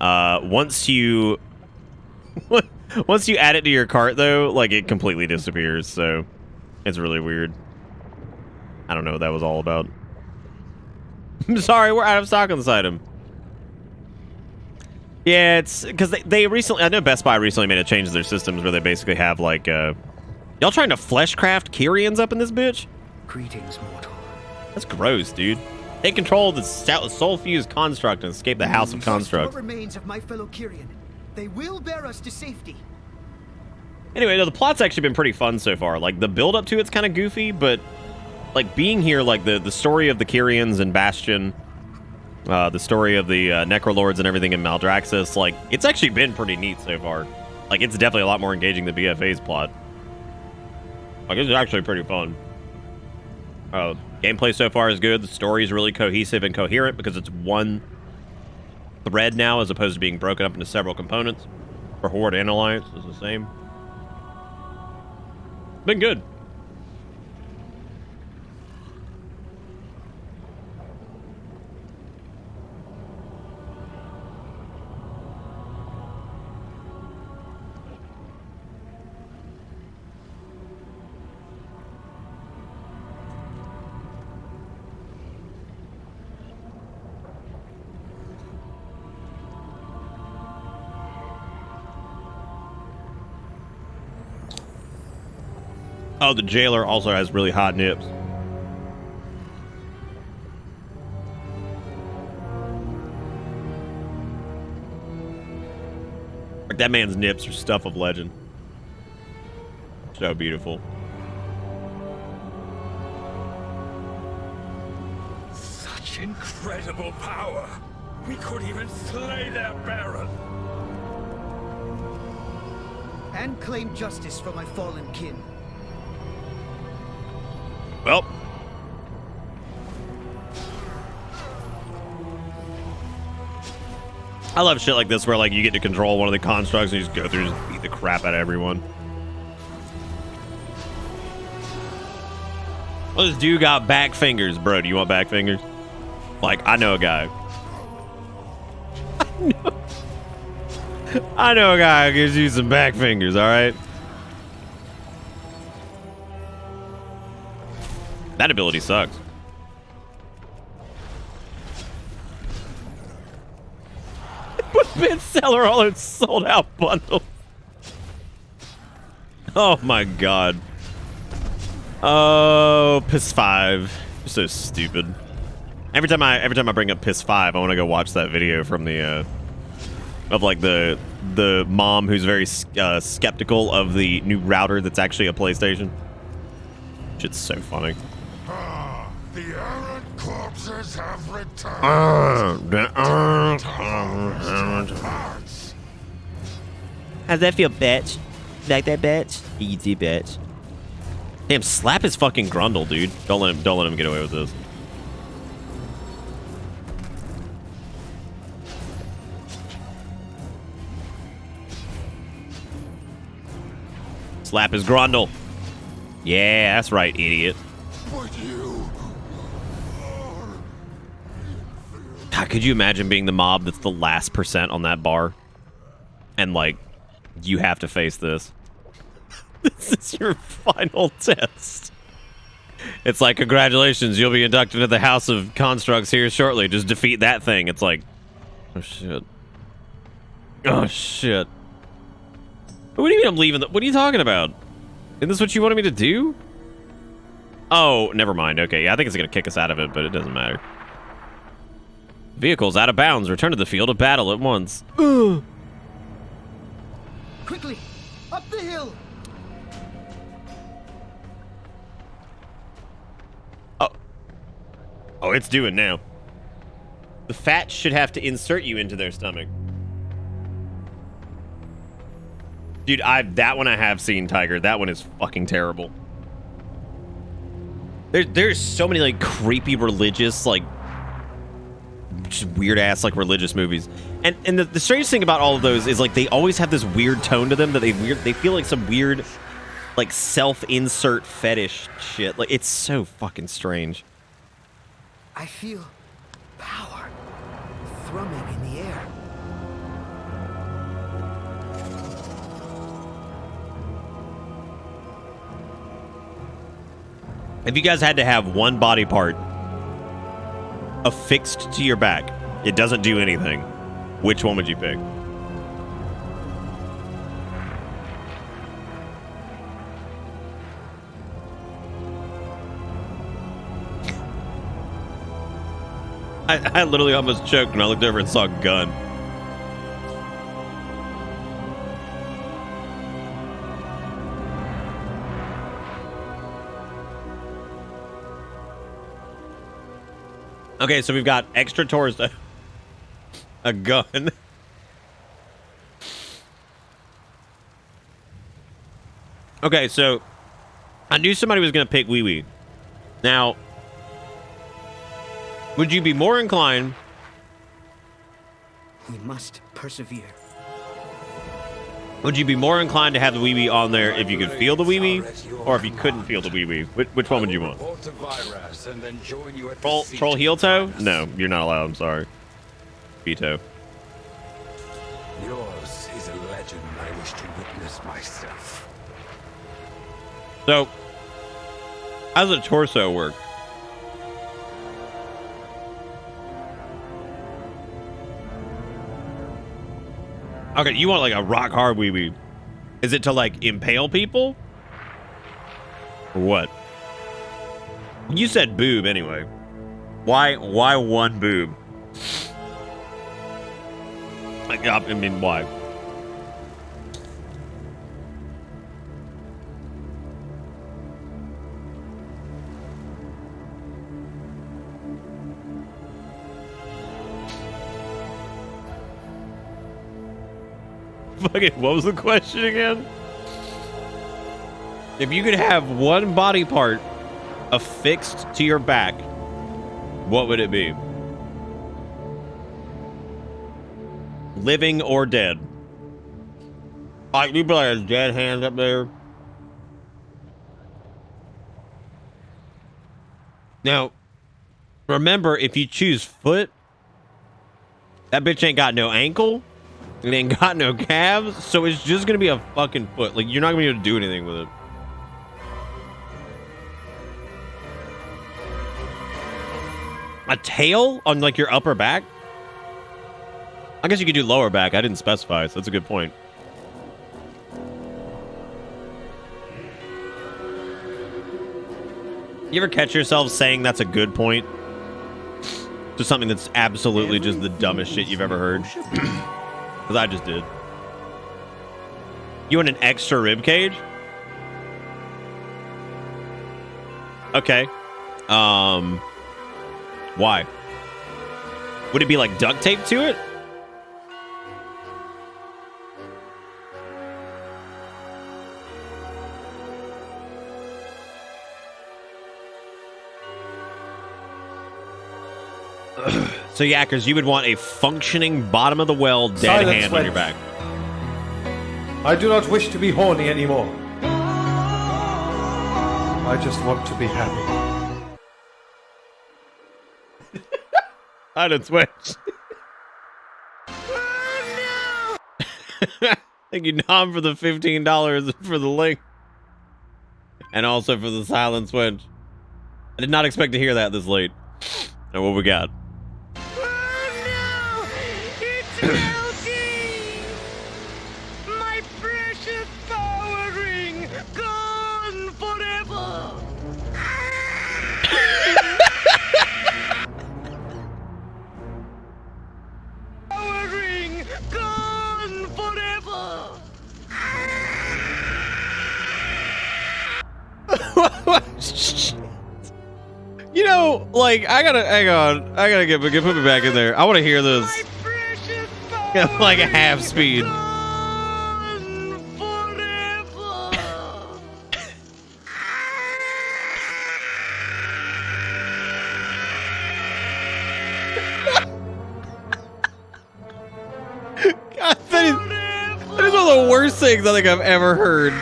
S1: Once you Once you add it to your cart, though, like, it completely disappears, so it's really weird. I don't know what that was all about. I'm sorry, we're out of stock on this item. Yeah, it's because they recently, I know Best Buy recently made a change to their systems where they basically have, like, y'all trying to fleshcraft Kyrians up in this bitch?
S12: Greetings, mortal.
S1: That's gross, dude. Take control of the soul-fused construct and escape the House of Construct.
S12: What remains of my fellow Kyrian? They will bear us to safety.
S1: Anyway, no, the plot's actually been pretty fun so far. Like, the build-up to it's kind of goofy, but, like, being here, like, the story of the Kyrians and Bastion, the story of the Necrolords and everything in Maldraxxus, like, it's actually been pretty neat so far. Like, it's definitely a lot more engaging than BFA's plot. Like, it's actually pretty fun. Gameplay so far is good. The story is really cohesive and coherent because it's one thread now as opposed to being broken up into several components. For Horde and Alliance, it's the same. Been good. Oh, the jailer also has really hot nips. Like, that man's nips are stuff of legend. So beautiful.
S5: Such incredible power. We could even slay their Baron.
S12: And claim justice for my fallen kin.
S1: Well. I love shit like this where, like, you get to control one of the constructs and you just go through and just beat the crap out of everyone. Well, this dude got back fingers, bro. Do you want back fingers? Like, I know a guy. I know a guy who gives you some back fingers, alright? That ability sucks. Bit seller all its sold out bundles. Oh my god. Oh, PIS 5. You're so stupid. Every time I bring up PIS 5, I want to go watch that video from the of like the mom who's very skeptical of the new router that's actually a PlayStation. Shit's so funny.
S2: The errant corpses have returned.
S1: How's that feel, bitch? Like that, bitch? Easy, bitch. Damn, slap his fucking grundle, dude. Don't let him get away with this. Slap his grundle. Yeah, that's right, idiot.
S2: But you...
S1: God, could you imagine being the mob that's the last percent on that bar? And, like, you have to face this. This is your final test. It's like, congratulations, you'll be inducted into the House of Constructs here shortly. Just defeat that thing. It's like, oh, shit. Oh, shit. What do you mean I'm leaving? What are you talking about? Isn't this what you wanted me to do? Oh, never mind. Okay, yeah, I think it's going to kick us out of it, but it doesn't matter. Vehicles out of bounds. Return to the field of battle at once. Ugh.
S12: Quickly, up the hill.
S1: Oh, it's doing now. The fat should have to insert you into their stomach. Dude, that one I have seen, Tiger. That one is fucking terrible. There's so many, like, creepy religious, like, just weird-ass, like, religious movies. And the strangest thing about all of those is, like, they always have this weird tone to them that they feel like some weird, like, self-insert fetish shit. Like, it's so fucking strange.
S12: I feel power thrumming in the air.
S1: If you guys had to have one body part affixed to your back, it doesn't do anything, which one would you pick? I literally almost choked when I looked over and saw a gun. Okay, so we've got extra torso, a gun. Okay, so I knew somebody was going to pick Wee Wee. Now, would you be more inclined?
S12: We must persevere.
S1: Would you be more inclined to have the Wee Wee on there if you could feel the Wee Wee, or if you couldn't feel the Wee Wee? Which one would you want? Troll heel toe? No, you're not allowed. I'm sorry. Veto.
S5: Yours is a legend I wish to witness myself.
S1: So, how does a torso work? Okay, you want like a rock hard Wee Wee. Is it to like impale people? Or what? You said boob anyway. Why one boob? I mean, why? Fucking, what was the question again? If you could have one body part affixed to your back, what would it be? Living or dead? Like, you put like a dead hand up there. Now, remember, if you choose foot, that bitch ain't got no ankle. It ain't got no calves, so it's just gonna be a fucking foot. Like, you're not gonna be able to do anything with it. A tail on, like, your upper back? I guess you could do lower back. I didn't specify, so that's a good point. You ever catch yourself saying that's a good point? To something that's absolutely just the dumbest shit you've ever heard? Because I just did. You want an extra rib cage? Okay. Why? Would it be like duct tape to it? So Yackers, you would want a functioning bottom of the well dead
S14: Silence,
S1: hand on your back.
S14: I do not wish to be horny anymore. I just want to be happy.
S1: I didn't switch. Thank you, Nom, for the $15 for the link. And also for the silent switch. I did not expect to hear that this late. Now what we got?
S6: My precious power ring, gone forever. Power ring, gone forever.
S1: You know, like, I gotta, hang on. I gotta put me back in there. I want to hear this. Like a half speed. God, that is one of the worst things I think I've ever heard.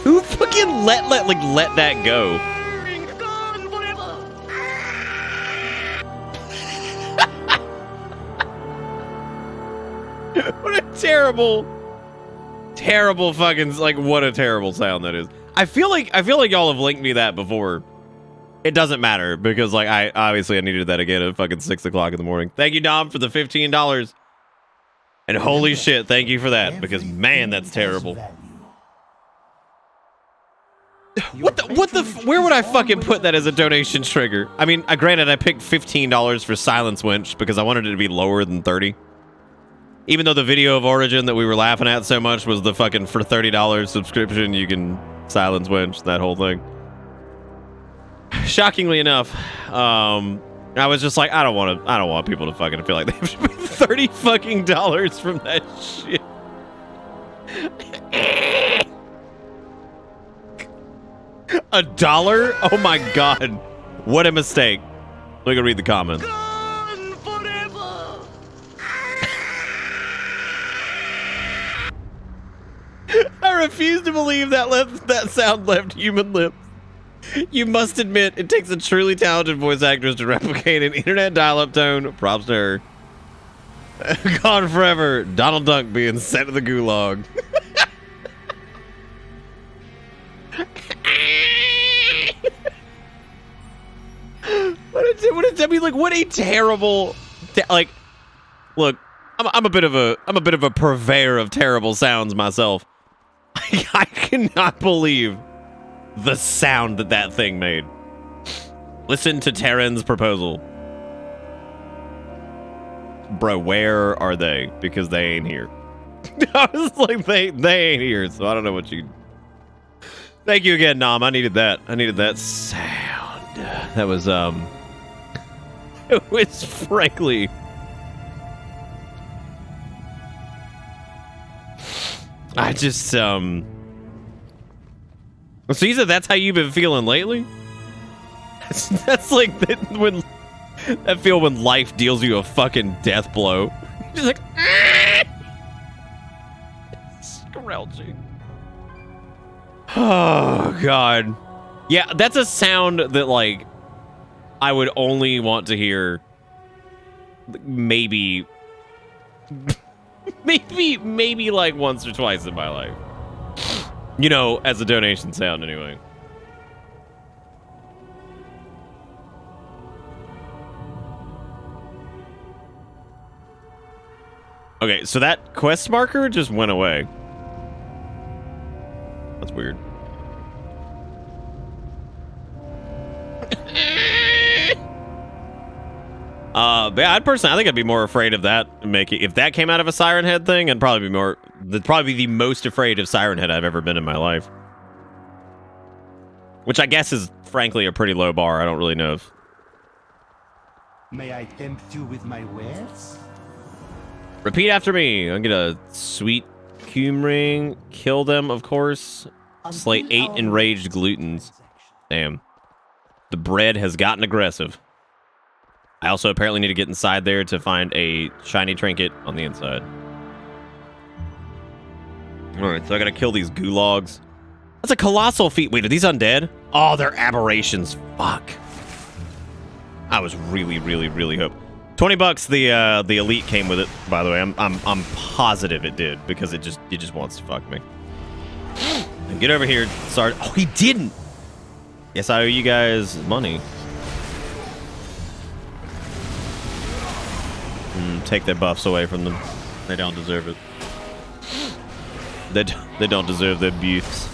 S1: Who fucking let that go? terrible, terrible fucking, like, what a terrible sound that is. I feel like y'all have linked me that before. It doesn't matter because, like, I needed that again at fucking 6 o'clock in the morning. Thank you, Dom, for the $15. And holy shit, thank you for that, because man, that's terrible. Where would I fucking put that as a donation trigger? I mean, granted, I picked $15 for Silence Winch because I wanted it to be lower than 30. Even though the video of Origin that we were laughing at so much was the fucking for $30 subscription, you can Silence Winch, that whole thing. Shockingly enough, I was just like, I don't want people to fucking feel like they have to pay $30 fucking from that shit. $1? Oh my god. What a mistake. Let me go read the comments. I refuse to believe that sound left human lips. You must admit, it takes a truly talented voice actress to replicate an internet dial-up tone. Props to her. Gone forever. Donald Duck being sent to the gulag. What a terrible, like, look, I'm a bit of a purveyor of terrible sounds myself. I cannot believe the sound that thing made. Listen to Terran's proposal. Bro, where are they? Because they ain't here. I was like, they ain't here, so I don't know what you... Thank you again, Nom. I needed that. I needed that sound. That was, it was frankly... I just, So you said that's how you've been feeling lately? That's like when life deals you a fucking death blow. Just like, scrouching. Oh god. Yeah, that's a sound that, like, I would only want to hear maybe like once or twice in my life. You know, as a donation sound anyway. Okay, so that quest marker just went away. That's weird. But yeah, I think I'd be more afraid of that. If that came out of a Siren Head thing, I'd probably be the most afraid of Siren Head I've ever been in my life. Which I guess is, frankly, a pretty low bar. I don't really know if...
S6: May I tempt you with my wares?
S1: Repeat after me. I'll get a sweet cume ring. Kill them, of course. Slay 8 enraged glutens. Damn. The bread has gotten aggressive. I also apparently need to get inside there to find a shiny trinket on the inside. Alright, so I gotta kill these gulags. That's a colossal feat. Wait, are these undead? Oh, they're aberrations. Fuck. I was really hoping. $20. The elite came with it. By the way, I'm positive it did because it just wants to fuck me. And get over here, Sard. Oh, he didn't. Yes, I owe you guys money. Take their buffs away from them. They don't deserve it. They don't deserve their buffs.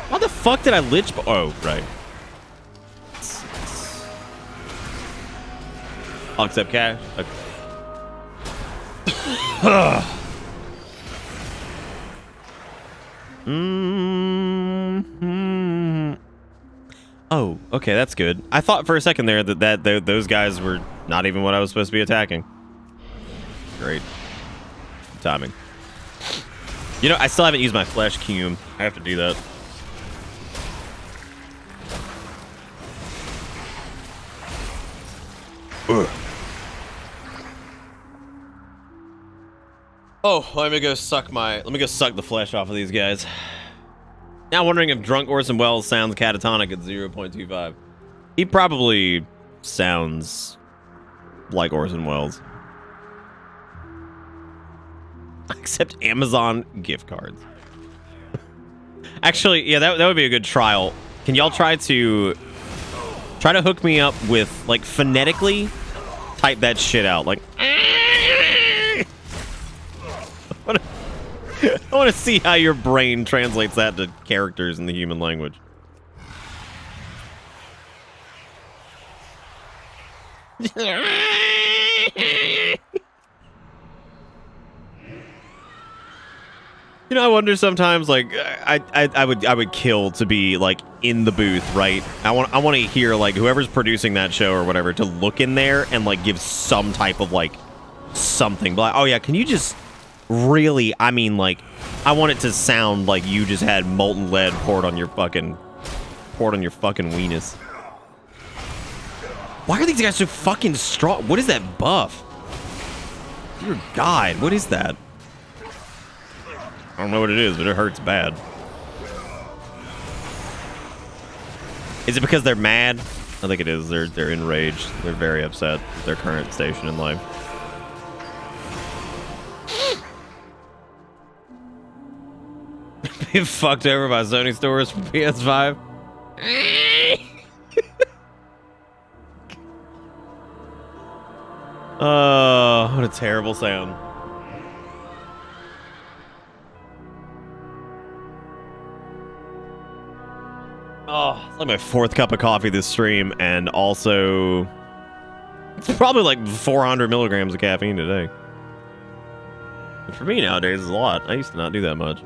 S1: Why the fuck did I lich? Oh, right. I'll accept cash. Okay. Oh, okay, that's good. I thought for a second there that those guys were not even what I was supposed to be attacking. Great. Timing. You know, I still haven't used my flesh cume. I have to do that. Ugh. Oh, let me go suck the flesh off of these guys. Now wondering if drunk Orson Welles sounds catatonic at 0.25. He probably sounds like Orson Welles. Accept Amazon gift cards. Actually, yeah, that would be a good trial. Can y'all try to hook me up with, like, phonetically type that shit out, like. I want to see how your brain translates that to characters in the human language. You know, I wonder sometimes, like, I would kill to be, like, in the booth, right? I want to hear, like, whoever's producing that show or whatever to look in there and, like, give some type of, like, something. But, like, oh yeah, can you just really, I mean, like, I want it to sound like you just had molten lead poured on your fucking weenus. Why are these guys so fucking strong? What is that buff? Dear God, what is that? I don't know what it is, but it hurts bad. Is it because they're mad? I think it is. They're enraged. They're very upset with their current station in life. Being fucked over by Sony stores for PS5. Oh, what a terrible sound. Oh, it's like my 4th cup of coffee this stream, and also it's probably like 400 milligrams of caffeine today. Which for me nowadays is a lot. I used to not do that much.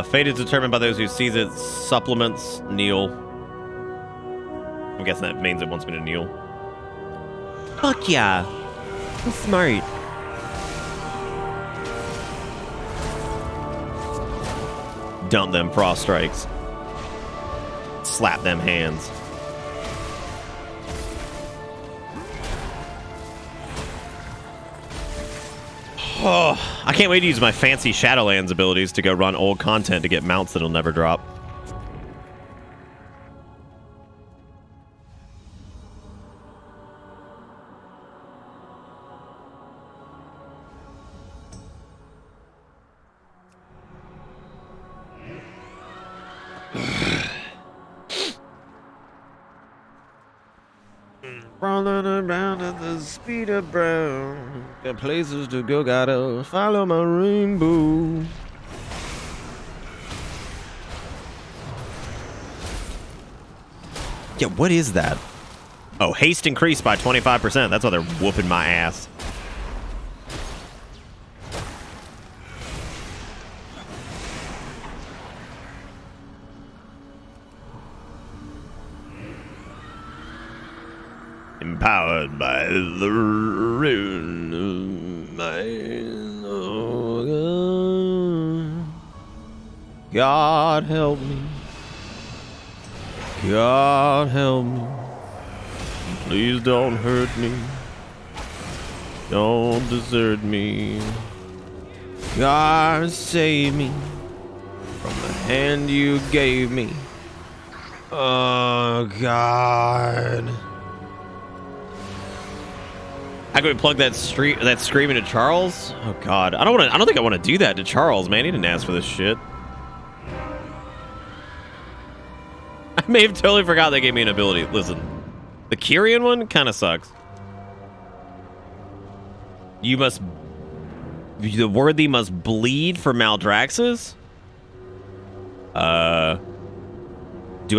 S1: Fate is determined by those who seize its supplements. Kneel. I'm guessing that means it wants me to kneel. Fuck yeah. I'm smart. Dump them frost strikes. Slap them hands. Oh, I can't wait to use my fancy Shadowlands abilities to go run old content to get mounts that'll never drop. Rolling around at the speed of brown. Got places to go, gotta follow my rainbow. Yeah, what is that? Oh, haste increased by 25%. That's why they're whooping my ass. Empowered by the rune of my God help me. God help me. Please don't hurt me. Don't desert me. God save me from the hand you gave me. Oh God. How can we plug that screaming to Charles? Oh God, I don't think I want to do that to Charles, man. He didn't ask for this shit. I may have totally forgot they gave me an ability. Listen, the Kyrian one kind of sucks. The worthy must bleed for Maldraxxus? Do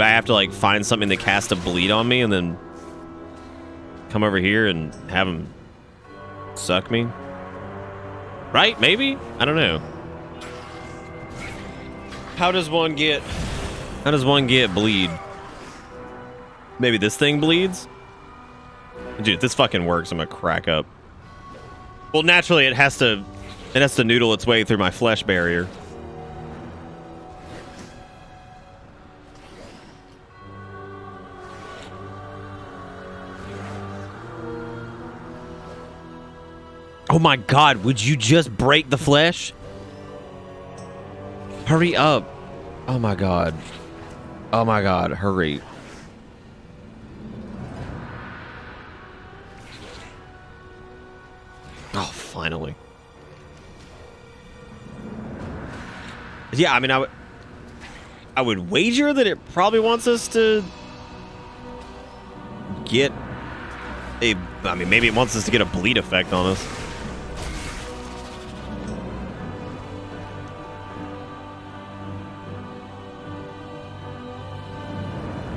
S1: I have to like find something that casts a bleed on me and then come over here and have him suck me? Right? Maybe? I don't know. How does one get bleed? Maybe this thing bleeds? Dude, if this fucking works, I'm gonna crack up. Well, naturally it has to noodle its way through my flesh barrier. Oh my God, would you just break the flesh? Hurry up. Oh my God. Oh my God, hurry. Oh, finally. Yeah, I mean, I would wager that it probably wants us to get a... I mean, maybe it wants us to get a bleed effect on us.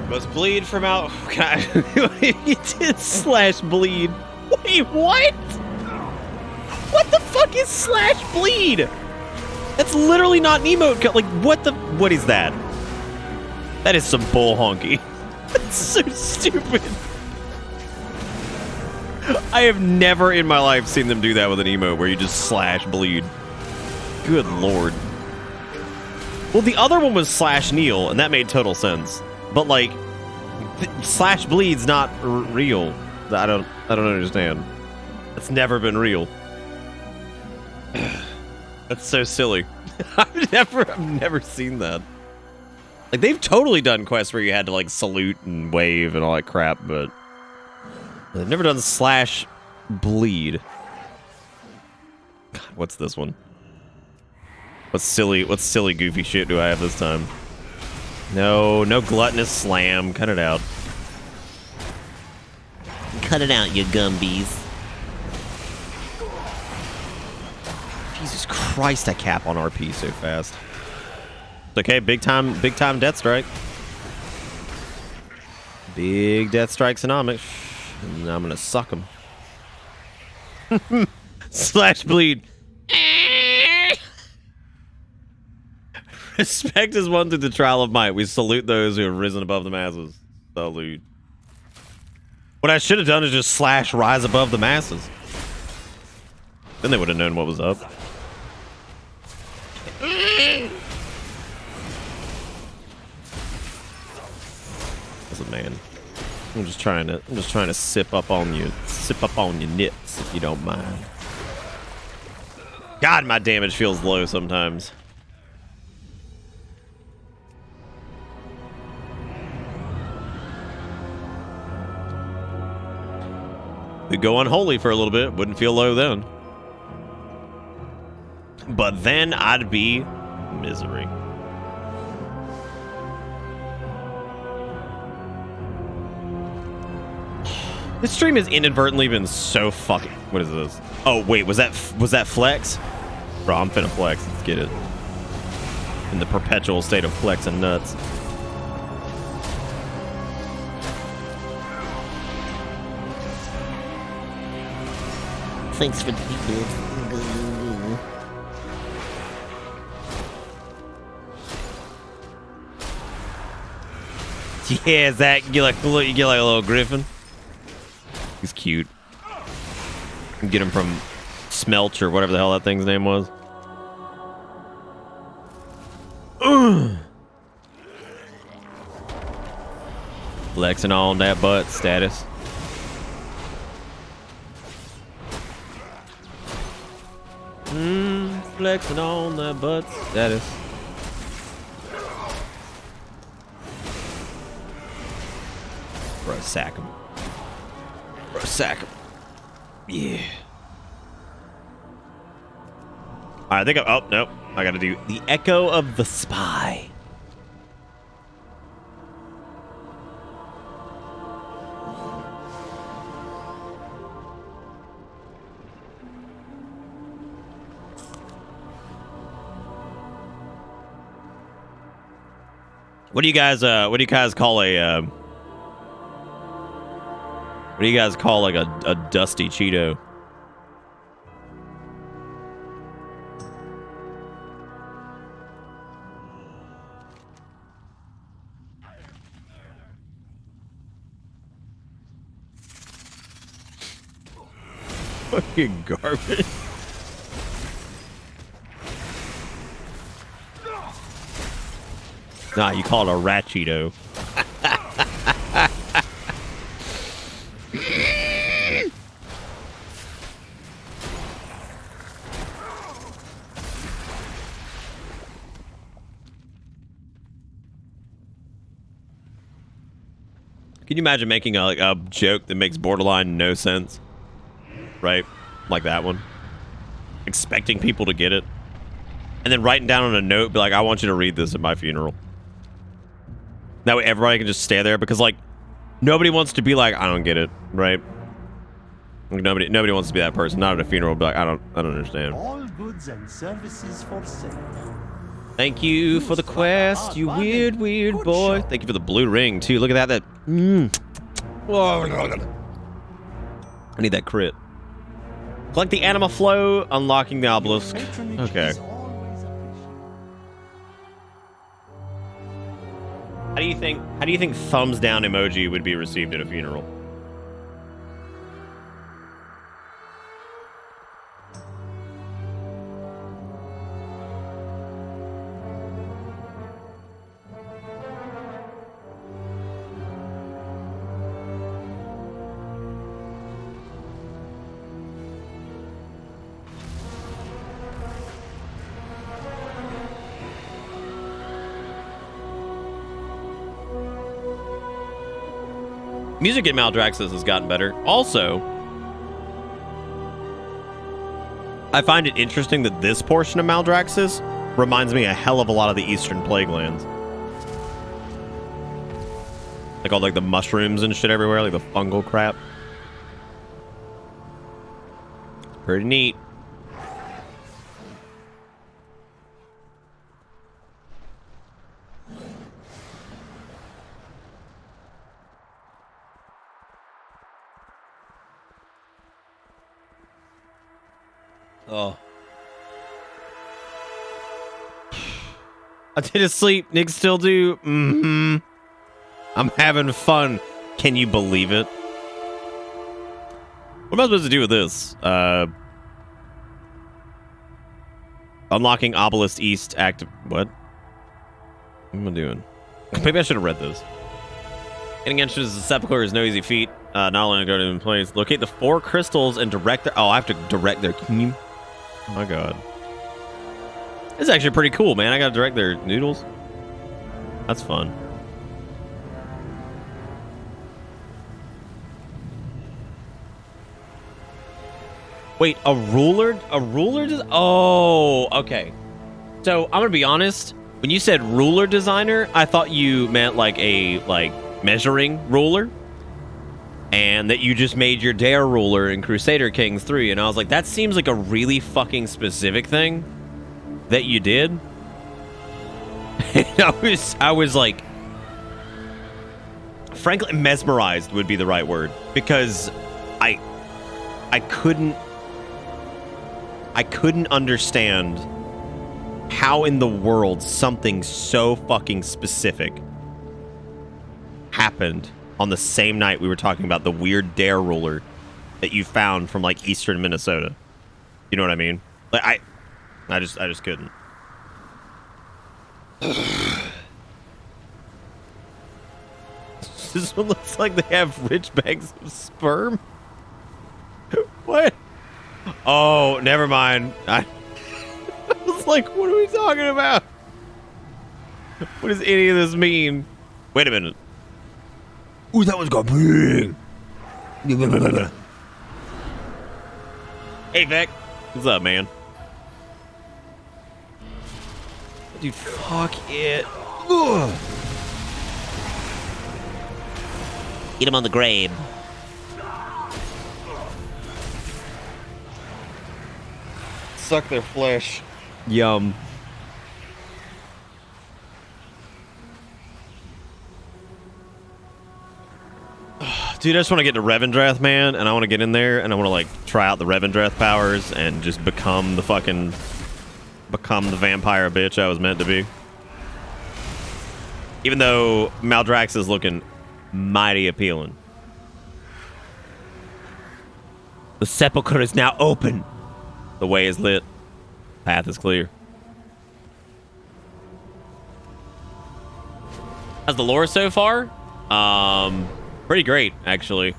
S1: Must bleed from out... God, he did slash bleed. Wait, what? What the fuck is slash bleed? That's literally not an emote. Like, what the... What is that? That is some bull honky. That's so stupid. I have never in my life seen them do that with an emote where you just slash bleed. Good lord. Well, the other one was slash kneel, and that made total sense. But like, slash bleed's not real. I don't understand. It's never been real. That's so silly. I've never seen that. Like, they've totally done quests where you had to like salute and wave and all that crap, but they've never done slash bleed. God, what's this one? What silly goofy shit do I have this time? No gluttonous slam. Cut it out. Cut it out, you Gumbies. Jesus Christ, I cap on RP so fast. It's okay, big time death strike. Big death strike Sonomic. And I'm gonna suck him. Slash bleed. Respect is won through the trial of might. We salute those who have risen above the masses. Salute. What I should have done is just slash rise above the masses. Then they would have known what was up. Listen, man. I'm just trying to sip up on your nits, if you don't mind. God, my damage feels low sometimes. We'd go unholy for a little bit, wouldn't feel low then. But then I'd be misery. This stream has inadvertently been so fucking... What is this? Oh, wait, was that flex? Bro, I'm finna flex. Let's get it. In the perpetual state of flex and nuts. Thanks for the people. Yeah, Zach, you get like a little griffin. He's cute. You get him from Smelch or whatever the hell that thing's name was. Flexing on that butt status. Flexing on that butt status. Bro, sack him. Bro, sack him. Yeah. Alright, I think oh, nope. I gotta do the Echo of the Spy. What do you guys call a what do you guys call like a dusty Cheeto? Fucking garbage. Nah, you call it a rat Cheeto. Can you imagine making a joke that makes borderline no sense? Right? Like that one. Expecting people to get it. and then writing down on a note, be like, I want you to read this at my funeral. That way everybody can just stay there, because like nobody wants to be like, I don't get it, right? Like, nobody wants to be that person. Not at a funeral, but like, I don't understand.
S6: All goods and services for sale.
S1: Thank you for the quest, you weird boy. Thank you for the blue ring too. Look at that. Whoa. I need that crit. Collect the anima flow, unlocking the obelisk. Okay. How do you think thumbs down emoji would be received at a funeral? Music in Maldraxxus has gotten better. Also, I find it interesting that this portion of Maldraxxus reminds me a hell of a lot of the Eastern Plague Lands. Like all like the mushrooms and shit everywhere, like the fungal crap. It's pretty neat. Oh. I did sleep. Nick still do. Mm-hmm. I'm having fun. Can you believe it? What am I supposed to do with this? Unlocking Obelisk East active. What? What am I doing? Maybe I should have read this. Getting entrance to the sepulchre is no easy feat. Not only to go to in place. Locate the 4 crystals and direct their. Oh, I have to direct their team. Oh my god. This is actually pretty cool, man. I gotta direct their noodles. That's fun. Wait, a ruler? A ruler? Oh, okay. So, I'm gonna be honest. When you said ruler designer, I thought you meant like a, measuring ruler. And that you just made your Dare ruler in Crusader Kings 3. And I was like, that seems like a really fucking specific thing that you did. And I was like, frankly, mesmerized would be the right word. Because I couldn't understand how in the world something so fucking specific happened on the same night we were talking about the weird Dare ruler that you found from like eastern Minnesota. You know what I mean? Like I just couldn't. This one looks like they have rich bags of sperm. What? Oh, never mind. I was like, what are we talking about? What does any of this mean? Wait a minute. Ooh, that one's got big. Hey, Vic. What's up, man? Dude, fuck it. Ugh. Eat him on the grave. Suck their flesh. Yum. Dude, I just want to get to Revendreth, man, and I want to get in there, and I want to, like, try out the Revendreth powers and just become the vampire bitch I was meant to be. Even though Maldraxxus is looking mighty appealing. The sepulchre is now open. The way is lit. Path is clear. How's the lore so far? Pretty great, actually.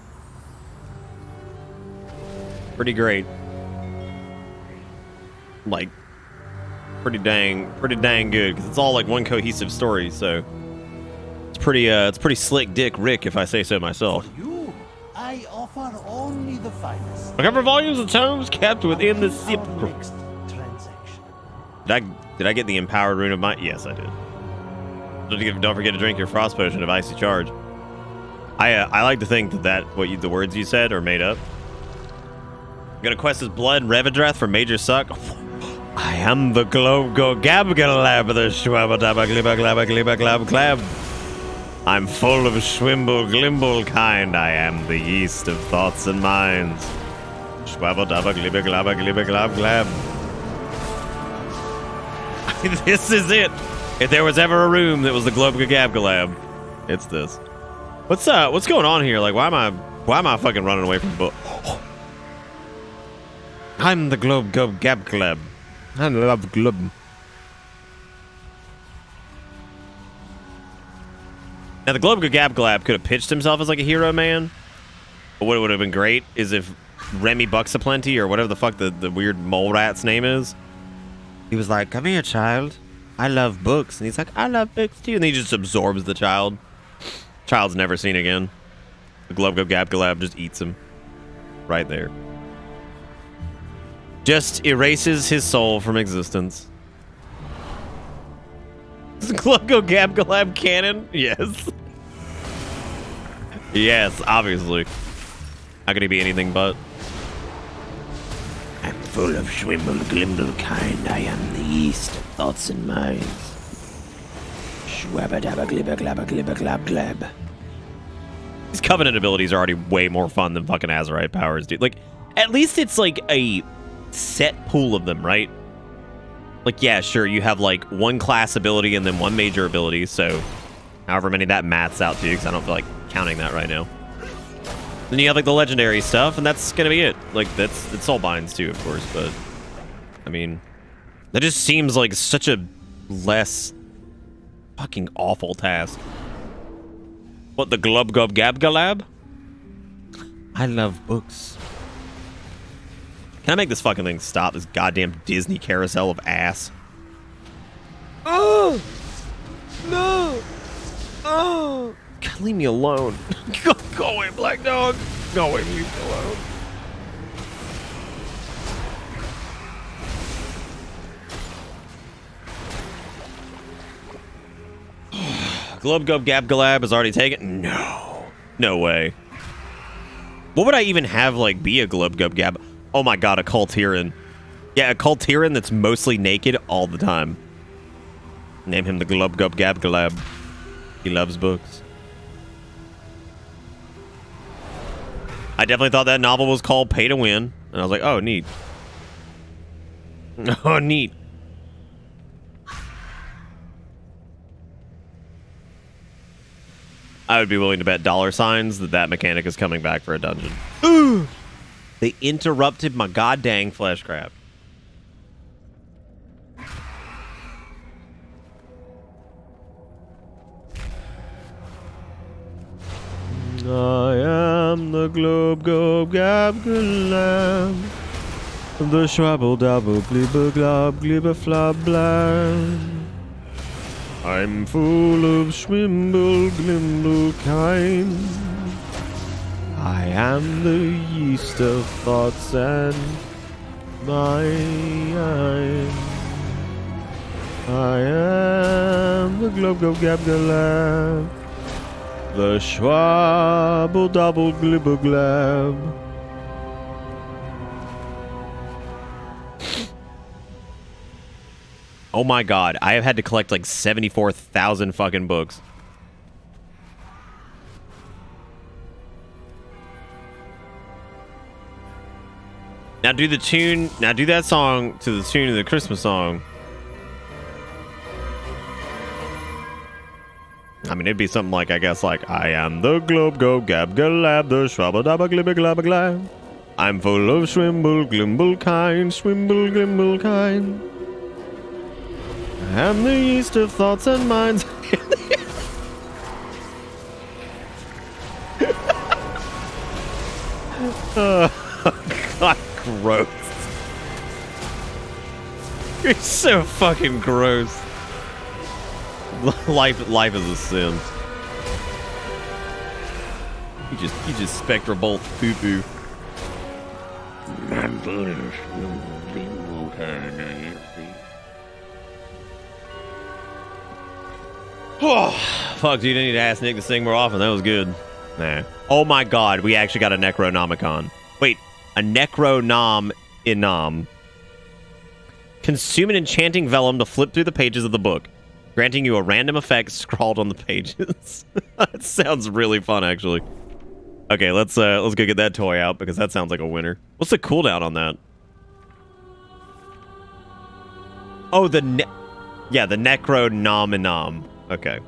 S1: Pretty great. Like, pretty dang good, because it's all like one cohesive story, so it's pretty slick dick Rick, if I say so myself.
S6: For you, I offer only the finest.
S1: Recover volumes of tomes kept within the sepulchre. Did I Did I get the empowered rune of my? Yes, I did. Don't forget to drink your frost potion of icy charge. I like to think that the words you said are made up. I'm gonna quest his blood Revidreth for Major Suck. I am the globe go gabgalab the shwabadaba glibba glabba glibba glab glab. I'm full of swimble glimble kind. I am the yeast of thoughts and minds. Shwabadaba glibba glabba glibba glab glab. This is it. If there was ever a room that was the globe go gabgalab, it's this. What's going on here? Like, why am I fucking running away from book? I'm the globe go gabgalab. I love globe. Now the globe go gabgalab could have pitched himself as like a hero man. But what would have been great is if Remy Bucksaplenty or whatever the fuck the weird mole rat's name is. He was like, "Come here, child. I love books." And he's like, "I love books too." And he just absorbs the child. Child's never seen again. The globe go gabgalab just eats him. Right there. Just erases his soul from existence. Is the globe go gabgalab canon? Yes. Yes, obviously. How could he be anything but? I'm full of swimble glimble kind. I am the yeast of thoughts and minds. Shwabba dabba glibba glabba glibba glab glab. These Covenant abilities are already way more fun than fucking Azerite powers, dude. Like, at least it's like a set pool of them, right? Like, yeah, sure, you have like one class ability and then one major ability, so however many that maths out to you, because I don't feel like counting that right now. Then you have like the legendary stuff, and that's gonna be it. Like, it's Soulbinds too, of course, but I mean, that just seems like such a less fucking awful task. What, the glub gub gab galab? I love books. Can I make this fucking thing stop? This goddamn Disney carousel of ass. Oh! No! Oh! God, leave me alone. Go away, black dog. Go away, leave me alone. Glub Gub Gab Galab is already taken? No. No way. What would I even have, like, be a Glub Gub Gab? Oh my god, a Kultiran. Yeah, a Kultiran that's mostly naked all the time. Name him the Glub Gub Gab Galab. He loves books. I definitely thought that novel was called Pay to Win. And I was like, oh, neat. Oh, neat. I would be willing to bet $signs that mechanic is coming back for a dungeon. Ooh! They interrupted my goddamn fleshcraft. I am the globe gob gab galab, the schwabble dabble glibber glob glibber flab blab. I'm full of swimble glimble kind. I am the yeast of thoughts and mind. I am the globe gob gab galab, the schwabble double glibber glab. Oh my god, I have had to collect like 74,000 fucking books. Now do the tune, now do that song to the tune of the Christmas song. I mean, it'd be something like, I guess, like, I am the globe go gab galab, the schwabba dabba glibba glabba glab. I'm full of swimble glimble kind, swimble glimble kind. I am the yeast of thoughts and minds. Oh, God, gross. You're so fucking gross. Life is a sin. You just Spectra Bolt poo poo. Fuck, dude, I need to ask Nick to sing more often. That was good. Nah. Oh my god, we actually got a Necronomicon. Wait, a Necronom-Innom. Consume an enchanting vellum to flip through the pages of the book, granting you a random effect scrawled on the pages. That sounds really fun, actually. Okay, let's go get that toy out because that sounds like a winner. What's the cooldown on that? Oh, the Necronom-Innom. Okay.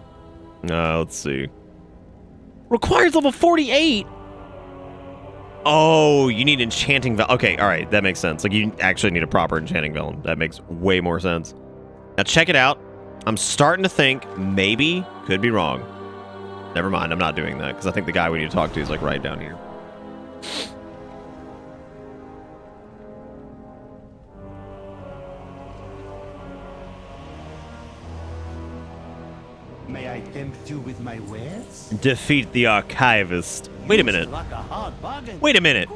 S1: Let's see. Requires level 48. Oh, you need enchanting vellum. Okay, all right, that makes sense. Like you actually need a proper enchanting vellum. That makes way more sense. Now check it out. I'm starting to think maybe could be wrong. Never mind, I'm not doing that because I think the guy we need to talk to is like right down here.
S6: May I tempt you with my wares?
S1: Defeat the archivist. Wait a minute. Wait a minute.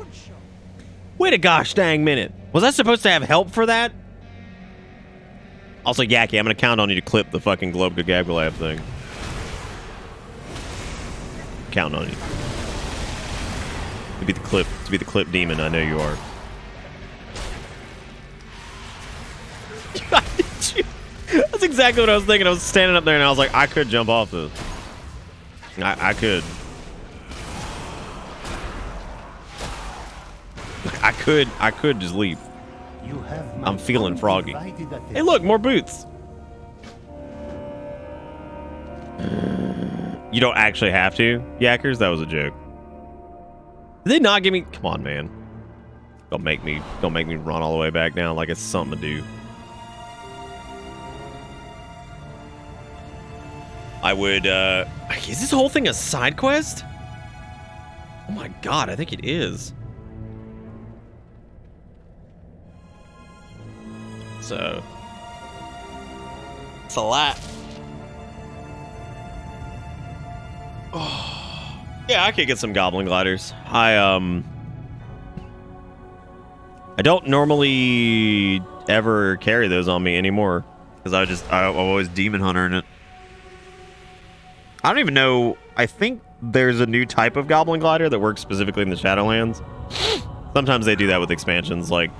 S1: Wait a gosh dang minute. Was I supposed to have help for that? Also, Yaki, I'm gonna count on you to clip the fucking Globgagaglab thing. Count on you. To be the clip demon, I know you are. That's exactly what I was thinking. I was standing up there and I was like, I could jump off this. I could. I could just leap. I'm feeling froggy. Hey, look, more boots. You don't actually have to, Yackers. That was a joke. Did they not give me? Come on, man. Don't make me run all the way back down like it's something to do. I would, is this whole thing a side quest? Oh my god, I think it is. So, it's a lot. Oh, yeah, I could get some goblin gliders. I don't normally ever carry those on me anymore because I'm always demon hunter in it. I don't even know. I think there's a new type of goblin glider that works specifically in the Shadowlands. Sometimes they do that with expansions. Like,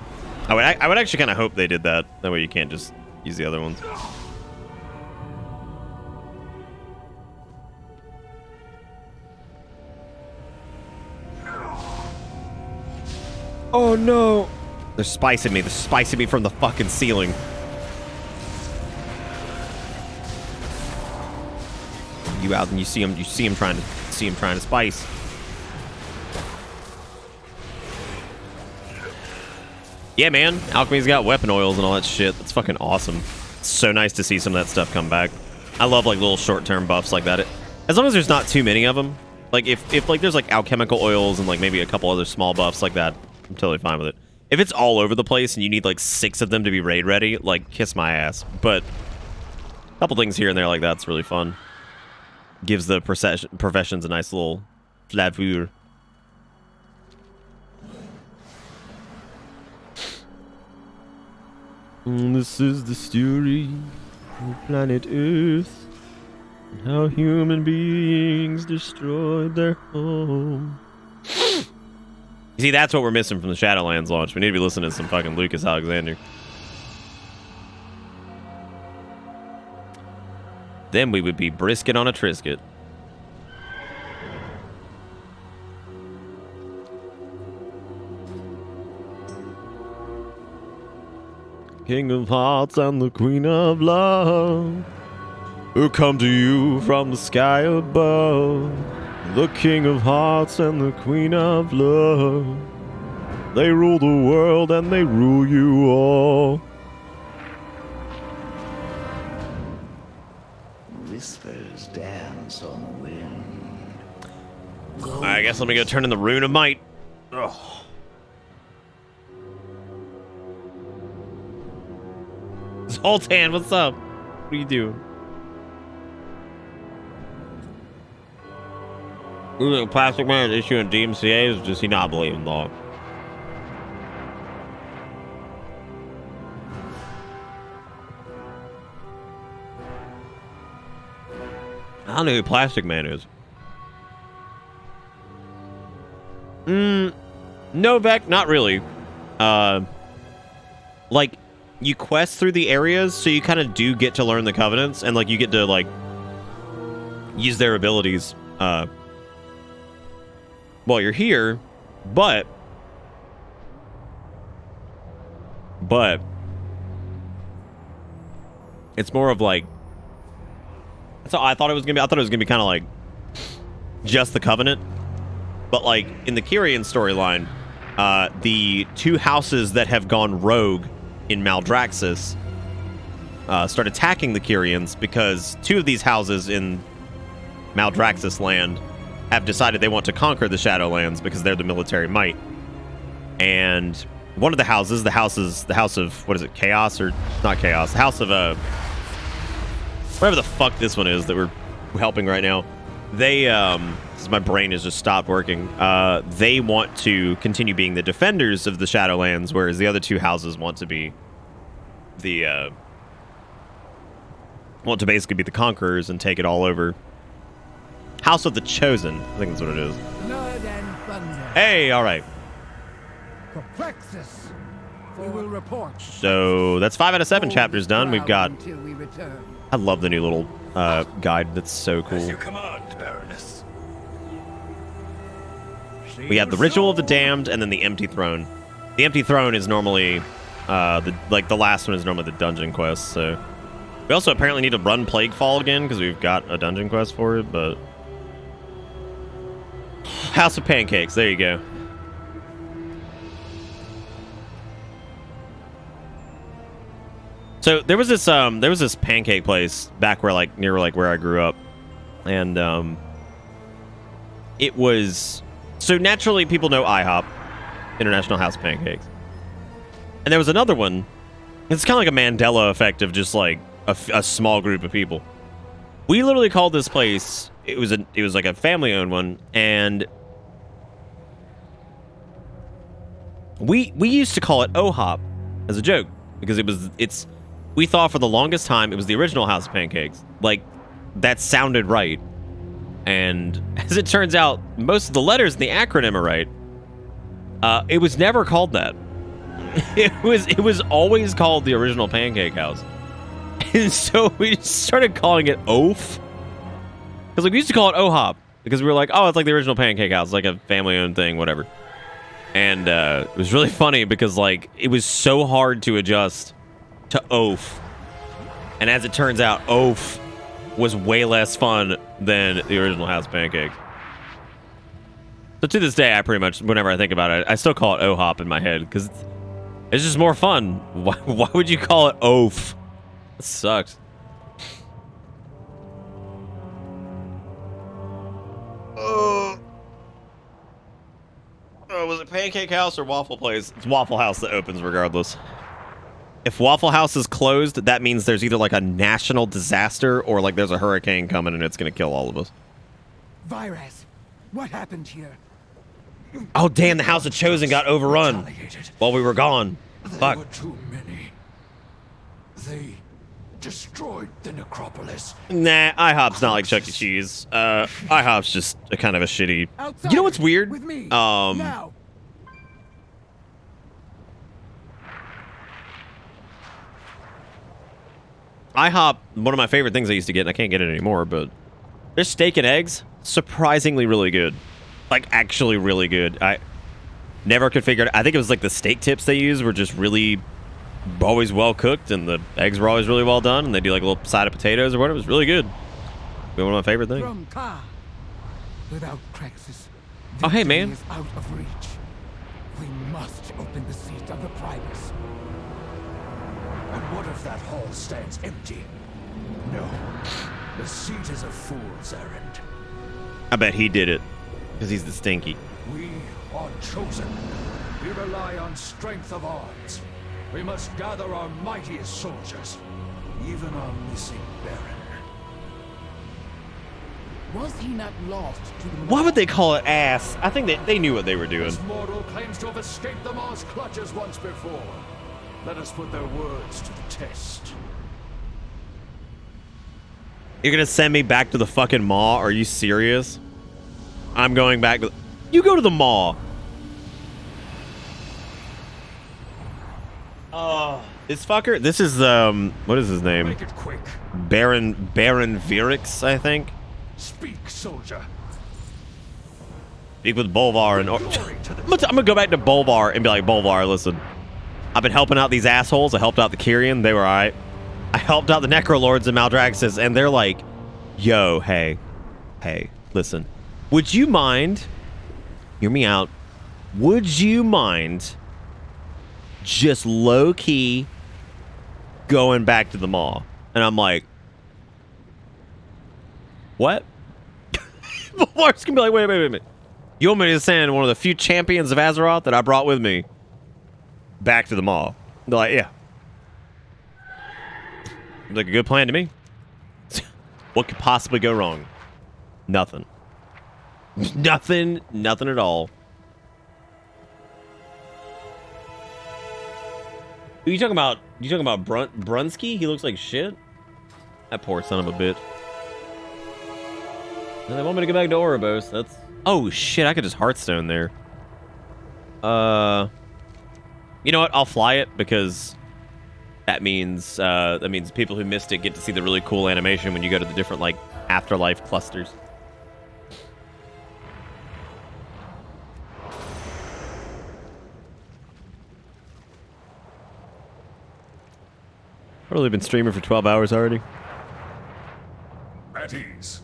S1: I would actually kind of hope they did that. That way you can't just use the other ones. Oh no! They're spicing me. They're spicing me from the fucking ceiling. You out and you see him trying to spice. Yeah, man, alchemy's got weapon oils and all that shit. That's fucking awesome. It's so nice to see some of that stuff come back. I love like little short-term buffs like that. As long as there's not too many of them. Like if like there's like alchemical oils and like maybe a couple other small buffs like that, I'm totally fine with it. If it's all over the place and you need like 6 of them to be raid ready, like kiss my ass. But a couple things here and there like that's really fun. Gives the professions a nice little flavor. This is the story of planet Earth and how human beings destroyed their home. You see, that's what we're missing from the Shadowlands launch. We need to be listening to some fucking Lucas Alexander. Then we would be brisket on a Trisket. King of Hearts and the Queen of Love, who come to you from the sky above. The King of Hearts and the Queen of Love, they rule the world and they rule you all.
S6: Whispers dance on the wind.
S1: I guess let me go turn in the Rune of Might. Ugh. Zoltan, what's up? What are you doing? Plastic Man is issuing DMCAs. Does he not believe in law? I don't know who Plastic Man is. Novak, not really. Like, you quest through the areas, so you kind of do get to learn the Covenants, and, like, you get to, like, use their abilities, while you're here, but it's more of, like, that's all I thought it was gonna be. I thought it was gonna be kind of like just the Covenant, but like in the Kyrian storyline, the two houses that have gone rogue in Maldraxxus start attacking the Kyrians because two of these houses in Maldraxxus land have decided they want to conquer the Shadowlands because they're the military might. And one of the houses, the house of, what is it, Chaos or not Chaos? The house of whatever the fuck this one is that we're helping right now. They, my brain has just stopped working. They want to continue being the defenders of the Shadowlands, whereas the other two houses want to be the, want to basically be the conquerors and take it all over. House of the Chosen, I think that's what it is.
S6: Blood and thunder.
S1: Hey, all right.
S6: For Plexus, we will report.
S1: So that's 5 out of 7 chapters done. We've got.
S6: Until we return.
S1: I love the new little guide. That's so cool.
S5: As you command, Baroness.
S1: We have the Ritual of the Damned and then the Empty Throne. The Empty Throne is normally the last one is normally the dungeon quest. So we also apparently need to run Plaguefall again because we've got a dungeon quest for it. But House of Pancakes. There you go. So there was this pancake place back where near where I grew up, and it was, so naturally people know IHOP, International House of Pancakes, and there was another one. It's kind of like a Mandela effect of just like a small group of people. We literally called this place. It was like a family owned one, and we used to call it OHOP as a joke because we thought for the longest time it was the original House of Pancakes. Like, that sounded right. And as it turns out, most of the letters in the acronym are right. It was never called that. It was always called the original Pancake House. And so we started calling it OAF. Because we used to call it OHOP. Because we were like, oh, it's like the original Pancake House. It's like a family-owned thing, whatever. And it was really funny because, like, it was so hard to adjust to OAF. And as it turns out, OAF was way less fun than the original House of Pancakes. So to this day, I pretty much, whenever I think about it, I still call it OHOP in my head because it's just more fun. Why would you call it OAF? It sucks. Was it Pancake House or Waffle Place? It's Waffle House that opens regardless. If Waffle House is closed, that means there's either like a national disaster or like there's a hurricane coming and it's going to kill all of us.
S6: Virus, what happened here?
S1: Oh, damn, the House of Chosen got overrun while we were gone. Fuck.
S3: There were too many. They destroyed the necropolis.
S1: Nah, IHOP's not like Chuck E. Cheese. IHOP's just a kind of a shitty... You know what's weird?
S6: With me. Now.
S1: IHOP, one of my favorite things I used to get, and I can't get it anymore, but their steak and eggs, surprisingly really good. Like, actually really good. I never could figure it out. I think it was like the steak tips they use were just really always well cooked, and the eggs were always really well done, and they do like a little side of potatoes or whatever. It was really good. One of my favorite things.
S6: From Ka, without Praxis,
S1: oh, hey, man.
S6: Is out of reach. We must open the seat of the Primus.
S3: And what if that hall stands empty? No. The seat is a fool's errand.
S1: I bet he did it. Because he's the stinky.
S3: We are chosen. We rely on strength of arms. We must gather our mightiest soldiers. Even our missing Baron.
S6: Was he not lost to the...
S1: Why would they call it ass? I think they knew what they were doing.
S3: This mortal claims to have escaped the Mars clutches once before. Let us put their words to the test.
S1: You're gonna send me back to the fucking Maw? Are you serious? I'm going back to... You go to the Maw. This fucker... This is, what is his name?
S2: Make it quick.
S1: Baron Virix, I think.
S2: Speak, soldier.
S1: Speak with Bolvar and... I'm gonna go back to Bolvar and be like, Bolvar, listen. I've been helping out these assholes. I helped out the Kyrian. They were alright. I helped out the Necrolords and Maldraxxus, and they're like, yo, hey, listen. Would you mind... Hear me out. Would you mind just low-key going back to the Maw? And I'm like, what? Bolvar's gonna be like, wait a minute. You want me to send one of the few champions of Azeroth that I brought with me back to the Maw? They're like, yeah. Seems like a good plan to me. What could possibly go wrong? Nothing. Nothing at all. Who you talking about? You talking about Brunsky? He looks like shit? That poor son of a bitch. And they want me to go back to Oribos. That's... Oh, shit. I could just Hearthstone there. You know what? I'll fly it because that means people who missed it get to see the really cool animation when you go to the different, like, afterlife clusters. I've really been streaming for 12 hours already.
S2: At ease.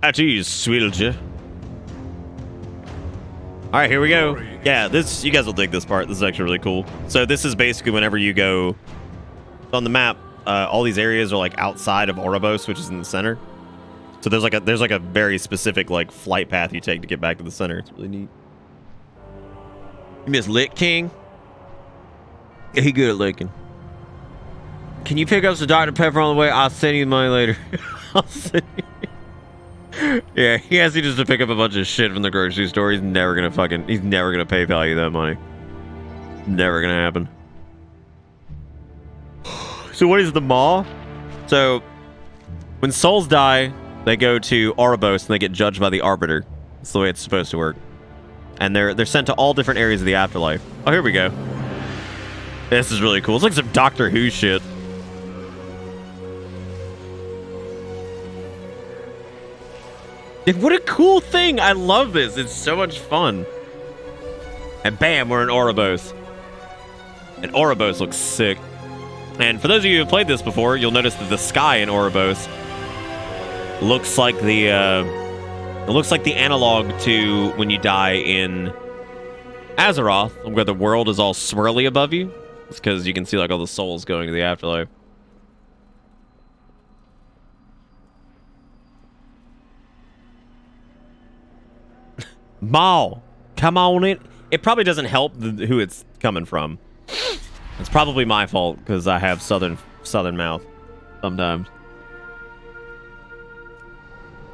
S1: At ease, Swilja. Alright, here we go. Yeah, this, you guys will dig this part. This is actually really cool. So this is basically whenever you go on the map, all these areas are like outside of Oribos, which is in the center. So there's like a very specific like flight path you take to get back to the center. It's really neat. You miss Lit King? Yeah, he good at licking. Can you pick up some Dr. Pepper on the way? I'll send you the money later. I'll send you. Yeah, he asks you just to pick up a bunch of shit from the grocery store. He's never gonna PayPal you that money. Never gonna happen. So what is the Maw? So when souls die, they go to Oribos and they get judged by the Arbiter. That's the way it's supposed to work. And they're sent to all different areas of the afterlife. Oh, here we go. This is really cool. It's like some Doctor Who shit. What a cool thing! I love this. It's so much fun. And bam, we're in Oribos. And Oribos looks sick. And for those of you who have played this before, you'll notice that the sky in Oribos looks like the analog to when you die in Azeroth, where the world is all swirly above you. It's because you can see like all the souls going to the afterlife. Maw, come on in. It probably doesn't help who it's coming from. It's probably my fault because I have southern mouth sometimes.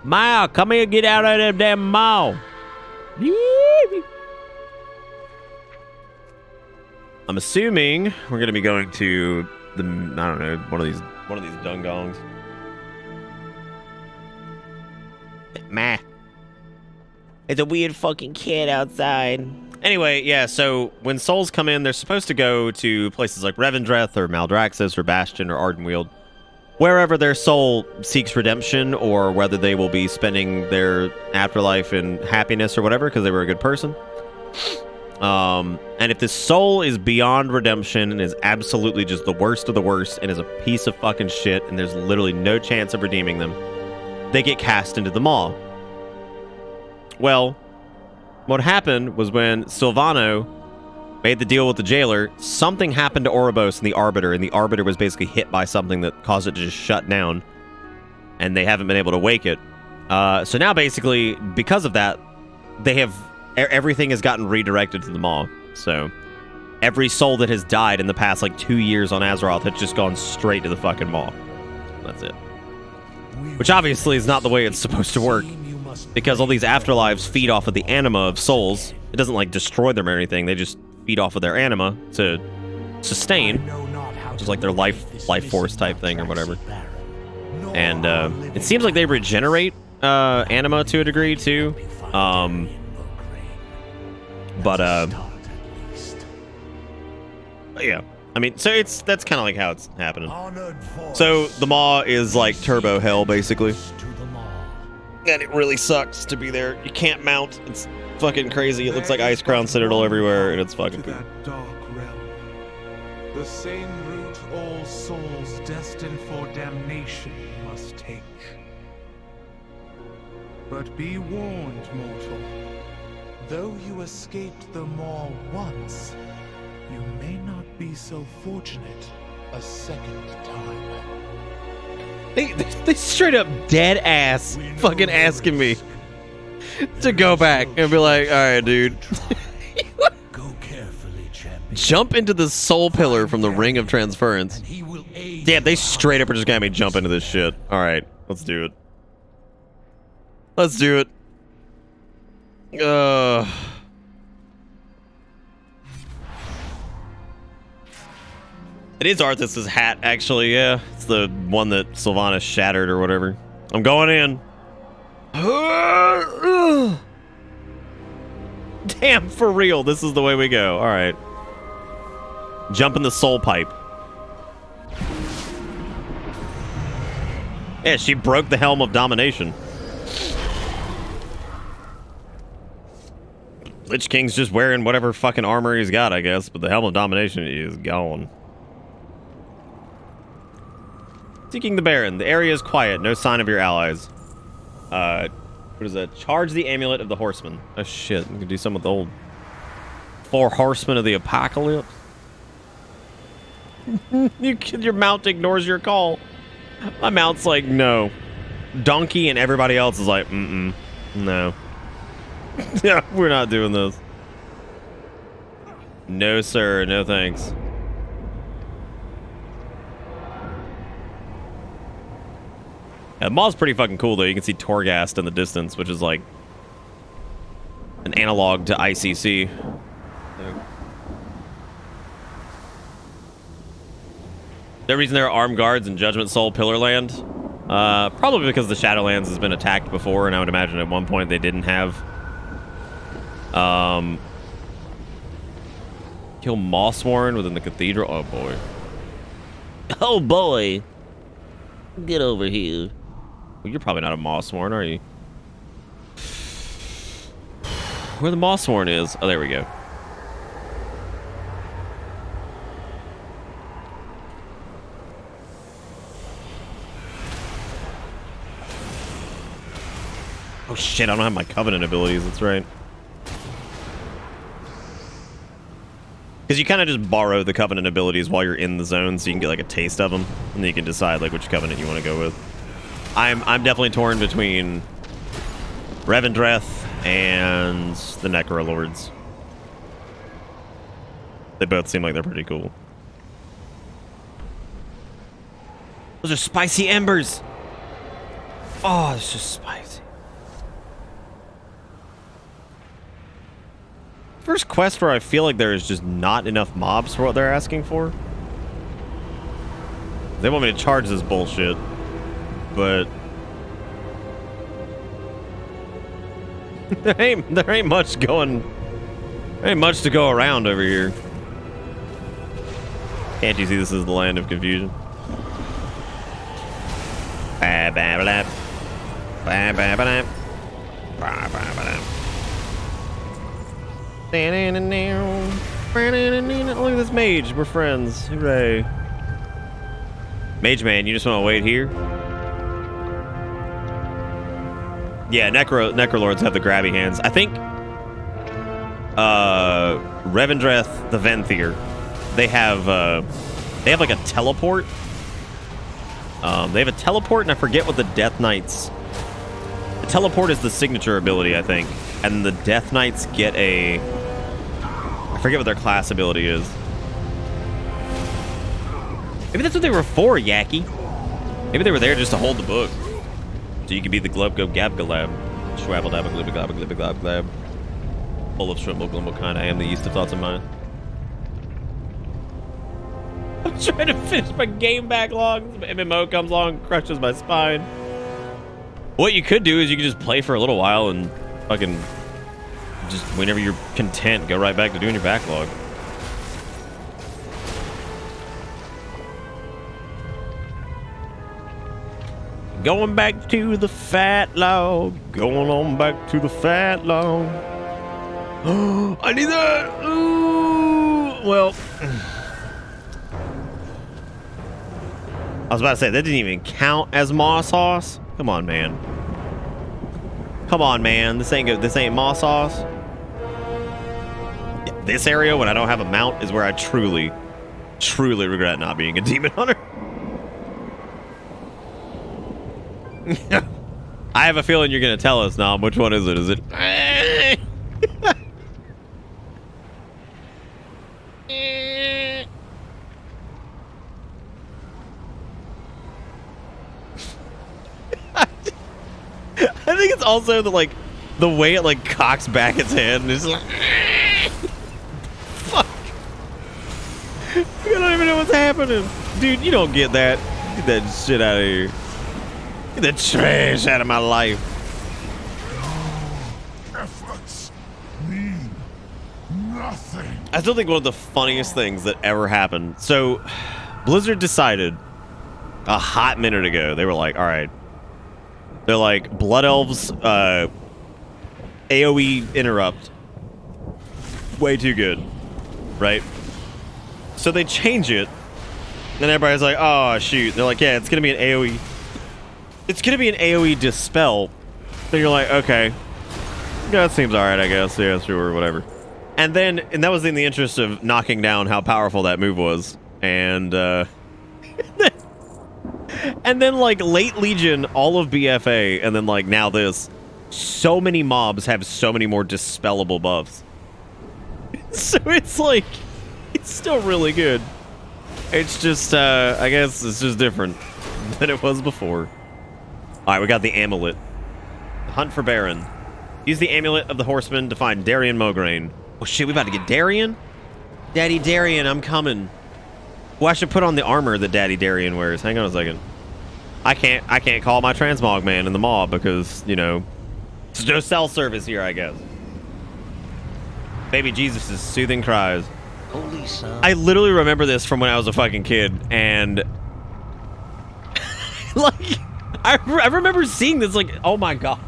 S1: Maw, come here, get out of that damn Maw. I'm assuming we're gonna be going to the, I don't know, one of these dungongs. Meh. It's a weird fucking kid outside. Anyway, yeah, so when souls come in, they're supposed to go to places like Revendreth or Maldraxxus or Bastion or Ardenweald. Wherever their soul seeks redemption, or whether they will be spending their afterlife in happiness or whatever because they were a good person. And if this soul is beyond redemption and is absolutely just the worst of the worst and is a piece of fucking shit and there's literally no chance of redeeming them, they get cast into the Maw. Well, what happened was when Sylvano made the deal with the jailer, something happened to Oribos and the Arbiter was basically hit by something that caused it to just shut down, and they haven't been able to wake it. So now basically, because of that, they have... everything has gotten redirected to the Maw. So every soul that has died in the past, like, 2 years on Azeroth has just gone straight to the fucking Maw. That's it. Which obviously is not the way it's supposed to work. Because all these afterlives feed off of the anima of souls. It doesn't, like, destroy them or anything. They just feed off of their anima to sustain. Which is like their life force type thing or whatever. And it seems like they regenerate anima to a degree too. Yeah, I mean, so that's kind of like how it's happening. So the maw is like turbo hell basically, and it really sucks to be there. You can't mount. It's fucking crazy. It looks like Ice Crown Citadel everywhere, and it's fucking cool.
S2: Dark realm. The same route all souls destined for damnation must take. But be warned, mortal. Though you escaped the maw once, you may not be so fortunate a second time.
S1: They straight up dead ass fucking asking me to go back and be like, all right, dude.
S3: Go carefully, champion.
S1: Jump into the soul pillar from the Ring of Transference. Damn, they straight up are just gonna have me jump into this shit. All right, let's do it. Let's do it. It is Arthas's hat, actually, yeah. It's the one that Sylvanas shattered or whatever. I'm going in. Damn, for real, this is the way we go. All right. Jump in the soul pipe. Yeah, she broke the Helm of Domination. Lich King's just wearing whatever fucking armor he's got, I guess, but the Helm of Domination is gone. Seeking the Baron. The area is quiet. No sign of your allies. What is that? Charge the Amulet of the Horseman. Oh shit, we can do some with the old 4 Horsemen of the Apocalypse. Your mount ignores your call. My mount's like, no. Donkey and everybody else is like, no. Yeah, we're not doing this. No, sir. No, thanks. Yeah, the mall's pretty fucking cool, though. You can see Torghast in the distance, which is like an analog to ICC. The reason there are armed guards in Judgment Soul Pillarland? Probably because the Shadowlands has been attacked before, and I would imagine at one point they didn't have. Kill Mossworn within the cathedral. Oh boy. Oh boy. Get over here. Well, you're probably not a Mossworn, are you? Where the Mossworn is? Oh, there we go. Oh shit, I don't have my Covenant abilities, that's right. Because you kind of just borrow the Covenant abilities while you're in the zone, so you can get like a taste of them, and then you can decide like which Covenant you want to go with. I'm definitely torn between Revendreth and the Necrolords. They both seem like they're pretty cool. Those are spicy embers. Oh, it's just spicy. First quest where I feel like there is just not enough mobs for what they're asking for. They want me to charge this bullshit, but there ain't much going. There ain't much to go around over here. Can't you see this is the land of confusion? Look at this mage. We're friends. Hooray. Mage man, you just want to wait here? Yeah, Necrolords have the grabby hands. I think Revendreth, the Venthyr, they have like a teleport. They have a teleport, and I forget what the Death Knights. The teleport is the signature ability, I think, and the Death Knights get a. I forget what their class ability is. Maybe that's what they were for, Yaki. Maybe they were there just to hold the book. So you could be the Glub Go Gab Galab. Schwabble Dabba Glibba Glabba Glibba Glab Glab. Full of shrimble glumble kind. I am the yeast of thoughts of mine. trying to finish my game backlog. My MMO comes along, crushes my spine. What you could do is you could just play for a little while and fucking just whenever you're content, go right back to doing your backlog. Going back to the fat log. Going on back to the fat log. Oh, I need that. Ooh. Well, I was about to say that didn't even count as moss sauce. Come on, man. Come on, man. This ain't moss sauce. Yeah, this area when I don't have a mount is where I truly regret not being a demon hunter. I have a feeling you're gonna tell us, Nom. Which one is it? Is it? I think it's also the way it like cocks back its head and it's like fuck. I don't even know what's happening. Dude, you don't get that. Get that shit out of here. Get that trash out of my life.
S2: Efforts mean nothing.
S1: I still think one of the funniest things that ever happened. So, Blizzard decided a hot minute ago. They were like, all right. They're like, Blood Elves, AoE interrupt. Way too good. Right? So they change it. And everybody's like, oh, shoot. They're like, yeah, it's going to be an AoE. It's going to be an AoE dispel. So you're like, okay. Yeah, that seems alright, I guess. Yeah, sure, whatever. And that was in the interest of knocking down how powerful that move was. And then like late Legion, all of BFA, and then like now this. So many mobs have so many more dispellable buffs. So it's like, it's still really good. It's just, I guess it's just different than it was before. Alright, we got the amulet. Hunt for Baron. Use the amulet of the horseman to find Darien Mograine. Oh shit, we about to get Darien? Daddy Darien, I'm coming. Well, I should put on the armor that Daddy Darien wears. Hang on a second. I can't call my transmog man in the mob because, you know, there's no cell service here, I guess. Baby Jesus' soothing cries.
S3: Holy son.
S1: I literally remember this from when I was a fucking kid, and like, I remember seeing this, like, oh my god.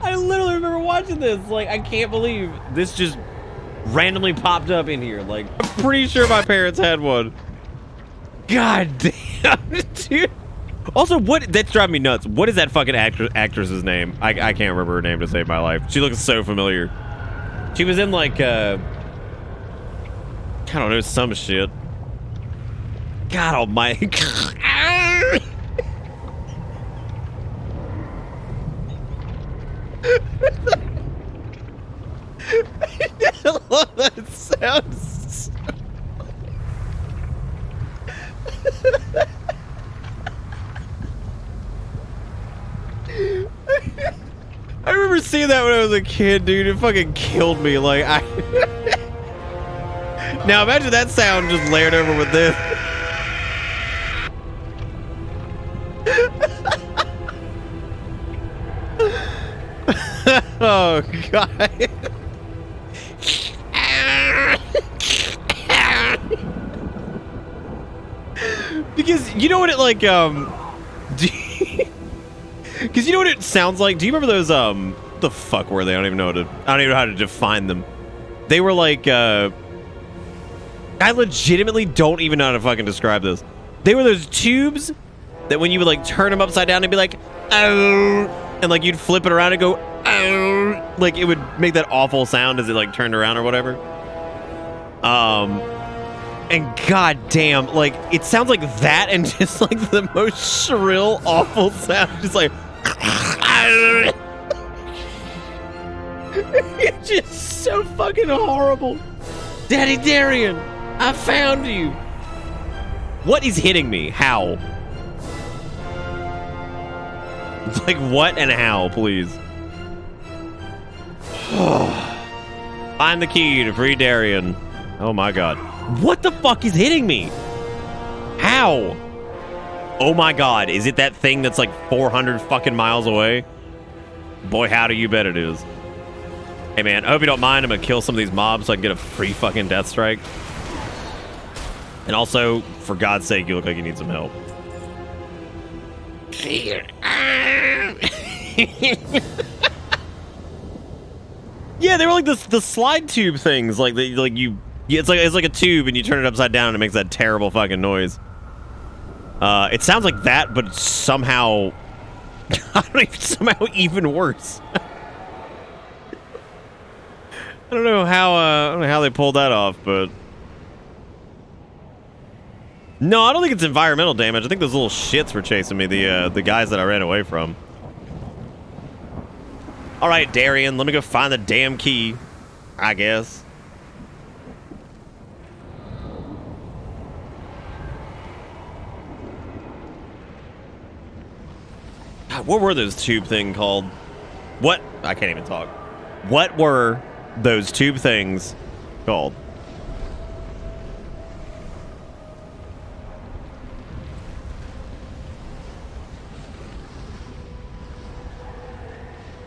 S1: I literally remember watching this, like, I can't believe this just randomly popped up in here. Like, I'm pretty sure my parents had one. God damn, dude. Also, that's driving me nuts. What is that fucking actress's name? I can't remember her name to save my life. She looks so familiar. She was in, like, I don't know, some shit. God almighty. I love that sound. I remember seeing that when I was a kid, dude. It fucking killed me. Like, now imagine that sound just layered over with this. Oh god. Because you know what it like because you know what it sounds like? Do you remember those the fuck were they? I don't even know how to define them. They were like I legitimately don't even know how to fucking describe this. They were those tubes that when you would like turn them upside down, it'd be like, oh, and like you'd flip it around and go, oh, like it would make that awful sound as it like turned around or whatever. And goddamn, like it sounds like that, and just like the most shrill, awful sound, just like. It's just so fucking horrible. Daddy Darien, I found you. What is hitting me? How? It's like what and how, please. Find the key to free Darien. Oh my god. What the fuck is hitting me? How? Oh my god, is it that thing that's like 400 fucking miles away? Boy, howdy, you bet it is. Hey man, I hope you don't mind. I'm gonna kill some of these mobs so I can get a free fucking death strike. And also, for God's sake, you look like you need some help.
S8: Fear.
S1: Yeah, they were like the slide tube things, like it's like a tube and you turn it upside down and it makes that terrible fucking noise. It sounds like that, but somehow, somehow even worse. I don't know how they pulled that off, but no, I don't think it's environmental damage. I think those little shits were chasing me, the guys that I ran away from. All right, Darian, let me go find the damn key, I guess. God, what were those tube thing called? What? I can't even talk. What were those tube things called?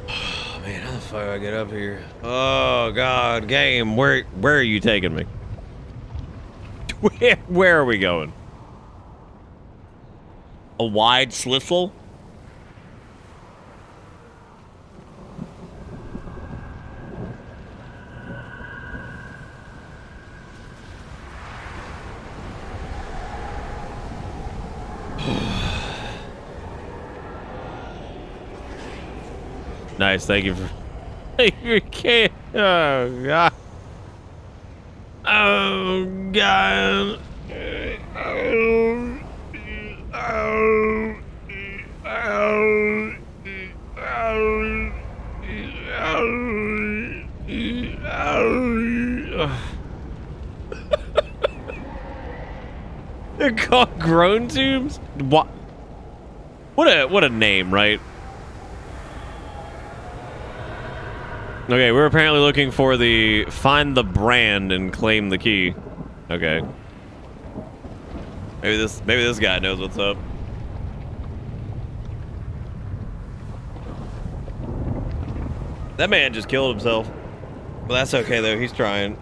S1: Oh man, how the fuck do I get up here? Oh god, game, where are you taking me? Where are we going? A wide slissel? Nice, thank you for. You can't. Oh god. Oh god. They're called groan tubes? What? What a name, right? Okay, we're apparently looking for the find the brand and claim the key. Okay. Maybe this guy knows what's up. That man just killed himself. Well, that's okay though. He's trying.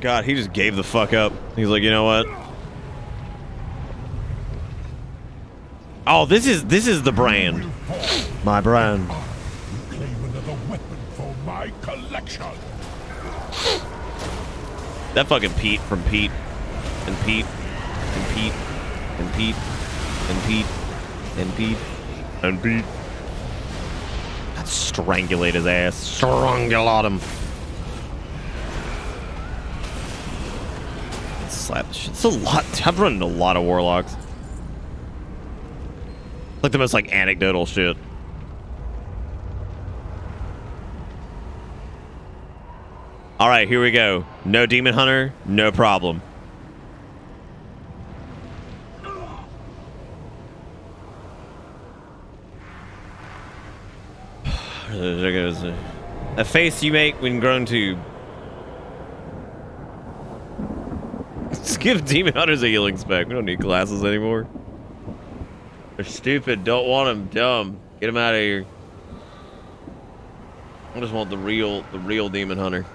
S1: God, he just gave the fuck up. He's like, you know what? Oh, this is the brand. My brand.
S2: My collection.
S1: That fucking Pete from Pete and Pete and Pete and Pete and Pete and Pete and Pete. I'd strangulate his ass. Strangulate him. Slap the shit. It's a lot. I've run into a lot of warlocks. Like the most like anecdotal shit. All right, here we go. No demon hunter, no problem. There goes a face you make when grown tube. Let's give demon hunters a healing spec. We don't need glasses anymore. They're stupid. Don't want them. Dumb. Get them out of here. I just want the real demon hunter.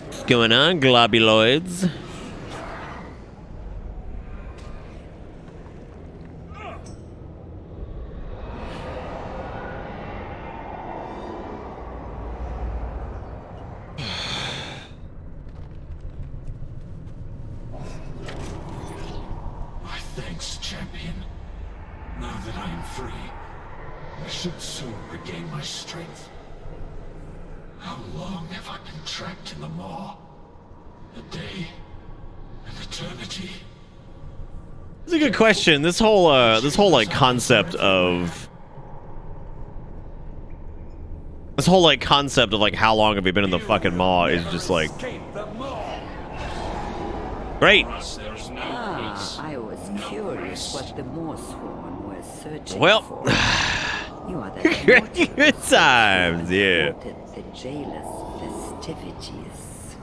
S1: What's going on, globuloids?
S2: My thanks, champion. Now that I am free, I should soon regain my strength. How long have I been trapped in the maw? A day? An eternity?
S1: It's a good question. This whole like concept of like how long have we been in the fucking maw is just like great.
S4: I was curious what the Morsworn were searching
S1: Well,
S4: for.
S15: You are the
S1: Good times, yeah.
S15: The jailer's festivities.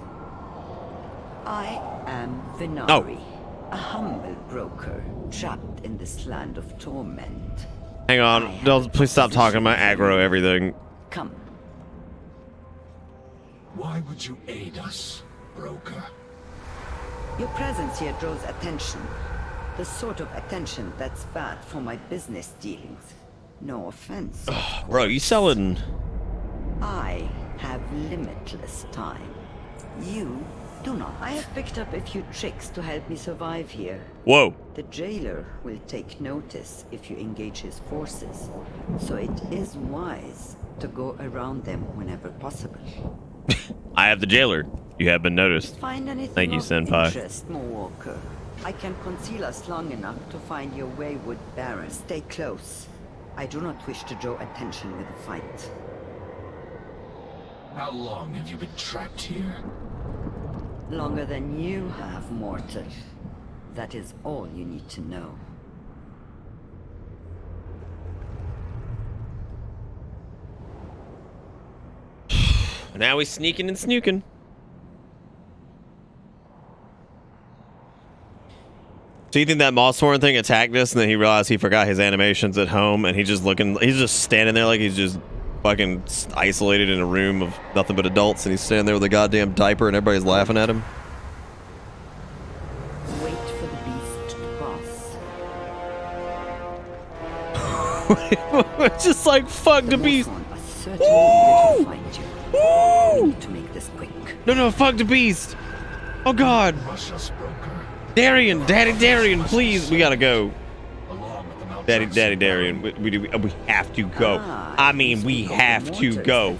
S15: I am Venari, a humble broker trapped in this land of torment.
S1: Hang on, don't please stop talking about aggro everything.
S15: Come.
S2: Why would you aid us, broker?
S15: Your presence here draws attention. The sort of attention that's bad for my business dealings. No offense.
S1: Bro, you selling?
S15: I have limitless time. You do not. I have picked up a few tricks to help me survive here.
S1: Whoa.
S15: The jailer will take notice if you engage his forces, so it is wise to go around them whenever possible.
S1: I have the jailer. You have been noticed.
S15: Find anything
S1: Thank you,
S15: of
S1: Senpai.
S15: interest, Walker. I can conceal us long enough to find your wayward Baron. Stay close. I do not wish to draw attention with a fight.
S2: How long have you been trapped here?
S15: Longer than you have, mortal. That is all you need to know.
S1: Now he's sneaking and snooking. So you think that Mossthorn thing attacked us and then he realized he forgot his animations at home and he's just standing there like he's just fucking isolated in a room of nothing but adults and he's standing there with a goddamn diaper and everybody's laughing at him?
S15: Wait for the beast to pass.
S1: Just like, fuck the beast.
S15: Woo!
S1: Woo!
S15: We need to make this quick.
S1: No, fuck the beast. Oh god. Darian, Darian, please, we gotta go. Daddy, Darian, we have to go. I mean, we have to go.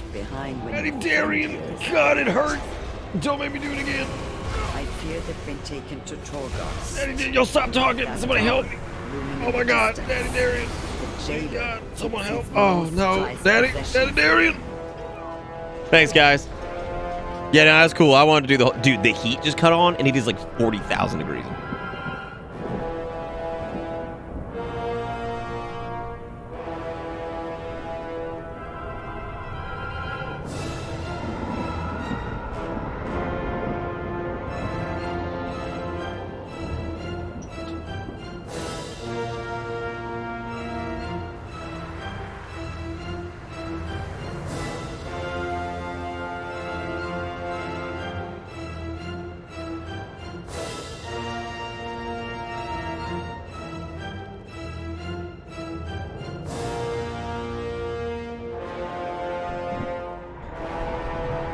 S1: Daddy Darian, God, it hurt. Don't make me do it again.
S15: I fear they've been taken to Torgos.
S1: Daddy, you'll stop talking. Somebody help me. Oh my God, Daddy Darian. Oh God, someone help. Oh no, Daddy Darian. Thanks, guys. Yeah, no, that's cool. I wanted to do dude, the heat just cut on and it is like 40,000 degrees.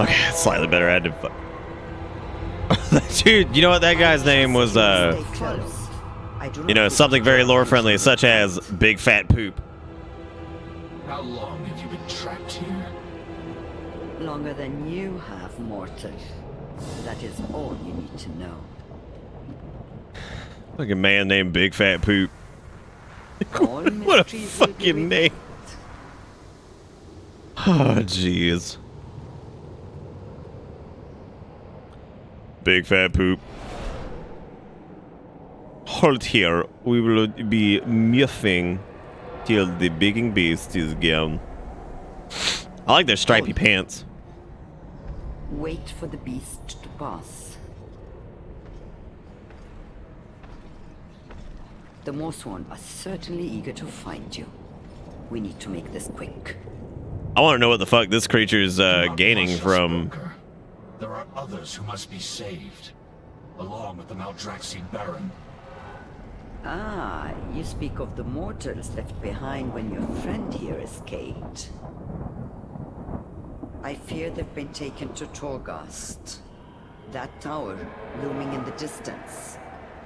S1: Okay, slightly better. I had to. Dude, you know what? That guy's name was, you know, something very lore friendly, such as Big Fat Poop.
S2: How long have you been trapped here?
S15: Longer than you have, mortal. That is all you need to know.
S1: Like a man named Big Fat Poop. What a fucking name. Oh, jeez. Big Fat Poop. Hold here. We will be muffing till the big beast is gone. I like their stripy pants.
S15: Wait for the beast to pass. The Mossthorn are certainly eager to find you. We need to make this quick.
S1: I want to know what the fuck this creature is gaining from.
S2: There are others who must be saved, along with the Maldraxi Baron.
S15: Ah, you speak of the mortals left behind when your friend here escaped. I fear they've been taken to Torghast. That tower, looming in the distance.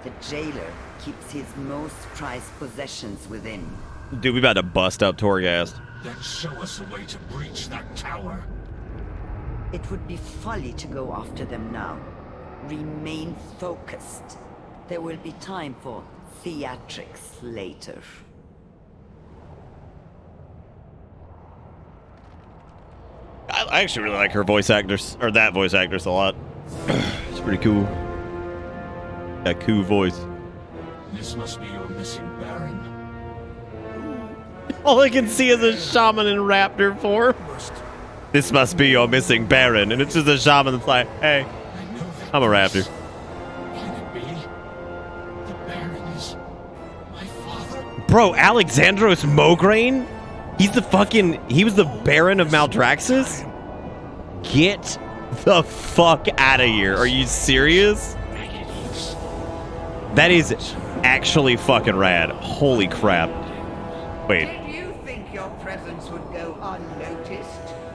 S15: The jailer keeps his most prized possessions within.
S1: Dude, we about to bust up Torghast.
S2: Then show us a way to breach that tower.
S15: It would be folly to go after them now. Remain focused. There will be time for theatrics later.
S1: I actually really like her voice actress, or that voice actress, a lot. It's pretty cool. That cool voice.
S2: This must be your missing Baron.
S1: All I can see is a shaman in raptor form. This must be your missing Baron. And it's just a shaman that's like, hey, I'm a raptor. Bro, Alexandros Mograine? He was the Baron of Maldraxxus? Get the fuck out of here. Are you serious? That is actually fucking rad. Holy crap. Wait.
S6: Did you think your presence would go unnoticed?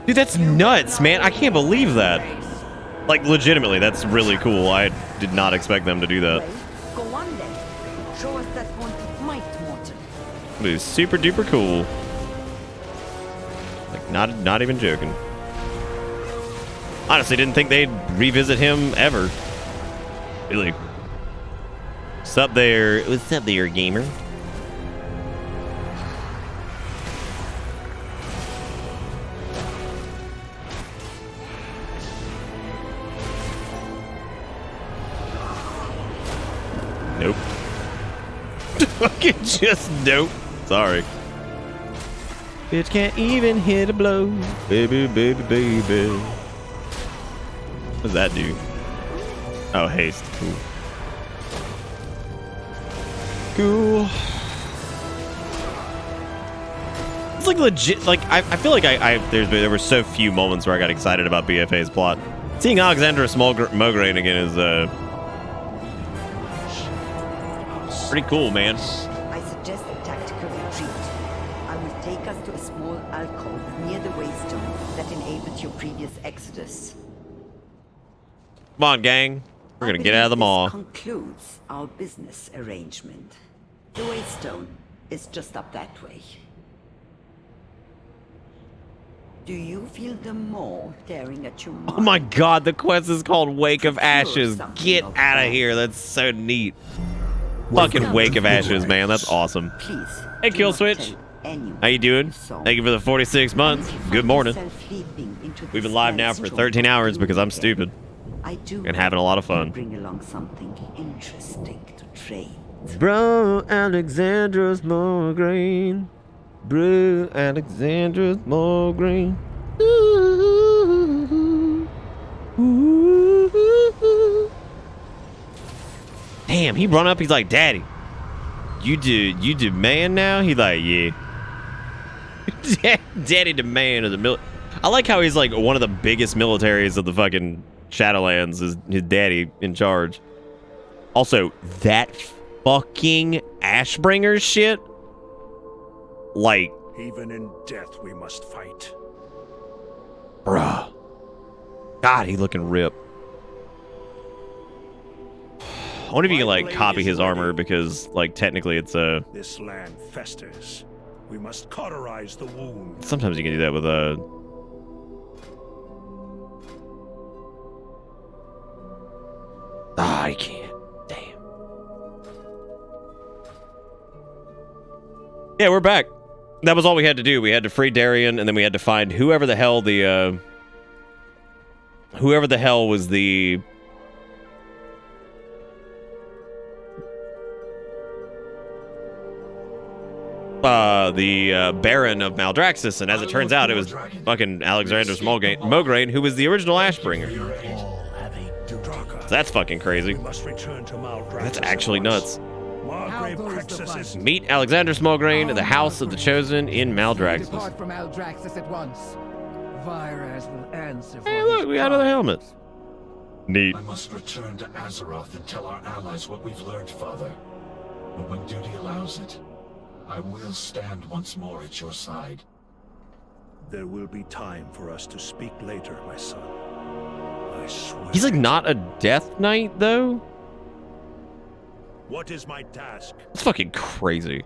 S1: Dude, that's nuts, man. I can't believe that. Like, legitimately, that's really cool. I did not expect them to do that.
S15: Go on then. Show us that one might, Morton.
S1: It is super duper cool. Like, not even joking. Honestly, didn't think they'd revisit him ever. Really. What's up there? What's up there, gamer? Nope. Fucking just nope. Sorry. Bitch can't even hit a blow. Baby, baby, baby. What does that do? Oh, haste. Cool. Cool. It's like legit. Like I feel like there were so few moments where I got excited about BFA's plot. Seeing Alexandros Mograine again is pretty cool, man.
S15: I suggest a tactical retreat. I will take us to a small alcove near the waystone that enabled your previous exodus.
S1: Come on, gang. We're gonna get out of the mall.
S15: This concludes our business arrangement. The waystone is just up that way. Do you feel the maw tearing at your mind?
S1: Oh my god, the quest is called Wake of Ashes. Get out of here. That's so neat. Fucking Wake of Ashes, man. That's awesome.
S15: Please.
S1: Hey, Kill Switch. How you doing? Thank you for the 46 months. Good morning. We've been live now for 13 hours because I'm stupid. And having a lot of fun.
S15: Bring along something interesting to trade.
S1: Bro, Alexandros Mograine. Bro, Alexandros Mograine. Damn, he run up, he's like, Daddy, you demand now? He like, yeah. Daddy demand of the military. I like how he's like one of the biggest militaries of the fucking Shadowlands is his daddy in charge. Also, that fucking Ashbringer shit. Like,
S2: even in death we must fight.
S1: Bruh. God, he looking ripped. I wonder if you can like copy his armor because like technically it's a.
S2: This land festers. We must cauterize the wound.
S1: Sometimes you can do that with a. I can't. Damn. Yeah, we're back. That was all we had to do. We had to free Darien, and then we had to find whoever the hell the was the Baron of Maldraxxus, and as it turns out, it was fucking Alexandros Mograine, who was the original Ashbringer. So that's fucking crazy. That's actually nuts. Meet Alexandros Mograine at the House of the Chosen in Maldraxxus.
S4: Depart from Maldraxxus at once. Virez will answer for
S1: Hey, look, we got another helmet. Neat.
S16: I must return to Azeroth and tell our allies what we've learned, Father. But when duty allows it, I will stand once more at your side.
S2: There will be time for us to speak later, my son. I swear.
S1: He's like not a Death Knight, though?
S2: What is my task?
S1: That's fucking crazy.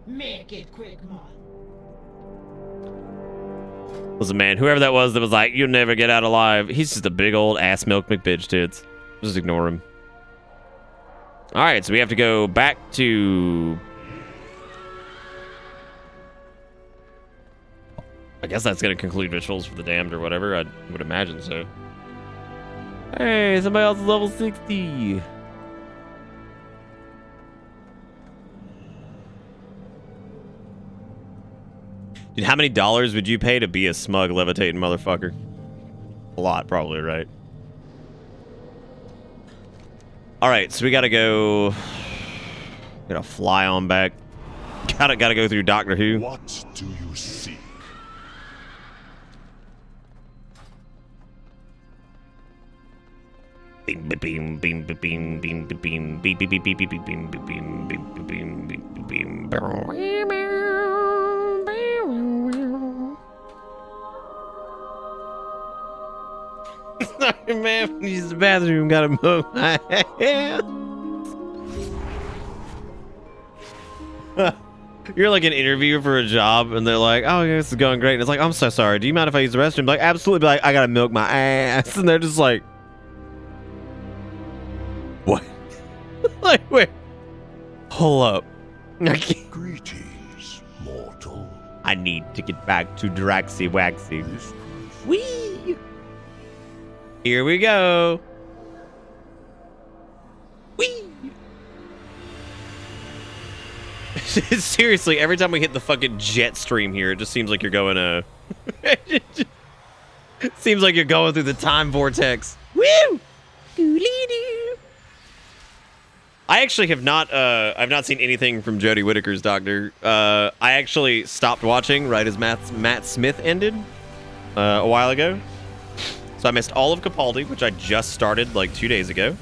S11: Make it quick, man.
S1: Listen, man, whoever that was like, you'll never get out alive. He's just a big old ass milk McBitch tits. Just ignore him. Alright, so we have to go back to... I guess that's going to conclude rituals for the damned or whatever. I would imagine so. Hey, somebody else is level 60. Dude, how many dollars would you pay to be a smug levitating motherfucker? A lot, probably, right? Alright, so we gotta go... Gotta fly on back. Gotta go through Doctor Who.
S2: What do you seek?
S1: Beam beam beam beam beam beam beam beam beam beam beam beam beam beam beam beam beam beam. Sorry, man. Use the bathroom. Gotta move my hand. You're like an interviewer for a job, and they're like, "Oh, yeah, this is going great." And it's like, "I'm so sorry. Do you mind if I use the restroom?" Like, absolutely. Be like, I gotta milk my ass, and they're just like, "What?" Like, wait. Hold up.
S2: Greetings, mortal.
S1: I need to get back to Draxy Waxy. Whee! Here we go. Whee! Seriously, every time we hit the fucking jet stream here, it just seems like you're going seems like you're going through the time vortex. Woo! Doo-lee-doo. I actually have not I've not seen anything from Jodie Whittaker's Doctor. I actually stopped watching right as Matt Smith ended a while ago. So I missed all of Capaldi, which I just started like 2 days ago.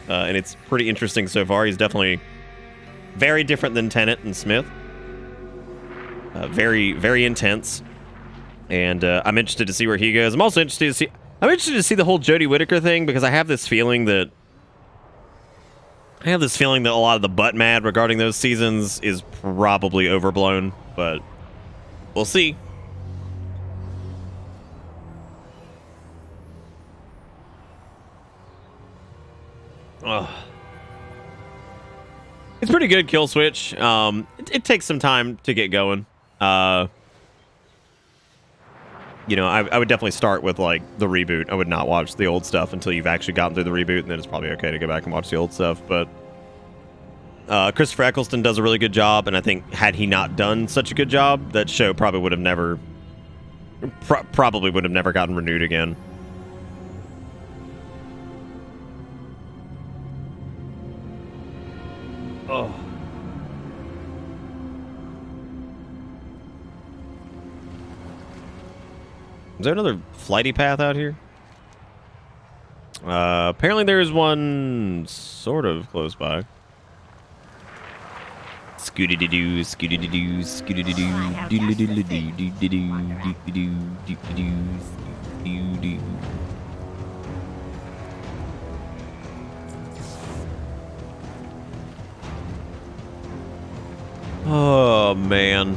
S1: And it's pretty interesting so far. He's definitely very different than Tennant and Smith. Very, very intense. And I'm interested to see where he goes. I'm also interested to see... I'm interested to see the whole Jodie Whittaker thing, because I have this feeling that... a lot of the butt mad regarding those seasons is probably overblown, but we'll see. Ugh. It's pretty good, Kill Switch. It takes some time to get going. You know, I would definitely start with, like, the reboot. I would not watch the old stuff until you've actually gotten through the reboot, and then it's probably okay to go back and watch the old stuff. But Christopher Eccleston does a really good job, and I think had he not done such a good job, that show probably would have never... probably would have never gotten renewed again. Oh. Is there another flighty path out here? Apparently there is one sort of close by. Scooty-doo, scooty-doo, scooty-doo, doodle-doo-doo-doo, doodle-doo, doodle-doo, doodle-doo. Oh, man.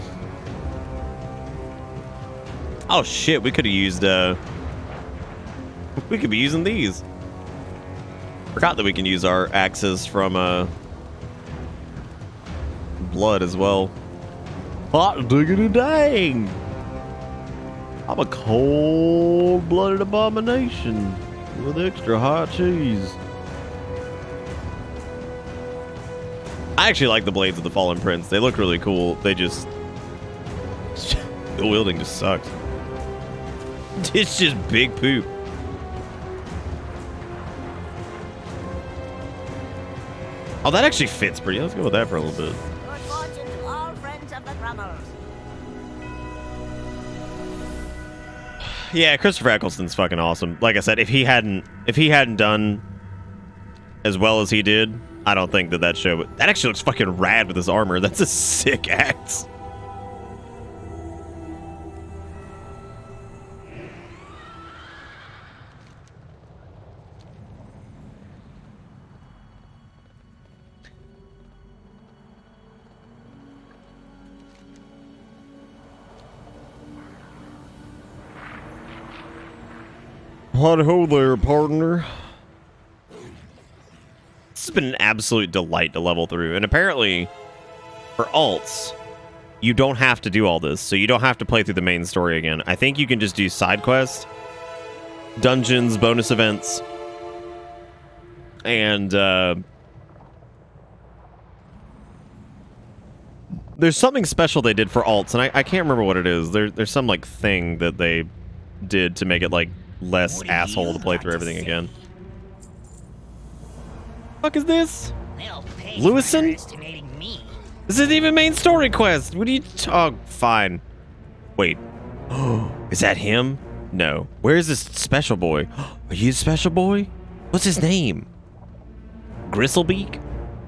S1: Oh, shit. We could have used, we could be using these. Forgot that we can use our axes from, blood as well. Hot diggity dang! I'm a cold-blooded abomination with extra hot cheese. I actually like the blades of the Fallen Prince. They look really cool. They just... the wielding just sucks. It's just big poop. Oh, that actually fits pretty. Let's go with that for a little bit.
S17: Good fortune to all friends of the Grummels.
S1: Yeah, Christopher Eccleston's fucking awesome. Like I said, if he hadn't done as well as he did, I don't think that show would... That actually looks fucking rad with his armor. That's a sick axe. Hi-ho there, partner. This has been an absolute delight to level through. And apparently, for alts, you don't have to do all this. So you don't have to play through the main story again. I think you can just do side quests, dungeons, bonus events, and There's something special they did for alts, and I can't remember what it is. There's some like thing that they did to make it like less asshole to play through everything again. Fuck is this? Lewison? This isn't even main story quest. What are you? Oh, fine. Wait. Oh, is that him? No. Where is this special boy? Are you the special boy? What's his name? Gristlebeak?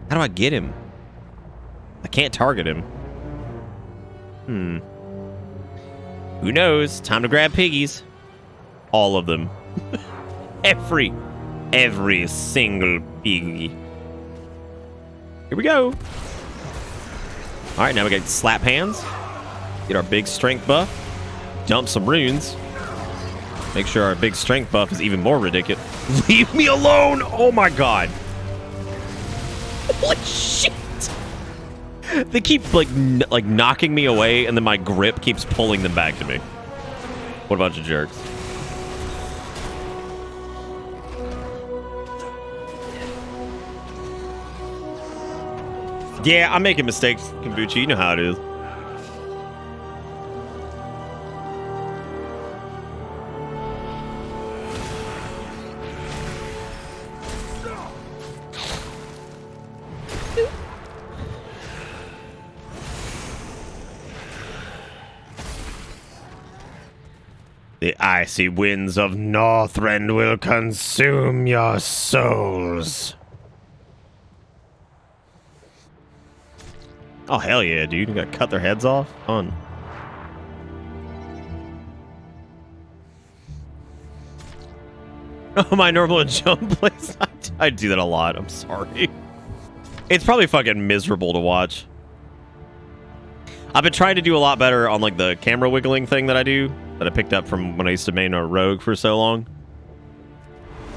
S1: How do I get him? I can't target him. Who knows? Time to grab piggies. All of them. Every single piggy. Here we go. All right, now we got slap hands. Get our big strength buff. Dump some runes. Make sure our big strength buff is even more ridiculous. Leave me alone! Oh my god. Holy shit! They keep like knocking me away, and then my grip keeps pulling them back to me. What a bunch of jerks. Yeah, I'm making mistakes, Kombucha. You know how it is. The icy winds of Northrend will consume your souls. Oh, hell yeah, dude. You gotta cut their heads off? Fun. Oh, my normal jump place. I do that a lot. I'm sorry. It's probably fucking miserable to watch. I've been trying to do a lot better on like the camera wiggling thing that I do, that I picked up from when I used to main a rogue for so long.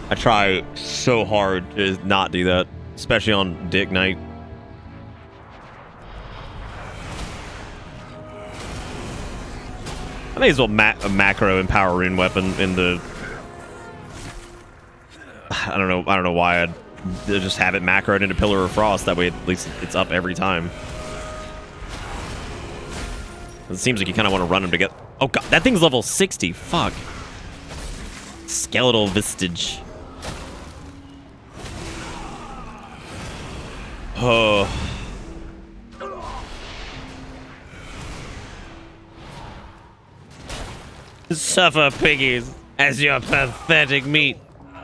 S1: I try so hard to not do that, especially on Dick Night. I may as well macro and power rune weapon in the... I don't know why I'd just have it macroed into Pillar of Frost. That way at least it's up every time. It seems like you kind of want to run them together. Oh god, that thing's level 60. Fuck. Skeletal Vestige. Oh. Suffer, piggies, as your pathetic meat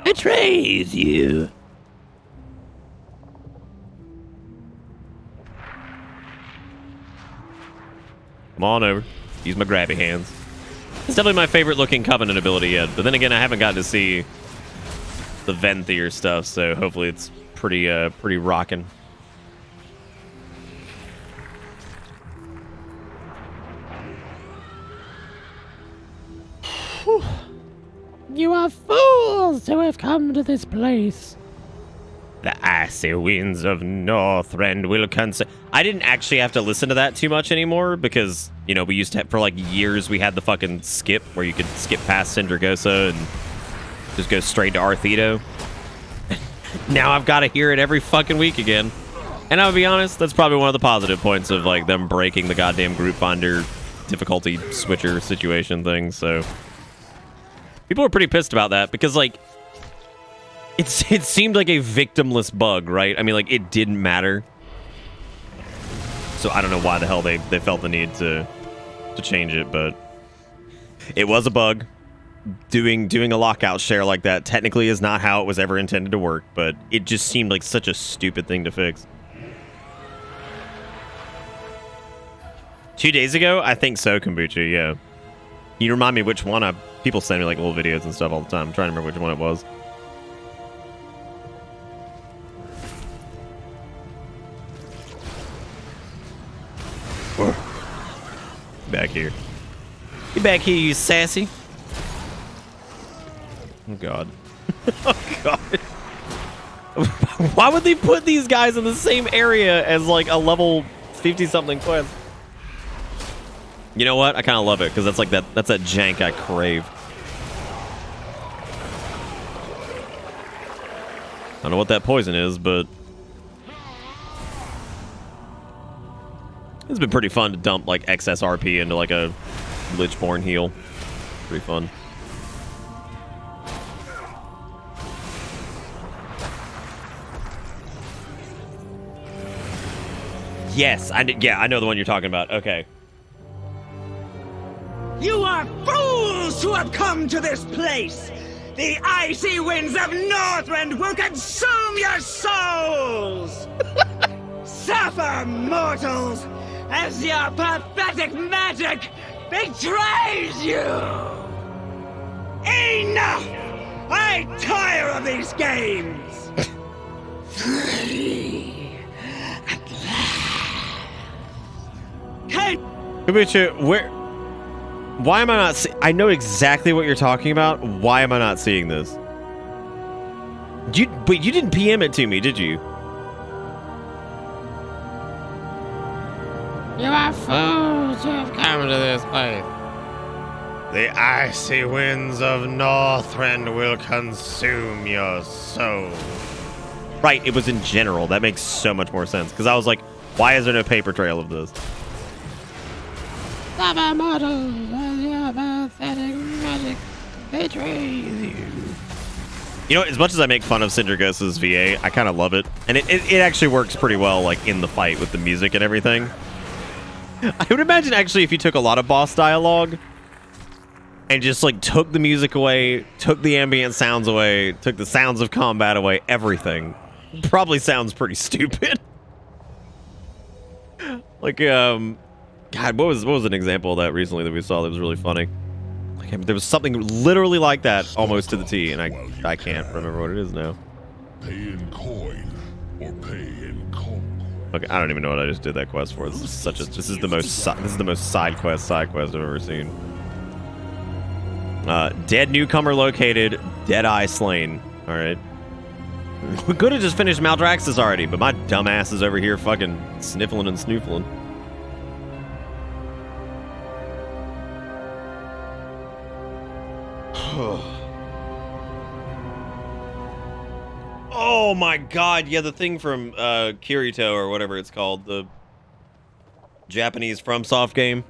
S1: betrays you. Come on over. Use my grabby hands. It's definitely my favorite looking Covenant ability yet, but then again, I haven't gotten to see the Venthyr stuff, so hopefully it's pretty rockin'.
S18: You are fools to have come to this place.
S1: The icy winds of Northrend will consume. I didn't actually have to listen to that too much anymore because, you know, we used to have, for like years, we had the fucking skip where you could skip past Sindragosa and just go straight to Arthedo. Now I've got to hear it every fucking week again. And I'll be honest, that's probably one of the positive points of like them breaking the goddamn group finder difficulty switcher situation thing, so... People are pretty pissed about that because, like, it seemed like a victimless bug, right? I mean, like, it didn't matter. So I don't know why the hell they felt the need to change it, but it was a bug. Doing a lockout share like that technically is not how it was ever intended to work, but it just seemed like such a stupid thing to fix. 2 days ago? I think so, Kombucha, yeah. You remind me which one. People send me like little videos and stuff all the time. I'm trying to remember which one it was. Back here. Get back here, you sassy. Oh god. Oh god. Why would they put these guys in the same area as like a level 50-something quest? You know what? I kind of love it because that's like that's that jank I crave. I don't know what that poison is, but It's been pretty fun to dump like excess RP into like a Lichborn heal. Pretty fun. Yes, I know the one you're talking about. Okay.
S19: You are fools who have come to this place! The icy winds of Northrend will consume your souls! Suffer, mortals, as your pathetic magic betrays you! Enough! I tire of these games! Free at last.
S1: Where? Why am I not I know exactly what you're talking about. Why am I not seeing this? But you didn't PM it to me, did you?
S18: You are fools who have come to this place.
S9: The icy winds of Northrend will consume your soul.
S1: Right, it was in general. That makes so much more sense. Because I was like, why is there no paper trail of this?
S18: Suffer, mortals, as your pathetic magic betrays you.
S1: You know, as much as I make fun of Syndragos's VA, I kind of love it. And it actually works pretty well, like, in the fight with the music and everything. I would imagine, actually, if you took a lot of boss dialogue and just, like, took the music away, took the ambient sounds away, took the sounds of combat away, everything, probably sounds pretty stupid. Like, God, what was an example of that recently that we saw that was really funny? Like, there was something literally like that, almost to the T, and I can't remember what it is now.
S2: Pay in coin or pay in coin.
S1: Okay, I don't even know what I just did that quest for. This is the most side quest I've ever seen. Dead newcomer located, dead eye slain. All right. We could have just finished Maldraxxus already, but my dumbass is over here fucking sniffling and snoofling. Oh my god, yeah, the thing from Kirito or whatever it's called, the Japanese FromSoft game.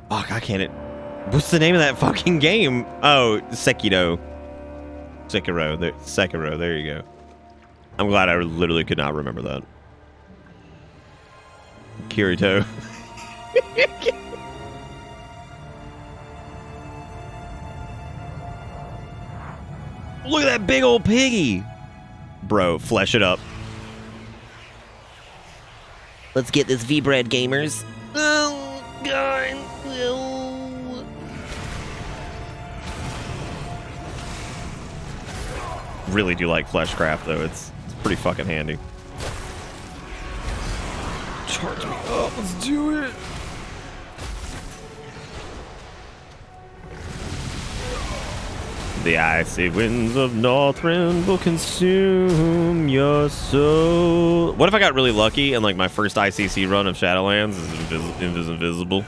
S1: Fuck, I can't. What's the name of that fucking game? Oh, Sekiro. Sekiro, there you go. I'm glad I literally could not remember that. Kirito. Look at that big old piggy. Bro, flesh it up. Let's get this V-Bread, gamers. Oh, God. Oh. Really do like Fleshcraft, though. It's pretty fucking handy. Charge me up. Let's do it. The icy winds of Northrend will consume your soul. What if I got really lucky and like my first ICC run of Shadowlands is invisible?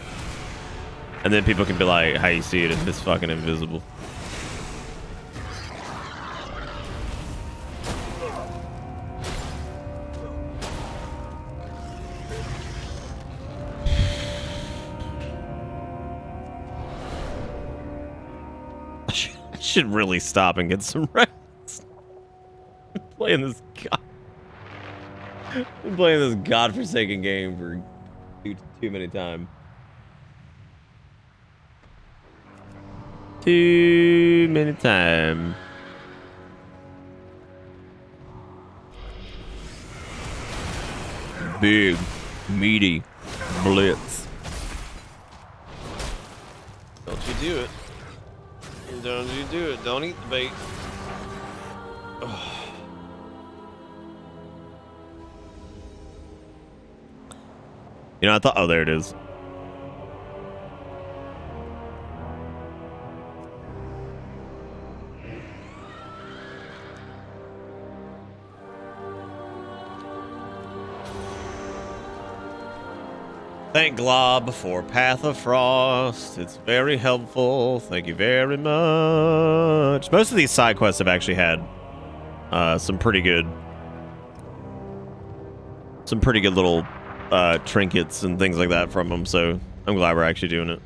S1: And then people can be like, how you see it if it's fucking invisible? Should really stop and get some rest. I'm playing this godforsaken game for too many times. Too many times. Big, meaty blitz. Don't you do it. Don't you do it. Don't eat the bait. Ugh. You know, I thought... Oh, there it is. Thank Glob for Path of Frost. It's very helpful. Thank you very much. Most of these side quests have actually had some pretty good some pretty good little trinkets and things like that from them, so I'm glad we're actually doing it.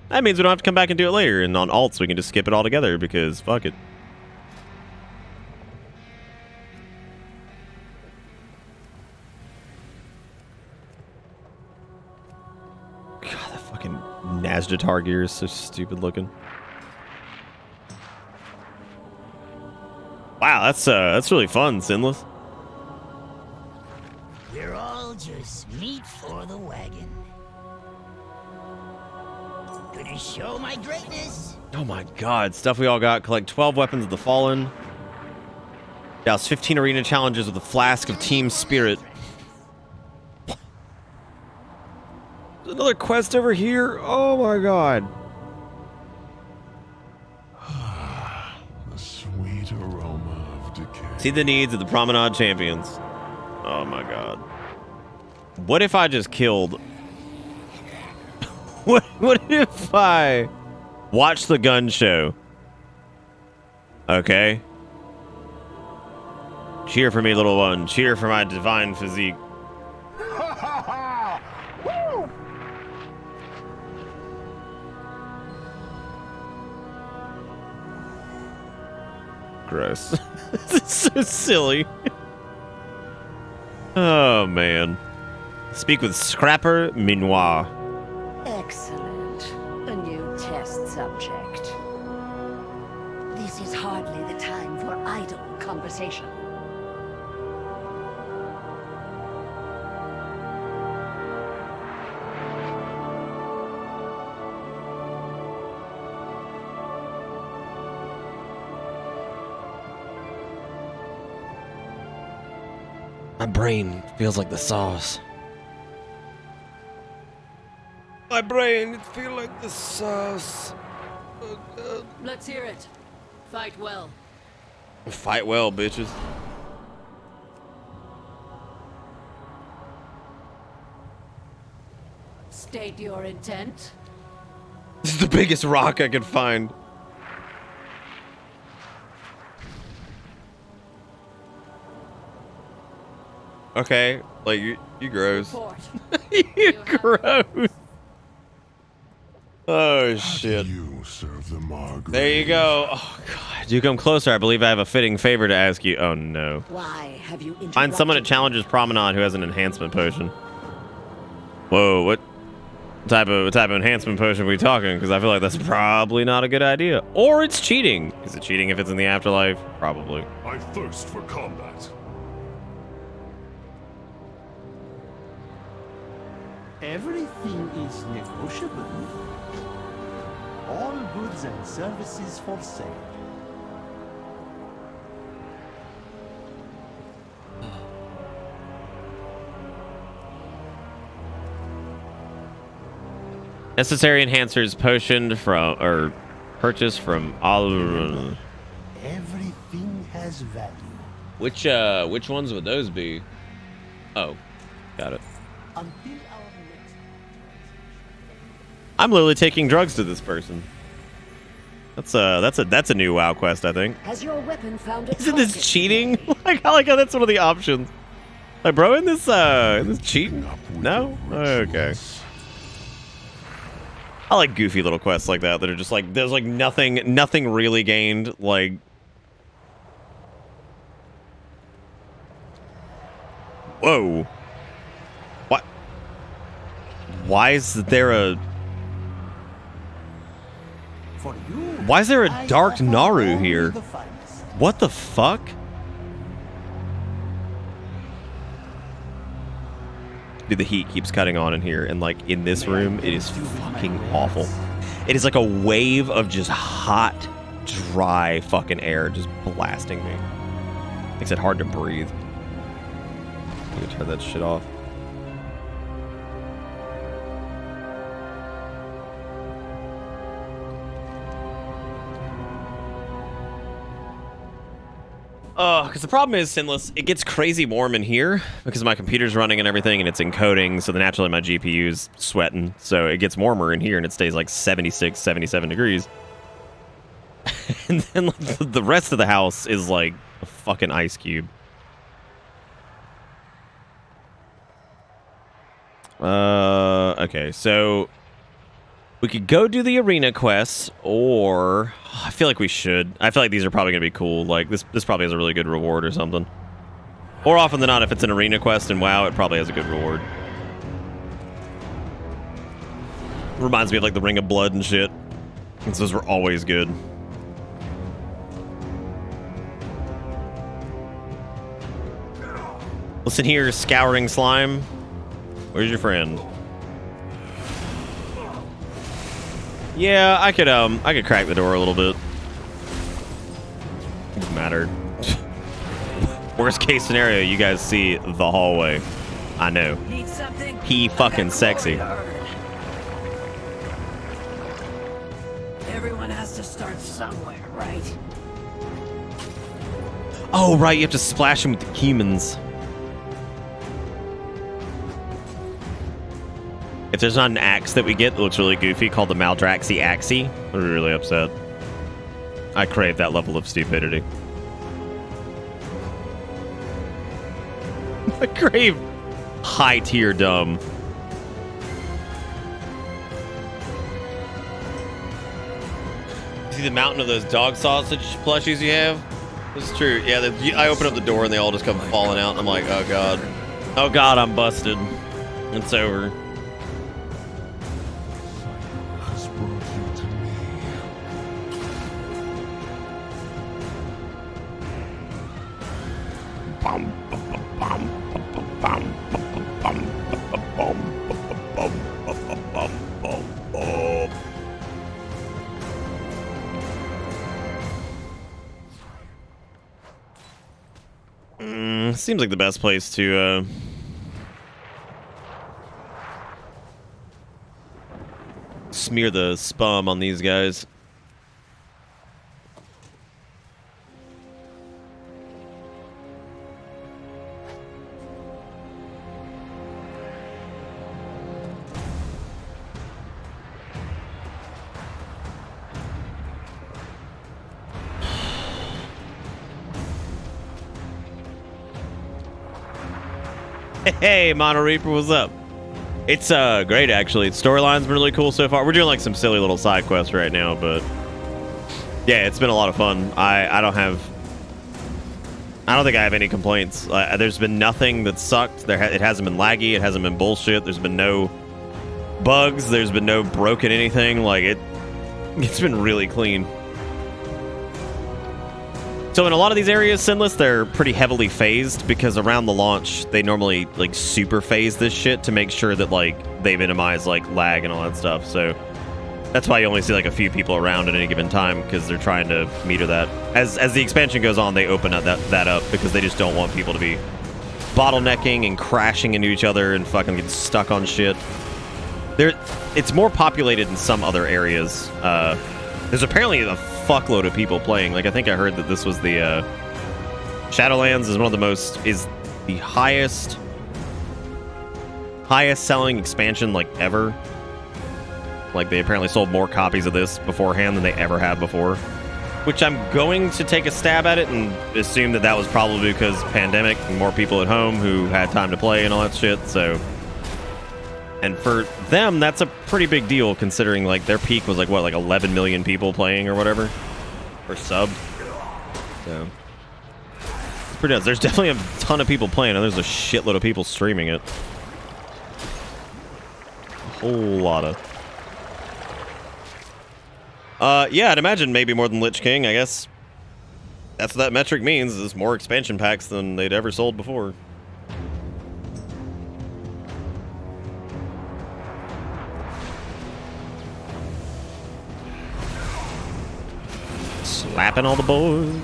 S1: That means we don't have to come back and do it later, and on alts we can just skip it all together because fuck it. God, that fucking Nazjatar gear is so stupid looking. Wow, that's really fun, Sinless.
S6: We're all just meat for the wagon. Gonna show my greatness.
S1: Oh my god, stuff we all got. Collect 12 weapons of the Fallen. Douse 15 arena challenges with a flask of Team Spirit. There's another quest over here. Oh my god.
S2: The sweet aroma of decay.
S1: See the needs of the Promenade Champions. Oh my god. What if I just killed... What if I watch the gun show? Okay. Cheer for me, little one. Cheer for my divine physique. Gross. This is so silly. Oh, man. Speak with Scrapper Minoir.
S8: Excellent. A new test subject. This is hardly the time for idle conversation.
S9: My brain feels like the sauce. My brain, it feels like the sauce. Oh, God.
S11: Let's hear it. Fight well.
S1: Fight well, bitches.
S11: State your intent.
S1: This is the biggest rock I could find. Okay, like you gross. You gross. Oh shit.
S2: You serve the Margaret.
S1: There you go. Oh god. You come closer. I believe I have a fitting favor to ask you. Oh no.
S8: Why have you
S1: Find someone at Challenger's Promenade who has an enhancement potion. Whoa, what type of enhancement potion are we talking? Because I feel like that's probably not a good idea. Or it's cheating. Is it cheating if it's in the afterlife? Probably.
S2: I thirst for combat.
S6: Everything is negotiable. All goods and services for sale.
S1: Necessary enhancers potioned from or purchased from all.
S6: Everything has value.
S1: Which ones would those be? Oh, got it.
S6: Until our next.
S1: I'm literally taking drugs to this person. That's a new WoW quest, I think.
S8: Has your weapon found a
S1: Isn't this cheating? Like, I like how that's one of the options. Like, bro, in this cheating? No? Okay. I like goofy little quests like that are just like there's like nothing really gained. Like, whoa, what? Why is there a? Why is there a dark Naru here? What the fuck? Dude, the heat keeps cutting on in here, and like in this room, it is fucking awful. It is like a wave of just hot, dry fucking air just blasting me. Makes it hard to breathe. I'm gonna turn that shit off. Because the problem is, Sinless, it gets crazy warm in here because my computer's running and everything, and it's encoding, so then naturally my GPU's sweating, so it gets warmer in here, and it stays like 76, 77 degrees. And then like, the rest of the house is like a fucking ice cube. Okay, so we could go do the arena quests, or I feel like we should. I feel like these are probably gonna be cool. Like this probably has a really good reward or something. More often than not, if it's an arena quest in WoW, it probably has a good reward. Reminds me of like the Ring of Blood and shit. And those were always good. Listen here, scouring slime. Where's your friend? Yeah, I could crack the door a little bit. Doesn't matter. Worst case scenario, you guys see the hallway. I know. He fucking sexy.
S8: Everyone has to start somewhere, right?
S1: Oh, right, you have to splash him with the humans. If there's not an axe that we get that looks really goofy called the Maldraxi Axe, I'm really upset. I crave that level of stupidity. I crave high tier dumb. See the mountain of those dog sausage plushies you have? This is true. Yeah, I open up the door and they all just come falling out. And I'm like, oh god. Oh god, I'm busted. It's over. Seems like the best place to smear the spum on these guys. Hey, Mono Reaper, what's up? It's great, actually. Storyline's been really cool so far. We're doing like some silly little side quests right now, but yeah, it's been a lot of fun. I don't think I have any complaints. There's been nothing that sucked. It hasn't been laggy. It hasn't been bullshit. There's been no bugs. There's been no broken anything. Like it's been really clean. So in a lot of these areas, Sinless, they're pretty heavily phased because around the launch, they normally like super phase this shit to make sure that like they minimize like lag and all that stuff. So that's why you only see like a few people around at any given time, because they're trying to meter that. As the expansion goes on, they open up that up because they just don't want people to be bottlenecking and crashing into each other and fucking get stuck on shit. It's more populated in some other areas. There's apparently a fuckload of people playing. Like, I think I heard that this was the Shadowlands is the highest selling expansion like ever. Like, they apparently sold more copies of this beforehand than they ever have before, which I'm going to take a stab at it and assume that was probably because pandemic and more people at home who had time to play and all that shit. So, and for them, that's a pretty big deal considering like their peak was like what, like 11 million people playing or whatever, or subbed. So it's pretty nuts. There's definitely a ton of people playing, and there's a shitload of people streaming it. A whole lot of. Yeah, I'd imagine maybe more than Lich King. I guess that's what that metric means, is more expansion packs than they'd ever sold before. Slapping all the boys.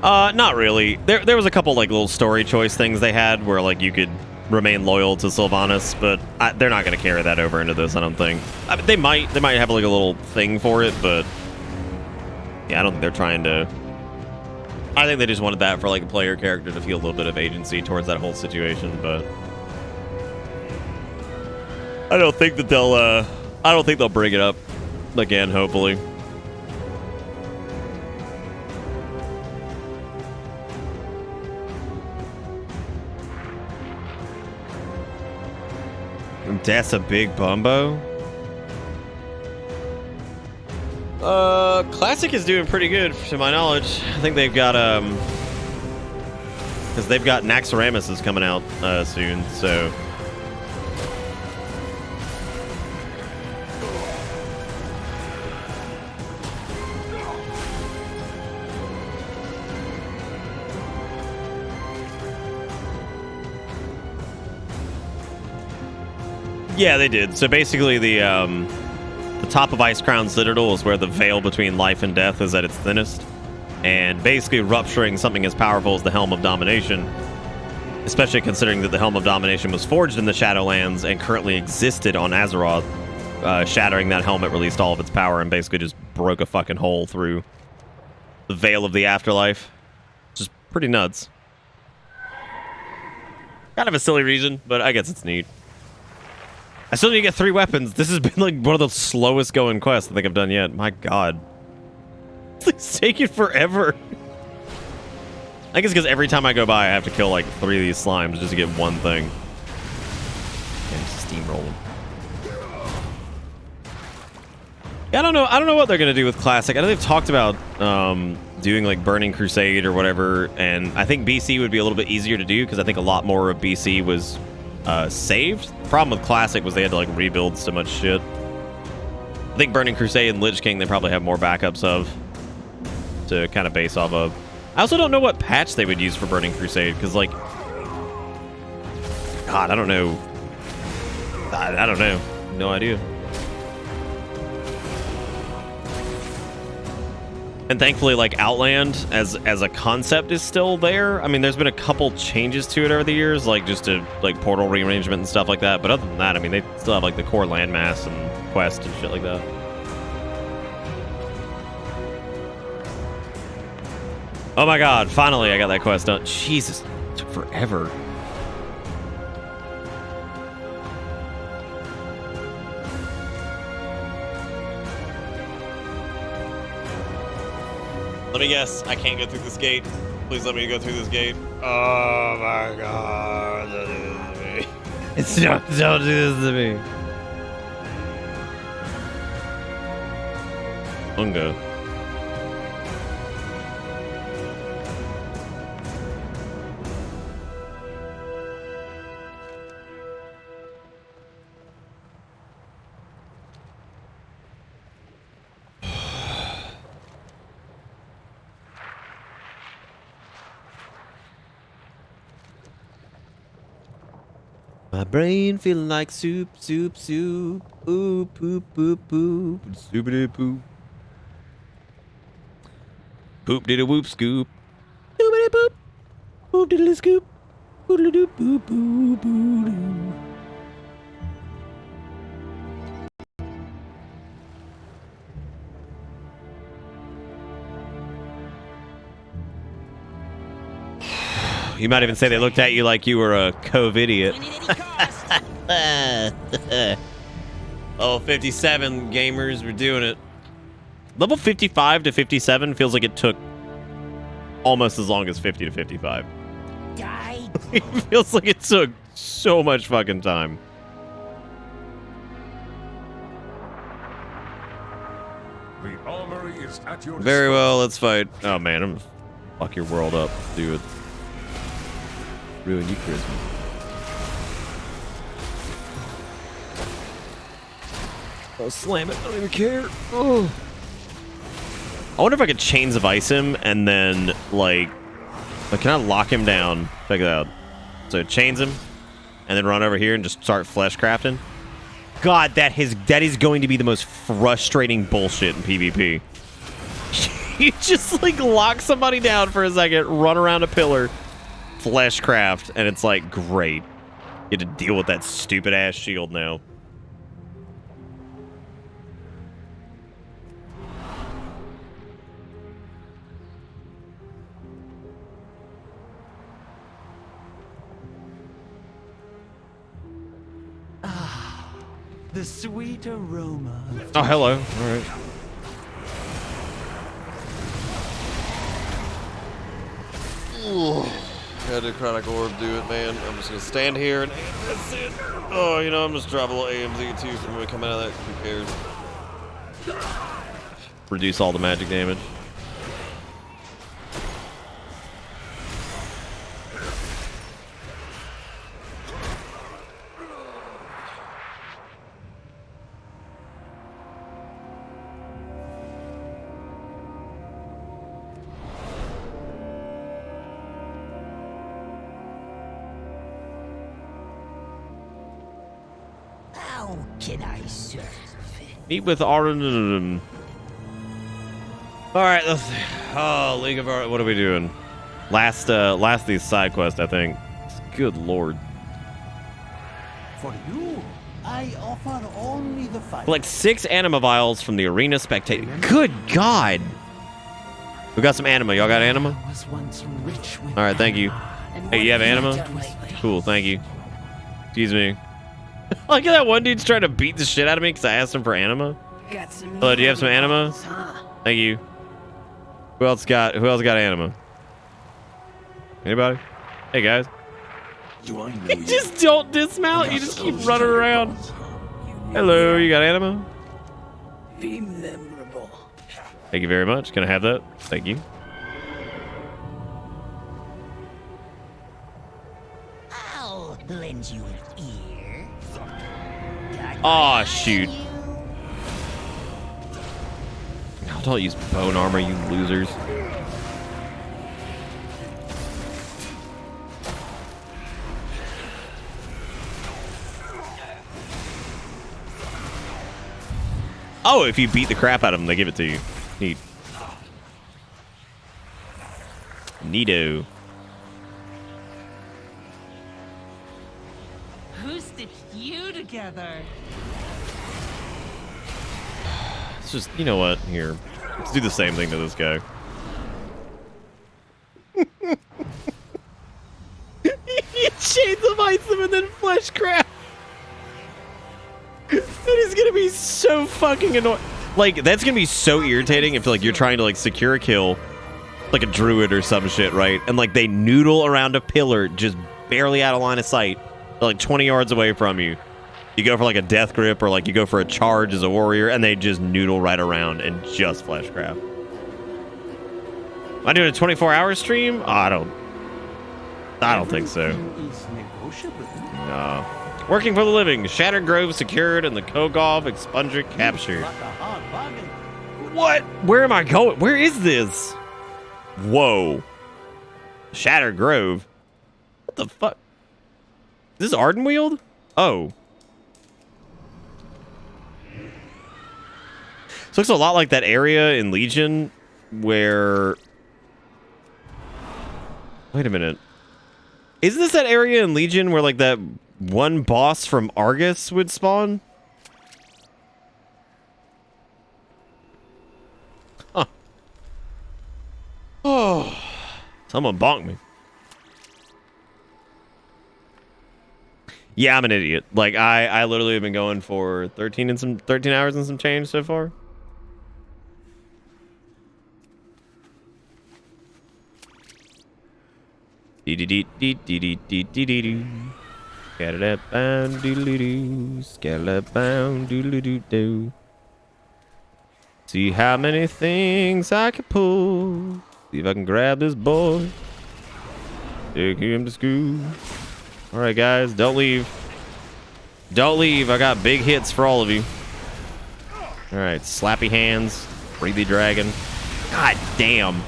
S1: Not really. There was a couple like little story choice things they had where like you could remain loyal to Sylvanas, but they're not going to carry that over into this, I don't think. I mean, they might have like a little thing for it, but yeah, I don't think they're trying to. I think they just wanted that for like a player character to feel a little bit of agency towards that whole situation, but I don't think that they'll bring it up again, hopefully. That's a big bumbo. Classic is doing pretty good, to my knowledge. I think they've got because they've got Naxxramas is coming out soon, so. Yeah, they did. So basically, the top of Icecrown Citadel is where the veil between life and death is at its thinnest, and basically rupturing something as powerful as the Helm of Domination, especially considering that the Helm of Domination was forged in the Shadowlands and currently existed on Azeroth. Shattering that helmet released all of its power and basically just broke a fucking hole through the veil of the afterlife. Just pretty nuts. Kind of a silly reason, but I guess it's neat. I still need to get 3 weapons. This has been like one of the slowest going quests I think I've done yet. My god. It's taking forever. I guess because every time I go by, I have to kill like 3 of these slimes just to get one thing. And steamrolling. Yeah, I don't know what they're gonna do with Classic. I know they've talked about doing like Burning Crusade or whatever, and I think BC would be a little bit easier to do because I think a lot more of BC was saved. The problem with Classic was they had to like rebuild so much shit. I think Burning Crusade and Lich King they probably have more backups of to kind of base off of. I also don't know what patch they would use for Burning Crusade because like, God, I don't know. I don't know. No idea. And thankfully, like, Outland as a concept is still there. I mean, there's been a couple changes to it over the years, like just to like portal rearrangement and stuff like that. But other than that, I mean, they still have like the core landmass and quest and shit like that. Oh my god, finally I got that quest done. Jesus, it took forever. Let me guess, I can't go through this gate. Please let me go through this gate. Oh my god, don't do this to me. Don't do this to me. Unga. My brain feeling like soup, soup, soup. Oop, poop, poop, poop. Soupity poop. Poop did a whoop scoop. Doobity poop. Poop diddly scoop. Boodly doop boop boop boop. You might even say they looked at you like you were a cove idiot. Oh, 57 gamers, we're doing it. Level 55 to 57 feels like it took almost as long as 50 to 55. It feels like it took so much fucking time.
S2: The armory is at your
S1: Very well, let's fight. Oh man, I'm gonna fuck your world up, dude. Ruin you, Christmas. Oh, slam it. I don't even care. Oh. I wonder if I could Chains of Ice him and then, like can I lock him down? Check it out. So Chains him and then run over here and just start flesh crafting. God, that is going to be the most frustrating bullshit in PvP. You just, like, lock somebody down for a second, run around a pillar, fleshcraft, and it's like, great. You have to deal with that stupid ass shield now.
S10: Ah, the sweet aroma.
S1: Oh, hello. All right.
S9: Ooh, had a Chronic Orb do it, man. I'm just gonna stand here and that's it. Oh, you know, I'm just drop a little AMZ too from coming out of that. Who cares?
S1: Reduce all the magic damage.
S8: How can I serve?
S1: Meet with Arden. All right, let's. Oh, League of Art. What are we doing? Last of these side quests, I think. Good lord.
S6: For you, I offer only the fight.
S1: Collect 6 anima vials from the arena spectator. Good God. We got some anima. Y'all got anima? All right, thank you. Hey, you have anima? Cool, thank you. Excuse me. Look at that one dude's trying to beat the shit out of me because I asked him for anima. Oh, do you have some anima? Thank you. Who else got anima? Anybody? Hey guys.
S2: Do I know
S1: You just don't dismount. You just keep running around. Hello, you got anima?
S8: Be memorable.
S1: Thank you very much. Can I have that? Thank you.
S8: I'll lend you an ear.
S1: Aw, shoot. No, don't use bone armor, you losers. Oh, if you beat the crap out of them, they give it to you. Neat. Neato.
S10: Who stitched you together?
S1: It's just, you know what? Here. Let's do the same thing to this guy. Chains of ice him and then flesh crap. That is gonna be so fucking annoying. Like, that's gonna be so irritating if like you're trying to like secure a kill, like a druid or some shit, right? And like they noodle around a pillar just barely out of line of sight, like 20 yards away from you. You go for like a death grip or like you go for a charge as a warrior and they just noodle right around and just fleshcraft. Am I doing a 24-hour stream? Oh, I don't think so. No. Working for the living. Shattered Grove secured and the Kogov expunger captured. What? Where am I going? Where is this? Whoa. Shattered Grove? What the fuck? Is this Ardenweald? Oh. This looks a lot like that area in Legion where... Wait a minute. Isn't this that area in Legion where like that one boss from Argus would spawn? Huh. Oh. Someone bonked me. Yeah, I'm an idiot. Like I literally have been going for 13 hours and some change so far. Scatterbound doodle-doo, scatterbound doodle-doo-doo. See how many things I can pull. See if I can grab this boy. Take him to school. All right, guys, don't leave. Don't leave. I got big hits for all of you. All right, slappy hands, breathy dragon. God damn.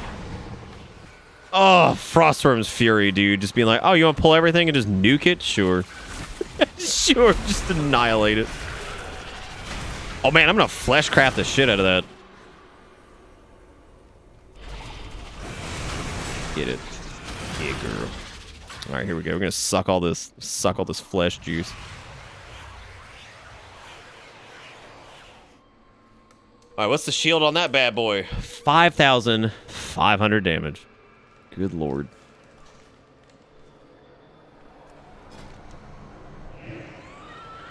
S1: Oh, Frostworm's Fury, dude. Just being like, oh, you want to pull everything and just nuke it? Sure. Sure, just annihilate it. Oh, man, I'm going to fleshcraft the shit out of that. Get it. Yeah, girl. All right, here we go. We're going to suck all this flesh juice. All right, what's the shield on that bad boy? 5,500 damage. Good lord.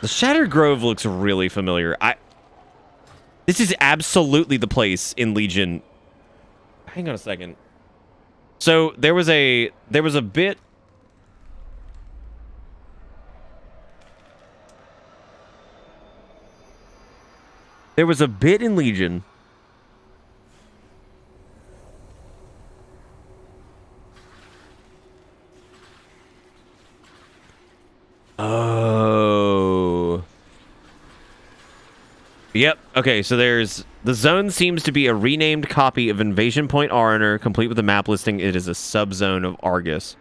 S1: The Shattered Grove looks really familiar. This is absolutely the place in Legion. Hang on a second. So there was a bit There was a bit in Legion. Oh. Yep. Okay, so there's... The zone seems to be a renamed copy of Invasion Point Arner, complete with a map listing. It is a subzone of Argus.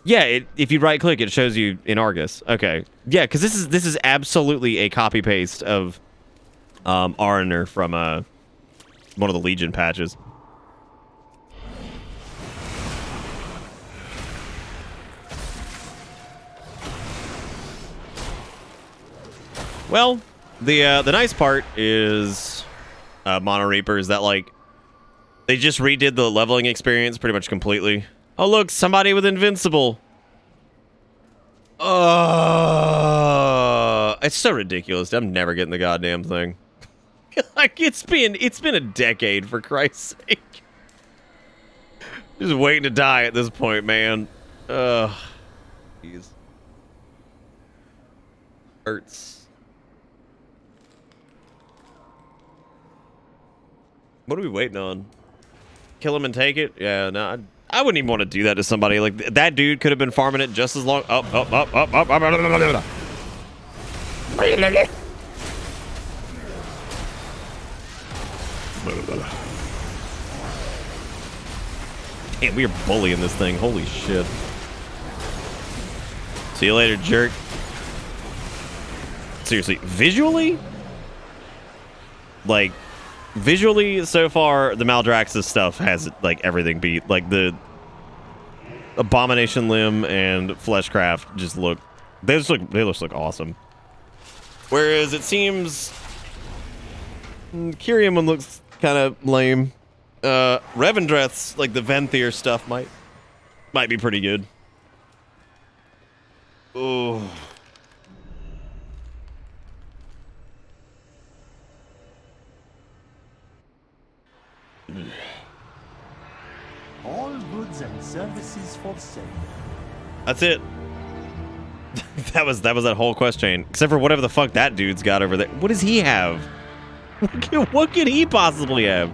S1: Yeah, if you right-click, it shows you in Argus. Okay. Yeah, because this is absolutely a copy-paste of Arner from one of the Legion patches. Well, the nice part is Mono Reaper is that, like, they just redid the leveling experience pretty much completely. Oh, look, somebody with Invincible. It's so ridiculous. I'm never getting the goddamn thing. Like, it's been a decade, for Christ's sake. Just waiting to die at this point, man. Ugh. Jeez. Hurts. What are we waiting on? Kill him and take it? Yeah, no, I wouldn't even want to do that to somebody. Like, that dude could have been farming it just as long. Up. Damn, we are bullying this thing. Holy shit. See you later, jerk. Seriously, visually? Like, visually, so far, the Maldraxxus stuff has, like, everything beat. Like, the Abomination Limb and Fleshcraft just look... They just look awesome. Whereas it seems... Kyrian one looks kind of lame. Revendreth's, like, the Venthyr stuff might be pretty good. Oh...
S20: All goods and services for sale.
S1: That's it. that was that whole quest chain. Except for whatever the fuck that dude's got over there. What does he have? What could he possibly have?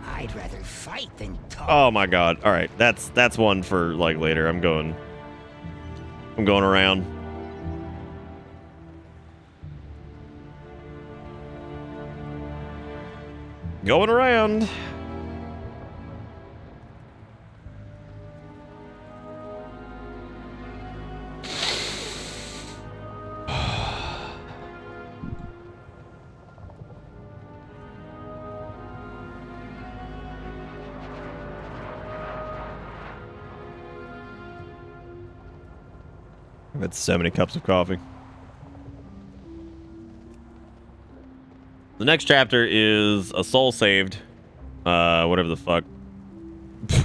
S6: I'd rather fight than talk.
S1: Oh my god. All right. That's one for, like, later. I'm going around. Going around. I've had so many cups of coffee. The next chapter is a soul saved. Whatever the fuck.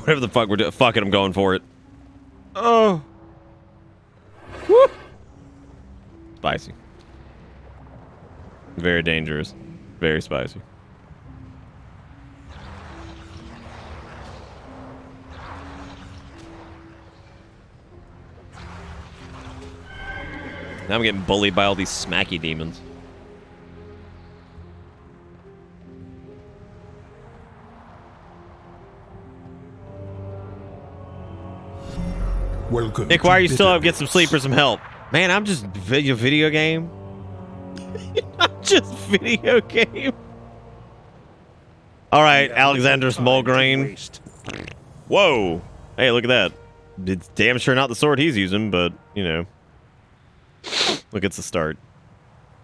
S1: Whatever the fuck we're doing. Fuck it, I'm going for it. Oh. Woo. Spicy. Very dangerous. Very spicy. Now I'm getting bullied by all these smacky demons.
S2: Welcome.
S1: Nick, why are you still up? Get some sleep or some help. Man, I'm just video game. I'm just video game. All right, Alexander Smallgrain. Whoa. Hey, look at that. It's damn sure not the sword he's using, but, you know. Look, it's the start.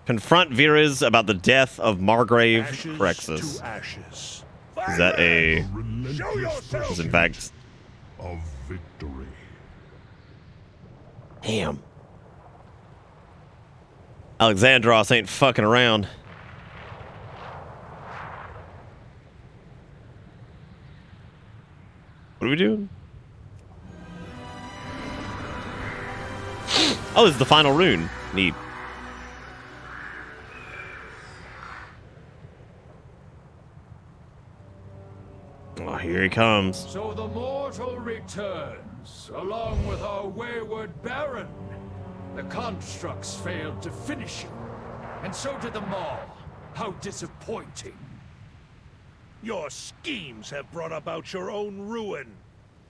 S1: Confront Viras about the death of Margrave Crexus. Is that a... Is in fact...
S2: Of victory.
S1: Damn. Alexandros ain't fucking around. What are we doing? Oh, this is the final rune. Neat. Oh, here he comes.
S21: So the mortal returns, along with our wayward baron. The constructs failed to finish him. And so did the Maw. How disappointing.
S2: Your schemes have brought about your own ruin.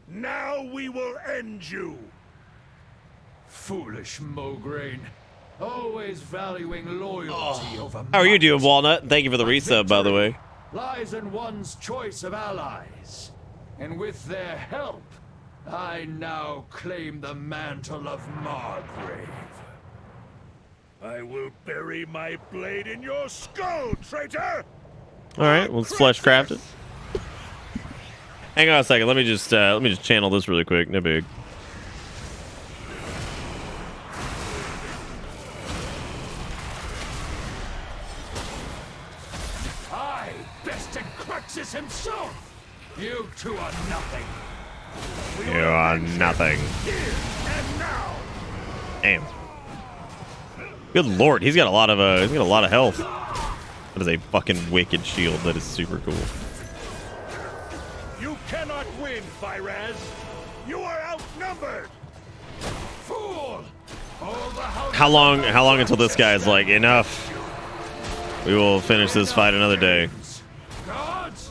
S2: Now we will end you.
S21: Foolish Mograine. Always valuing loyalty over
S1: How are you doing, Walnut? Thank you for the resub, by the way.
S21: lies in one's choice of allies. And with their help, I now claim the mantle of Margrave.
S2: I will bury my blade in your skull, traitor!
S1: Alright, let's flesh craft it. Hang on a second, let me just channel this really quick, no big.
S21: I bested Crixus himself! You two are nothing.
S1: You are nothing. Damn. Good lord, he's got a lot of health. That is a fucking wicked shield. That is super cool.
S2: You cannot win, Firaz. You are outnumbered.
S21: Fool!
S1: How long until this guy is like, enough? We will finish this fight another day.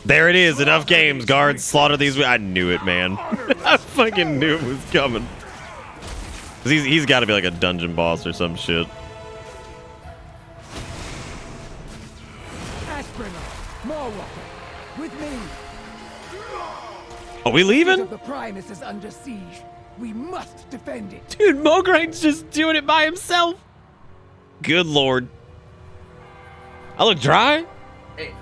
S1: There it is, enough games, guards. Slaughter these. I knew it, man. I fucking knew it was coming. He's got to be like a dungeon boss or some shit.
S4: With me.
S1: Are we leaving?
S4: The Primus is under siege. We must defend it.
S1: Dude, Mograine's just doing it by himself. Good lord. I look dry.
S15: Hey.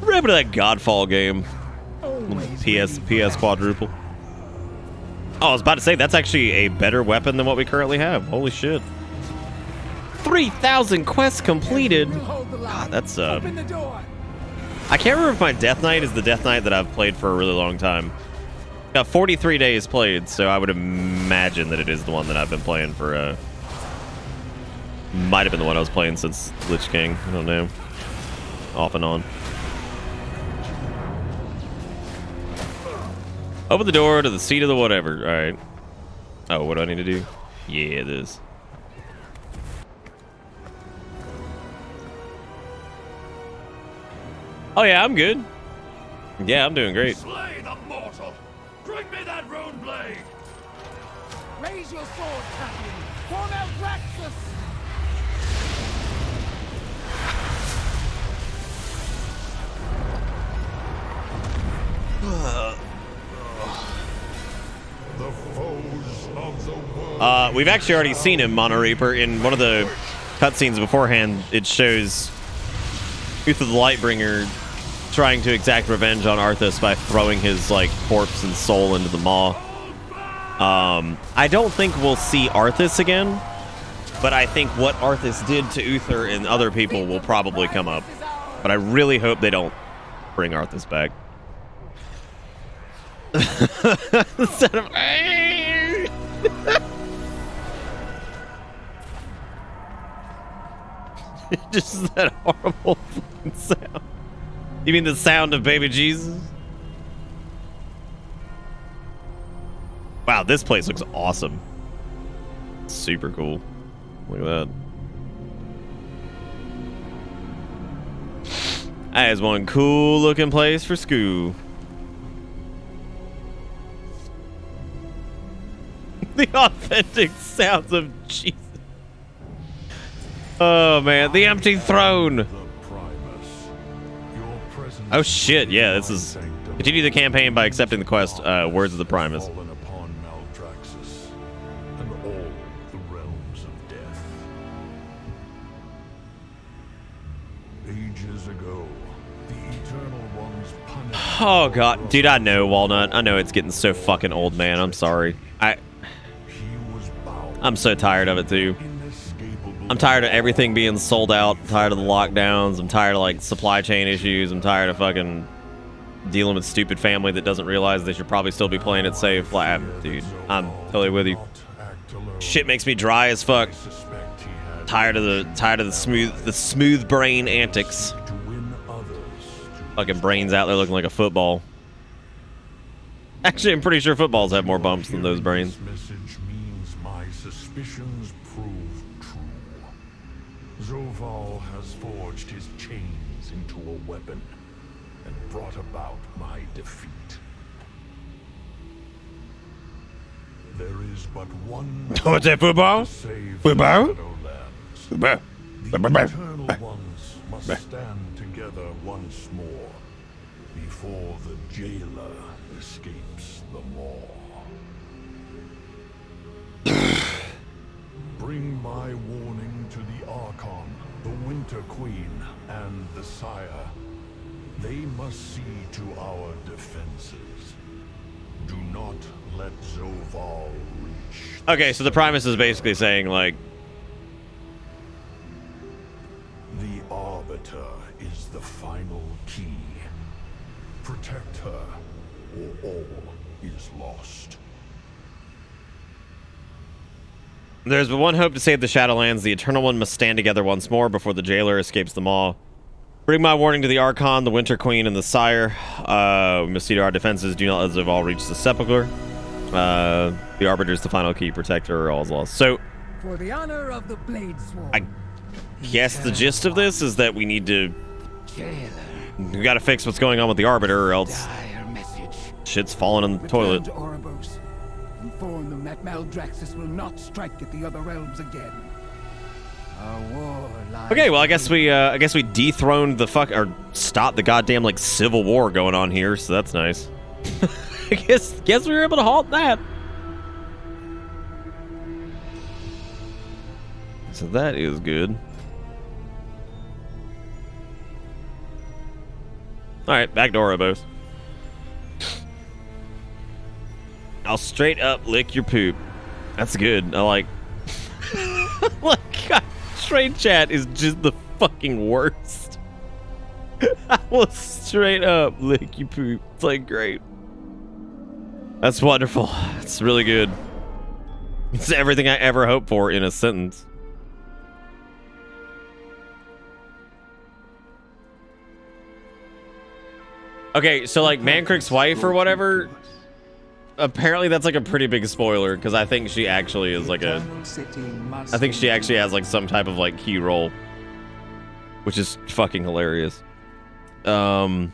S1: What happened to that Godfall game? PS quadruple. Oh, I was about to say, that's actually a better weapon than what we currently have. Holy shit. 3,000 quests completed. God, that's, I can't remember if my Death Knight is the Death Knight that I've played for a really long time. Got 43 days played, so I would imagine that it is the one that I've been playing for, might have been the one I was playing since Lich King. I don't know. Off and on. Open the door to the seat of the whatever. Alright. Oh, what do I need to do? Yeah, this. Oh yeah, I'm good. Yeah, I'm doing great.
S21: Slay the mortal! Bring me that rune blade!
S4: Raise your sword, Captain. Form out Raxus.
S1: We've actually already seen him, Mono Reaper. In one of the cutscenes beforehand, it shows Uther the Lightbringer trying to exact revenge on Arthas by throwing his like corpse and soul into the maw. I don't think we'll see Arthas again, but I think what Arthas did to Uther and other people will probably come up. But I really hope they don't bring Arthas back. Instead of just that horrible fucking sound. You mean the sound of baby Jesus? Wow, this place looks awesome. Super cool. Look at that. That is one cool looking place for school. The authentic sounds of Jesus. Oh man, the empty throne. Oh shit, yeah, this is... Continue the campaign by accepting the quest, Words of the Primus. Oh god, dude, I know, Walnut. I know it's getting so fucking old, man. I'm sorry. I'm so tired of it too. I'm tired of everything being sold out. I'm tired of the lockdowns. I'm tired of like supply chain issues. I'm tired of fucking dealing with stupid family that doesn't realize they should probably still be playing it safe. Like, dude, I'm totally with you. Shit makes me dry as fuck. Tired of the smooth brain antics. Fucking brains out there looking like a football. Actually, I'm pretty sure footballs have more bumps than those brains.
S2: This message means my suspicions prove true. Zoval has forged his chains into a weapon and brought about my defeat. There is but one
S1: What's that, football? Football?
S2: The Eternal Ones must stand together once more before the jailer escapes the maw. Bring my warning to the Archon, the Winter Queen, and the Sire. They must see to our defenses. Do not let Zoval reach.
S1: Okay, so the Primus is basically saying, like,
S2: the Arbiter is the final key. Protect her, or all is lost.
S1: there's but one hope to save the Shadowlands. The Eternal One must stand together once more before the jailer escapes them all. Bring my warning to the Archon, the Winter Queen, and the Sire. We must see to our defenses. Do not let Zoval reach the Sepulchre. The Arbiter is the final key. Protect her, or all is lost. So,
S4: For the honor of the Blade Sworn.
S1: I guess the gist of this is that we need to... We gotta fix what's going on with the Arbiter, or else shit's falling in the toilet.
S4: To Ouroboros. Inform them that Maldraxxus will not strike at the other realms again. Our war lies.
S1: Okay, well, I guess we dethroned the or stopped the goddamn like civil war going on here, so that's nice. I guess we were able to halt that. So that is good. All right, back to Ouroboros. I'll straight up lick your poop. That's good. I like. God, straight chat is just the fucking worst. I will straight up lick your poop. It's like great. That's wonderful. It's really good. It's everything I ever hoped for in a sentence. Okay, so like Mancrick's wife or whatever, apparently that's like a pretty big spoiler because I think she actually is like I think she actually has like some type of like key role, which is fucking hilarious. Yeah,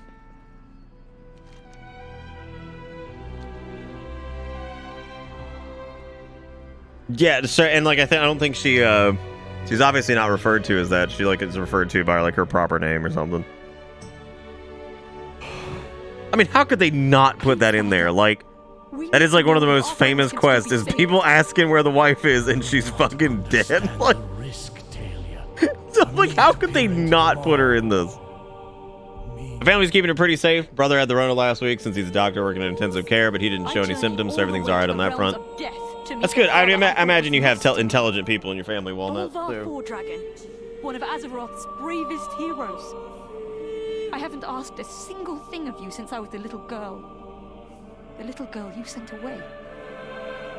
S1: so and like I don't think she's obviously not referred to as that. She like is referred to by like her proper name or something. I mean, how could they not put that in there? Like, that is like one of the most famous quests is people asking where the wife is and she's fucking dead. Like, so like, how could they not put her in this? The family's keeping her pretty safe. Brother had the Rona last week since he's a doctor working in intensive care, but he didn't show any symptoms, so everything's alright on that front. That's good. I imagine you have intelligent people in your family, Walnut.
S7: Dragon, one of Azeroth's bravest heroes. I haven't asked a single thing of you since I was a little girl. The little girl you sent away.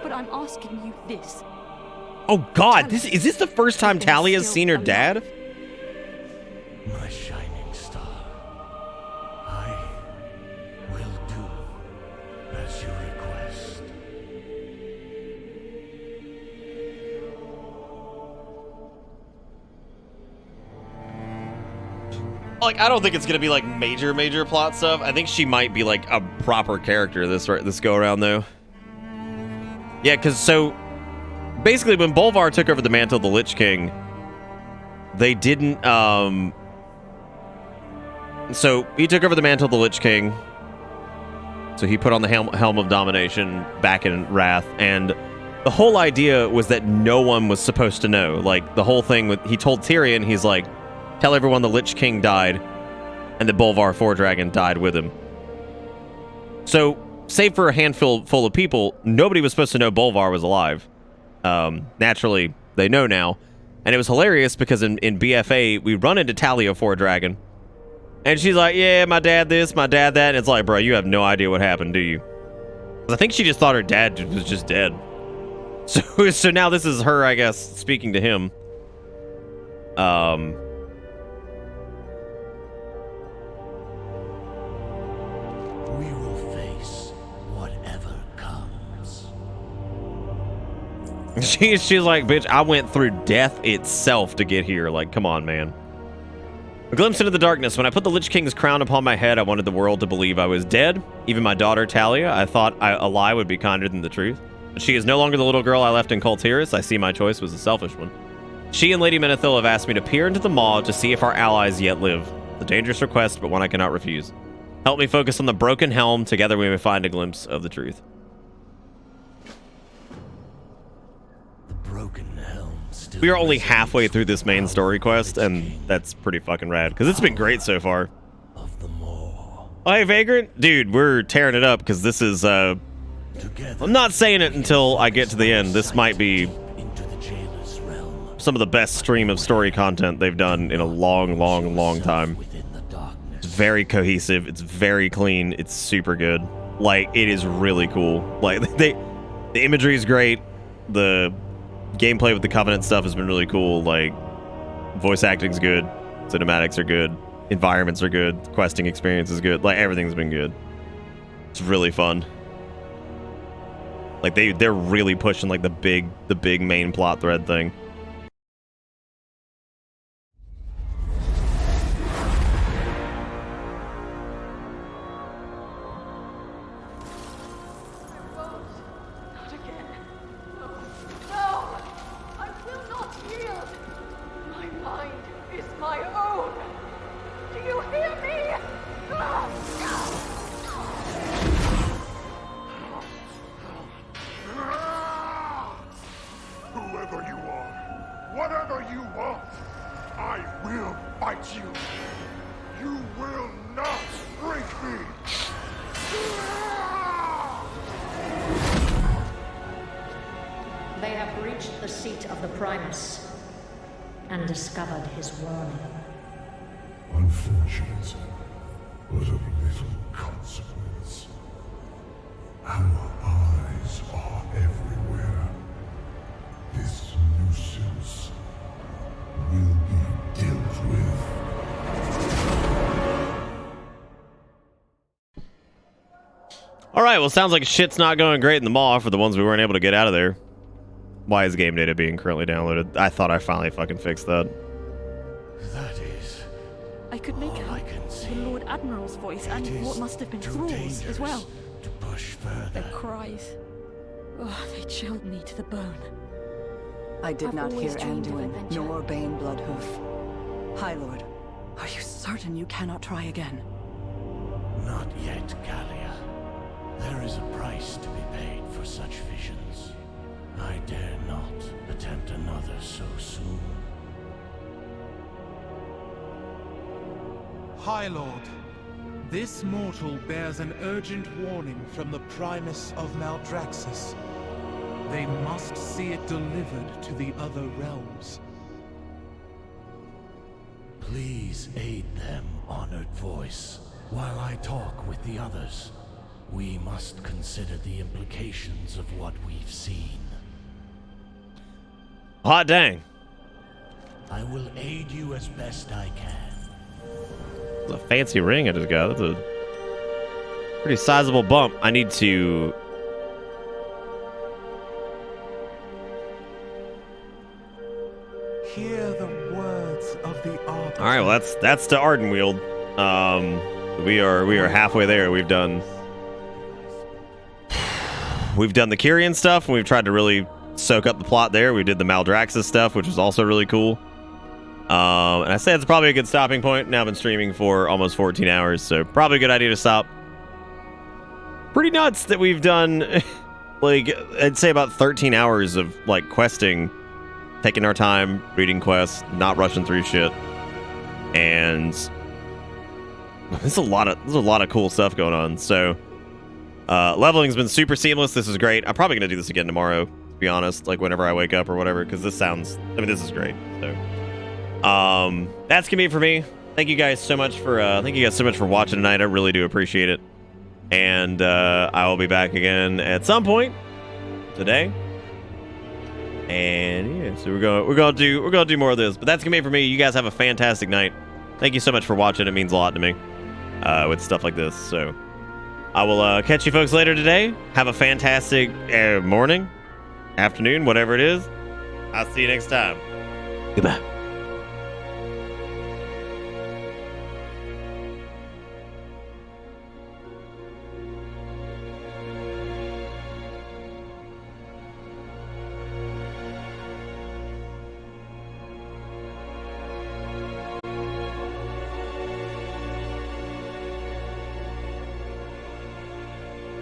S7: But I'm asking you this.
S1: Oh God, is this the first time Talia's seen her dad?
S2: My shining star. I will do as you request.
S1: Like, I don't think it's gonna be like major plot stuff. I think she might be like a proper character this go around though. Yeah, because so basically when Bolvar took over the mantle of the Lich King, they didn't so he took over the mantle of the Lich King. So he put on the helm of domination back in Wrath, and the whole idea was that no one was supposed to know. Like the whole thing with he told Tyrion, he's like, tell everyone the Lich King died, and the Bolvar Fordragon died with him. So, save for a handful full of people, nobody was supposed to know Bolvar was alive. Naturally, they know now. And it was hilarious because in BFA, we run into Talia Fordragon. And she's like, yeah, my dad this, my dad that. And it's like, bro, you have no idea what happened, do you? I think she just thought her dad was just dead. So now this is her, I guess, speaking to him.
S3: We will face whatever comes.
S1: She's like, bitch, I went through death itself to get here. Like, come on, man. A glimpse into the darkness. When I put the Lich King's crown upon my head, I wanted the world to believe I was dead. Even my daughter, Talia, I thought a lie would be kinder than the truth. But she is no longer the little girl I left in Kul Tiras. I see my choice was a selfish one. She and Lady Menethil have asked me to peer into the maw to see if our allies yet live. It's a dangerous request, but one I cannot refuse. Help me focus on the broken helm. Together we may find a glimpse of the truth.
S3: The broken helm still
S1: We are only halfway through this main story quest, and that's pretty fucking rad, because it's been great so far. Oh, hey, Vagrant? Dude, we're tearing it up, because this is, I'm not saying it until I get to the end. This might be some of the best stream of story content they've done in a long, long, long time. It's very cohesive. It's very clean. It's super good. Like, it is really cool. Like, the imagery is great. The gameplay with the Covenant stuff has been really cool. Like, voice acting's good. Cinematics are good. Environments are good. Questing experience is good. Like, everything's been good. It's really fun. Like, they're really pushing, like, the big main plot thread thing.
S2: Whoever you are, whatever you want, I will fight you. You will not break me.
S13: They have reached the seat of the Primus and discovered his warning.
S2: Unfortunate, but of little consequence. Our eyes are everywhere. This nuisance will be dealt with.
S1: All right, well, sounds like shit's not going great in the maw for the ones we weren't able to get out of there. Why is game data being currently downloaded? I thought I finally fucking fixed that.
S13: That is.
S7: I could make out the Lord Admiral's voice and what must have been Thrall's as well.
S3: To push further.
S7: Their cries. Oh, they chilled me to the bone.
S22: I did
S7: I've
S22: not hear
S7: always dreamed of
S22: Anduin,
S7: adventure.
S22: nor Bane Bloodhoof. High Lord, are you certain you cannot try again?
S3: Not yet, Gallia. There is a price to be paid for such visions. I dare not attempt another so soon.
S23: High Lord, this mortal bears an urgent warning from the Primus of Maldraxxus. They must see it delivered to the other realms.
S3: Please aid them, honored voice. While I talk with the others, we must consider the implications of what we've seen.
S1: Hot dang.
S3: I will aid you as best I can.
S1: It's a fancy ring I just got. That's a pretty sizable bump. I need to...
S23: Hear the words of the Arbiter.
S1: All right, well, that's to Ardenweald. We are halfway there. We've done the Kyrian stuff, and we've tried to really soak up the plot there. We did the Maldraxxus stuff, which was also really cool. And I say it's probably a good stopping point. Now I've been streaming for almost 14 hours, so probably a good idea to stop. Pretty nuts that we've done, like, I'd say about 13 hours of, like, questing, taking our time, reading quests, not rushing through shit. And there's a lot of cool stuff going on. So leveling's been super seamless. This is great. I'm probably gonna do this again tomorrow, to be honest, like whenever I wake up or whatever, because this is great. So that's gonna be it for me. Thank you guys so much for watching tonight. I really do appreciate it. And I will be back again at some point today And yeah, so we're gonna do more of this. But that's gonna be it for me. You guys have a fantastic night. Thank you so much for watching. It means a lot to me with stuff like this. So I will catch you folks later today. Have a fantastic morning, afternoon, whatever it is. I'll see you next time. Goodbye.